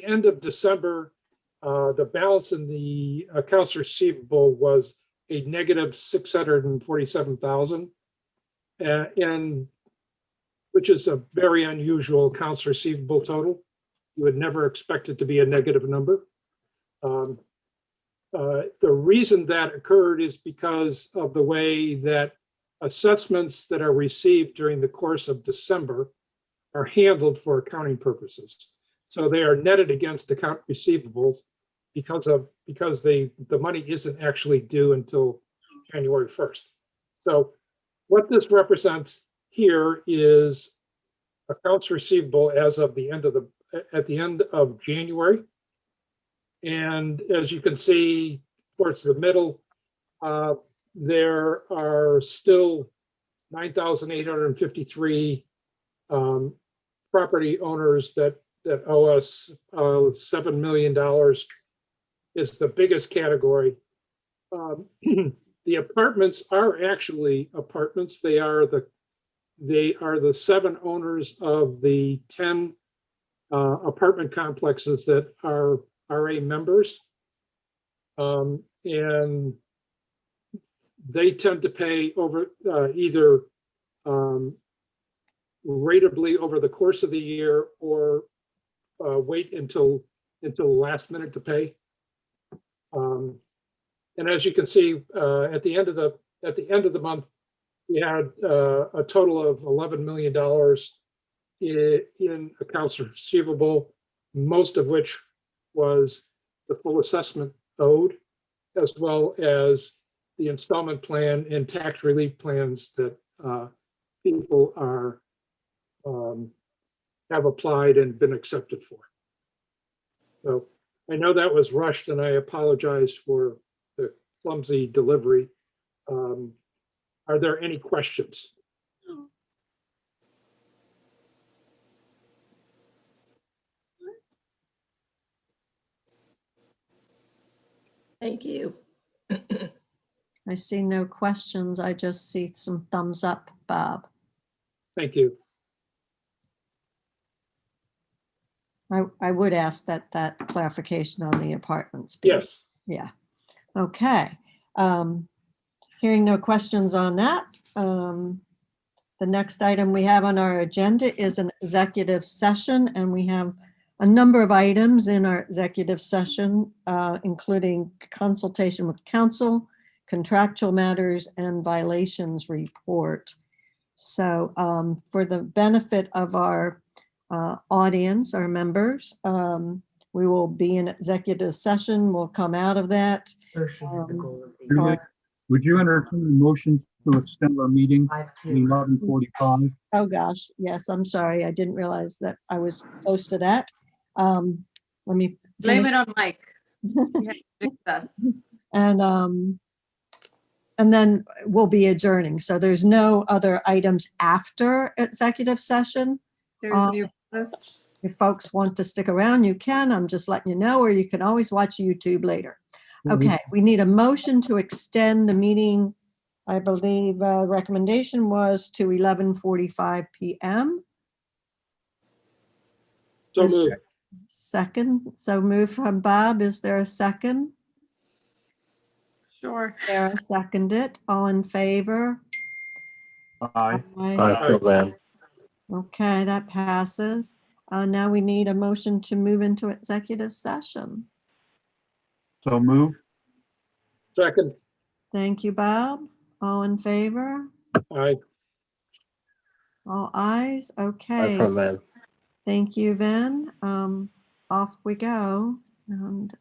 Speaker 12: end of December, the balance in the accounts receivable was a negative 647,000, and which is a very unusual accounts receivable total. You would never expect it to be a negative number. The reason that occurred is because of the way that assessments that are received during the course of December are handled for accounting purposes. So they are netted against account receivables because the money isn't actually due until January 1st. So what this represents here is accounts receivable as of at the end of January. And as you can see towards the middle, there are still 9,853 property owners that owe us $7 million is the biggest category. The apartments are actually apartments. They are the 7 owners of the 10 apartment complexes that are RA members. And they tend to pay over either ratably over the course of the year or wait until the last minute to pay. And as you can see, at the end of the month, we had a total of $11 million in accounts receivable, most of which was the full assessment owed, as well as the installment plan and tax relief plans that people have applied and been accepted for. So I know that was rushed, and I apologize for the clumsy delivery. Are there any questions?
Speaker 3: Thank you.
Speaker 1: I see no questions. I just see some thumbs up, Bob.
Speaker 12: Thank you.
Speaker 1: I would ask that clarification on the apartments.
Speaker 12: Yes.
Speaker 1: Yeah. Okay. Hearing no questions on that. The next item we have on our agenda is an executive session, and we have a number of items in our executive session, including consultation with counsel, contractual matters, and violations report. So for the benefit of our audience, our members, we will be in executive session. We'll come out of that.
Speaker 2: Would you entertain a motion to extend our meeting to 11:45.
Speaker 1: Oh, gosh, yes, I'm sorry. I didn't realize that I was close to that. Let me.
Speaker 4: Blame
Speaker 1: finish.
Speaker 4: it on Mike. He has fixed us.
Speaker 1: And then we'll be adjourning. So there's no other items after executive session.
Speaker 4: There's new business.
Speaker 1: If folks want to stick around, you can. I'm just letting you know, or you can always watch YouTube later. Okay, we need a motion to extend the meeting. I believe recommendation was to 11:45 p.m.
Speaker 12: So
Speaker 1: Is
Speaker 12: moved.
Speaker 1: there a second? So move from Bob. Is there a second?
Speaker 4: Sure.
Speaker 1: Sarah seconded it. All in favor?
Speaker 2: Aye.
Speaker 5: Phil Van.
Speaker 1: Okay, that passes. Now we need a motion to move into executive session.
Speaker 2: So move.
Speaker 12: Second.
Speaker 1: Thank you, Bob. All in favor?
Speaker 12: Aye.
Speaker 1: All ayes?
Speaker 5: Aye,
Speaker 1: Okay.
Speaker 5: Phil Van.
Speaker 1: Thank you, Vin. Off we go. And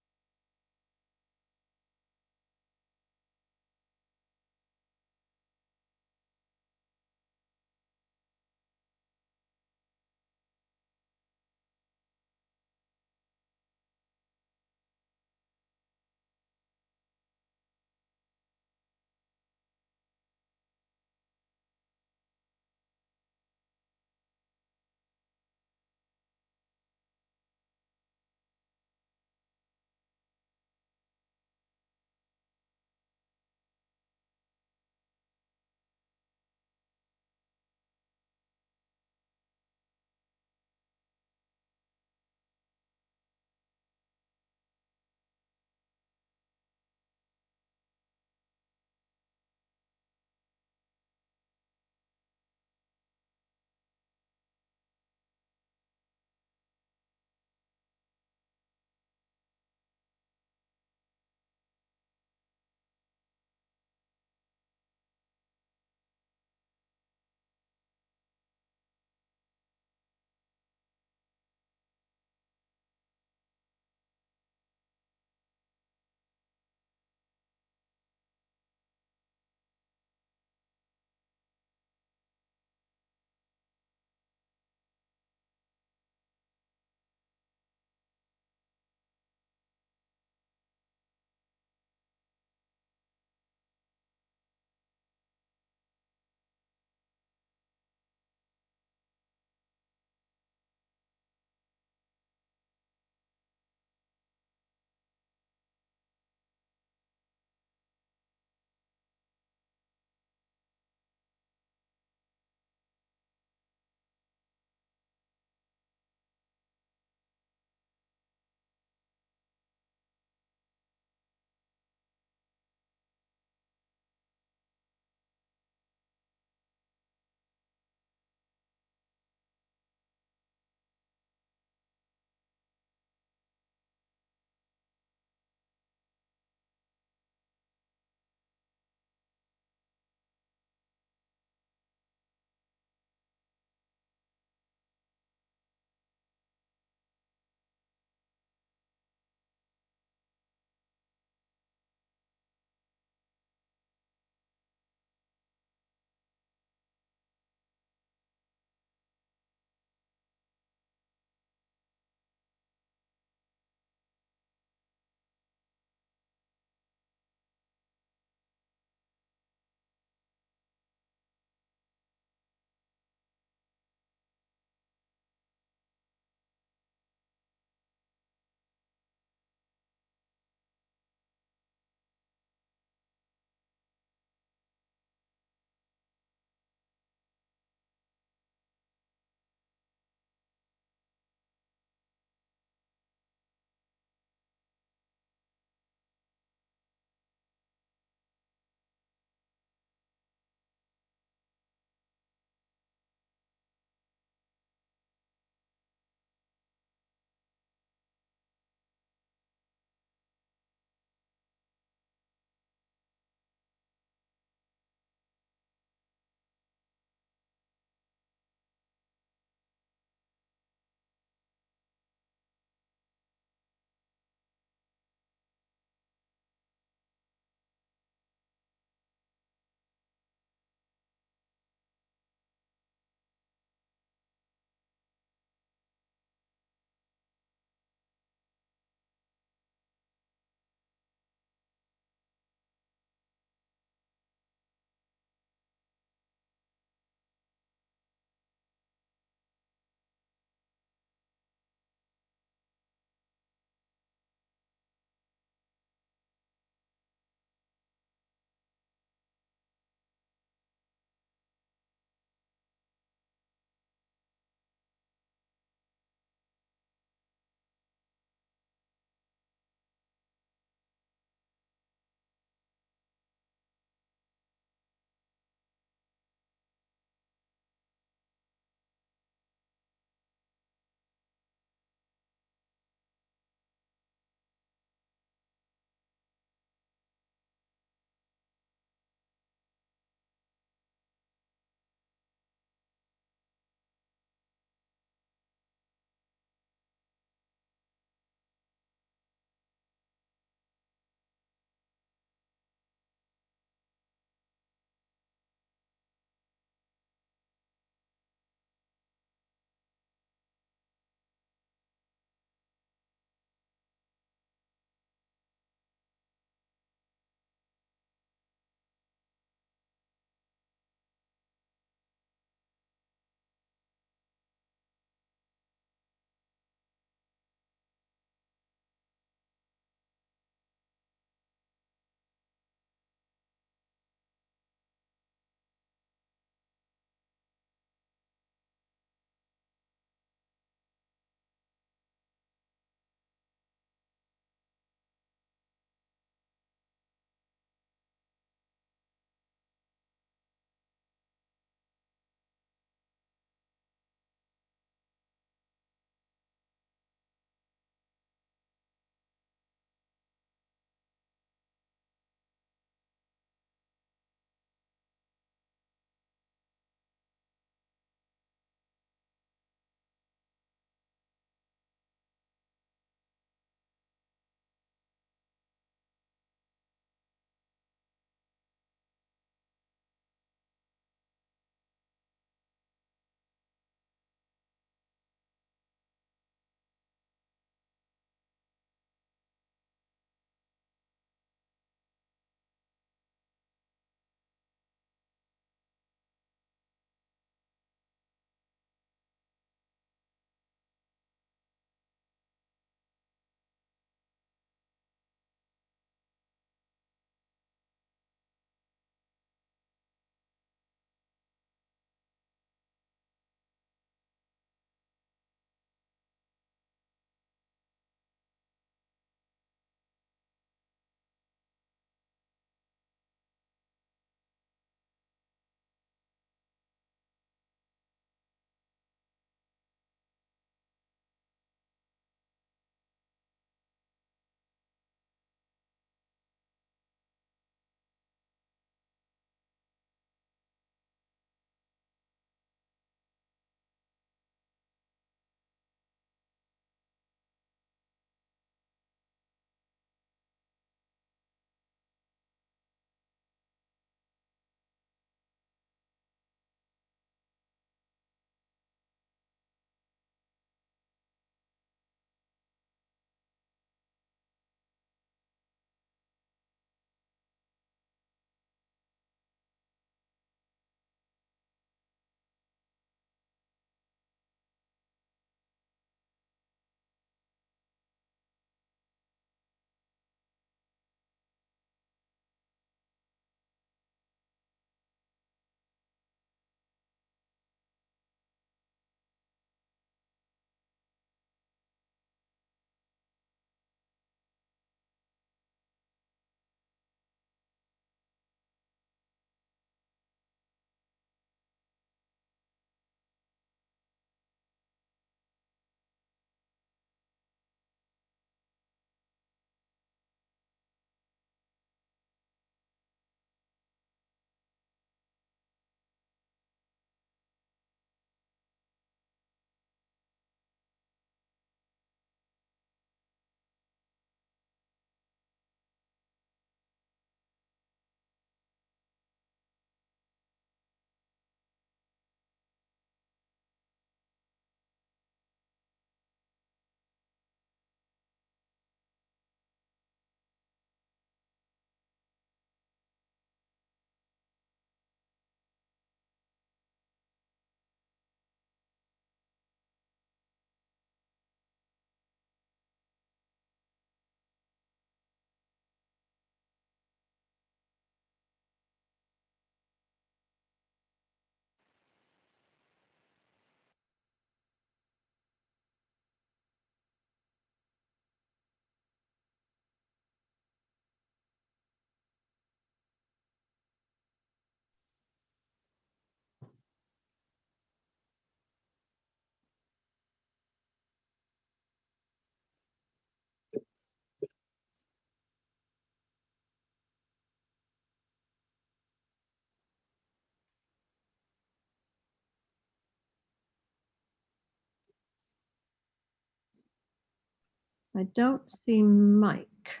Speaker 1: I don't see Mike.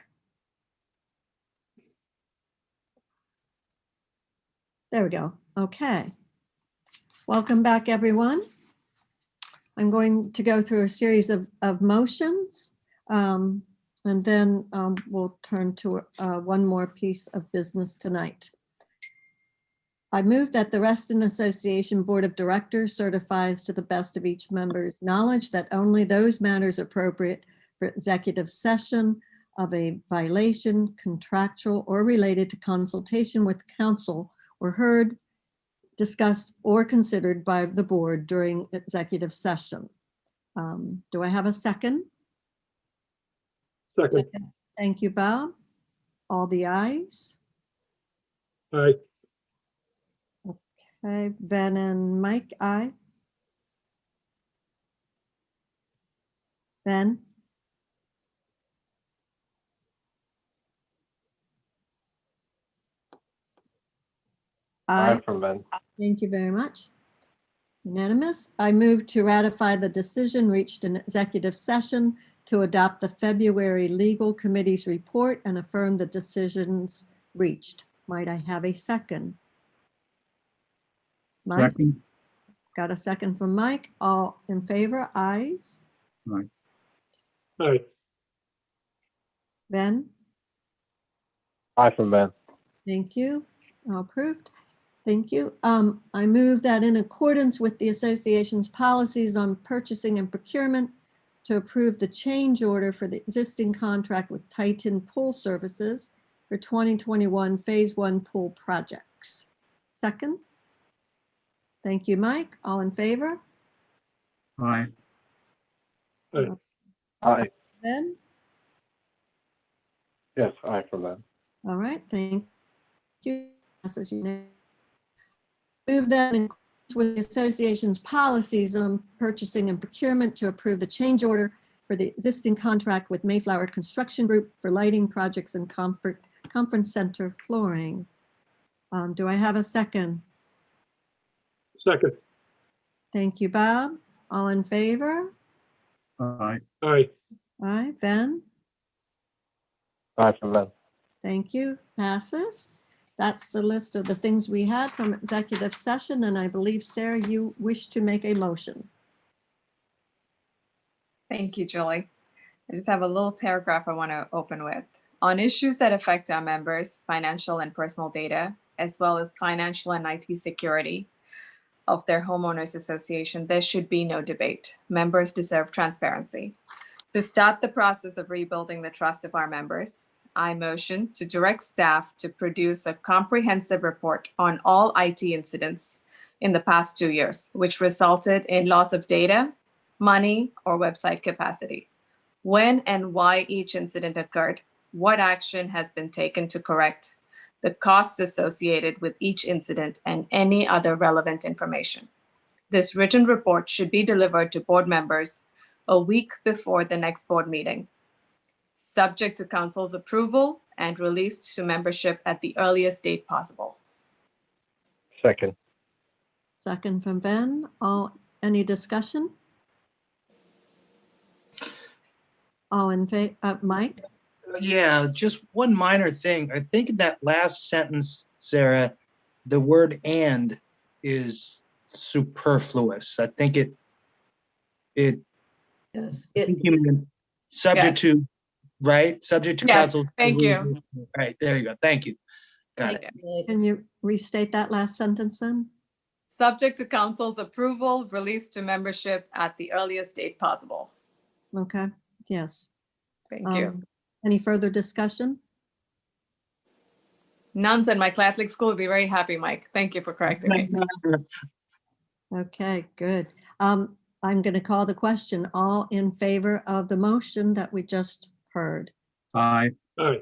Speaker 1: There we go. Okay. Welcome back, everyone. I'm going to go through a series of motions, and then we'll turn to one more piece of business tonight. I move that the Reston Association Board of Directors certifies to the best of each member's knowledge that only those matters appropriate for executive session of a violation, contractual, or related to consultation with counsel were heard, discussed, or considered by the board during executive session. Do I have a second?
Speaker 12: Second.
Speaker 1: Thank you, Bob. All the ayes.
Speaker 12: Aye.
Speaker 1: Okay, Ben and Mike, aye. Ben?
Speaker 5: Aye from Ben.
Speaker 1: Thank you very much. Unanimous. I move to ratify the decision reached in executive session to adopt the February Legal Committee's report and affirm the decisions reached. Might I have a second? Mike?
Speaker 2: Second.
Speaker 1: Got a second from Mike. All in favor? Ayes.
Speaker 2: Aye.
Speaker 12: Aye.
Speaker 1: Ben?
Speaker 5: Aye from Ben.
Speaker 1: Thank you. All approved. Thank you. I move that in accordance with the association's policies on purchasing and procurement to approve the change order for the existing contract with Titan Pool Services for 2021 Phase 1 pool projects. Second. Thank you, Mike. All in favor?
Speaker 2: Aye.
Speaker 12: Aye.
Speaker 5: Aye.
Speaker 1: Ben?
Speaker 5: Yes, aye from Ben.
Speaker 1: All right, thank you. Passes unanimously. Move that in accordance with the association's policies on purchasing and procurement to approve the change order for the existing contract with Mayflower Construction Group for lighting projects and conference center flooring. Do I have a second?
Speaker 12: Second.
Speaker 1: Thank you, Bob. All in favor?
Speaker 2: Aye.
Speaker 12: Aye.
Speaker 1: Aye, Ben?
Speaker 5: Aye from Ben.
Speaker 1: Thank you. Passes. That's the list of the things we had from executive session, and I believe, Sarah, you wish to make a motion.
Speaker 4: Thank you, Julie. I just have a little paragraph I want to open with. On issues that affect our members' financial and personal data, as well as financial and IT security of their homeowners association, there should be no debate. Members deserve transparency. To start the process of rebuilding the trust of our members, I motion to direct staff to produce a comprehensive report on all IT incidents in the past 2 years, which resulted in loss of data, money, or website capacity. When and why each incident occurred, what action has been taken to correct, the costs associated with each incident, and any other relevant information. This written report should be delivered to board members a week before the next board meeting, subject to council's approval and released to membership at the earliest date possible.
Speaker 5: Second.
Speaker 1: Second from Ben. Any discussion? All in favor, Mike?
Speaker 15: Yeah, just one minor thing. I think in that last sentence, Sarah, the word "and" is superfluous. I think it
Speaker 3: Yes,
Speaker 15: I think you mean subject to, right? Subject to
Speaker 4: Yes,
Speaker 15: council.
Speaker 4: thank you.
Speaker 15: Right, there you go. Thank you. Got it.
Speaker 1: Can you restate that last sentence then?
Speaker 4: Subject to council's approval, released to membership at the earliest date possible.
Speaker 1: Okay, yes.
Speaker 4: Thank you.
Speaker 1: Any further discussion?
Speaker 4: Nuns in my Catholic school would be very happy, Mike. Thank you for correcting me.
Speaker 1: Okay, good. I'm going to call the question. All in favor of the motion that we just heard?
Speaker 2: Aye.
Speaker 12: Aye.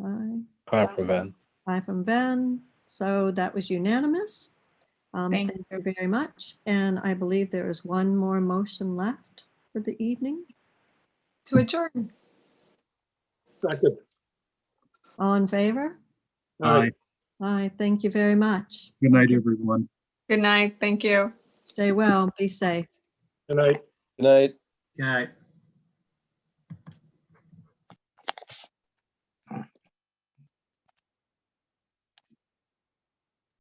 Speaker 1: Aye.
Speaker 5: Aye from Ben.
Speaker 1: Aye from Ben. So that was unanimous.
Speaker 4: Thank
Speaker 1: Thank you very much. And I believe there is one more motion left for the evening.
Speaker 4: To adjourn.
Speaker 12: Second.
Speaker 1: All in favor?
Speaker 2: Aye.
Speaker 1: Aye. Thank you very much.
Speaker 2: Good night, everyone.
Speaker 4: Good night. Thank you.
Speaker 1: Stay well. Be safe.
Speaker 12: Good night.
Speaker 7: Good night.
Speaker 11: Good night.